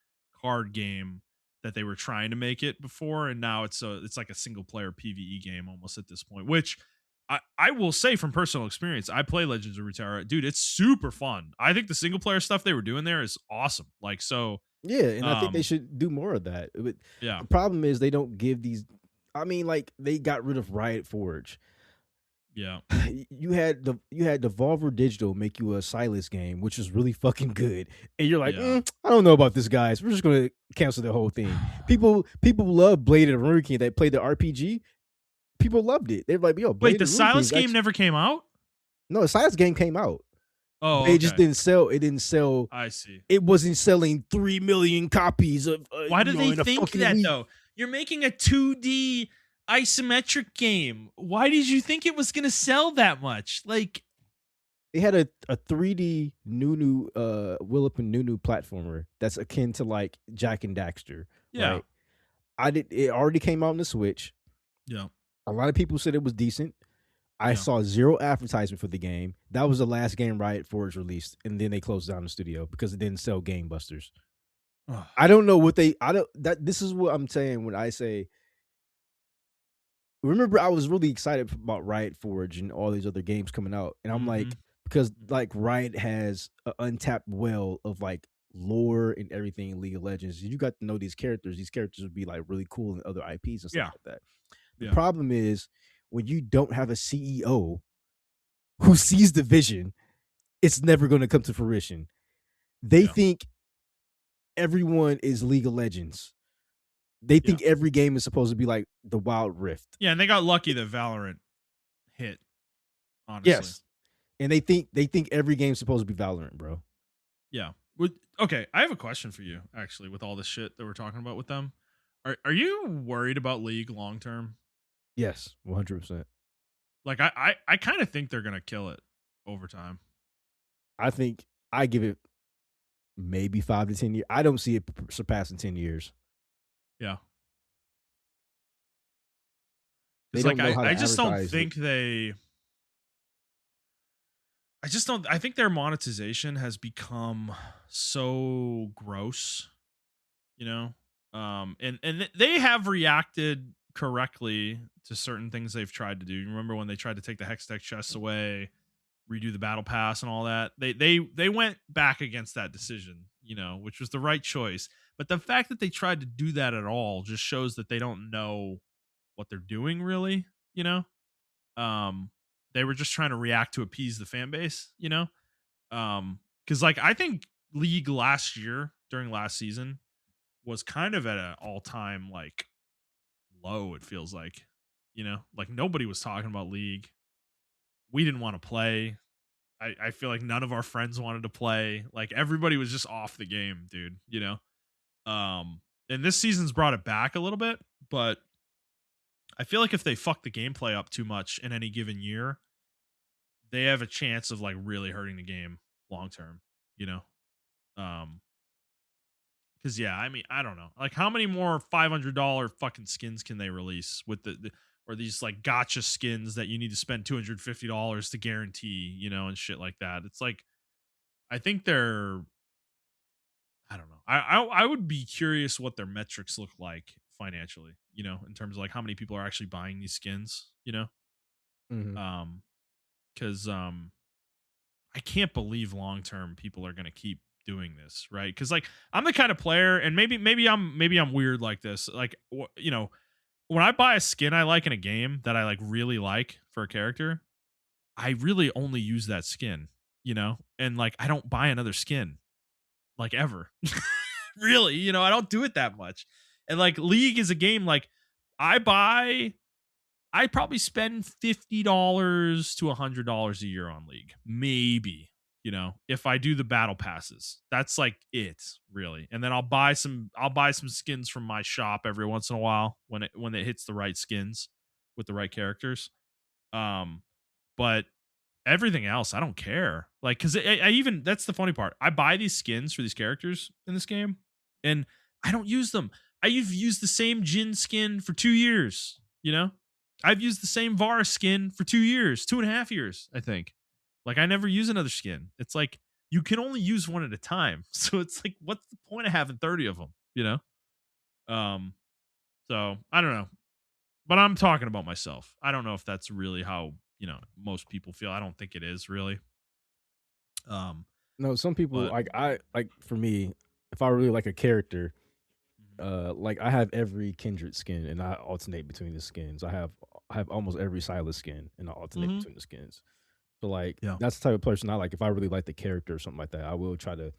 card game that they were trying to make it before, and now it's like a single player PvE game almost at this point. Which I will say from personal experience, I play Legends of Runeterra, dude. It's super fun. I think the single player stuff they were doing there is awesome. Like so, yeah, and I think they um, should do more of that. But yeah, the problem is they don't give these. I mean, like they got rid of Riot Forge. yeah, You had Devolver Digital make you a Silas game, which is really fucking good, and you're like, yeah. I don't know about this, guys. We're just gonna cancel the whole thing. People love Blade and Ruined King that played the RPG. People loved it. They're like, yo, Wait, Blade the and Ruined King Silas is game actually never came out? no, the Silas game came out. Oh, It just okay. didn't sell. It didn't sell. I see. It wasn't selling 3 million copies of Why do they in a think fucking that week. though? You're making a 2D isometric game. Why did you think it was going to sell that much? Like, They had a 3D Nunu Willip and Nunu platformer that's akin to like Jack and Daxter, yeah, right? It already came out on the Switch. yeah. A lot of people said it was decent. I Yeah. saw zero advertisement for the game. That was the last game Riot Forge released, and then they closed down the studio because it didn't sell Game Busters. Ugh. I don't know what they I don't that this is what I'm saying when I say remember I was really excited about Riot Forge and all these other games coming out. And I'm like, Mhm. because like Riot has an untapped well of like lore and everything in League of Legends. You got to know these characters. These characters would be like really cool in other IPs and stuff Yeah. like that. The Yeah. problem is when you don't have a CEO who sees the vision, it's never going to come to fruition. They Yeah. think everyone is League of Legends. They Yeah. think every game is supposed to be like the Wild Rift. Yeah, and they got lucky that Valorant hit, honestly. Yes. And they think every game's supposed to be Valorant, bro. Yeah. Okay, I have a question for you actually with all this shit that we're talking about with them. Are you worried about League long term? Yes, 100%. Like I kind of think they're going to kill it over time. I think I give it maybe 5 to 10 years. I don't see it surpassing 10 years. Yeah. They Cuz don't like know how I to just don't advertise. think they I just don't I think their monetization has become so gross, you know? And they have reacted correctly to certain things they've tried to do. You remember when they tried to take the Hextech chests away, redo the battle pass and all that? They went back against that decision, which was the right choice. But the fact that they tried to do that at all just shows that they don't know what they're doing really, you know? Um, they were just trying to react to appease the fan base, because like I think League last year during last season was kind of at an all-time like low. It feels like nobody was talking about League. We didn't want to play. I feel like none of our friends wanted to play. Like everybody was just off the game, dude. And this season's brought it back a little bit, but I feel like if they fuck the gameplay up too much in any given year, they have a chance of like really hurting the game long term, you know? Um, because yeah, I mean, I don't know. Like how many more $500 fucking skins can they release with or these like gotcha skins that you need to spend $250 to guarantee, and shit like that. It's like I think they're I don't know. I would be curious what their metrics look like financially, in terms of like how many people are actually buying these skins. Mhm. Um cuz I can't believe long term people are going to keep doing this, right? Cuz like I'm the kind of player, and maybe I'm weird like this. Like when I buy a skin I like in a game that I like really like for a character, I really only use that skin. And like I don't buy another skin like ever. Really, I don't do it that much. And like League is a game like I buy I probably spend $50 to $100 a year on League. Maybe, if I do the battle passes. That's like it, really. And then I'll buy some skins from my shop every once in a while when it hits the right skins with the right characters. Um but everything else, I don't care. Like, because I even that's the funny part. I buy these skins for these characters in this game, and I don't use them. I've used the same Jin skin for 2 years. I've used the same Vara skin for 2 years, 2.5 years, I think. Like, I never use another skin. It's like you can only use one at a time. So it's like, what's the point of having 30 of them? Um. So I don't know, but I'm talking about myself. I don't know if that's really how most people feel. I don't think it is really. Um, No, some people but like for me, if I really like a character, Mhm. like I have every kindred skin and I alternate between the skins. I have almost every Silas skin and I alternate Mhm. between the skins. So like Yeah, that's the type of person I like. If I really like the character or something like that, I will try to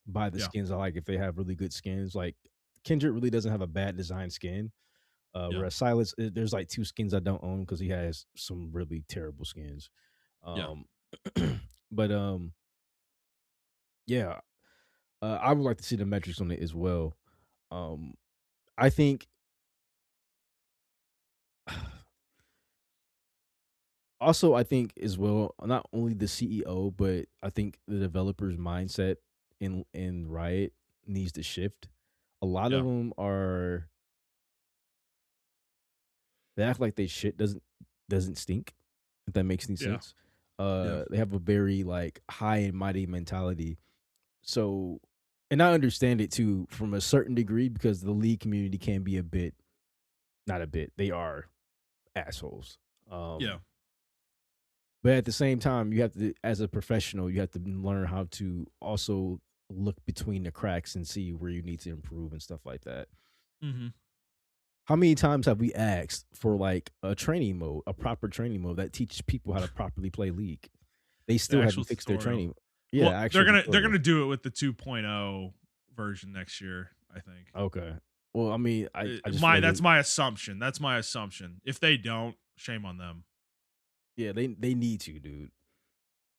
buy the yeah, skins I like if they have really good skins. Like Kindred really doesn't have a bad design skin. yeah, Whereas Silas, there's like two skins I don't own because he has some really terrible skins. yeah, Um, but yeah, I would like to see the metrics on it as well. Um, I think also I think as well, not only the CEO, but I think the developers' mindset in Riot needs to shift. A lot of yeah, them are they act like they shit doesn't stink. If that makes any yeah, sense. yeah. They have a very like high and mighty mentality. So, and I understand it too from a certain degree because the league community can be a bit, not a bit, they are assholes. Yeah. But at the same time, you have to, as a professional, you have to learn how to also look between the cracks and see where you need to improve and stuff like that. Mhm. How many times have we asked for like a training mode, a proper training mode that teaches people how to properly play League? They The still actual haven't fixed their tutorial. training. Yeah, Well, they're actual gonna they're tutorial. gonna do it with the 2.0 version next year, I think. Okay. Well, I mean, I just feel My like That's my assumption. That's my assumption. If they don't, shame on them. yeah, they need to, dude.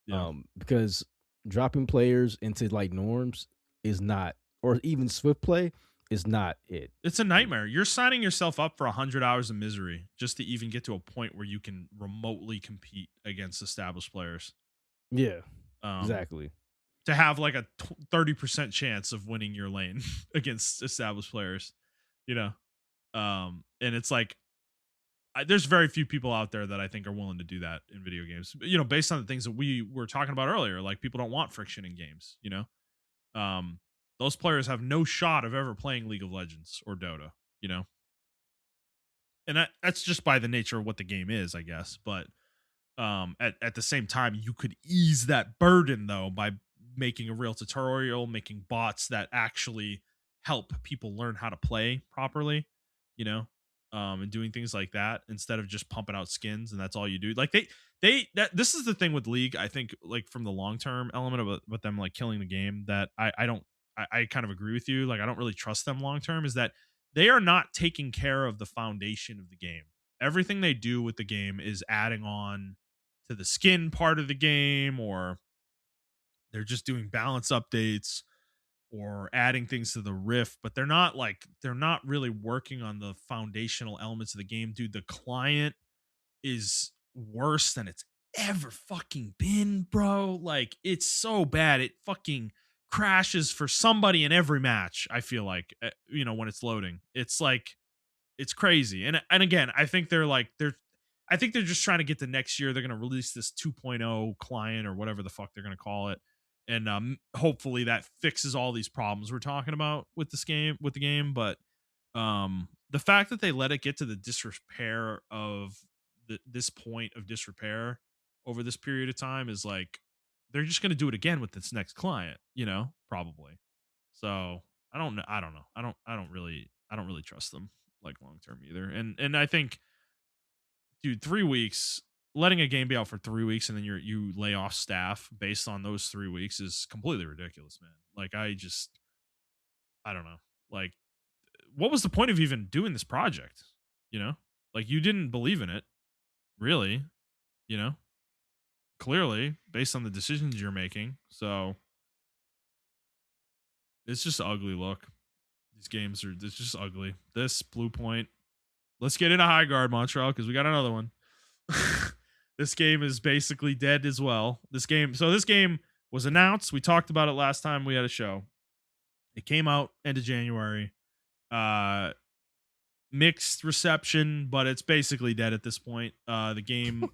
Yeah. Because dropping players into like norms is not, or even swift play is not it. It's a nightmare. You're signing yourself up for 100 hours of misery just to even get to a point where you can remotely compete against established players. Yeah, Um, exactly. to have like a 30% chance of winning your lane against established players, you know? And it's like, there's very few people out there that I think are willing to do that in video games, based on the things that we were talking about earlier. Like, people don't want friction in games. Um, those players have no shot of ever playing League of Legends or Dota, you know? And that's just by the nature of what the game is, I guess. But at the same time, you could ease that burden though by making a real tutorial, making bots that actually help people learn how to play properly, you know, and doing things like that instead of just pumping out skins and that's all you do. Like this is the thing with League. I think like from the long term element of with them like killing the game that I don't I kind of agree with you. Like, I don't really trust them long term. Is that they are not taking care of the foundation of the game. Everything they do with the game is adding on to the skin part of the game, or they're just doing balance updates or adding things to the riff, but they're not really working on the foundational elements of the game. Dude, the client is worse than it's ever fucking been, bro. Like, it's so bad. It fucking crashes for somebody in every match. I feel like, when it's loading. It's like It's crazy. And again, I think they're just trying to get to next year. They're going to release this 2.0 client or whatever the fuck they're going to call it. And hopefully that fixes all these problems we're talking about with the game, but the fact that they let it get to the disrepair of this point of disrepair over this period of time is like they're just going to do it again with this next client, probably. So I don't know. I don't really trust them like long term either. And I think, dude, 3 weeks, letting a game be out for 3 weeks and then you lay off staff based on those 3 weeks is completely ridiculous, man. Like I don't know. Like, what was the point of even doing this project? You know, like you didn't believe in it, really. You know, clearly based on the decisions you're making. So it's just an ugly look. These games are it's just ugly. This Bluepoint. Let's get into High Guard Montreal because we got another one. This game is basically dead as well. This game was announced. We talked about it last time we had a show. It came out end of January. Uh, Mixed reception, but it's basically dead at this point. The game,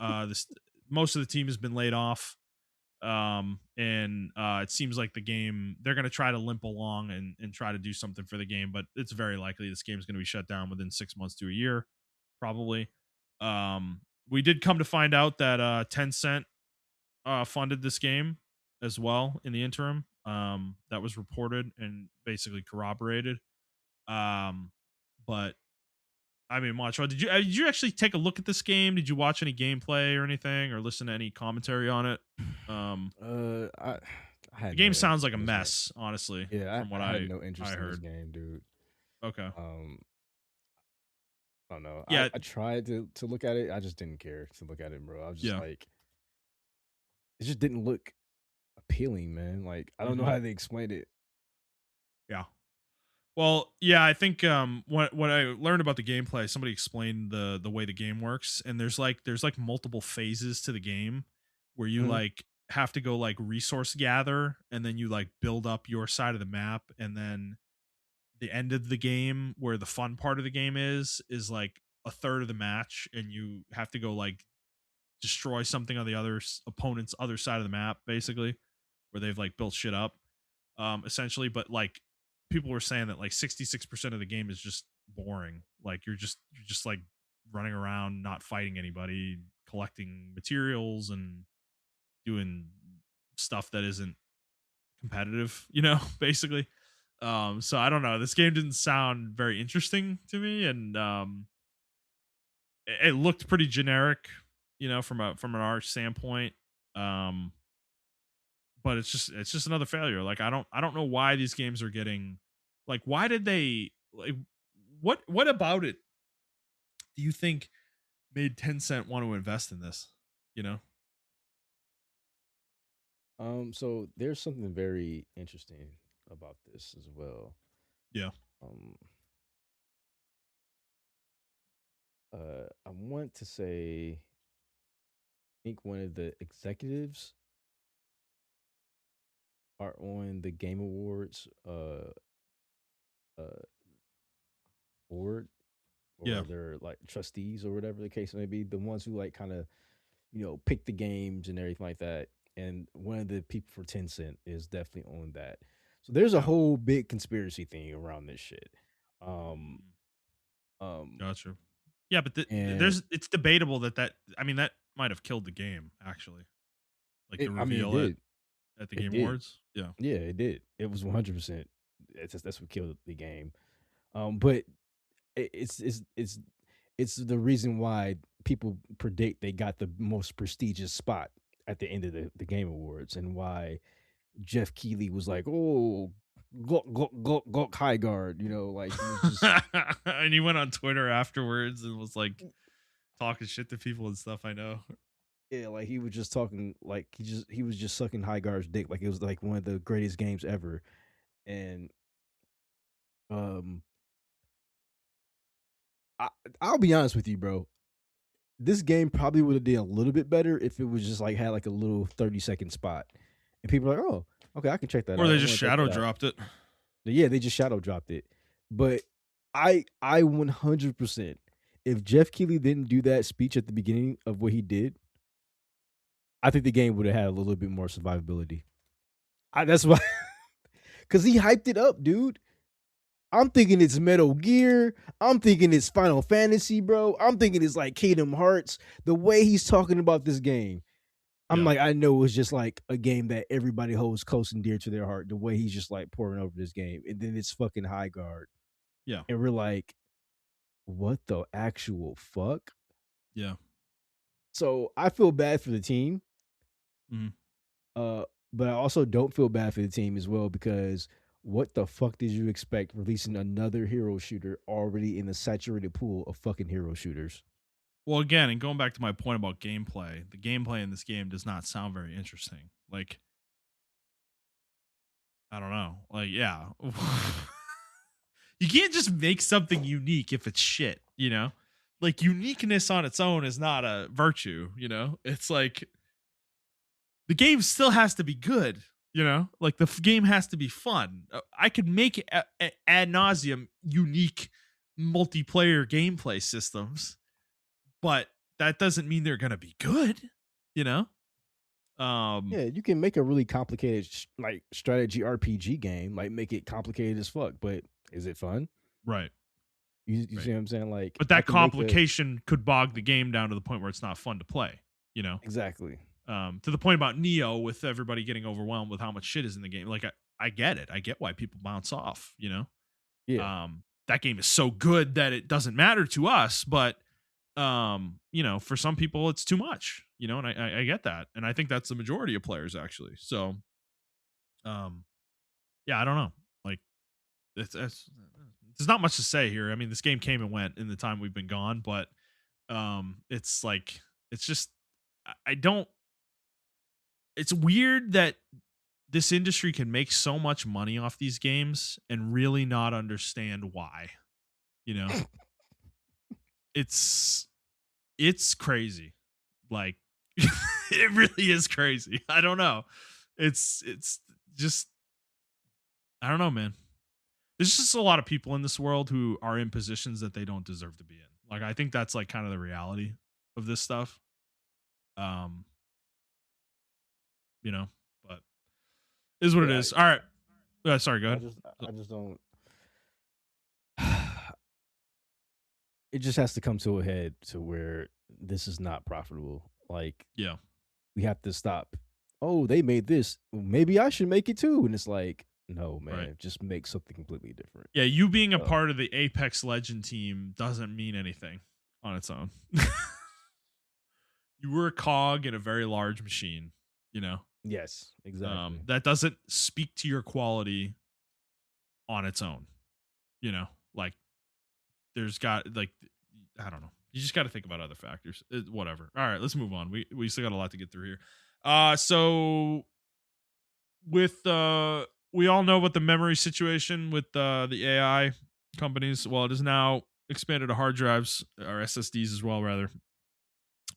most of the team has been laid off. And It seems like the game they're going to try to limp along and try to do something for the game, but it's very likely this game is going to be shut down within 6 months to a year, probably. We did come to find out that Tencent funded this game as well in the interim. That was reported and basically corroborated. But I mean, Montreal, did you actually take a look at this game? Did you watch any gameplay or anything, or listen to any commentary on it? I The had game no sounds interest like a in this game. mess, honestly, Yeah, from what I had I no interest I in this heard. game, dude. Okay, Um, I don't know. yeah, I tried to look at it. I just didn't care to look at it, bro. I was just yeah, like, it just didn't look appealing, man. Like, I don't know hmm how they explained it. yeah. Well, yeah, I think what I learned about the gameplay, somebody explained the way the game works, and there's like multiple phases to the game where you Mhm. like have to go like resource gather, and then you like build up your side of the map, and then the end of the game where the fun part of the game is like a third of the match, and you have to go like destroy something on the opponent's other side of the map, basically, where they've like built shit up, essentially. But like people were saying that like 66% of the game is just boring. Like you're just like running around, not fighting anybody, collecting materials and doing stuff that isn't competitive, basically. So I don't know. This game didn't sound very interesting to me, and it looked pretty generic, from an art standpoint. Um, but it's just another failure. Like I don't know why these games are getting like why did they like what about it do you think made Tencent want to invest in this? You know? So there's something very interesting about this as well. Yeah. Um, I want to say, I think one of the executives are on the Game Awards uh board, Yeah. or they're like trustees or whatever the case may be, the ones who like kind of, pick the games and everything like that. And one of the people for Tencent is definitely on that. So there's a Yeah. whole big conspiracy thing around this shit. Um, Mm, um, gotcha. Yeah, but and there's it's debatable that I mean that might have killed the game actually. Like the I mean, it reveal did. at the It Game did. Awards. Yeah. Yeah, it did. It was 100%. That's what killed the game. But it's the reason why people predict they got the most prestigious spot at the end of the Game Awards, and why Jeff Keighley was like, "Oh, Gok high guard," like he was just And he went on Twitter afterwards and was like talking shit to people and stuff. I know. yeah, like he was just talking like he was just sucking high guard's dick like it was like one of the greatest games ever. And um, I, I'll be honest with you, bro. This game probably would have did a little bit better if it was just like had like a little 30-second spot, and people are like, "Oh, okay, I can check that Or out. they I just want to check shadow that out." dropped it. Yeah, they just shadow dropped it, but I 100%. If Jeff Keighley didn't do that speech at the beginning of what he did, I think the game would have had a little bit more survivability. That's why, because he hyped it up, dude. I'm thinking it's Metal Gear. I'm thinking it's Final Fantasy, bro. I'm thinking it's like Kingdom Hearts. The way he's talking about this game, I'm Yeah. like, I know it's just like a game that everybody holds close and dear to their heart. The way he's just like pouring over this game, and then it's fucking High Guard, Yeah. and we're like, what the actual fuck? Yeah. So I feel bad for the team, Mhm. uh, but I also don't feel bad for the team as well because what the fuck did you expect releasing another hero shooter already in a saturated pool of fucking hero shooters? Well, again, and going back to my point about gameplay, the gameplay in this game does not sound very interesting. Like, I don't know. Like, yeah. You can't just make something unique if it's shit, you know? Like, uniqueness on its own is not a virtue, you know? It's like the game still has to be good, you know? Like, the game has to be fun. I could make ad nauseum unique multiplayer gameplay systems, but that doesn't mean they're going to be good, you know? Um, Yeah, you can make a really complicated like strategy RPG game, like make it complicated as fuck, but is it fun? right, You right. see what I'm saying? Like But I that can make a complication could bog the game down to the point where it's not fun to play, you know? exactly. To the point about Neo with everybody getting overwhelmed with how much shit is in the game. Like, I get it. I get why people bounce off, you know? Yeah. That game is so good that it doesn't matter to us, but you know, for some people it's too much, you know, and I get that. And I think that's the majority of players actually. So um yeah, I don't know. Like there's not much to say here. I mean, this game came and went in the time we've been gone, but it's like it's just I don't it's weird that this industry can make so much money off these games and really not understand why, you know? It's it's crazy. Like it really is crazy. I don't know. It's just I don't know, man. There's just a lot of people in this world who are in positions that they don't deserve to be in. Like I think that's like kind of the reality of this stuff. Um, you know, but is what it Yeah. is. All right. Sorry, go I ahead. just So- I just don't it just has to come to a head to where this is not profitable. Like Yeah, we have to stop. Oh, they made this. Maybe I should make it too. And it's like, no, right. man, just make something completely different. Yeah, you being a Um, part of the Apex Legend team doesn't mean anything on its own. You were a cog in a very large machine, you know. yes, exactly. That doesn't speak to your quality on its own, you know. Like there's got like I don't know. You just got to think about other factors. Whatever. All right, let's move on. We still got a lot to get through here. So with we all know about the memory situation with the AI companies. Well, it is now expanded to hard drives or SSDs as well, rather.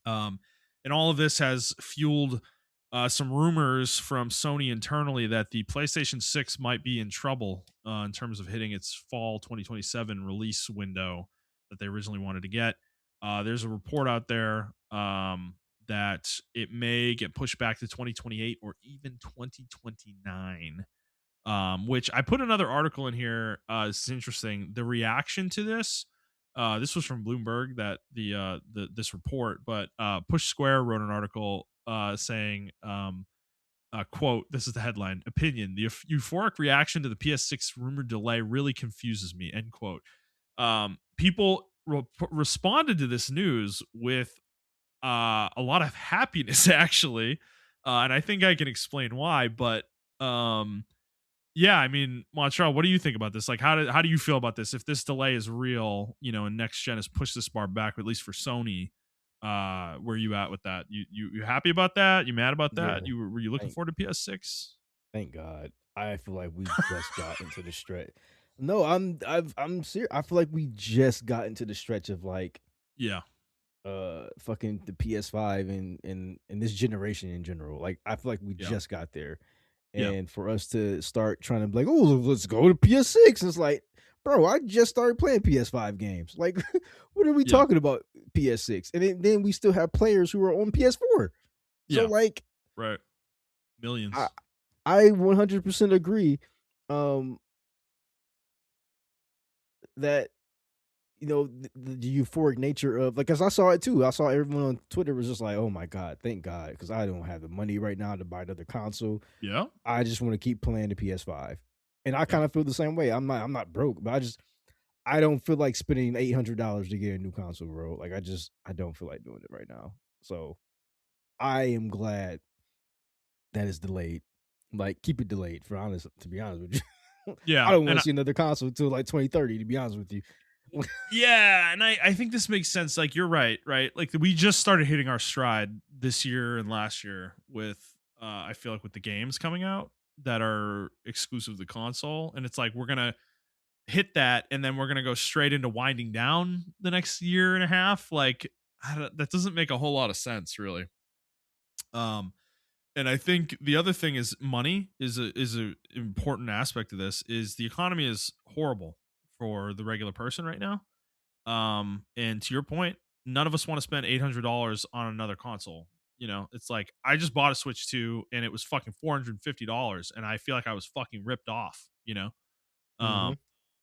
Um, and all of this has fueled some rumors from Sony internally that the PlayStation 6 might be in trouble in terms of hitting its fall 2027 release window that they originally wanted to get. There's a report out there that it may get pushed back to 2028 or even 2029. Which I put another article in here. It's interesting. The reaction to this. This was from Bloomberg that the this report, but Push Square wrote an article saying, "quote This is the headline: Opinion: The euphoric reaction to the PS6 rumored delay really confuses me." End quote. People responded to this news with a lot of happiness, actually, and I think I can explain why. But um, yeah, I mean, Montreal, what do you think about this? Like, how do you feel about this? If this delay is real, you know, and next gen has pushed this bar back, at least for Sony, where are you at with that? You happy about that? You mad about that? Yeah. Were you looking Thank forward to PS6? thank God. I feel like we just got into the stretch. No, I'm serious. I feel like we just got into the stretch of like Yeah, fucking the PS5 and this generation in general. Like I feel like we yeah, just got there. Yeah. and for us to start trying to be like, oh, let's go to PS6. It's like, bro, I just started playing PS5 games. Like, what are we Yeah. talking about PS6? And then we still have players who are on PS4. So Yeah. like, Right. I Millions. I 100% agree um that the euphoric nature of like, cause I saw it too. I saw everyone on Twitter was just like, "Oh my god, thank God," because I don't have the money right now to buy another console. Yeah. I just want to keep playing the PS5, and I Yeah. kind of feel the same way. I'm not broke, but I don't feel like spending $800 to get a new console, bro. Like I don't feel like doing it right now. So I am glad that it's delayed. Like keep it delayed for honest. To be honest with you, I Yeah. don't want And to see another console until like 2030. To be honest with you. yeah, and I think this makes sense. Like you're right, right? Like we just started hitting our stride this year and last year with I feel like with the games coming out that are exclusive to the console. And it's like we're gonna hit that and then we're gonna go straight into winding down the next year and a half. Like that doesn't make a whole lot of sense, really. Um and I think the other thing is money is a important aspect of this is the economy is horrible for the regular person right now. And to your point, none of us want to spend $800 on another console. It's like I just bought a Switch 2 and it was fucking $450 and I feel like I was fucking ripped off. Um Hmm.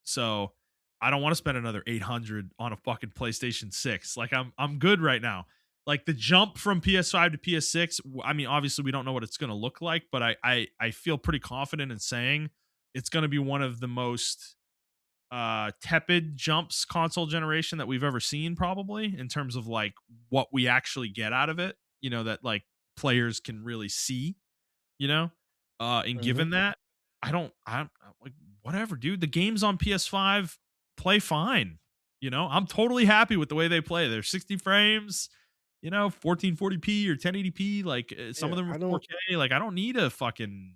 so I don't want to spend another 800 on a fucking PlayStation 6. Like I'm good right now. Like the jump from PS5 to PS6, I mean obviously we don't know what it's going to look like, but I feel pretty confident in saying it's going to be one of the most tepid jumps console generation that we've ever seen, probably in terms of like what we actually get out of it, that like players can really see, you know and Hmm. given that, I'm like, whatever, dude, the games on PS5 play fine. I'm totally happy with the way they play. They're 60 frames, 1440p or 1080p, like some of Yeah, them are I don't 4K. Like I don't need a fucking,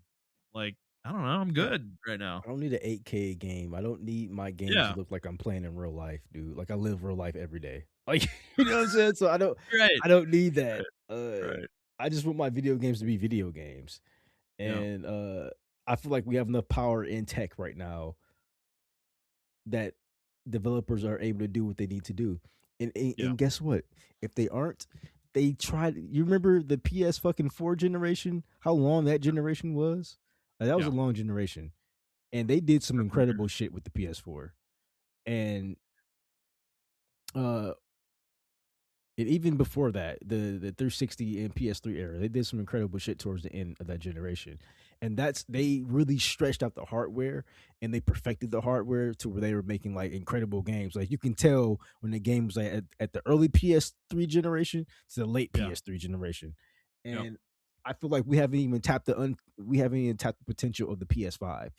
like, I don't know, I'm yeah, good right now. I don't need an 8K game. I don't need my games to Yeah. look like I'm playing in real life, dude. Like I live real life every day. Like you know what I'm saying? So Right. I don't need that. Right. Right. I just want my video games to be video games. Yeah. And I feel like we have enough power in tech right now that developers are able to do what they need to do. Yeah. And guess what? If they aren't, they tried. You remember the PS fucking 4 generation? How long that generation was? That was a Yeah. long generation, and they did some Several incredible years. shit with the PS4. And uh, and even before that, the 360 and PS3 era, they did some incredible shit towards the end of that generation. And they really stretched out the hardware and they perfected the hardware to where they were making like incredible games. Like you can tell when the game was like at the early PS3 generation to the late Yeah. PS3 generation. Yep. And I feel like we haven't even tapped the potential of the PS5.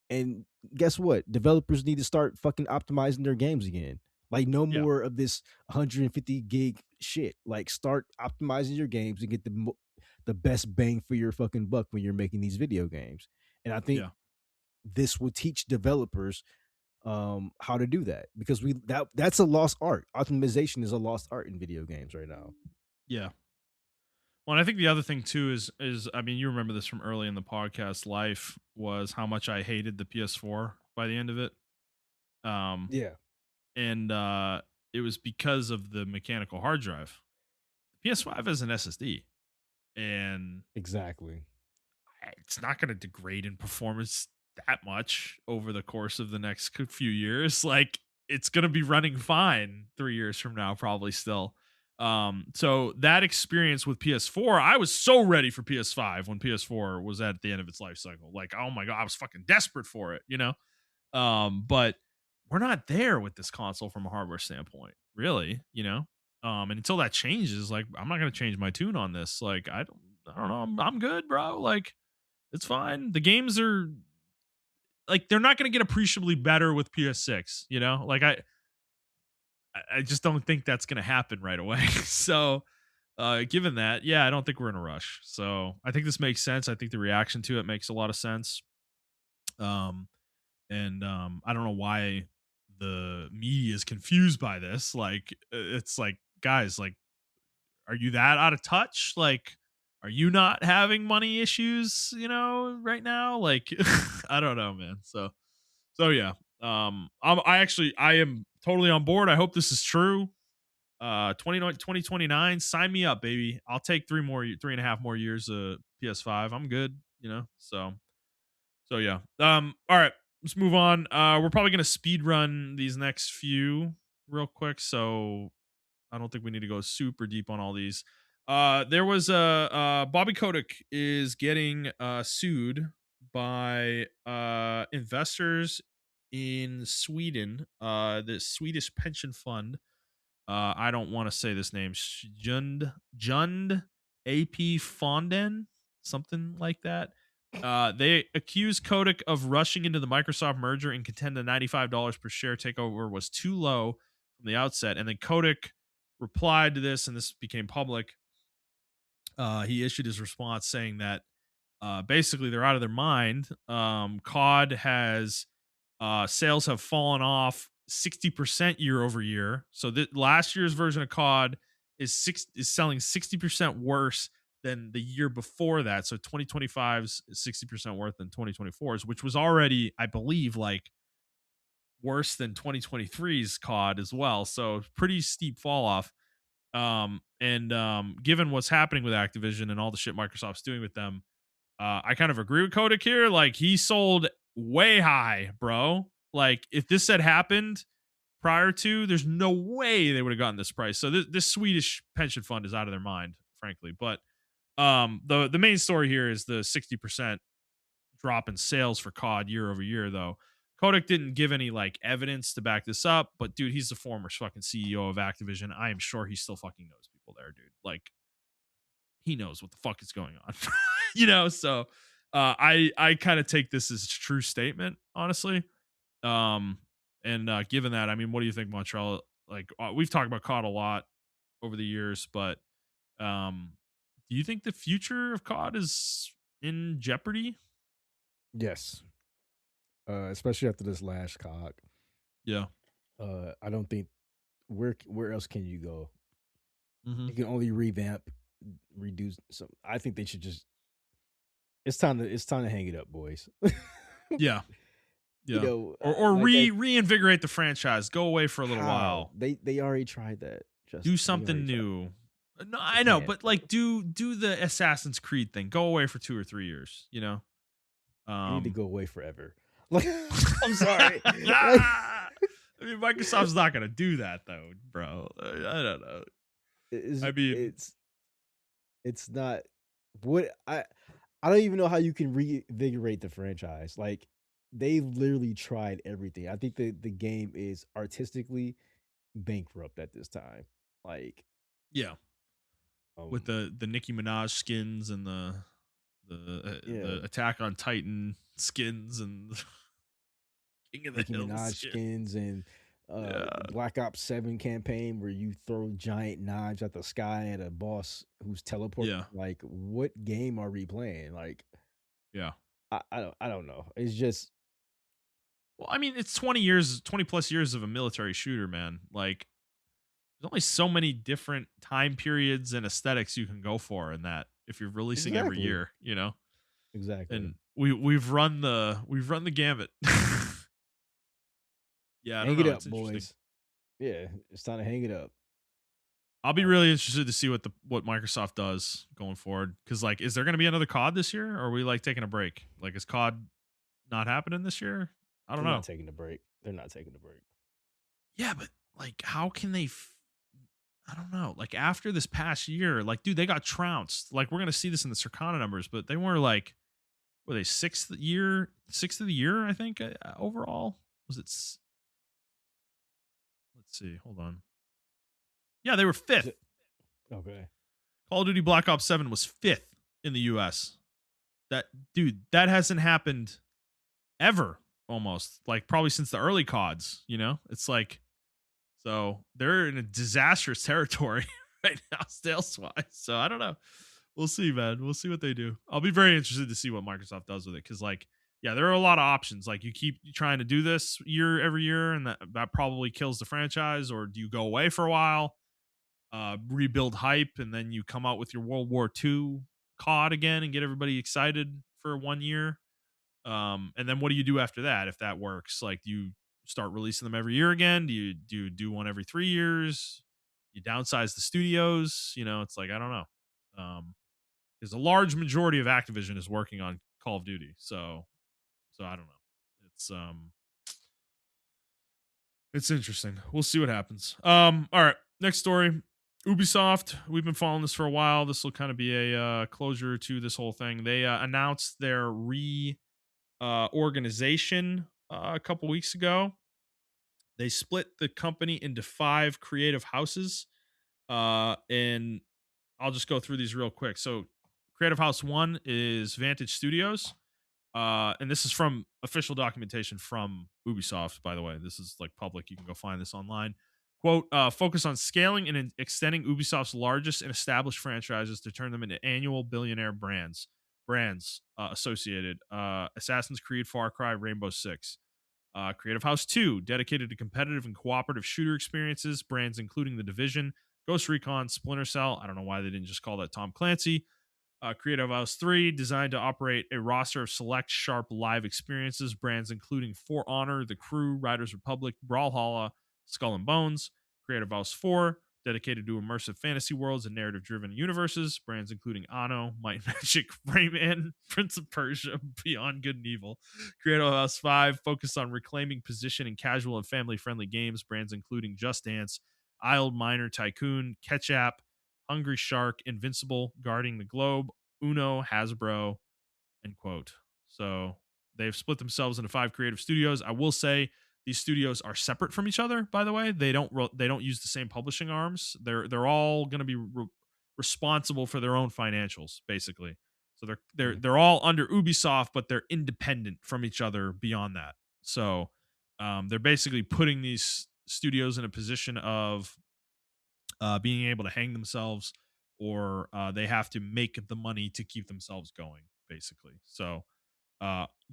And guess what? Developers need to start fucking optimizing their games again. Like no Yeah. more of this 150 gig shit. Like start optimizing your games and get the best bang for your fucking buck when you're making these video games. And I think Yeah. this will teach developers how to do that because that's a lost art. Optimization is a lost art in video games right now. Yeah. Well, and I think the other thing too is I mean, you remember this from early in the podcast life was how much I hated the PS4 by the end of it. Um Yeah, and it was because of the mechanical hard drive. The PS5 has an SSD and exactly. it's not going to degrade in performance that much over the course of the next few years. Like it's going to be running fine 3 years from now, probably still. So that experience with PS4, I was so ready for PS5 when PS4 was at the end of its life cycle. Like, oh my God, I was fucking desperate for it. But we're not there with this console from a hardware standpoint, really. And until that changes, like, I'm not going to change my tune on this. Like, I don't know. I'm good, bro. Like, it's fine. The games are like they're not going to get appreciably better with PS6. Like I just don't think that's going to happen right away. So, given that, yeah, I don't think we're in a rush. So I think this makes sense. I think the reaction to it makes a lot of sense. Um, and I don't know why the media is confused by this. Like, it's like, guys, like, are you that out of touch? Like, are you not having money issues, right now? Like, I don't know, man. So yeah. I am totally on board. I hope this is true. 2029, sign me up, baby. I'll take 3.5 more years of PS5. I'm good, so yeah. All right, let's move on. We're probably gonna speed run these next few real quick, so I don't think we need to go super deep on all these. There was Bobby Kotick is getting sued by investors in Sweden. The Swedish pension fund. I don't want to say this name. Jund AP Fonden, something like that. They accused Kotick of rushing into the Microsoft merger and contend the $95 per share takeover was too low from the outset. And then Kotick replied to this, and this became public. He issued his response saying that basically they're out of their mind. COD has sales have fallen off 60% year over year. So last year's version of COD is selling 60% worse than the year before that. So 2025's is 60% worse than 2024's, which was already, I believe, like worse than 2023's COD as well. So pretty steep fall off. And given what's happening with Activision and all the shit Microsoft's doing with them, I kind of agree with Kotick here. Like, he sold way high, bro. Like, if this had happened prior to, there's no way they would have gotten this price. So this Swedish pension fund is out of their mind, frankly. But the main story here is the 60% drop in sales for COD year over year, though. Kotick didn't give any like evidence to back this up, but dude, he's the former fucking CEO of Activision. I am sure he still fucking knows people there, dude. Like, he knows what the fuck is going on. So I kind of take this as a true statement, honestly. And given that, I mean, what do you think, Montrell? Like, we've talked about COD a lot over the years, but do you think the future of COD is in jeopardy? Yes. Especially after this last COG. Yeah. I don't think where else can you go? Mm-hmm. You can only revamp, reduce some. I think they should just. It's time to hang it up, boys. Yeah. You Yeah. know, Or like that. reinvigorate the franchise. Go away for a little How while. they already tried that. Do Justin, they already something tried. new. No, They I know, can't, but like bro. do the Assassin's Creed thing. Go away for 2 or 3 years, They need to Um go away forever. Like, I'm sorry. Like, I mean, Microsoft's not gonna do that though, bro. I don't know. it's I mean, it's it's not what I don't even know how you can reinvigorate the franchise. Like, they literally tried everything. I think the game is artistically bankrupt at this time. Like, yeah, with um, the Nicki Minaj skins and yeah, the Attack on Titan skins and King of the Nicki Hill Minaj skin. skins and Yeah, Black Ops 7 campaign where you throw giant knives at the sky at a boss who's teleporting. yeah, Like, what game are we playing? Like, yeah. I don't know. It's just Well, I mean, it's 20 years, 20 plus years of a military shooter, man. Like, there's only so many different time periods and aesthetics you can go for in that if you're releasing every exactly, year. exactly. And we've run the gamut. Yeah, I don't Hang it know. up, It's interesting. boys. Yeah, it's time to hang it up. I'll be Um, really interested to see what Microsoft does going forward. Because like, is there going to be another COD this year, or are we like taking a break? Like, is COD not happening this year? I don't they're not know. taking the break. They're not taking the break. Yeah, but like, how can they? I don't know. Like, after this past year, like, dude, they got trounced. Like, we're gonna see this in the Circana numbers, but they were like, were they sixth of the year? I think overall was it. Let's see. Hold on. Yeah, they were Is fifth. it okay? Call of Duty Black Ops 7 was fifth in the US. That dude, that hasn't happened ever almost. Like, probably since the early CODs, It's like, so they're in a disastrous territory right now, sales wise. So I don't know. We'll see, man. We'll see what they do. I'll be very interested to see what Microsoft does with it. Cause like, yeah, there are a lot of options. Like, you keep trying to do this every year, and that probably kills the franchise, or do you go away for a while? Rebuild hype, and then you come out with your World War II COD again and get everybody excited for 1 year. And then what do you do after that if that works? Like, do you start releasing them every year again? Do one every 3 years? You downsize the studios. It's like I don't know. Because a large majority of Activision is working on Call of Duty, so I don't know. It's it's interesting. We'll see what happens. All right, next story. Ubisoft. We've been following this for a while. This will kind of be a closure to this whole thing. They announced their organization a couple weeks ago. They split the company into 5 creative houses. And I'll just go through these real quick. So, Creative House 1 is Vantage Studios. And this is from official documentation from Ubisoft, by the way. This is like public. You can go find this online. Quote, focus on scaling and extending Ubisoft's largest and established franchises to turn them into annual billionaire brands associated. Assassin's Creed, Far Cry, Rainbow Six. Creative House 2, dedicated to competitive and cooperative shooter experiences, brands including The Division, Ghost Recon, Splinter Cell. I don't know why they didn't just call that Tom Clancy. Creative House 3, designed to operate a roster of select sharp live experiences, brands including For Honor, The Crew, Riders Republic, Brawlhalla, Skull and Bones. Creative House 4, dedicated to immersive fantasy worlds and narrative driven universes, brands including Anno, Might and Magic, Rayman, Prince of Persia, Beyond Good and Evil. Creative House 5, focused on reclaiming position in casual and family friendly games, brands including Just Dance, Isle Miner Tycoon, Ketchup, Hungry Shark, Invincible, Guarding the Globe, Uno, Hasbro, end quote. So they've split themselves into 5 creative studios. I will say these studios are separate from each other. By the way, they don't use the same publishing arms. They're all going to be responsible for their own financials, basically. So they're they're Mhm. they're all under Ubisoft, but they're independent from each other beyond that. So they're basically putting these studios in a position of being able to hang themselves, or they have to make the money to keep themselves going, basically. So,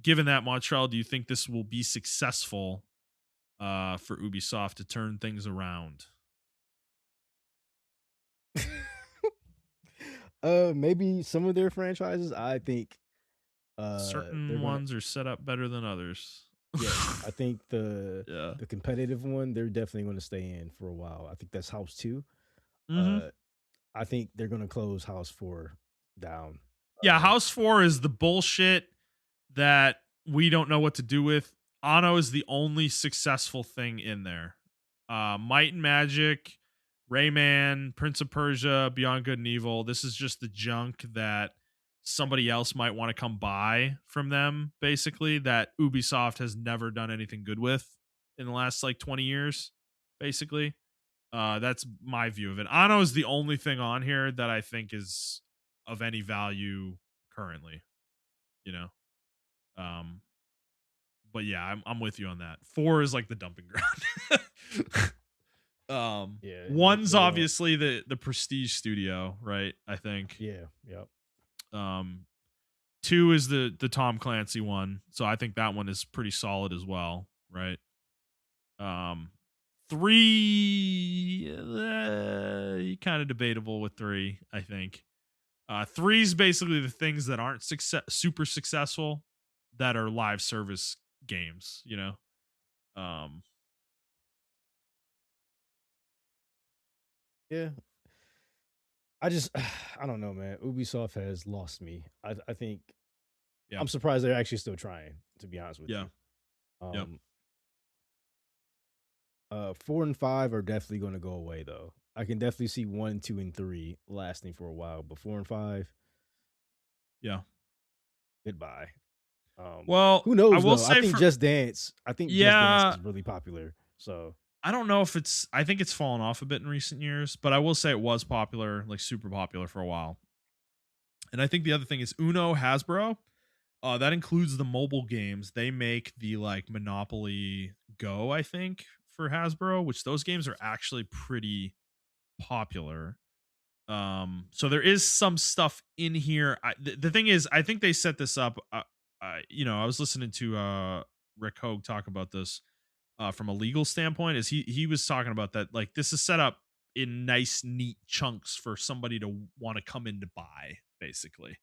given that, Montrell, do you think this will be successful for Ubisoft to turn things around? Maybe some of their franchises, I think, they're Certain gonna. ones are set up better than others. Yes, I think Yeah. the competitive one, they're definitely gonna stay in for a while. I think that's House 2. Hmm. Uh, I think they're gonna close House 4 down. Yeah, House 4 is the bullshit that we don't know what to do with. Anno is the only successful thing in there. Might and Magic, Rayman, Prince of Persia, Beyond Good and Evil. This is just the junk that somebody else might want to come buy from them, basically, that Ubisoft has never done anything good with in the last like 20 years, basically. That's my view of it. Anno is the only thing on here that I think is of any value currently, you know. Um, but yeah, I'm with you on that. 4 is like the dumping ground. Yeah, One's they don't. obviously the prestige studio, right? I think. Yeah, yep. Um, 2 is the Tom Clancy one, so I think that one is pretty solid as well, right? Um, 3, kind of debatable with 3, I think. 3 is basically the things that aren't super successful that are live service games, you know. Um, Yeah, I just I don't know, man. Ubisoft has lost me. I think yeah, I'm surprised they're actually still trying, to be honest with yeah, you. yeah, Um, 4 and 5 are definitely gonna go away though. I can definitely see 1, 2, and 3 lasting for a while, but 4 and 5, yeah. goodbye. Well, Who I knows will though? say for I think Just Dance yeah, is really popular. So I don't know if it's. I think it's fallen off a bit in recent years, but I will say it was popular, like super popular for a while. And I think the other thing is Uno Hasbro. That includes the mobile games. They make the like Monopoly Go, I think, for Hasbro, which those games are actually pretty popular. So there is some stuff in here. The thing is, I think they set this up. I was listening to Rick Hogue talk about this from a legal standpoint. Is he was talking about that like this is set up in nice, neat chunks for somebody to want to come in to buy. basically.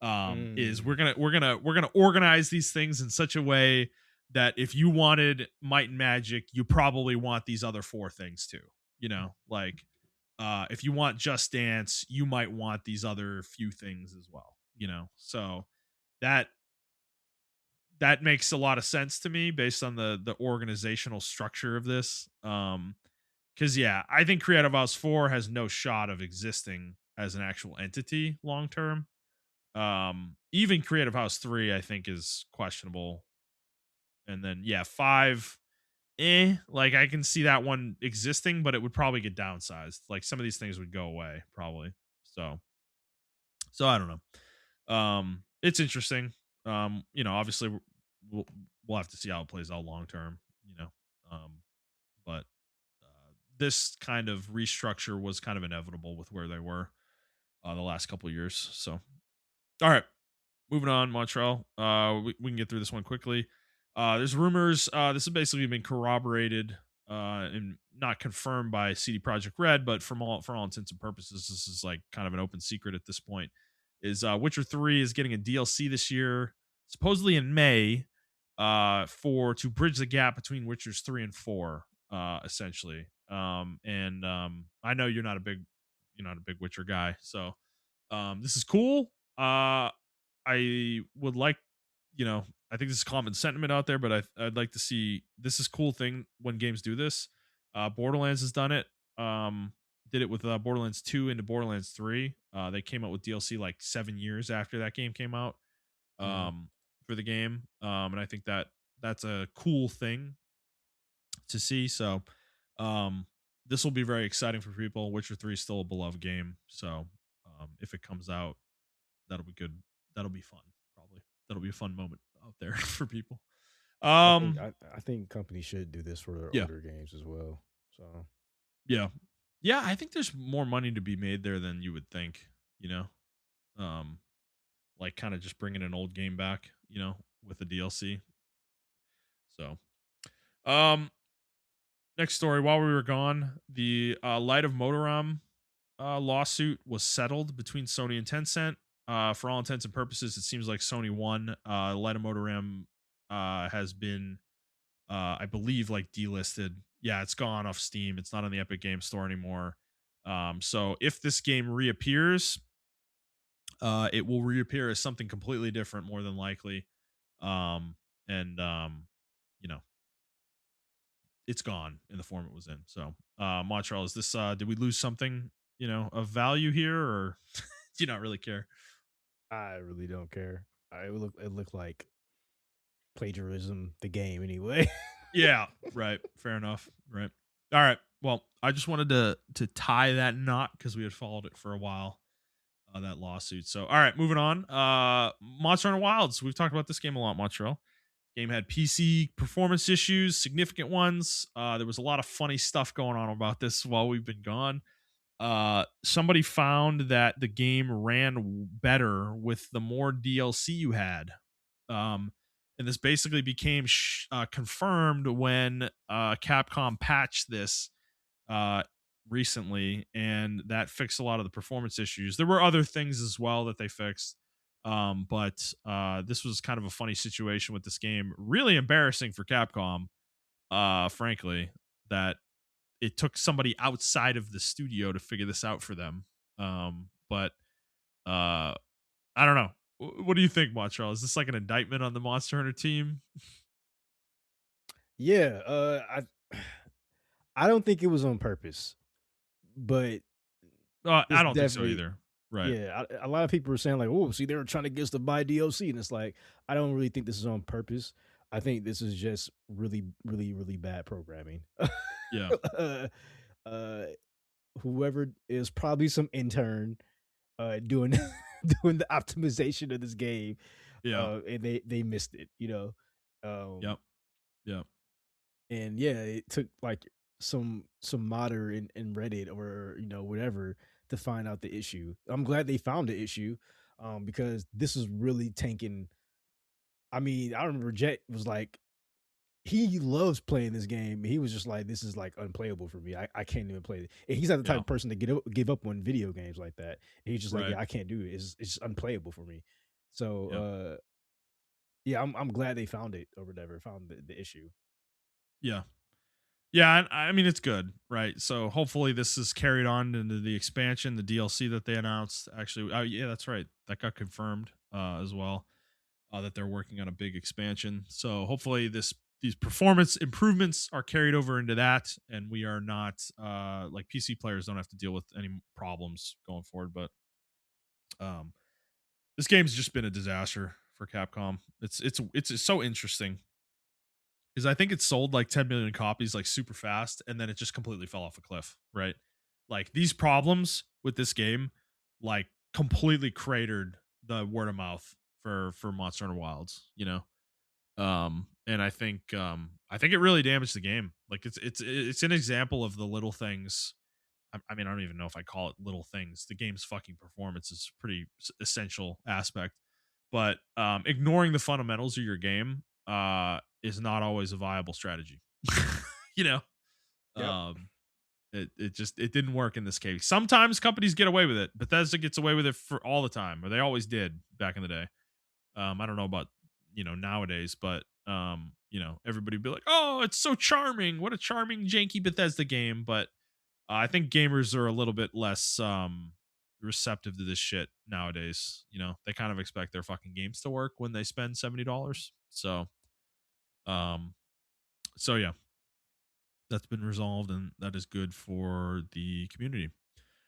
Is Mm. we're gonna organize these things in such a way that if you wanted Might and Magic, you probably want these other four things too. You know, like if you want Just Dance, you might want these other few things as well. You know, so that that makes a lot of sense to me based on the organizational structure of this. Because yeah, I think Creative House 4 has no shot of existing as an actual entity long term. Even Creative House 3 I think is questionable. And then yeah, 5, like I can see that one existing, but it would probably get downsized. Like some of these things would go away probably. So I don't know. It's interesting. Obviously we'll we'll have to see how it plays out long term, you know. But this kind of restructure was kind of inevitable with where they were the last couple of years. So all right, moving on, Montreal. We can get through this one quickly. There's rumors. This has basically been corroborated and not confirmed by CD Projekt Red, but for all intents and purposes, this is like kind of an open secret at this point. Is Witcher 3 is getting a DLC this year, supposedly in May, for to bridge the gap between Witchers 3 and 4, essentially. And I know you're not a big Witcher guy, so this is cool. I would like, I think this is common sentiment out there, but I'd like to see this is cool thing when games do this. Borderlands has done it. Did it with Borderlands 2 into Borderlands 3. They came out with DLC like 7 years after that game came out Mm. for the game, and I think that's a cool thing to see. So, um, this will be very exciting for people. Witcher 3 is still a beloved game, so if it comes out, that'll be good. That'll be fun. Probably that'll be a fun moment out there for people. I think Um, I think companies should do this for their yeah, older games as well. So yeah, yeah. I think there's more money to be made there than you would think. You know, um, like kind of just bringing an old game back. With a DLC. So, um, next story. While we were gone, the Light of Motoram lawsuit was settled between Sony and Tencent. For all intents and purposes, it seems like Sony won. Light of Motoram has been, I believe, like delisted. Yeah, it's gone off Steam. It's not on the Epic Game Store anymore. So if this game reappears, it will reappear as something completely different, more than likely. And you know, it's gone in the form it was in. So, Montreal, is this? Did we lose something? Of value here, or do you not really care? I really don't care. It looked like plagiarism, the game anyway. Yeah, right. Fair enough. Right. All right. Well, I just wanted to tie that knot because we had followed it for a while. That lawsuit. So, all right, moving on. Monster Hunter Wilds. We've talked about this game a lot. Montreal game had PC performance issues, significant ones. There was a lot of funny stuff going on about this while we've been gone. Somebody found that the game ran better with the more DLC you had. And this basically became confirmed when Capcom patched this uh, recently, and that fixed a lot of the performance issues. There were other things as well that they fixed. But this was kind of a funny situation with this game. Really embarrassing for Capcom, frankly, that it took somebody outside of the studio to figure this out for them. But I don't know. What do you think, Montreal? Is this like an indictment on the Monster Hunter team? Yeah, I don't think it was on purpose, but I it's don't think so definitely either. Right. yeah. A lot of people are saying like, "Oh, see, they were trying to get us to buy DLC," and it's like I don't really think this is on purpose. I think this is just really, really, really bad programming. Yeah. uh, uh, Whoever is probably some intern doing doing the optimization of this game, Yeah. and they missed it, um, Yep. Yep. and yeah, it took like some modder in Reddit or whatever to find out the issue. I'm glad they found the issue, because this is really tanking. I mean, I remember Jet was like he loves playing this game. He was just like, "This is like unplayable for me. I can't even play it." And he's not the type Yeah, of person to give up on video games like that. And he's just like, right. "Yeah, I can't do it. It's just unplayable for me." So Yep. yeah, I'm glad they found it or whatever, found the issue. Yeah. Yeah, and I mean it's good, right? So hopefully this is carried on into the expansion, the DLC that they announced. Actually, oh yeah, that's right, that got confirmed as well. That they're working on a big expansion. So hopefully these performance improvements are carried over into that, and we are not like PC players don't have to deal with any problems going forward. But um, this game's just been a disaster for Capcom. It's so interesting because I think it sold like 10 million copies like super fast, and then it just completely fell off a cliff. Right, like these problems with this game, like completely cratered the word of mouth for Monster Hunter Wilds. You know, and I think it really damaged the game. Like it's an example of the little things. I mean, I don't even know if I call it little things. The game's fucking performance is pretty essential aspect, but ignoring the fundamentals of your game is not always a viable strategy. you know, Yep. um, it just it didn't work in this case. Sometimes companies get away with it. Bethesda gets away with it for all the time, or they always did back in the day. I don't know about nowadays, but everybody would be like, "Oh, it's so charming! What a charming, janky Bethesda game!" But I think gamers are a little bit less receptive to this shit nowadays. They kind of expect their fucking games to work when they spend $70. Um, so yeah, that's been resolved, and that is good for the community.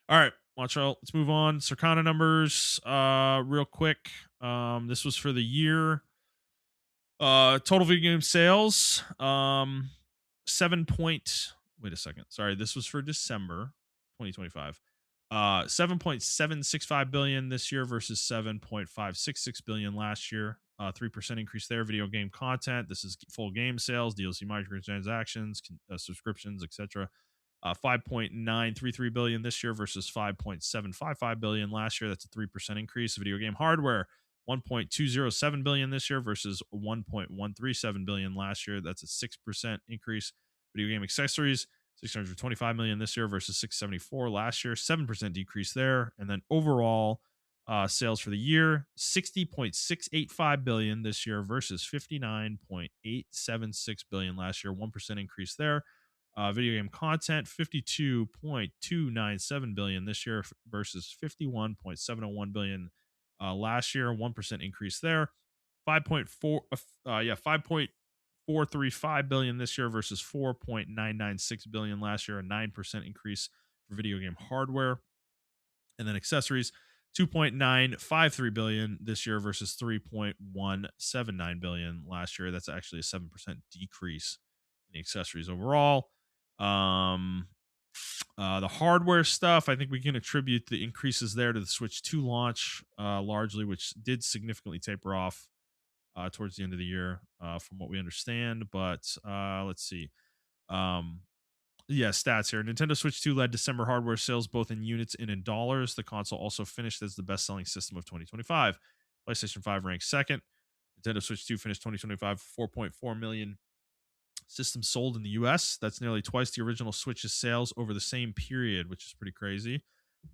All right, watch out. Let's move on. Circana numbers, real quick. This was for the year. Total video game sales, 7 point. Wait a second. Sorry, this was for December 2025. 7.765 billion this year versus 7.566 billion last year. 3% increase there. Video game content. This is full game sales, DLC microtransactions, subscriptions, etc. 5.933 billion this year versus 5.755 billion last year. That's a 3% increase. Video game hardware, 1.207 billion this year versus 1.137 billion last year. That's a 6% increase. Video game accessories, 625 million this year versus 674 last year, 7% decrease there. And then overall sales for the year, 60.685 billion this year versus 59.876 billion last year, 1% increase there. Video game content, 52.297 billion this year versus 51.701 billion last year, 1% increase there. 5.435 billion this year versus 4.996 billion last year, a 9% increase for video game hardware. And then accessories, 2.953 billion this year versus 3.179 billion last year. That's actually a 7% decrease in the accessories overall. Um, the hardware stuff, I think we can attribute the increases there to the Switch 2 launch, largely, which did significantly taper off towards the end of the year, from what we understand. But let's see. Um, yeah, stats here. Nintendo Switch 2 led December hardware sales both in units and in dollars. The console also finished as the best selling system of 2025. PlayStation 5 ranked second. Nintendo Switch 2 finished 2025 4.4 million systems sold in the US. That's nearly twice the original Switch's sales over the same period, which is pretty crazy.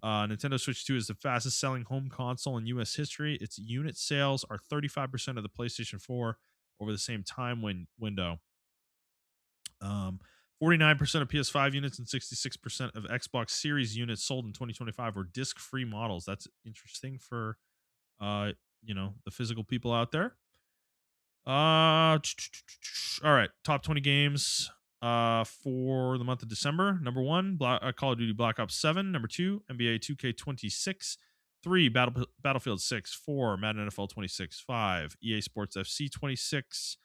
Nintendo Switch 2 is the fastest selling home console in US history. Its unit sales are 35% of the PlayStation 4 over the same window. 49% of PS5 units and 66% of Xbox Series units sold in 2025 were disc-free models. That's interesting for the physical people out there. All right, top 20 games for the month of December. Number 1, Call of Duty Black Ops 7. Number 2, NBA 2K26. 3, Battlefield 6. 4, Madden NFL 26. 5, EA Sports FC 26.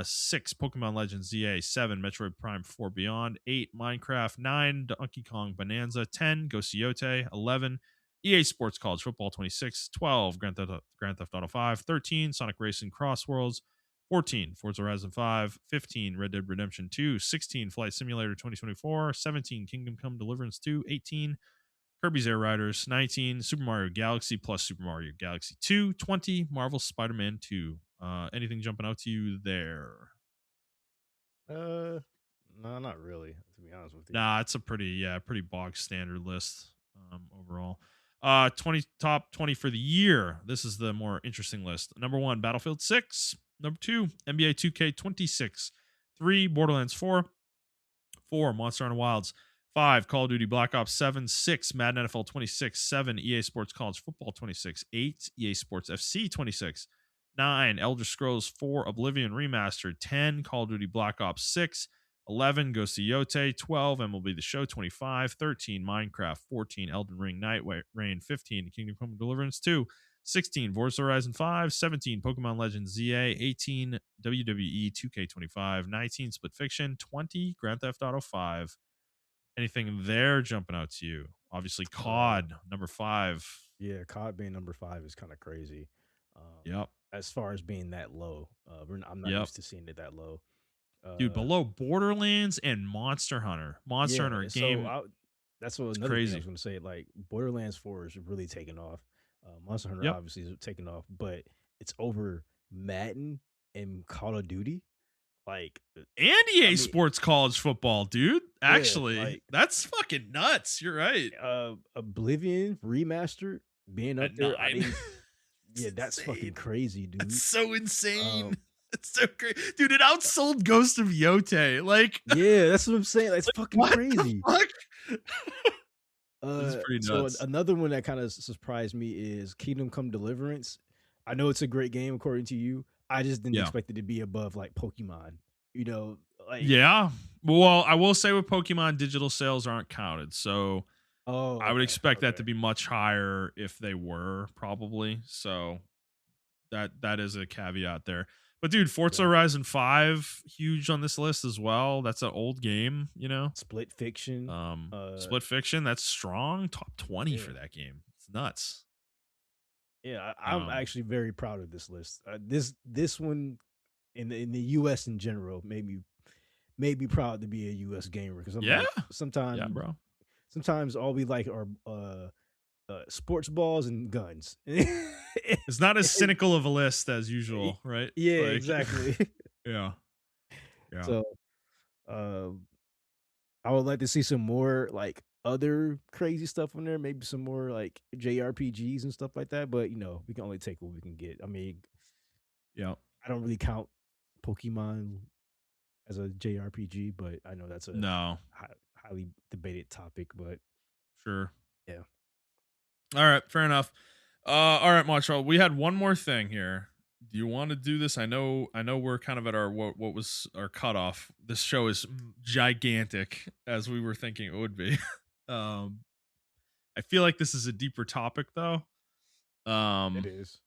6, Pokemon Legends ZA. 7, Metroid Prime 4 Beyond. 8, Minecraft. 9, Donkey Kong Bonanza. 10, Ghost Yote. 11, EA Sports College Football 26. 12, Grand Theft Auto 5. 13, Sonic Racing Cross Worlds. 14, Forza Horizon 5. 15, Red Dead Redemption 2. 16, Flight Simulator 2024. 17, Kingdom Come Deliverance 2. 18, Kirby's Air Riders. 19, Super Mario Galaxy plus Super Mario Galaxy 2. 20, Marvel Spider-Man 2. Anything jumping out to you there? Uh, no, not really. To be honest with you. Nah, it's a pretty bog standard list overall. 20 top 20 for the year. This is the more interesting list. Number 1, Battlefield 6. Number 2, NBA 2K 26. 3, Borderlands 4. 4, Monster Hunter Wilds. 5, Call of Duty Black Ops 7. 6, Madden NFL 26. 7, EA Sports College Football 26. 8, EA Sports FC 26. 9, Elder Scrolls 4 Oblivion Remastered. 10, Call of Duty Black Ops 6. 11, Ghost of Yote. 12, MLB The Show 25. 13, Minecraft. 14, Elden Ring Night Rain. 15, Kingdom Come Deliverance 2. 16, Forza Horizon 5. 17, Pokemon Legends ZA. 18, WWE 2K 25. 19, Split Fiction. 20, Grand Theft Auto 5. Anything there jumping out to you? Obviously, Uh, COD, number 5. yeah, COD being number 5 is kind of crazy. Yep. As far as being that low, I'm not Yep. used to seeing it that low. Dude, Uh, below Borderlands and Monster Hunter. Monster yeah, Hunter so game, that's what it's another thing I was crazy. going to say. Like Borderlands 4 is really taking off. Monster Hunter Yep. obviously is taking off, but it's over Madden and Call of Duty. Like, And I EA mean, Sports College Football, dude. yeah, Actually, like that's fucking nuts. You're right. Oblivion remastered being up At there. I 9. mean, It's yeah, that's fucking insane. crazy, That's dude. so Um, insane. It's so crazy. Dude, it outsold Ghost of Yote. Like, yeah, that's what I'm saying. That's fucking what the crazy. fuck? This is pretty So nuts. another one that kind of surprised me is Kingdom Come Deliverance. I know it's a great game according to you. I just didn't Yeah. expect it to be above like Pokemon. You know, like Yeah. Well, I will say with Pokemon, digital sales aren't counted. So oh, I would okay, expect that okay, to be much higher if they were, probably. So that is a caveat there. But dude, Forza okay. Horizon 5, huge on this list as well. That's an old game, you know. Split Fiction. Split Fiction, that's strong. Top 20 for Yeah, that game. It's nuts. yeah. I'm Um, actually very proud of this list. This one in the U.S. in general made me proud to be a U.S. gamer because I'm yeah. like Yeah, bro. sometimes all we like are sports balls and guns. It's not as And- cynical of a list as usual, right? yeah, Like, exactly. yeah. Yeah. So, um, I would like to see some more like other crazy stuff on there, maybe some more like JRPGs and stuff like that. But we can only take what we can get. I mean, Yeah. I don't really count Pokemon as a JRPG, but I know that's a No, highly debated topic. But sure. yeah, All right, fair enough. All right, Montreal. We had one more thing here. Do you want to do this? I know we're kind of at our what was our cutoff. This show is gigantic as we were thinking it would be. um, I feel like this is a deeper topic though. it Um, is.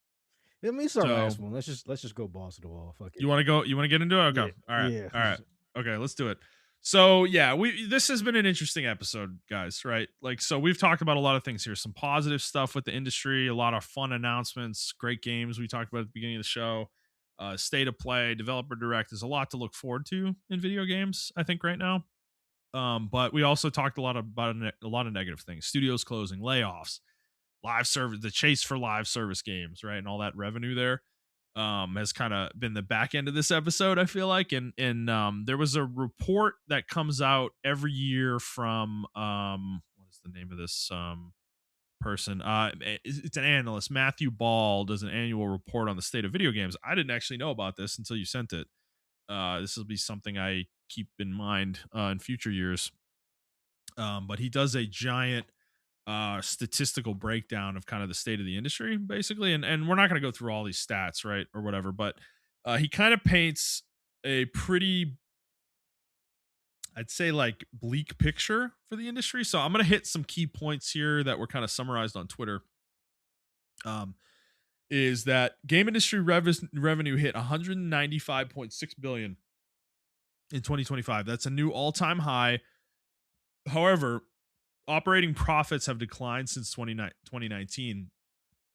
I mean, it's our so last one. Let's just go balls to the wall. Fuck it. you want to go? You want to get into it? Okay. Yeah, All right. yeah. All right. Okay. Let's do it. So yeah, we this has been an interesting episode, guys. Right? Like, so we've talked about a lot of things here. Some positive stuff with the industry, a lot of fun announcements, great games we talked about at the beginning of the show. State of play, developer direct. There's a lot to look forward to in video games. I think right now. But we also talked a lot about a lot of negative things: studios closing, layoffs, live service, the chase for live service games, right, and all that revenue there has kind of been the back end of this episode. I feel like, and there was a report that comes out every year from what is the name of this person? It's an analyst. Matthew Ball does an annual report on the state of video games. I didn't actually know about this until you sent it. This will be something I keep in mind in future years. But he does a giant statistical breakdown of kind of the state of the industry basically, and we're not going to go through all these stats, right, or whatever, but he kind of paints a pretty, I'd say, like, bleak picture for the industry. So I'm going to hit some key points here that were kind of summarized on Twitter. um is that game industry revenue hit 195.6 billion in 2025. That's a new all-time high. However, operating profits have declined since 2019.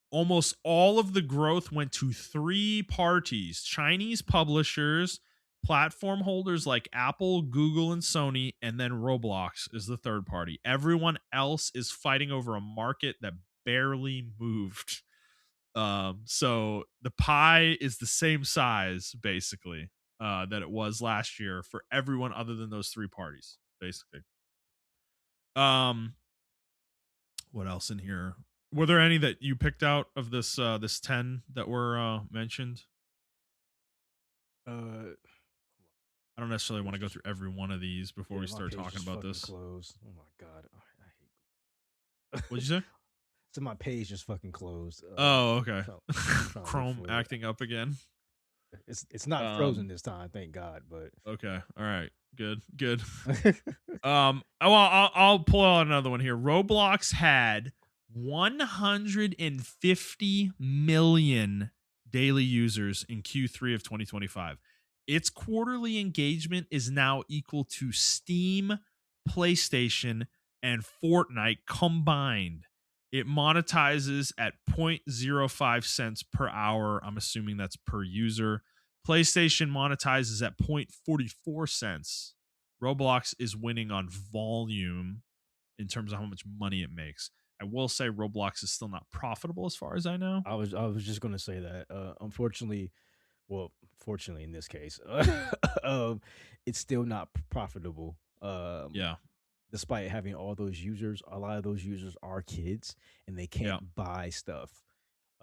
Almost all of the growth went to three parties: Chinese publishers, platform holders like Apple, Google, and Sony, and then Roblox is the third party. Everyone else is fighting over a market that barely moved. So the pie is the same size, basically. that it was last year for everyone other than those three parties, basically. Um, what else in here? Were there any that you picked out of this 10 that were mentioned? Uh, I don't necessarily want page to go just through every one of these before yeah, we my start page talking just about fucking this. closed. Oh my god, I hate. What'd you say? So my page just fucking closed. Oh, okay. I'm trying to look Chrome for it. acting up again. It's not frozen Um, this time, thank God. But okay. All right. Good. Good. Oh, well, I'll pull out another one here. Roblox had 150 million daily users in Q3 of 2025. Its quarterly engagement is now equal to Steam, PlayStation, and Fortnite combined. It monetizes at zero point zero 0.05 cents per hour. I'm assuming that's per user. PlayStation monetizes at 0.44 cents. Roblox is winning on volume in terms of how much money it makes. I will say Roblox is still not profitable as far as I know. I was just gonna say that. Unfortunately, well, fortunately in this case, um, it's still not profitable. Yeah. Despite having all those users, a lot of those users are kids and they Yeah. can't buy stuff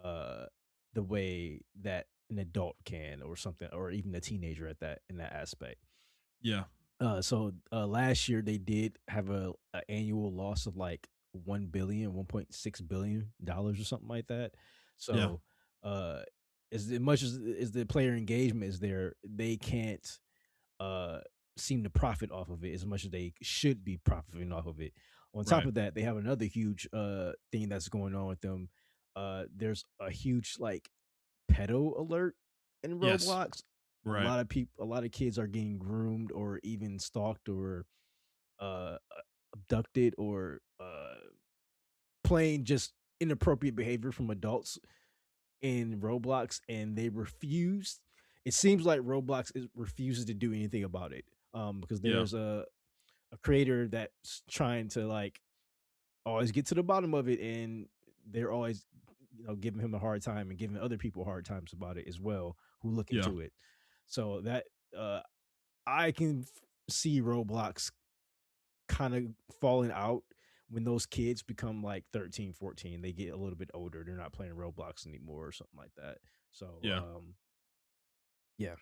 uh the way that an adult can or something, or even a teenager at that in that aspect. Yeah. Last year they did have a annual loss of like 1.6 billion dollars or something like that. Yeah. So uh as much as the player engagement is there, they can't uh seem to profit off of it as much as they should be profiting off of it. On top Right. of that, they have another huge thing that's going on with them. There's a huge like pedo alert in Yes. Roblox. Right. A lot of kids are getting groomed or even stalked or abducted or playing just inappropriate behavior from adults in Roblox, and they refuse. It seems like refuses to do anything about it. Because Yeah. there's a creator that's trying to like always get to the bottom of it, and they're always giving him a hard time and giving other people hard times about it as well who look Yeah. into it. So that I can see Roblox kind of falling out when those kids become like 13, 14. They get a little bit older, they're not playing Roblox anymore or something like that. So Yeah. yeah.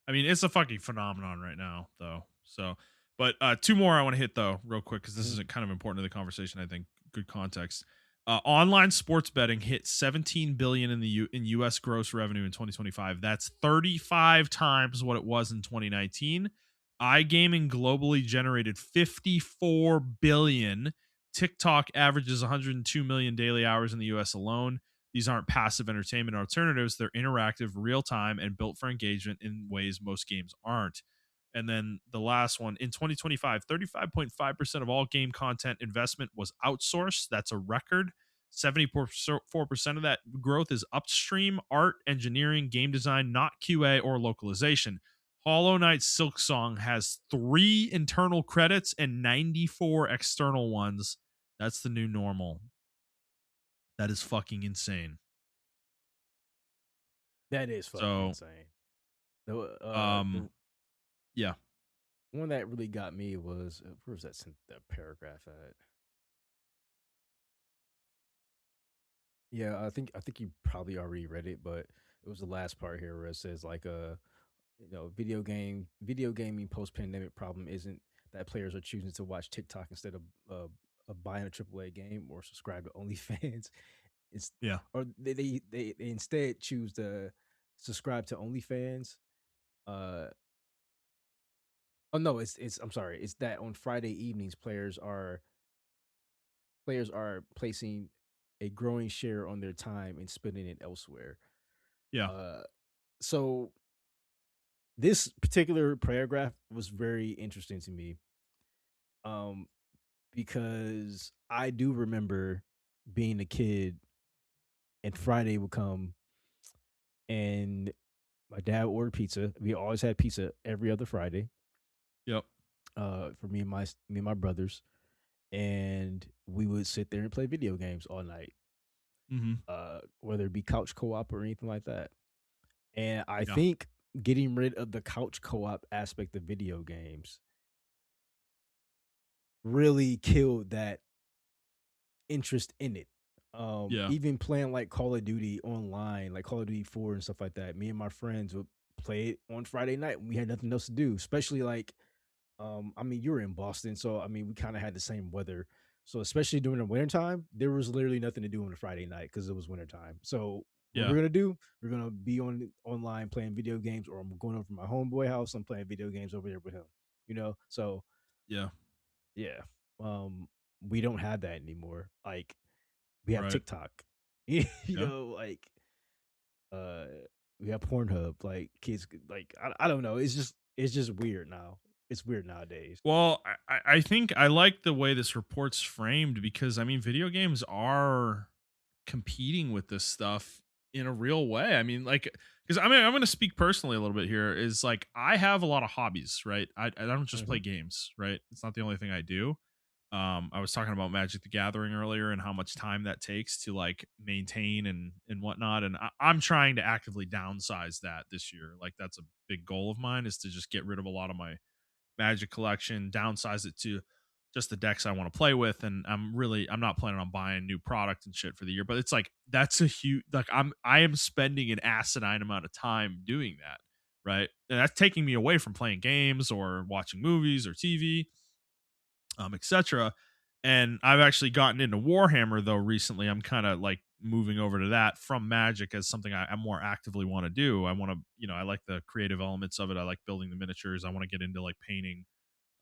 I mean, it's a fucking phenomenon right now, though. So, but two more I want to hit though, real quick, because this Mhm. is kind of important to the conversation. I think good context. Online sports betting hit 17 billion in in U.S. gross revenue in 2025. That's 35 times what it was in 2019. iGaming globally generated 54 billion. TikTok averages 102 million daily hours in the U.S. alone. These aren't passive entertainment alternatives. They're interactive, real time, and built for engagement in ways most games aren't. And then the last one in 2025, 35.5% of all game content investment was outsourced. That's a record. 74% of that growth is upstream art, engineering, game design, not QA or localization. Hollow Knight Silk Song has 3 internal credits and 94 external ones. That's the new normal. That is fucking insane. That is fucking So, insane. The um, yeah, one that really got me was where's that paragraph at? Yeah, I think you probably already read it, but it was the last part here where it says like video gaming post pandemic problem isn't that players are choosing to watch TikTok instead of buying a AAA game or subscribe to OnlyFans. It's yeah, or they instead choose to subscribe to OnlyFans. Uh oh no, it's I'm sorry, it's that on Friday evenings players are placing a growing share on their time and spending it elsewhere. yeah, Uh so this particular paragraph was very interesting to me. Um because I do remember being a kid and Friday would come and my dad would order pizza. We always had pizza every other Friday. yep, For me and my brothers, and we would sit there and play video games all night. hmm Whether it be couch co-op or anything like that. And I yeah, think getting rid of the couch co-op aspect of video games really killed that interest in it. Yeah. Even playing like Call of Duty online, like Call of Duty 4 and stuff like that. Me and my friends would play it on Friday night when we had nothing else to do, especially like I mean, you were in Boston, so I mean, we kind of had the same weather. So especially during the wintertime, there was literally nothing to do on a Friday night because it was wintertime. So what we're Yeah. gonna do, we're gonna be online playing video games, or I'm going over to my homeboy house. I'm playing video games over there with him. So Yeah. yeah, we don't have that anymore. Like we have Right. TikTok, Yeah. like uh, we have Pornhub. Like kids, like I don't know. It's just weird now. It's weird nowadays. Well, I think I like the way this report's framed because I mean, video games are competing with this stuff in a real way. I mean, like, because I mean, I'm going to speak personally a little bit here. Is like I have a lot of hobbies, right? I don't just play Mhm. games, right? It's not the only thing I do. I was talking about Magic the Gathering earlier and how much time that takes to like maintain and whatnot. And I'm trying to actively downsize that this year. Like that's a big goal of mine is to just get rid of a lot of my Magic collection, downsize it to just the decks I want to play with. And I'm not planning on buying new product and shit for the year. But it's like that's a huge like I am spending an asinine amount of time doing that. Right. And that's taking me away from playing games or watching movies or TV, etc. And I've actually gotten into Warhammer though recently. I'm kind of like moving over to that from Magic as something I more actively want to do. I want to, I like the creative elements of it. I like building the miniatures. I want to get into like painting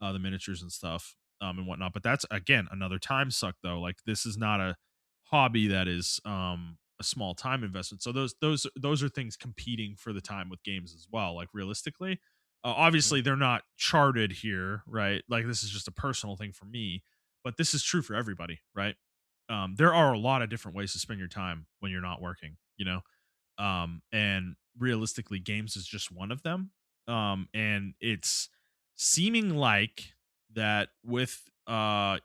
the miniatures and stuff and whatnot. But that's again another time suck though. Like this is not a hobby that is a small time investment. So those are things competing for the time with games as well. Like realistically, Mhm. obviously they're not charted here, right? Like this is just a personal thing for me, but this is true for everybody, right? There are a lot of different ways to spend your time when you're not working, and realistically games is just one of them. And it's seeming like that with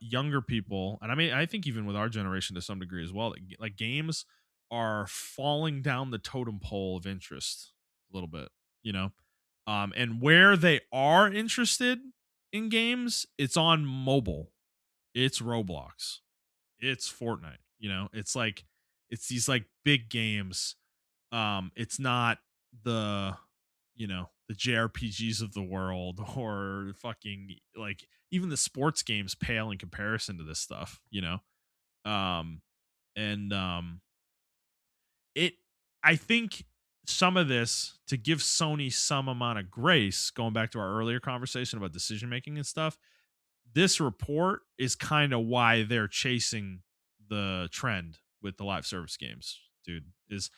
younger people, and I mean I think even with our generation to some degree as well, that like games are falling down the totem pole of interest a little bit, you know and where they are interested in games, it's on mobile, it's Roblox, it's Fortnite, it's like it's these like big games. It's not the the JRPGs of the world or fucking like even the sports games pale in comparison to this stuff, um and it I think some of this, to give Sony some amount of grace, going back to our earlier conversation about decision making and stuff, this report is kind of why they're chasing the trend with the live service games, dude. Is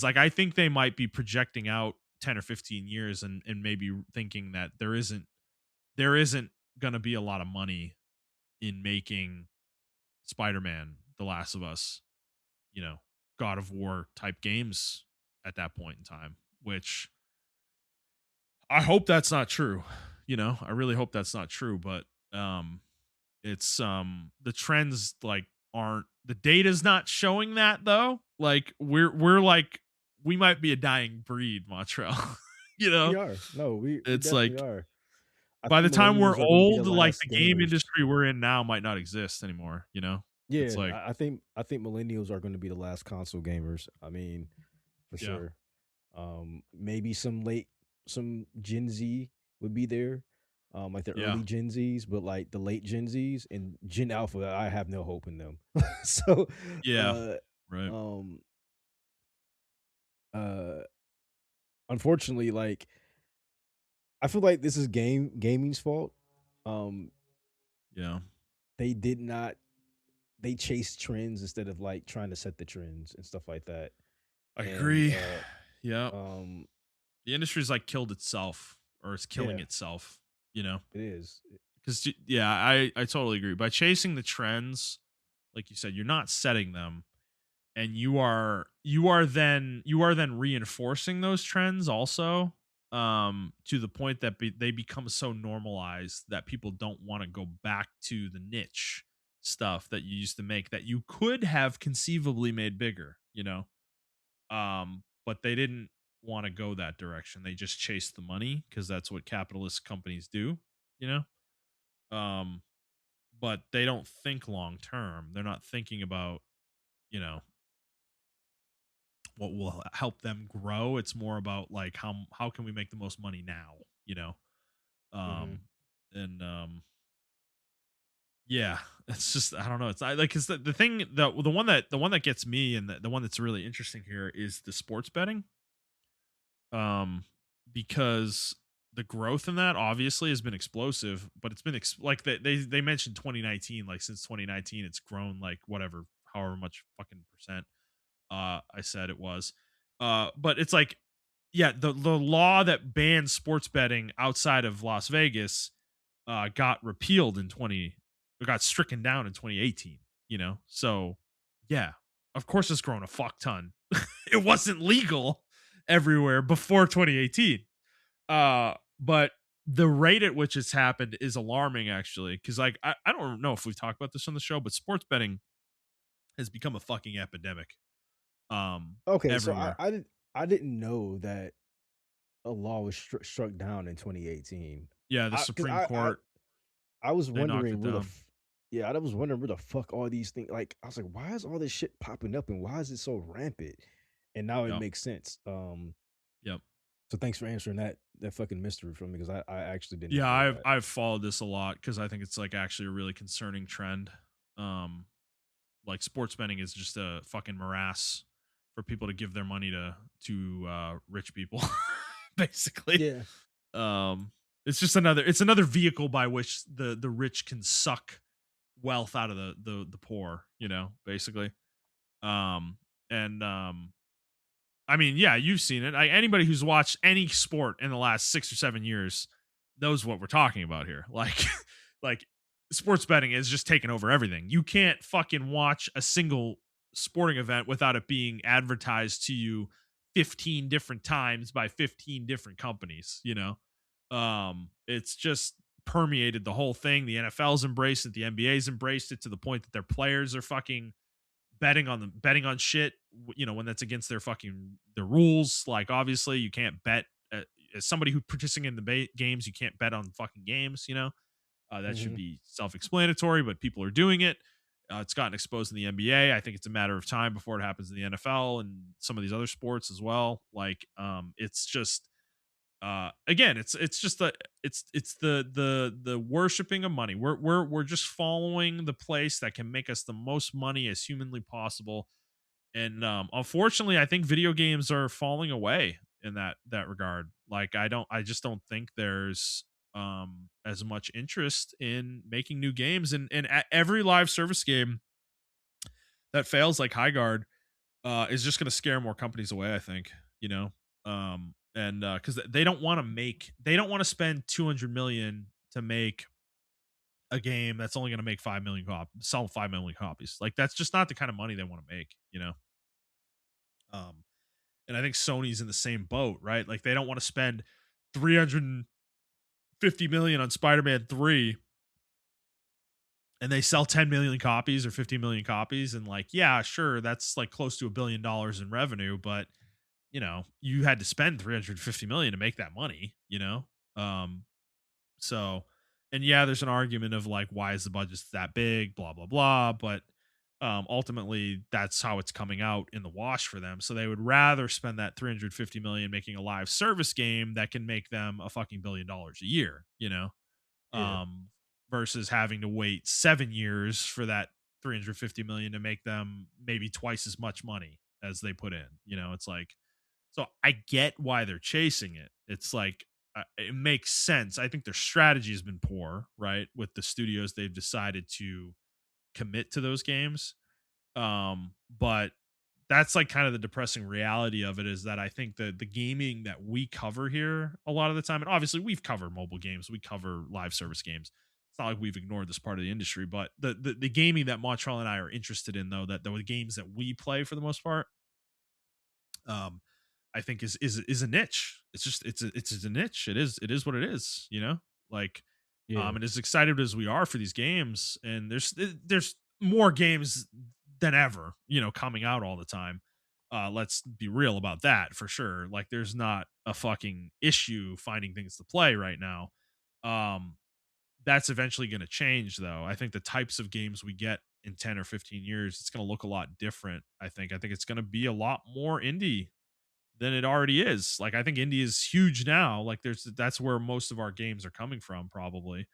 like I think they might be projecting out 10 or 15 years and maybe thinking that there isn't gonna be a lot of money in making Spider-Man, The Last of Us, God of War type games at that point in time, which I hope that's not true. I really hope that's not true, but it's the trends like aren't the data's not showing that though. Like we're like we might be a dying breed, Montreal. you We know? are. No, we It's definitely like are. I by the think time we're millennials are gonna be the old, like last the game gamers. industry we're in now might not exist anymore. It's Yeah, like I think millennials are gonna be the last console gamers. I mean, for yeah. sure. Maybe some Gen Z would be there, like the Yeah. early Gen Zs, but like the late Gen Zs and Gen Alpha, I have no hope in them. So, Yeah. uh, Right. um, uh, unfortunately, like I feel like this is gaming's fault. Um, Yeah. they did not they chased trends instead of like trying to set the trends and stuff like that. I And agree. Yeah. um, The industry's like killed itself or it's killing yeah, itself, you know? it is. Because yeah, I totally agree. By chasing the trends, like you said, you're not setting them, and you are then reinforcing those trends also, to the point that they become so normalized that people don't want to go back to the niche stuff that you used to make that you could have conceivably made bigger, but they didn't. want to go that direction. They just chase the money because that's what capitalist companies do, you know? Um, but they don't think long term. They're not thinking about, you know, what will help them grow. It's more about like how can we make the most money now, you know? Mhm. Um and Yeah, it's just I don't know. It's I like cuz the thing the one that gets me and the one that's really interesting here is the sports betting. Um because the growth in that obviously has been explosive, but it's been like they mentioned 2019, like since 2019 it's grown like whatever however much fucking percent I said it was. But it's like yeah, the law that bans sports betting outside of Las Vegas got repealed in 20 or got stricken down in 2018, you know? So, yeah, of course it's grown a fuck ton. It wasn't legal everywhere before 2018. But the rate at which it's happened is alarming actually cuz like I don't know if we've talked about this on the show, but sports betting has become a fucking epidemic Okay, so everywhere. I didn't know that a law was struck down in 2018. Yeah, the I because Supreme Court, I was they knocked wondering it where the down. f yeah, I was wondering where the fuck all these things like, I was like, "Why is all this shit popping up and why is it so rampant?" And now it Yep. makes sense. Yep. So thanks for answering that fucking mystery for me because I actually did Yeah, not know that. I've followed this a lot because I think it's like actually a really concerning trend. Um, like sports betting is just a fucking morass for people to give their money to rich people, basically. Yeah. Um, it's another vehicle by which the rich can suck wealth out of the poor, you know, basically. Um, and I mean, yeah, you've seen it. Anybody who's watched any sport in the last 6 or 7 years knows what we're talking about here. Like, like sports betting is just taking over everything. You can't fucking watch a single sporting event without it being advertised to you 15 different times by 15 different companies. You know, it's just permeated the whole thing. The NFL's embraced it. The NBA's embraced it to the point that their players are fucking betting on shit, you know, when that's against their rules. Like obviously you can't bet as somebody who participating in the games, you can't bet on fucking games, you know. That should Mhm. be self-explanatory, but people are doing it. It's gotten exposed in the NBA. I think it's a matter of time before it happens in the NFL and some of these other sports as well. Like it's just again it's just it's the worshiping of money. We're just following the place that can make us the most money as humanly possible. And unfortunately I think video games are falling away in that regard. Like I just don't think there's as much interest in making new games. And every live service game that fails like High Guard is just going to scare more companies away, I think, you know. And cuz they don't want to spend 200 million to make a game that's only going to make 5 million sell 5 million copies. Like that's just not the kind of money they want to make, you know. Um and I think Sony's in the same boat, right? Like they don't want to spend 350 million on Spider-Man 3 and they sell 10 million copies or 50 million copies and like yeah, sure, that's like close to $1 billion in revenue, but you know, you had to spend 350 million to make that money, you know? Um, so, and yeah, there's an argument of like, why is the budget that big, blah, blah, blah. But ultimately, that's how it's coming out in the wash for them. So they would rather spend that 350 million making a live service game that can make them a fucking $1 billion a year, you know? Yeah. um, versus having to wait 7 years for that 350 million to make them maybe twice as much money as they put in. You know, it's like, so I get why they're chasing it. It's like, it makes sense. I think their strategy has been poor, right? With the studios they've decided to commit to those games. But that's like kind of the depressing reality of it is that I think the gaming that we cover here a lot of the time, and obviously we've covered mobile games, we cover live service games. It's not like we've ignored this part of the industry, but the gaming that Montreal and I are interested in, though, that the games that we play for the most part, um, I think is a niche. It's just it's a niche. It is what it is. You know, like Yeah. and as excited as we are for these games, and there's more games than ever, you know, coming out all the time. Let's be real about that for sure. Like, there's not a fucking issue finding things to play right now. Um, that's eventually going to change, though. I think the types of games we get in 10 or 15 years, it's going to look a lot different. I think it's going to be a lot more indie than it already is. Like, I think indie is huge now. Like, that's where most of our games are coming from, probably.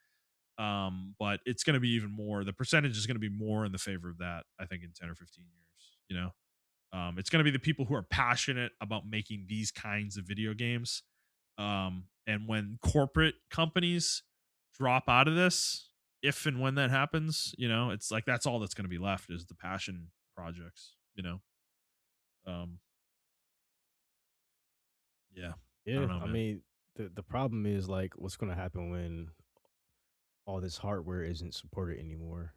But it's going to be even more. The percentage is going to be more in the favor of that. I think in 10 or 15 years. It's going to be the people who are passionate about making these kinds of video games. And when corporate companies drop out of this, if and when that happens, it's like that's all that's going to be left is the passion projects. Um, yeah, I don't Yeah, know, I man. mean, the problem is like what's going to happen when all this hardware isn't supported anymore.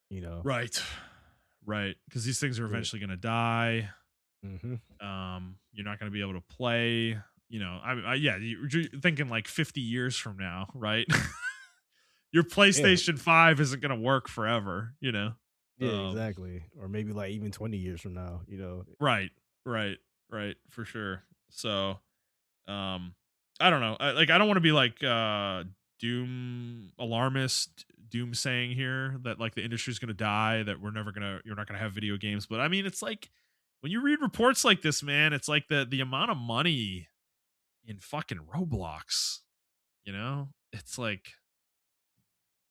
You know, Right, right. Because these things are yeah. eventually going to die. Hmm. You're not going to be able to play. Yeah, you're thinking like 50 years from now, right? Your Yeah, PlayStation 5 isn't going to work forever, yeah, Um, exactly. Or maybe like even 20 years from now. You know, right, right, right, for sure. So, um, I don't know. I don't want to be like doom alarmist, doom saying here that like the industry's going to die, that you're not going to have video games. But I mean, it's like when you read reports like this, man, it's like the amount of money in fucking Roblox, it's like,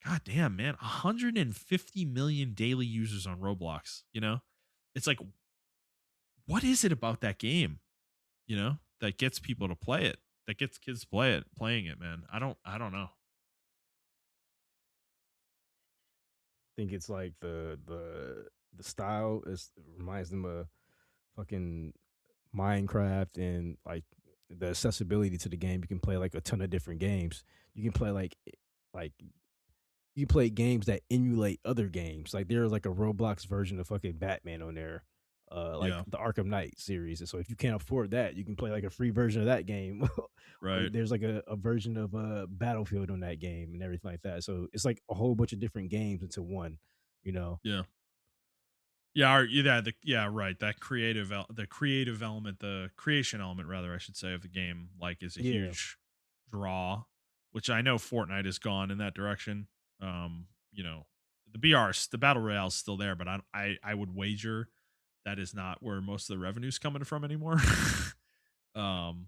god damn, man, 150 million daily users on Roblox. It's like, what is it about that game, that gets people to play it, that gets kids playing it, man? I don't know. think it's like the style is reminds them of fucking Minecraft and like the accessibility to the game. You can play like a ton of different games. You can play like you play games that emulate other games. Like there's like a Roblox version of fucking Batman on there, like Yeah, the Arkham Knight series. And so if you can't afford that, you can play like a free version of that game. Or right. there's like a version of Battlefield on that game and everything like that. So it's like a whole bunch of different games into one. You know? Yeah. Yeah, right. That the creative element, the creation element, rather, I should say, of the game, like, is a Yeah. huge draw, which I know Fortnite has gone in that direction. Um, you know, the battle royale is still there, but I would wager that is not where most of the revenue's coming from anymore. um,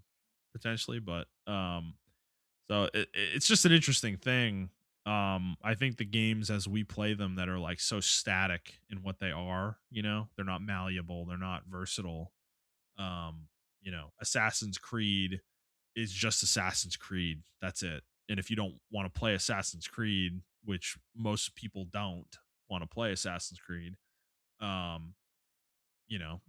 Potentially, but so it's just an interesting thing. I think the games as we play them that are like so static in what they are, they're not malleable, they're not versatile. Assassin's Creed is just Assassin's Creed. That's it. And if you don't want to play Assassin's Creed, which most people don't want to play Assassin's Creed, um, you know,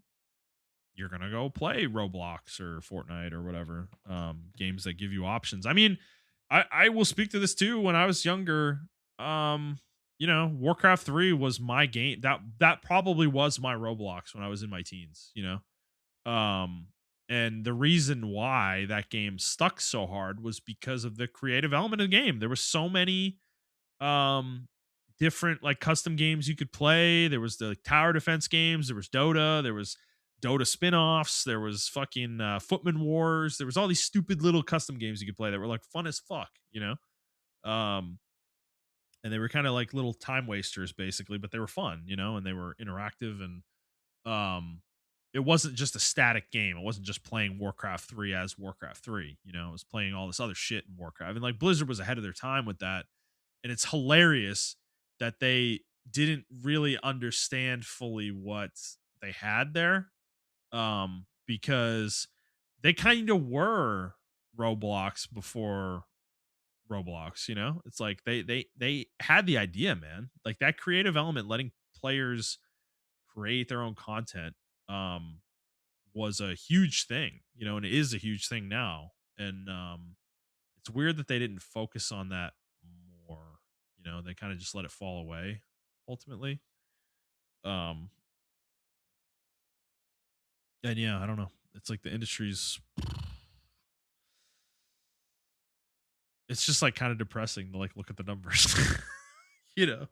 you're gonna go play Roblox or Fortnite or whatever, games that give you options. I mean, I will speak to this too. When I was younger, Warcraft 3 was my game. That probably was my Roblox when I was in my teens. Um, and the reason why that game stuck so hard was because of the creative element of the game. There were so many um different like custom games you could play. There was the tower defense games, there was Dota, there was Dota spin-offs, there was fucking Footman Wars, there was all these stupid little custom games you could play that were like fun as fuck. um and they were kind of like little time wasters basically, but they were fun, and they were interactive. And um it wasn't just a static game. It wasn't just playing Warcraft 3 as Warcraft 3. It was playing all this other shit in Warcraft. And like Blizzard was ahead of their time with that. And it's hilarious that they didn't really understand fully what they had there. Because they kind of were Roblox before Roblox. It's like they had the idea, man. Like that creative element, letting players create their own content, um was a huge thing, and it is a huge thing now. And it's weird that they didn't focus on that more. They kind of just let it fall away ultimately. Um and yeah, I don't know. It's like the industry's it's just like kind of depressing to like look at the numbers. you know.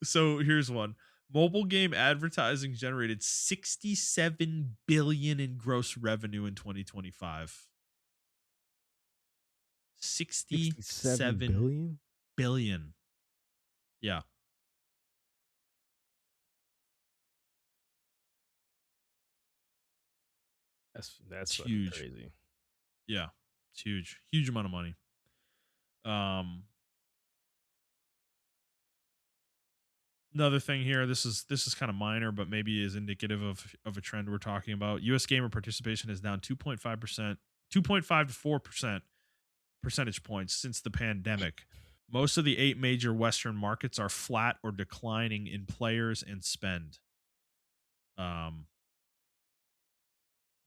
So here's one. Mobile game advertising generated 67 billion in gross revenue in 2025. 67 67 billion? billion. Yeah, That's it's fucking huge. crazy. Yeah, it's huge. Huge amount of money. Um Another thing here, this is kind of minor, but maybe is indicative of a trend we're talking about. US gamer participation is down 2.5%, 2.5 to 4% percentage points since the pandemic. Most of the 8 major Western markets are flat or declining in players and spend. Um,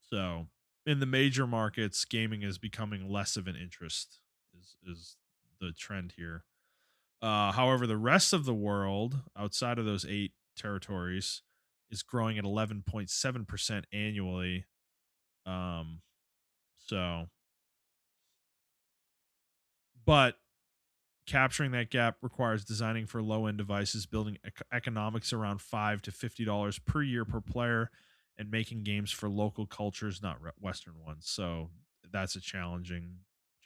so in the major markets, gaming is becoming less of an interest. Is the trend here? However, the rest of the world outside of those 8 territories is growing at 11.7% annually. Um, so, but capturing that gap requires designing for low end devices, building economics around $5 to $50 per year per player, and making games for local cultures, not Western ones. So that's a challenging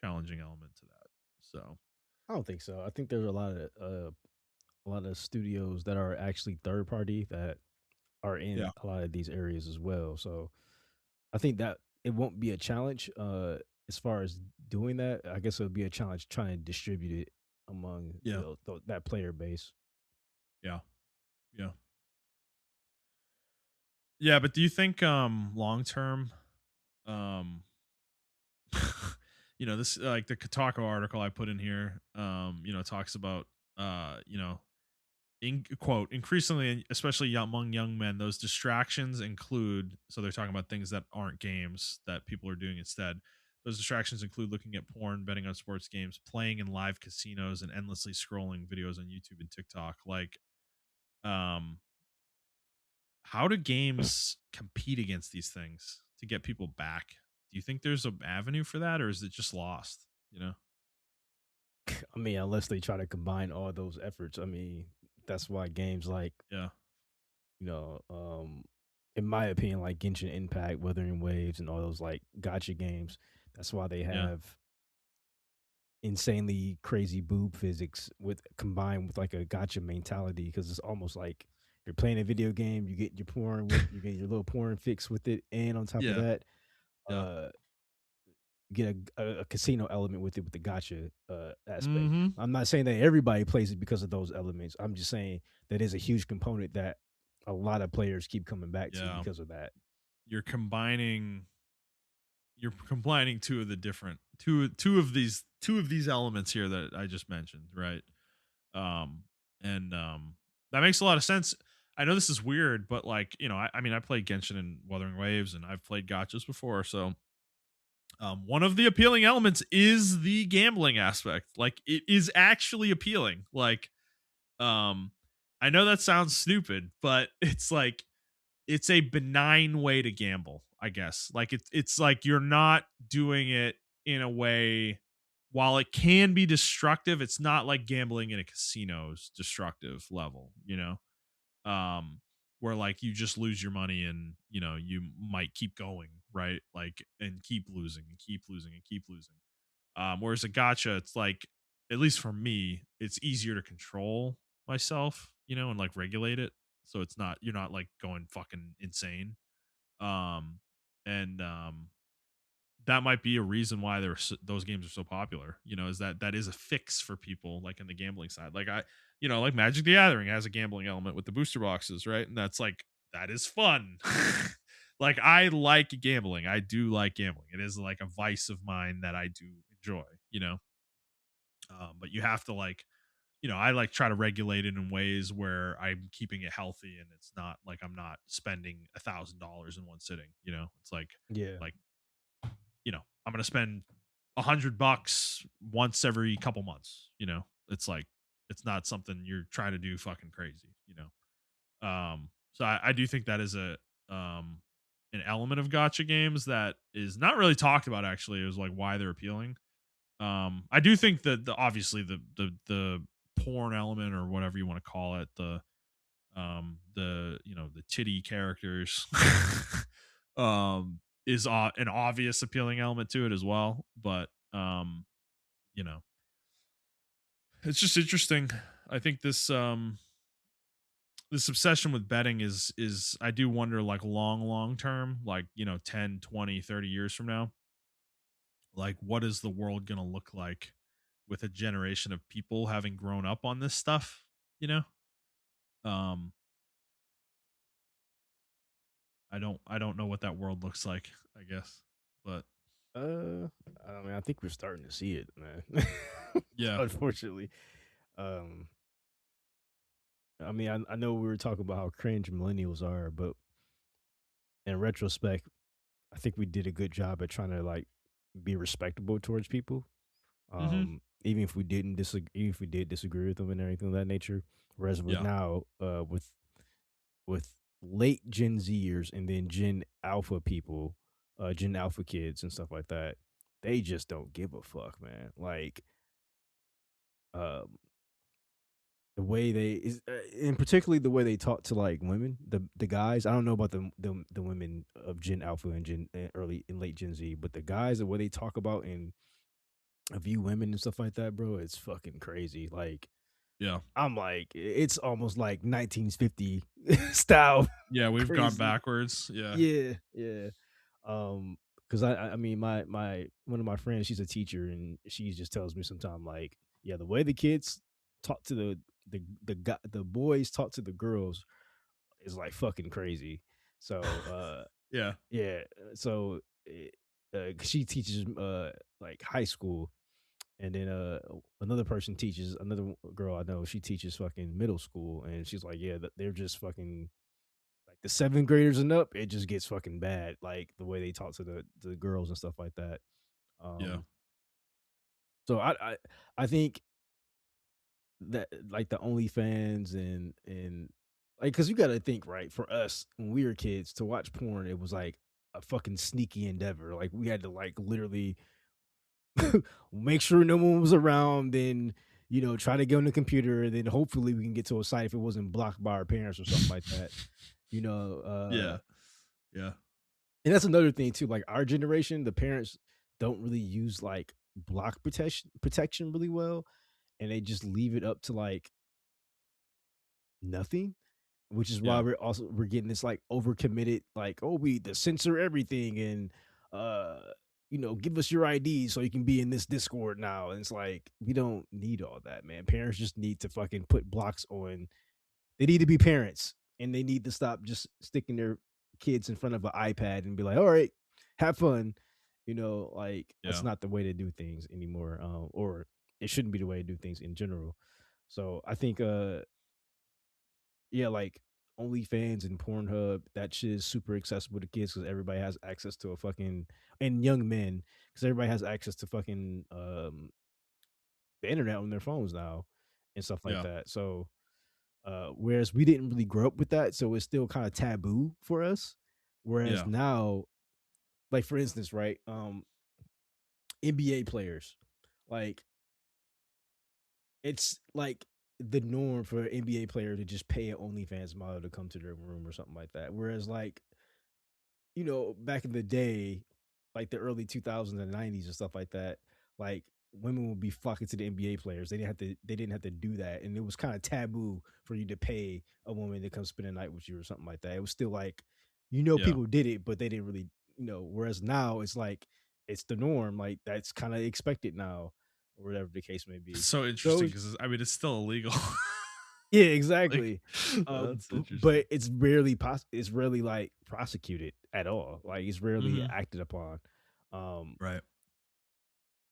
element to that. So I don't think so. I think there's a lot of studios that are actually third party that are in yeah, a lot of these areas as well. So I think that it won't be a challenge as far as doing that. I guess it'll be a challenge trying to distribute it among yeah, that player base. yeah, yeah. Yeah, but do you think long term um this like the Kotaku article I put in here talks about in quote increasingly especially among young men those distractions include, so they're talking about things that aren't games that people are doing instead. Those distractions include looking at porn, betting on sports games, playing in live casinos, and endlessly scrolling videos on YouTube and TikTok. Like um how do games compete against these things to get people back? Do you think there's an avenue for that, or is it just lost? You know? I mean, unless they try to combine all those efforts. I mean, that's why games like, Yeah. you know, in my opinion, like Genshin Impact, Wuthering Waves, and all those like gotcha games, that's why they Yeah. have insanely crazy boob physics with combined with like a gotcha mentality because it's almost like you're playing a video game, you get your little porn fix with it, and on top of Yeah. that, Yeah. uh, you get a casino element with it with the gotcha aspect. Mhm. I'm not saying that everybody plays it because of those elements. I'm just saying that is a huge component that a lot of players keep coming back to Yeah. because of that. You're combining two of the different two of these elements here that I just mentioned, right? And that makes a lot of sense. I know this is weird, but like, I mean I played Genshin and Wuthering Waves and I've played gotchas before, so one of the appealing elements is the gambling aspect. Like it is actually appealing. Like, um, I know that sounds stupid, but it's like it's a benign way to gamble, I guess. Like it's like you're not doing it in a way, while it can be destructive, it's not like gambling in a casino's destructive level, um where like you just lose your money and you might keep going, right? Like and keep losing and keep losing and keep losing. Whereas a gotcha, it's like, at least for me, it's easier to control myself, and like regulate it, so it's not, you're not like going fucking insane. um and that might be a reason why those games are so popular, is that is a fix for people like in the gambling side. Like like Magic the Gathering has a gambling element with the booster boxes, right? And that's like, that is fun. Like I like gambling. I do like gambling. It is like a vice of mine that I do enjoy, but you have to like, I like try to regulate it in ways where I'm keeping it healthy and it's not like I'm not spending $1,000 in one sitting. It's Yeah. like I'm gonna spend $100 once every couple months. It's like it's not something you're trying to do fucking crazy. So I do think that is um an element of gotcha games that is not really talked about, actually, is like why they're appealing. I do think that the obviously the porn element, or whatever you want to call it, the The the titty characters is an obvious appealing element to it as well. But you know, it's just interesting. I think this obsession with betting is I do wonder, like, long term, like, 10, 20, 30 years from now, like, what is the world going to look like with a generation of people having grown up on this stuff, you know? Um I don't know what that world looks like, I guess. But Uh, I mean, I think we're starting to see it, man. yeah. Unfortunately, um, I mean, I know we were talking about how cringe millennials are, but in retrospect, I think we did a good job at trying to like be respectable towards people. Mhm. Even if we didn't disagree, even if we did disagree with them and everything of that nature. Whereas with Yeah. now, with late Gen Zers and then Gen Alpha people, Gen Alpha kids and stuff like that, they just don't give a fuck, man. Like, um, the way they is, and particularly the way they talk to like women, the guys. I don't know about the women of Gen Alpha and Gen early and late Gen Z, but the guys, the way they talk about and view women and stuff like that, bro, it's fucking crazy. Like, Yeah. I'm like, it's almost like 1950 style Yeah, we've gone crazy. backwards. Yeah. Yeah, yeah. Because I mean, my one of my friends, she's a teacher, and she just tells me sometime like, yeah, the way the kids talk to the boys talk to the girls is like fucking crazy. So, Yeah. yeah, so she teaches like high school, and then another person teaches another girl I know. She teaches fucking middle school, and she's like, yeah, they're just fucking like the seventh graders and up. It just gets fucking bad, like the way they talk to the girls and stuff like that. Yeah. Um, so I think that like the OnlyFans and like because you got to think right for us when we were kids to watch porn, it was like a fucking sneaky endeavor. Like we had to like literally make sure no one was around, then try to get on the computer, and then hopefully we can get to a site if it wasn't blocked by our parents or something like that. You know, Yeah. Yeah. and that's another thing too. Like our generation, the parents don't really use like block protection really well, and they just leave it up to like nothing, which is why Yeah. we're getting this like overcommitted, like, oh, we the censor everything and uh give us your ID so you can be in this Discord now. And it's like we don't need all that, man. Parents just need to fucking put blocks on. They need to be parents, and they need to stop just sticking their kids in front of an iPad and be like, all right, have fun. Like that's Yeah. not the way to do things anymore. Or it shouldn't be the way to do things in general. So I think yeah, like OnlyFans and Pornhub, that shit is super accessible to kids because everybody has access to a fucking and young men because everybody has access to fucking the internet on their phones now and stuff like Yeah. that. So whereas we didn't really grow up with that, so it's still kind of taboo for us. Whereas Yeah. now, like for instance, right, NBA players, like it's like the norm for an NBA player to just pay an OnlyFans model to come to their room or something like that. Whereas like back in the day, like the early 2000s and 90s and stuff like that, like women would be flocking to the NBA players. They didn't have to do that. And it was kind of taboo for you to pay a woman to come spend a night with you or something like that. It was still like, Yeah. people did it, but they didn't really, whereas now it's like it's the norm, like that's kind of expected now, or whatever the case may It's be. so So interesting because I mean it's still illegal. yeah, Like, exactly. that's But interesting. it's rarely like prosecuted at all. Like it's rarely Mhm. acted upon. Um, Right.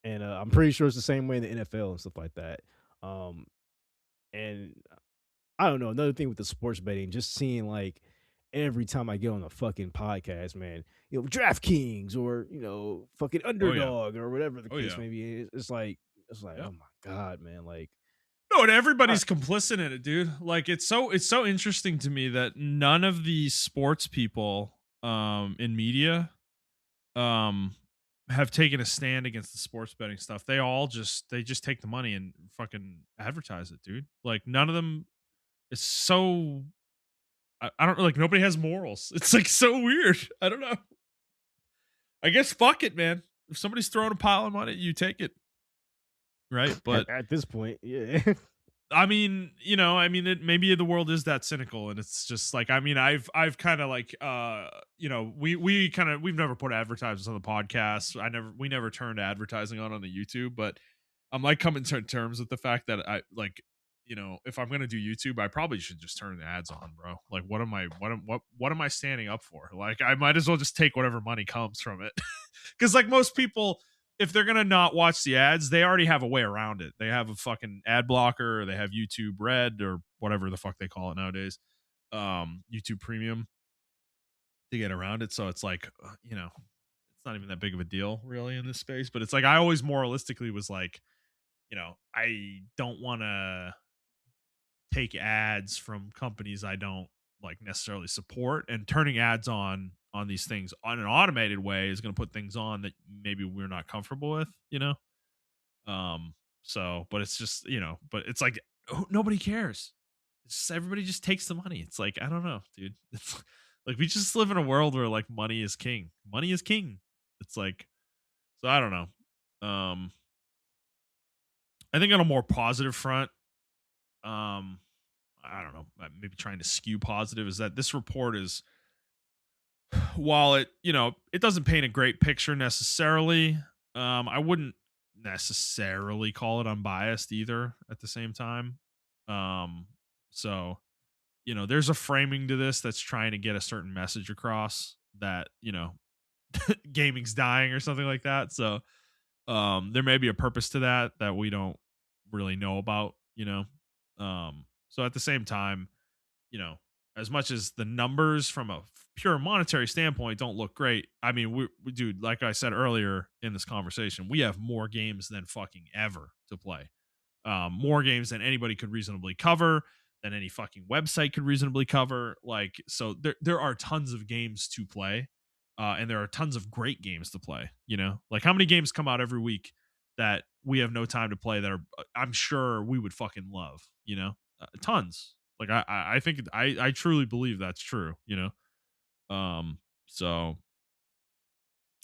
and I'm pretty sure it's the same way in the NFL and stuff like that. Um, and I don't know. Another thing with the sports betting, just seeing like every time I get on a fucking podcast, man, DraftKings or fucking Oh yeah. underdog or whatever the Oh case yeah. may be. It's like Yeah. oh my god, man, like No, and I, everybody's complicit in it, dude. Like it's so interesting to me that none of the sports people in media um have taken a stand against the sports betting stuff. They just take the money and fucking advertise it, dude. Like none of them. It's so. I don't like nobody has morals. It's like so weird. I don't know. I guess fuck it, man. If somebody's throwing a pile of money, you take it, right? But At this point, yeah. I mean, maybe the world is that cynical, and it's just like, I mean, I've kind of like, we've never put advertisements on the podcast. We never turned advertising on the YouTube, but I'm like coming to terms with the fact that I like, if I'm gonna do YouTube, I probably should just turn the ads on, bro. Like, what am I standing up for? Like, I might as well just take whatever money comes from it, because like most people, if they're gonna not watch the ads, they already have a way around it. They have a fucking ad blocker, or they have YouTube Red, or whatever the fuck they call it nowadays, YouTube Premium, to get around it. So it's like, it's not even that big of a deal really in this space. But it's like I always moralistically was like, I don't want to take ads from companies I don't like necessarily support, and turning ads on these things on an automated way is going to put things on that maybe we're not comfortable with, um, so, but it's just, but it's like, nobody cares. It's just, everybody just takes the money. It's like, I don't know, dude. It's like we just live in a world where like money is king. Money is king. It's like, so I don't know. I think on a more positive front, um, I don't know, maybe trying to skew positive, is that this report is, while it doesn't paint a great picture necessarily, I wouldn't necessarily call it unbiased either at the same time. Um, so, there's a framing to this that's trying to get a certain message across that, gaming's dying or something like that. So, there may be a purpose to that we don't really know about, so at the same time, you know, as much as the numbers from a pure monetary standpoint don't look great, I mean, dude, like I said earlier in this conversation, we have more games than fucking ever to play. More games than anybody could reasonably cover, than any fucking website could reasonably cover. Like, so there are tons of games to play, and there are tons of great games to play. Like how many games come out every week that we have no time to play that are, I'm sure we would fucking love. Tons. Like I think I truly believe that's true. So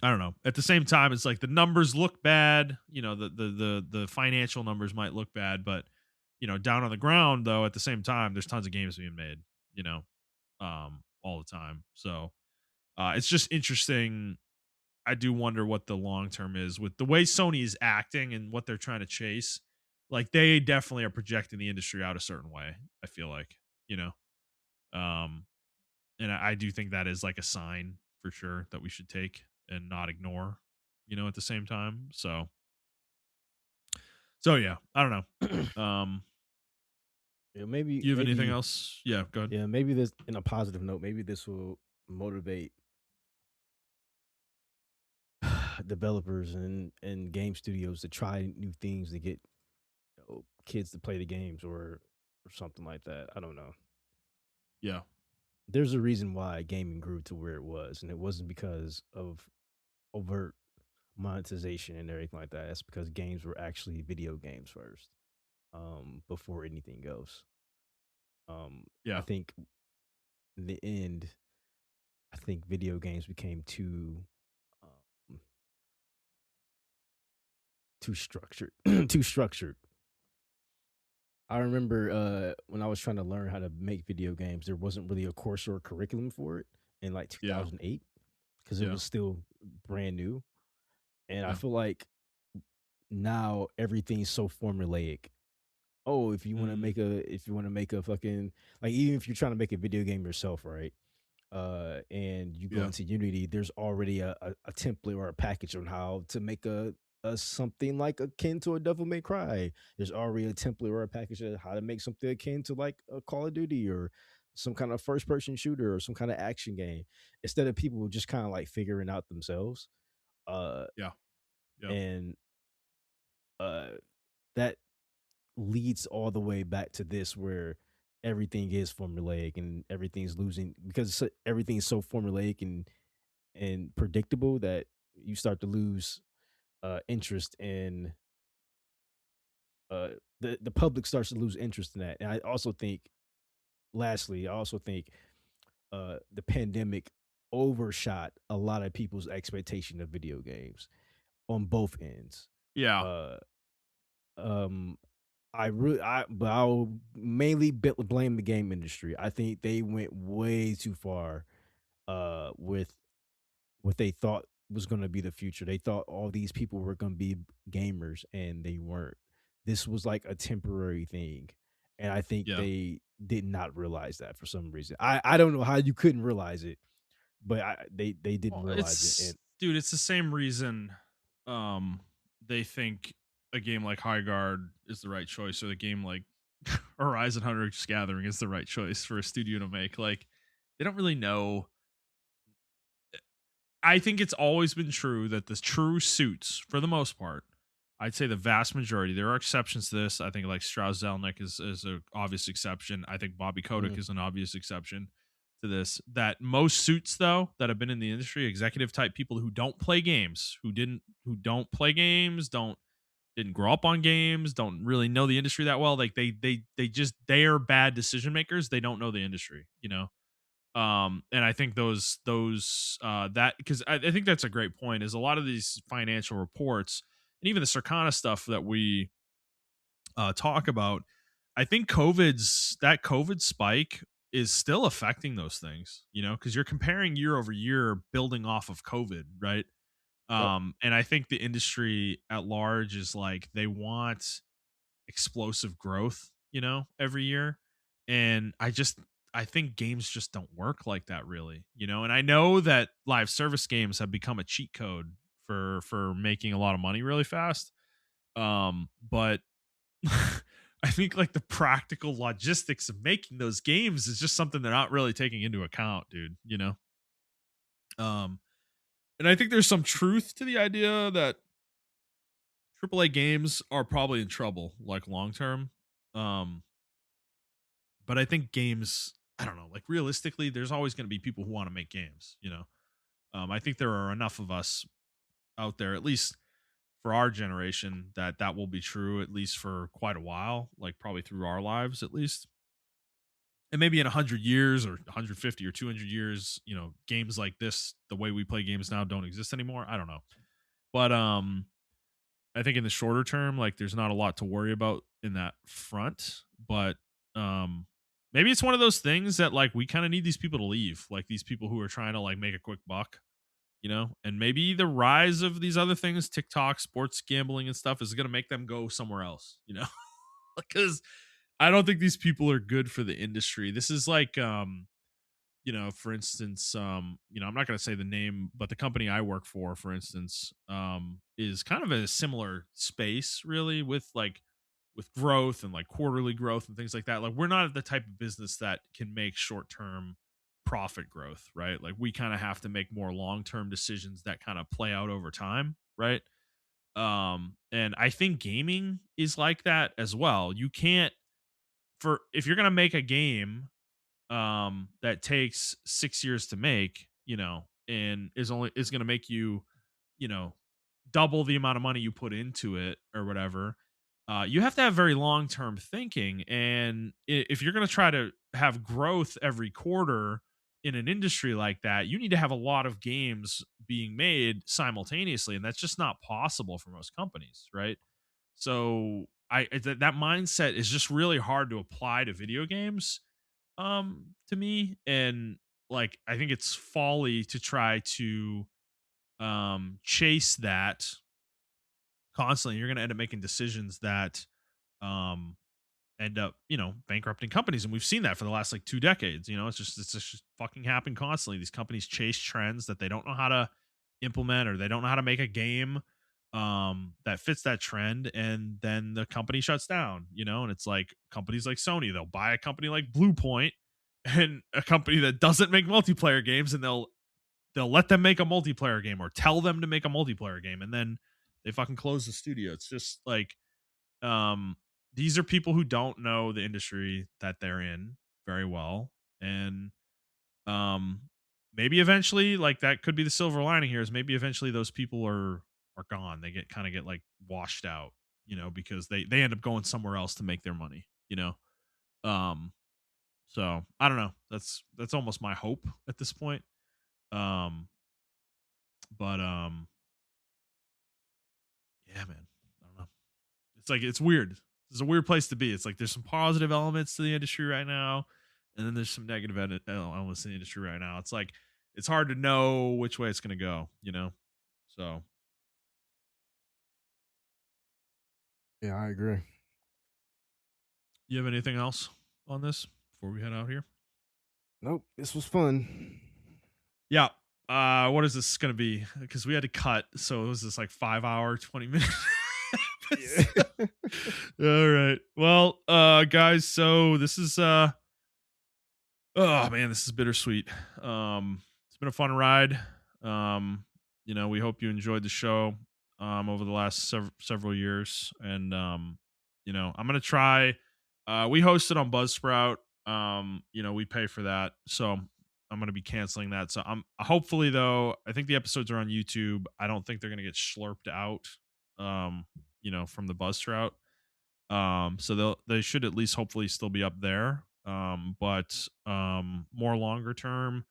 I don't know. At the same time, it's like the numbers look bad. The financial numbers might look bad, but down on the ground though, at the same time, there's tons of games being made. All the time. So it's just interesting. I do wonder what the long term is with the way Sony is acting and what they're trying to chase. Like they definitely are projecting the industry out a certain way. I feel like you know, um, and I do think that is like a sign for sure that we should take and not ignore. At the same time. So yeah, I don't know. Yeah, maybe Do you have anything maybe else? Yeah, go ahead. yeah, maybe this in a positive note, maybe this will motivate developers and game studios to try new things to get kids to play the games or something like that. I don't know. Yeah, There's a reason why gaming grew to where it was, and it wasn't because of overt monetization and everything like that. It's because games were actually video games first, before anything else. I yeah, think in the end, I think video games became um, too structured, too structured. I remember when I was trying to learn how to make video games, there wasn't really a course or a curriculum for it in like yeah, 2008 because it yeah, was still brand new. And I yeah. feel like now everything's so formulaic. Oh, Mm, if you want to make a fucking, like, even if you're trying to make a video game yourself, right? And you go yeah, into Unity, there's already a template or a package on how to make a something like akin to a Devil May Cry. There's already a template or a package of how to make something akin to like a Call of Duty or some kind of first person shooter or some kind of action game. Instead of people just kind of like figuring out themselves. Uh, yeah, yeah, and uh, that leads all the way back to this where everything is formulaic and everything's losing because everything's so formulaic and predictable that you start to lose interest in uh the public starts to lose interest in that. And I also think, lastly, I also think the pandemic overshot a lot of people's expectation of video games on both ends. Yeah. Uh, um, but I'll mainly blame the game industry. I think they went way too far with what they thought was going to be the future. They thought all these people were going to be gamers, and they weren't. This was like a temporary thing, and I think Yeah. they did not realize that for some reason. I don't know how you couldn't realize it, but they didn't Well, realize it. it's And dude, it's the same reason um they think a game like High Guard is the right choice, or the game like Horizon Hunter's Gathering is the right choice for a studio to make. Like, they don't really know. I think it's always been true that the true suits, for the most part, I'd say the vast majority. There are exceptions to this. I think like Strauss Zelnick is an obvious exception. I think Bobby Kotick mhm, is an obvious exception to this. That most suits though that have been in the industry, executive type people who don't play games, who don't play games, don't didn't grow up on games, don't really know the industry that well. Like they just they are bad decision makers. They don't know the industry, you know. And I think those that because I think that's a great point, is a lot of these financial reports and even the Circana stuff that we talk about. I think that COVID spike is still affecting those things, you know, because you're comparing year over year building off of COVID, right? yep. And I think the industry at large is like, they want explosive growth, you know, every year. And I think games just don't work like that really, you know. And I know that live service games have become a cheat code for making a lot of money really fast. But I think like the practical logistics of making those games is just something they're not really taking into account, dude, you know. Um and I think there's some truth to the idea that AAA games are probably in trouble like long term. Um But I think games, I don't know, like realistically, there's always going to be people who want to make games, you know. I think there are enough of us out there, at least for our generation, that that will be true at least for quite a while, like probably through our lives at least. And maybe in 100 years or 150 or 200 years, you know, games like this, the way we play games now, don't exist anymore. I don't know. But I think in the shorter term, like there's not a lot to worry about in that front. But um maybe it's one of those things that like we kind of need these people to leave, like these people who are trying to like make a quick buck, you know. And maybe the rise of these other things, TikTok, sports gambling and stuff, is gonna make them go somewhere else, you know. Because I don't think these people are good for the industry. This is like you know, for instance, you know, I'm not going to say the name, but the company I work for instance, is kind of a similar space, really, with like with growth and like quarterly growth and things like that. Like, we're not the type of business that can make short term profit growth, right? Like, we kind of have to make more long term decisions that kind of play out over time, right? And I think gaming is like that as well. You can't for if you're going to make a game that takes 6 years to make, you know, and is going to make you, you know, double the amount of money you put into it or whatever. You have to have very long term thinking, and if you're going to try to have growth every quarter in an industry like that, you need to have a lot of games being made simultaneously, and that's just not possible for most companies, right? So that mindset is just really hard to apply to video games, to me. And like, I think it's folly to try to chase that constantly. You're going to end up making decisions that um end up, you know, bankrupting companies, and we've seen that for the last like 2 decades. You know, it's just fucking happened constantly. These companies chase trends that they don't know how to implement, or they don't know how to make a game that fits that trend, and then the company shuts down, you know. And it's like companies like Sony, they'll buy a company like Bluepoint, and a company that doesn't make multiplayer games, and they'll let them make a multiplayer game, or tell them to make a multiplayer game, and then they fucking close the studio. It's just like, um these are people who don't know the industry that they're in very well. And um maybe eventually, like, that could be the silver lining here, is maybe eventually those people are gone. They get like washed out, you know, because they end up going somewhere else to make their money, you know. um So I don't know. That's almost my hope at this point. Um, but yeah, man, I don't know. It's like it's weird. It's a weird place to be. It's like there's some positive elements to the industry right now, and then there's some negative elements in the industry right now. It's like it's hard to know which way it's going to go. So Yeah, I agree. you have anything else on this before we head out here? Nope, this was fun. Yeah. What is this gonna be? Because we had to cut, so it was this like 5 hour, 20 minute Yeah. episode. All right. Well, guys, so this is oh man, this is bittersweet. It's been a fun ride. Um, we hope you enjoyed the show over the last several years. And I'm gonna try we hosted on Buzzsprout. We pay for that. So I'm gonna be canceling that. So I'm hopefully though, I think the episodes are on YouTube. I don't think they're gonna get slurped out from the Buzzsprout. So they should at least hopefully still be up there. But more longer term,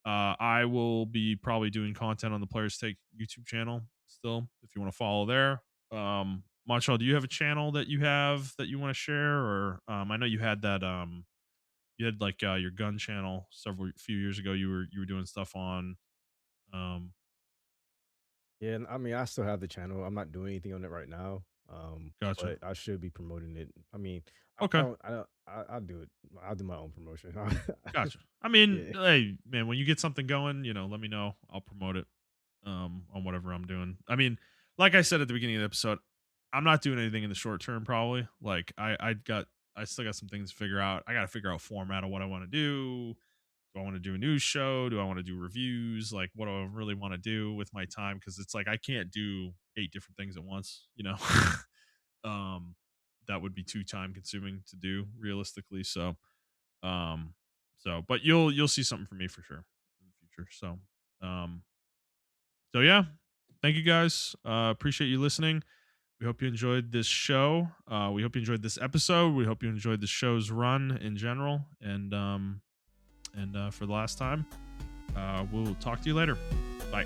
I will be probably doing content on the Players Take YouTube channel still. If you want to follow there, Montrell, do you have a channel that you want to share, or I know you had that you had like your gun channel several few years ago. You were doing stuff on. Um, Yeah, and I mean, I still have the channel. I'm not doing anything on it right now, Gotcha. but I should be promoting it. I mean, Okay. I'll do it. I'll do my own promotion. Gotcha. I mean, Yeah. hey, man, when you get something going, let me know. I'll promote it on whatever I'm doing. I mean, like I said at the beginning of the episode, I'm not doing anything in the short term probably. Like I still got some things to figure out. I got to figure out format of what I want to do. Do I want to do a news show? Do I want to do reviews? Like what do I really want to do with my time, cuz it's like I can't do 8 different things at once. um that would be too time consuming to do realistically. Um, but you'll see something from me for sure in the future. Um, so yeah, thank you guys. Appreciate you listening. We hope you enjoyed this show. We hope you enjoyed this episode. We hope you enjoyed the show's run in general. And for the last time, we'll talk to you later. Bye.